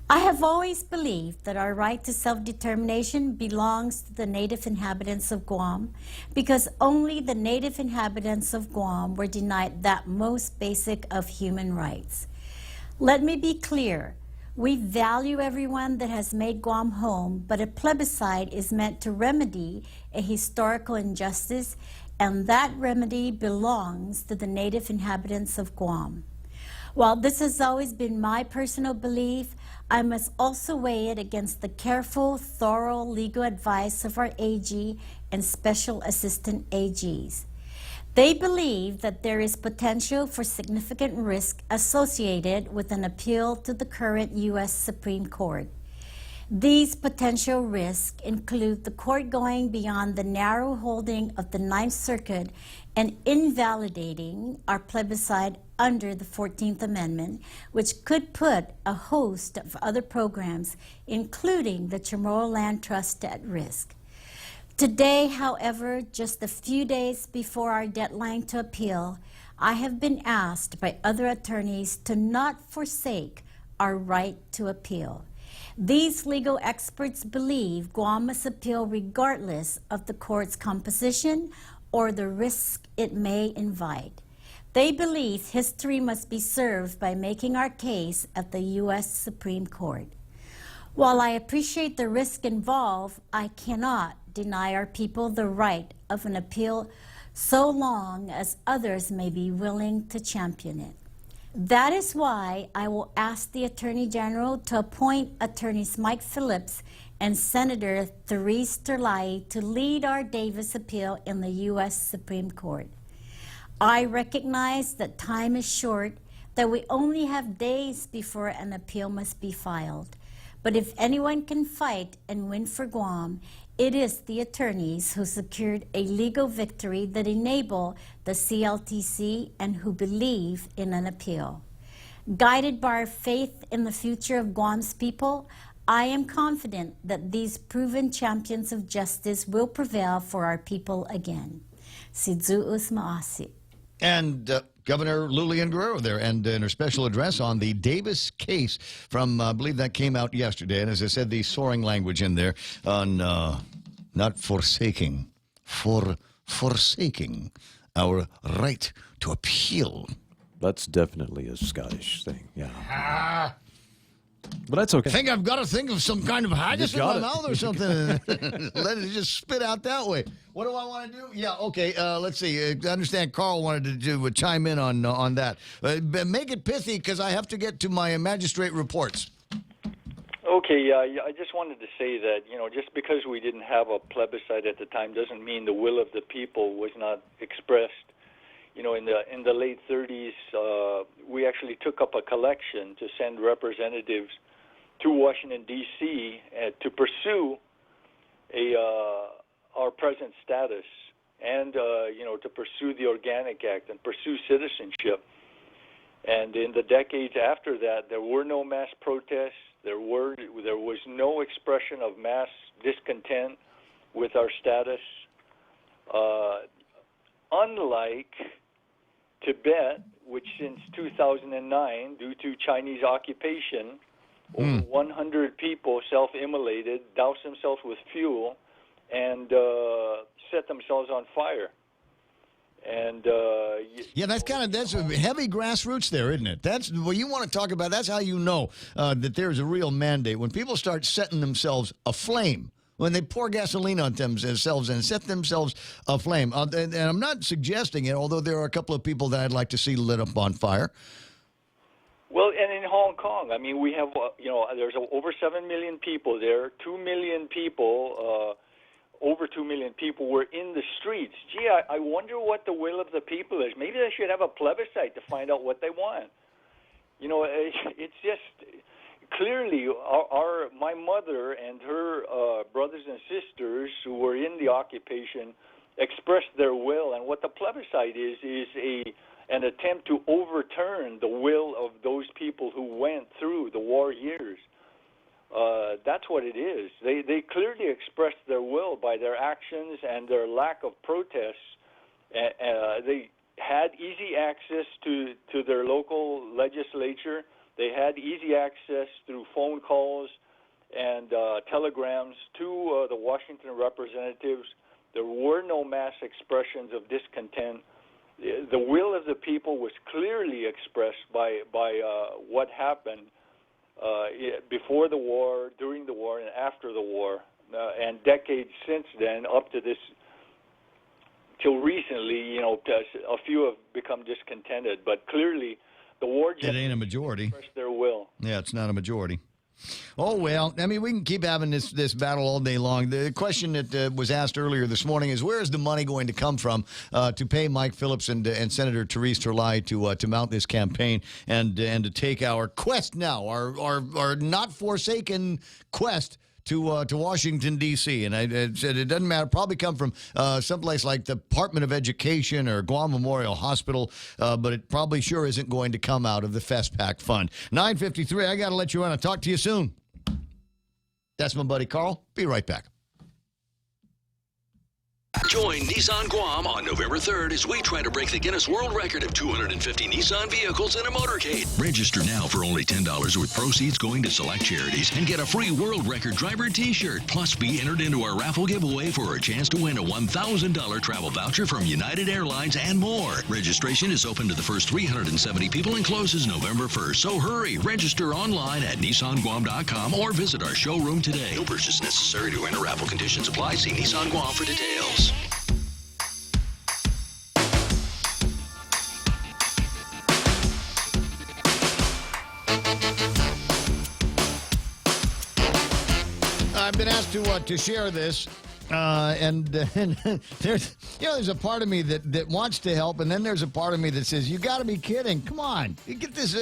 I have always believed that our right to self-determination belongs to the native inhabitants of Guam because only the native inhabitants of Guam were denied that most basic of human rights. Let me be clear. We value everyone that has made Guam home, but a plebiscite is meant to remedy a historical injustice, and that remedy belongs to the native inhabitants of Guam. While this has always been my personal belief, I must also weigh it against the careful, thorough legal advice of our AG and Special Assistant AGs. They believe that there is potential for significant risk associated with an appeal to the current U.S. Supreme Court. These potential risks include the court going beyond the narrow holding of the Ninth Circuit and invalidating our plebiscite under the 14th Amendment, which could put a host of other programs, including the Chamorro Land Trust, at risk. Today, however, just a few days before our deadline to appeal, I have been asked by other attorneys to not forsake our right to appeal. These legal experts believe Guam must appeal regardless of the court's composition or the risk it may invite. They believe history must be served by making our case at the U.S. Supreme Court. While I appreciate the risk involved, I cannot deny our people the right of an appeal so long as others may be willing to champion it. That is why I will ask the Attorney General to appoint Attorneys Mike Phillips and Senator Therese Terlai to lead our Davis appeal in the U.S. Supreme Court. I recognize that time is short, that we only have days before an appeal must be filed. But if anyone can fight and win for Guam, it is the attorneys who secured a legal victory that enable the CLTC and who believe in an appeal. Guided by our faith in the future of Guam's people, I am confident that these proven champions of justice will prevail for our people again. Sidzu'us Ma'asi.
And Governor Lilian Guerrero there, and in her special address on the Davis case from, I believe that came out yesterday. And as I said, the soaring language in there on not forsaking, forsaking our right to appeal.
That's definitely a Scottish thing, yeah. But that's okay.
I think I've got to think of some kind of haggis in my mouth or something. Let it just spit out that way. What do I want to do? Yeah, okay, let's see. I understand Carl wanted to chime in on that. Make it pithy because I have to get to my magistrate reports.
Okay, I just wanted to say that, just because we didn't have a plebiscite at the time doesn't mean the will of the people was not expressed. In the late 30s, we actually took up a collection to send representatives to Washington, D.C. To pursue our present status and, to pursue the Organic Act and pursue citizenship. And in the decades after that, there were no mass protests. There was no expression of mass discontent with our status. Unlike Tibet, which since 2009, due to Chinese occupation, over 100 people self-immolated, doused themselves with fuel, and set themselves on fire. And
that's a heavy grassroots there, isn't it? That's what you want to talk about. That's how you know that there's a real mandate. When people start setting themselves aflame, when they pour gasoline on themselves and set themselves aflame. And I'm not suggesting it, although there are a couple of people that I'd like to see lit up on fire.
Well, and in Hong Kong, I mean, we have, there's over 7 million people there. 2 million people, over 2 million people were in the streets. Gee, I wonder what the will of the people is. Maybe they should have a plebiscite to find out what they want. It's just... Clearly, my mother and her brothers and sisters who were in the occupation expressed their will, and what the plebiscite is an attempt to overturn the will of those people who went through the war years. That's what it is. They clearly expressed their will by their actions and their lack of protests. They had easy access to their local legislature. They had easy access through phone calls and telegrams to the Washington representatives. There were no mass expressions of discontent. The will of the people was clearly expressed by what happened before the war, during the war, and after the war, and decades since then, up to this, till recently. A few have become discontented, but clearly the war
it ain't a majority.
expressed their will.
Yeah, it's not a majority. Oh, well, I mean, we can keep having this battle all day long. The question that was asked earlier this morning is, where is the money going to come from to pay Mike Phillips and Senator Therese Turley to mount this campaign and to take our quest now, our not forsaken quest to Washington, D.C. And I said it doesn't matter. Probably come from someplace like the Department of Education or Guam Memorial Hospital, but it probably sure isn't going to come out of the FestPac Fund. 9:53, I got to let you run. I'll talk to you soon. That's my buddy Carl. Be right back.
Join Nissan Guam on November 3rd as we try to break the Guinness World Record of 250 Nissan vehicles in a motorcade. Register now for only $10 with proceeds going to select charities and get a free World Record Driver t-shirt. Plus, be entered into our raffle giveaway for a chance to win a $1,000 travel voucher from United Airlines and more. Registration is open to the first 370 people and closes November 1st. So hurry. Register online at NissanGuam.com or visit our showroom today. No purchase necessary to enter. Raffle conditions apply. See Nissan Guam for details.
I've been asked to share this, and there's a part of me that wants to help, and then there's a part of me that says, you got to be kidding. Come on. You get this.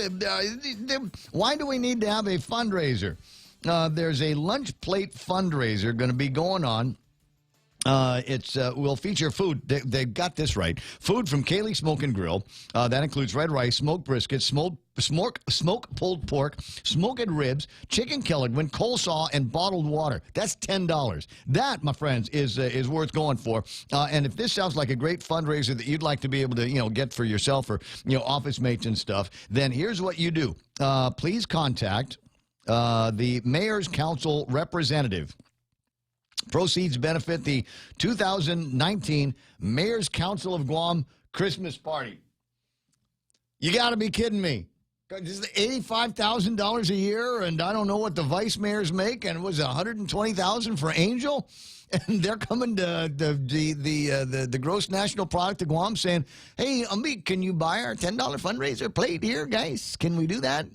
Why do we need to have a fundraiser? There's a lunch plate fundraiser going to be going on. Will feature food. They've got this right. Food from Kaylee Smoke and Grill. That includes red rice, smoked brisket, smoked pulled pork, smoked ribs, chicken Kellerman, coleslaw, and bottled water. That's $10. That, my friends, is worth going for. And if this sounds like a great fundraiser that you'd like to be able to get for yourself or office mates and stuff, then here's what you do. Please contact the Mayor's Council representative. Proceeds benefit the 2019 Mayor's Council of Guam Christmas Party. You got to be kidding me. This is $85,000 a year, and I don't know what the vice mayors make, and it was $120,000 for Angel, and they're coming to the gross national product of Guam saying, hey, Umbi, can you buy our $10 fundraiser plate here, guys? Can we do that?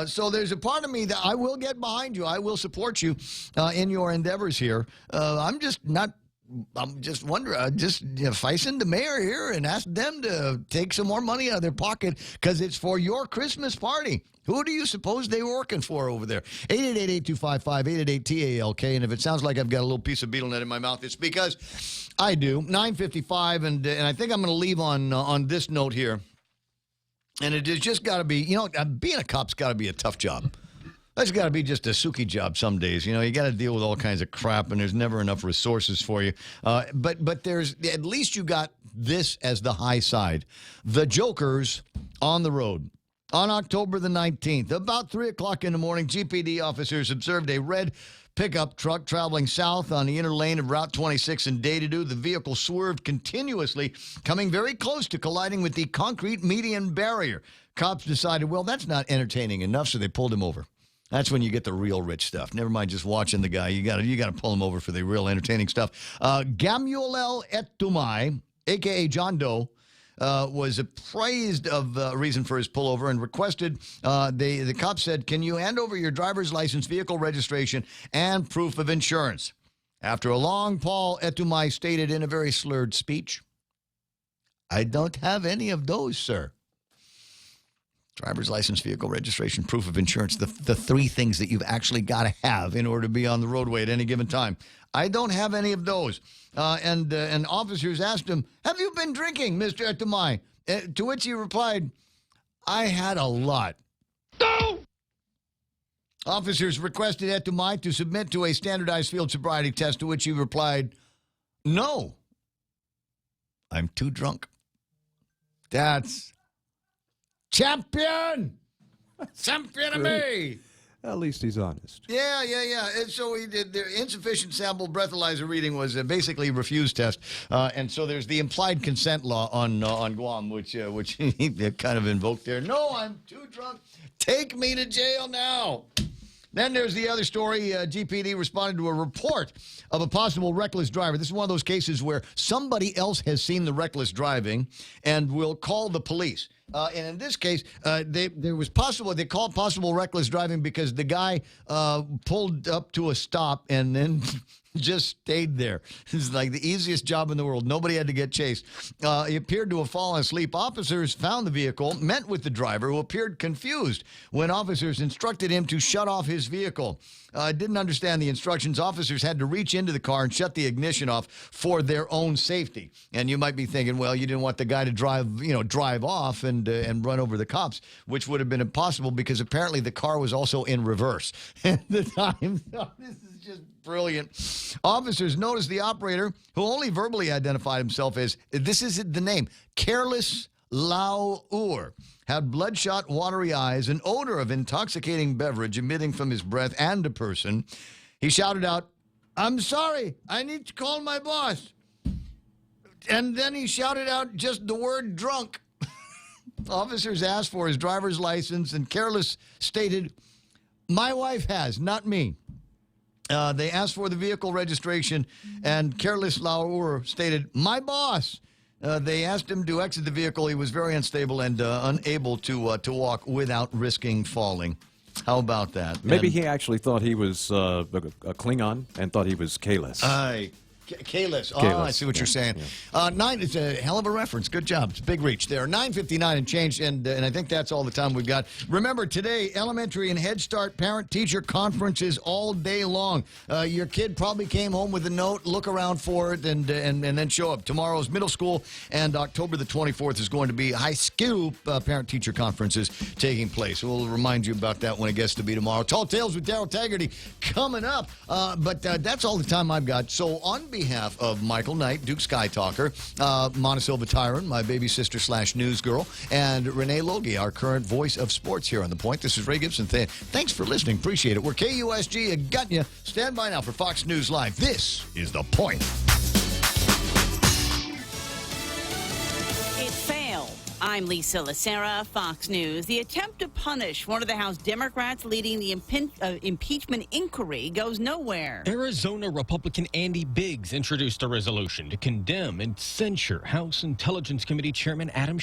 So there's a part of me that I will get behind you. I will support you in your endeavors here. I'm just wondering, facing the mayor here and ask them to take some more money out of their pocket because it's for your Christmas party. Who do you suppose they were working for over there? 888-8255-888-TALK. And if it sounds like I've got a little piece of beetle net in my mouth, it's because I do. 9:55, and I think I'm going to leave on this note here. And it has just got to be, being a cop's got to be a tough job. That's got to be just a Suki job some days. You got to deal with all kinds of crap, and there's never enough resources for you. But there's, at least you got this as the high side. The Jokers on the road. On October the 19th, about 3 o'clock in the morning, GPD officers observed a red pickup truck traveling south on the inner lane of Route 26 in Day-to-Do. The vehicle swerved continuously, coming very close to colliding with the concrete median barrier. Cops decided, well, that's not entertaining enough, so they pulled him over. That's when you get the real rich stuff. Never mind just watching the guy. You got to pull him over for the real entertaining stuff. Gamuel Etumai, a.k.a. John Doe, was appraised of reason for his pullover and requested, the cop said, can you hand over your driver's license, vehicle registration, and proof of insurance? After a long Paul Etumai stated in a very slurred speech, I don't have any of those, sir. Driver's license, vehicle registration, proof of insurance, the three things that you've actually got to have in order to be on the roadway at any given time. I don't have any of those. And officers asked him, have you been drinking, Mr. Etumai? To which he replied, I had a lot. No! Officers requested Etumai to submit to a standardized field sobriety test, to which he replied, no, I'm too drunk. That's champion! Something to me.
At least he's honest.
Yeah. And so he did. The insufficient sample breathalyzer reading was basically a refuse test, and so there's the implied consent law on Guam, which he kind of invoked there. No, I'm too drunk. Take me to jail now. Then there's the other story. GPD responded to a report of a possible reckless driver. This is one of those cases where somebody else has seen the reckless driving and will call the police. And in this case, they called possible reckless driving because the guy pulled up to a stop and then just stayed there. It's like the easiest job in the world. Nobody had to get chased. He appeared to have fallen asleep. Officers found the vehicle, met with the driver, who appeared confused when officers instructed him to shut off his vehicle. Didn't understand the instructions. Officers had to reach into the car and shut the ignition off for their own safety. And you might be thinking, well, you didn't want the guy to drive off and run over the cops, which would have been impossible because apparently the car was also in reverse at the time. This is just brilliant. Officers noticed the operator, who only verbally identified himself as, this is the name, Careless Lau-Ur, had bloodshot, watery eyes, an odor of intoxicating beverage emitting from his breath and a person. He shouted out, "I'm sorry, I need to call my boss." And then he shouted out just the word drunk. Officers asked for his driver's license, and Careless stated, "My wife has, not me." They asked for the vehicle registration, and Careless Lau-Ur stated, "My boss." They asked him to exit the vehicle. He was very unstable and unable to walk without risking falling. How about that?
Maybe he actually thought he was a Klingon and thought he was Kalis.
Kalis. Oh, I see what you're saying. Yeah. 9, it's a hell of a reference. Good job. It's a big reach there. 9:59 and change, and I think that's all the time we've got. Remember, today, elementary and Head Start parent-teacher conferences all day long. Your kid probably came home with a note. Look around for it and then show up. Tomorrow's middle school, and October the 24th is going to be high school parent-teacher conferences taking place. We'll remind you about that when it gets to be tomorrow. Tall Tales with Daryl Taggarty coming up. But that's all the time I've got. So on behalf of Michael Knight, Duke Sky Talker, Montesilva Tyron, my baby sister / news girl, and Renee Logie, our current voice of sports here on The Point. This is Ray Gibson. Thanks for listening. Appreciate it. We're KUSG. I got you. Stand by now for Fox News Live. This is The Point.
It failed. I'm Lisa Lacera, Fox News. The attempt to punish one of the House Democrats leading the impeachment inquiry goes nowhere.
Arizona Republican Andy Biggs introduced a resolution to condemn and censure House Intelligence Committee Chairman Adam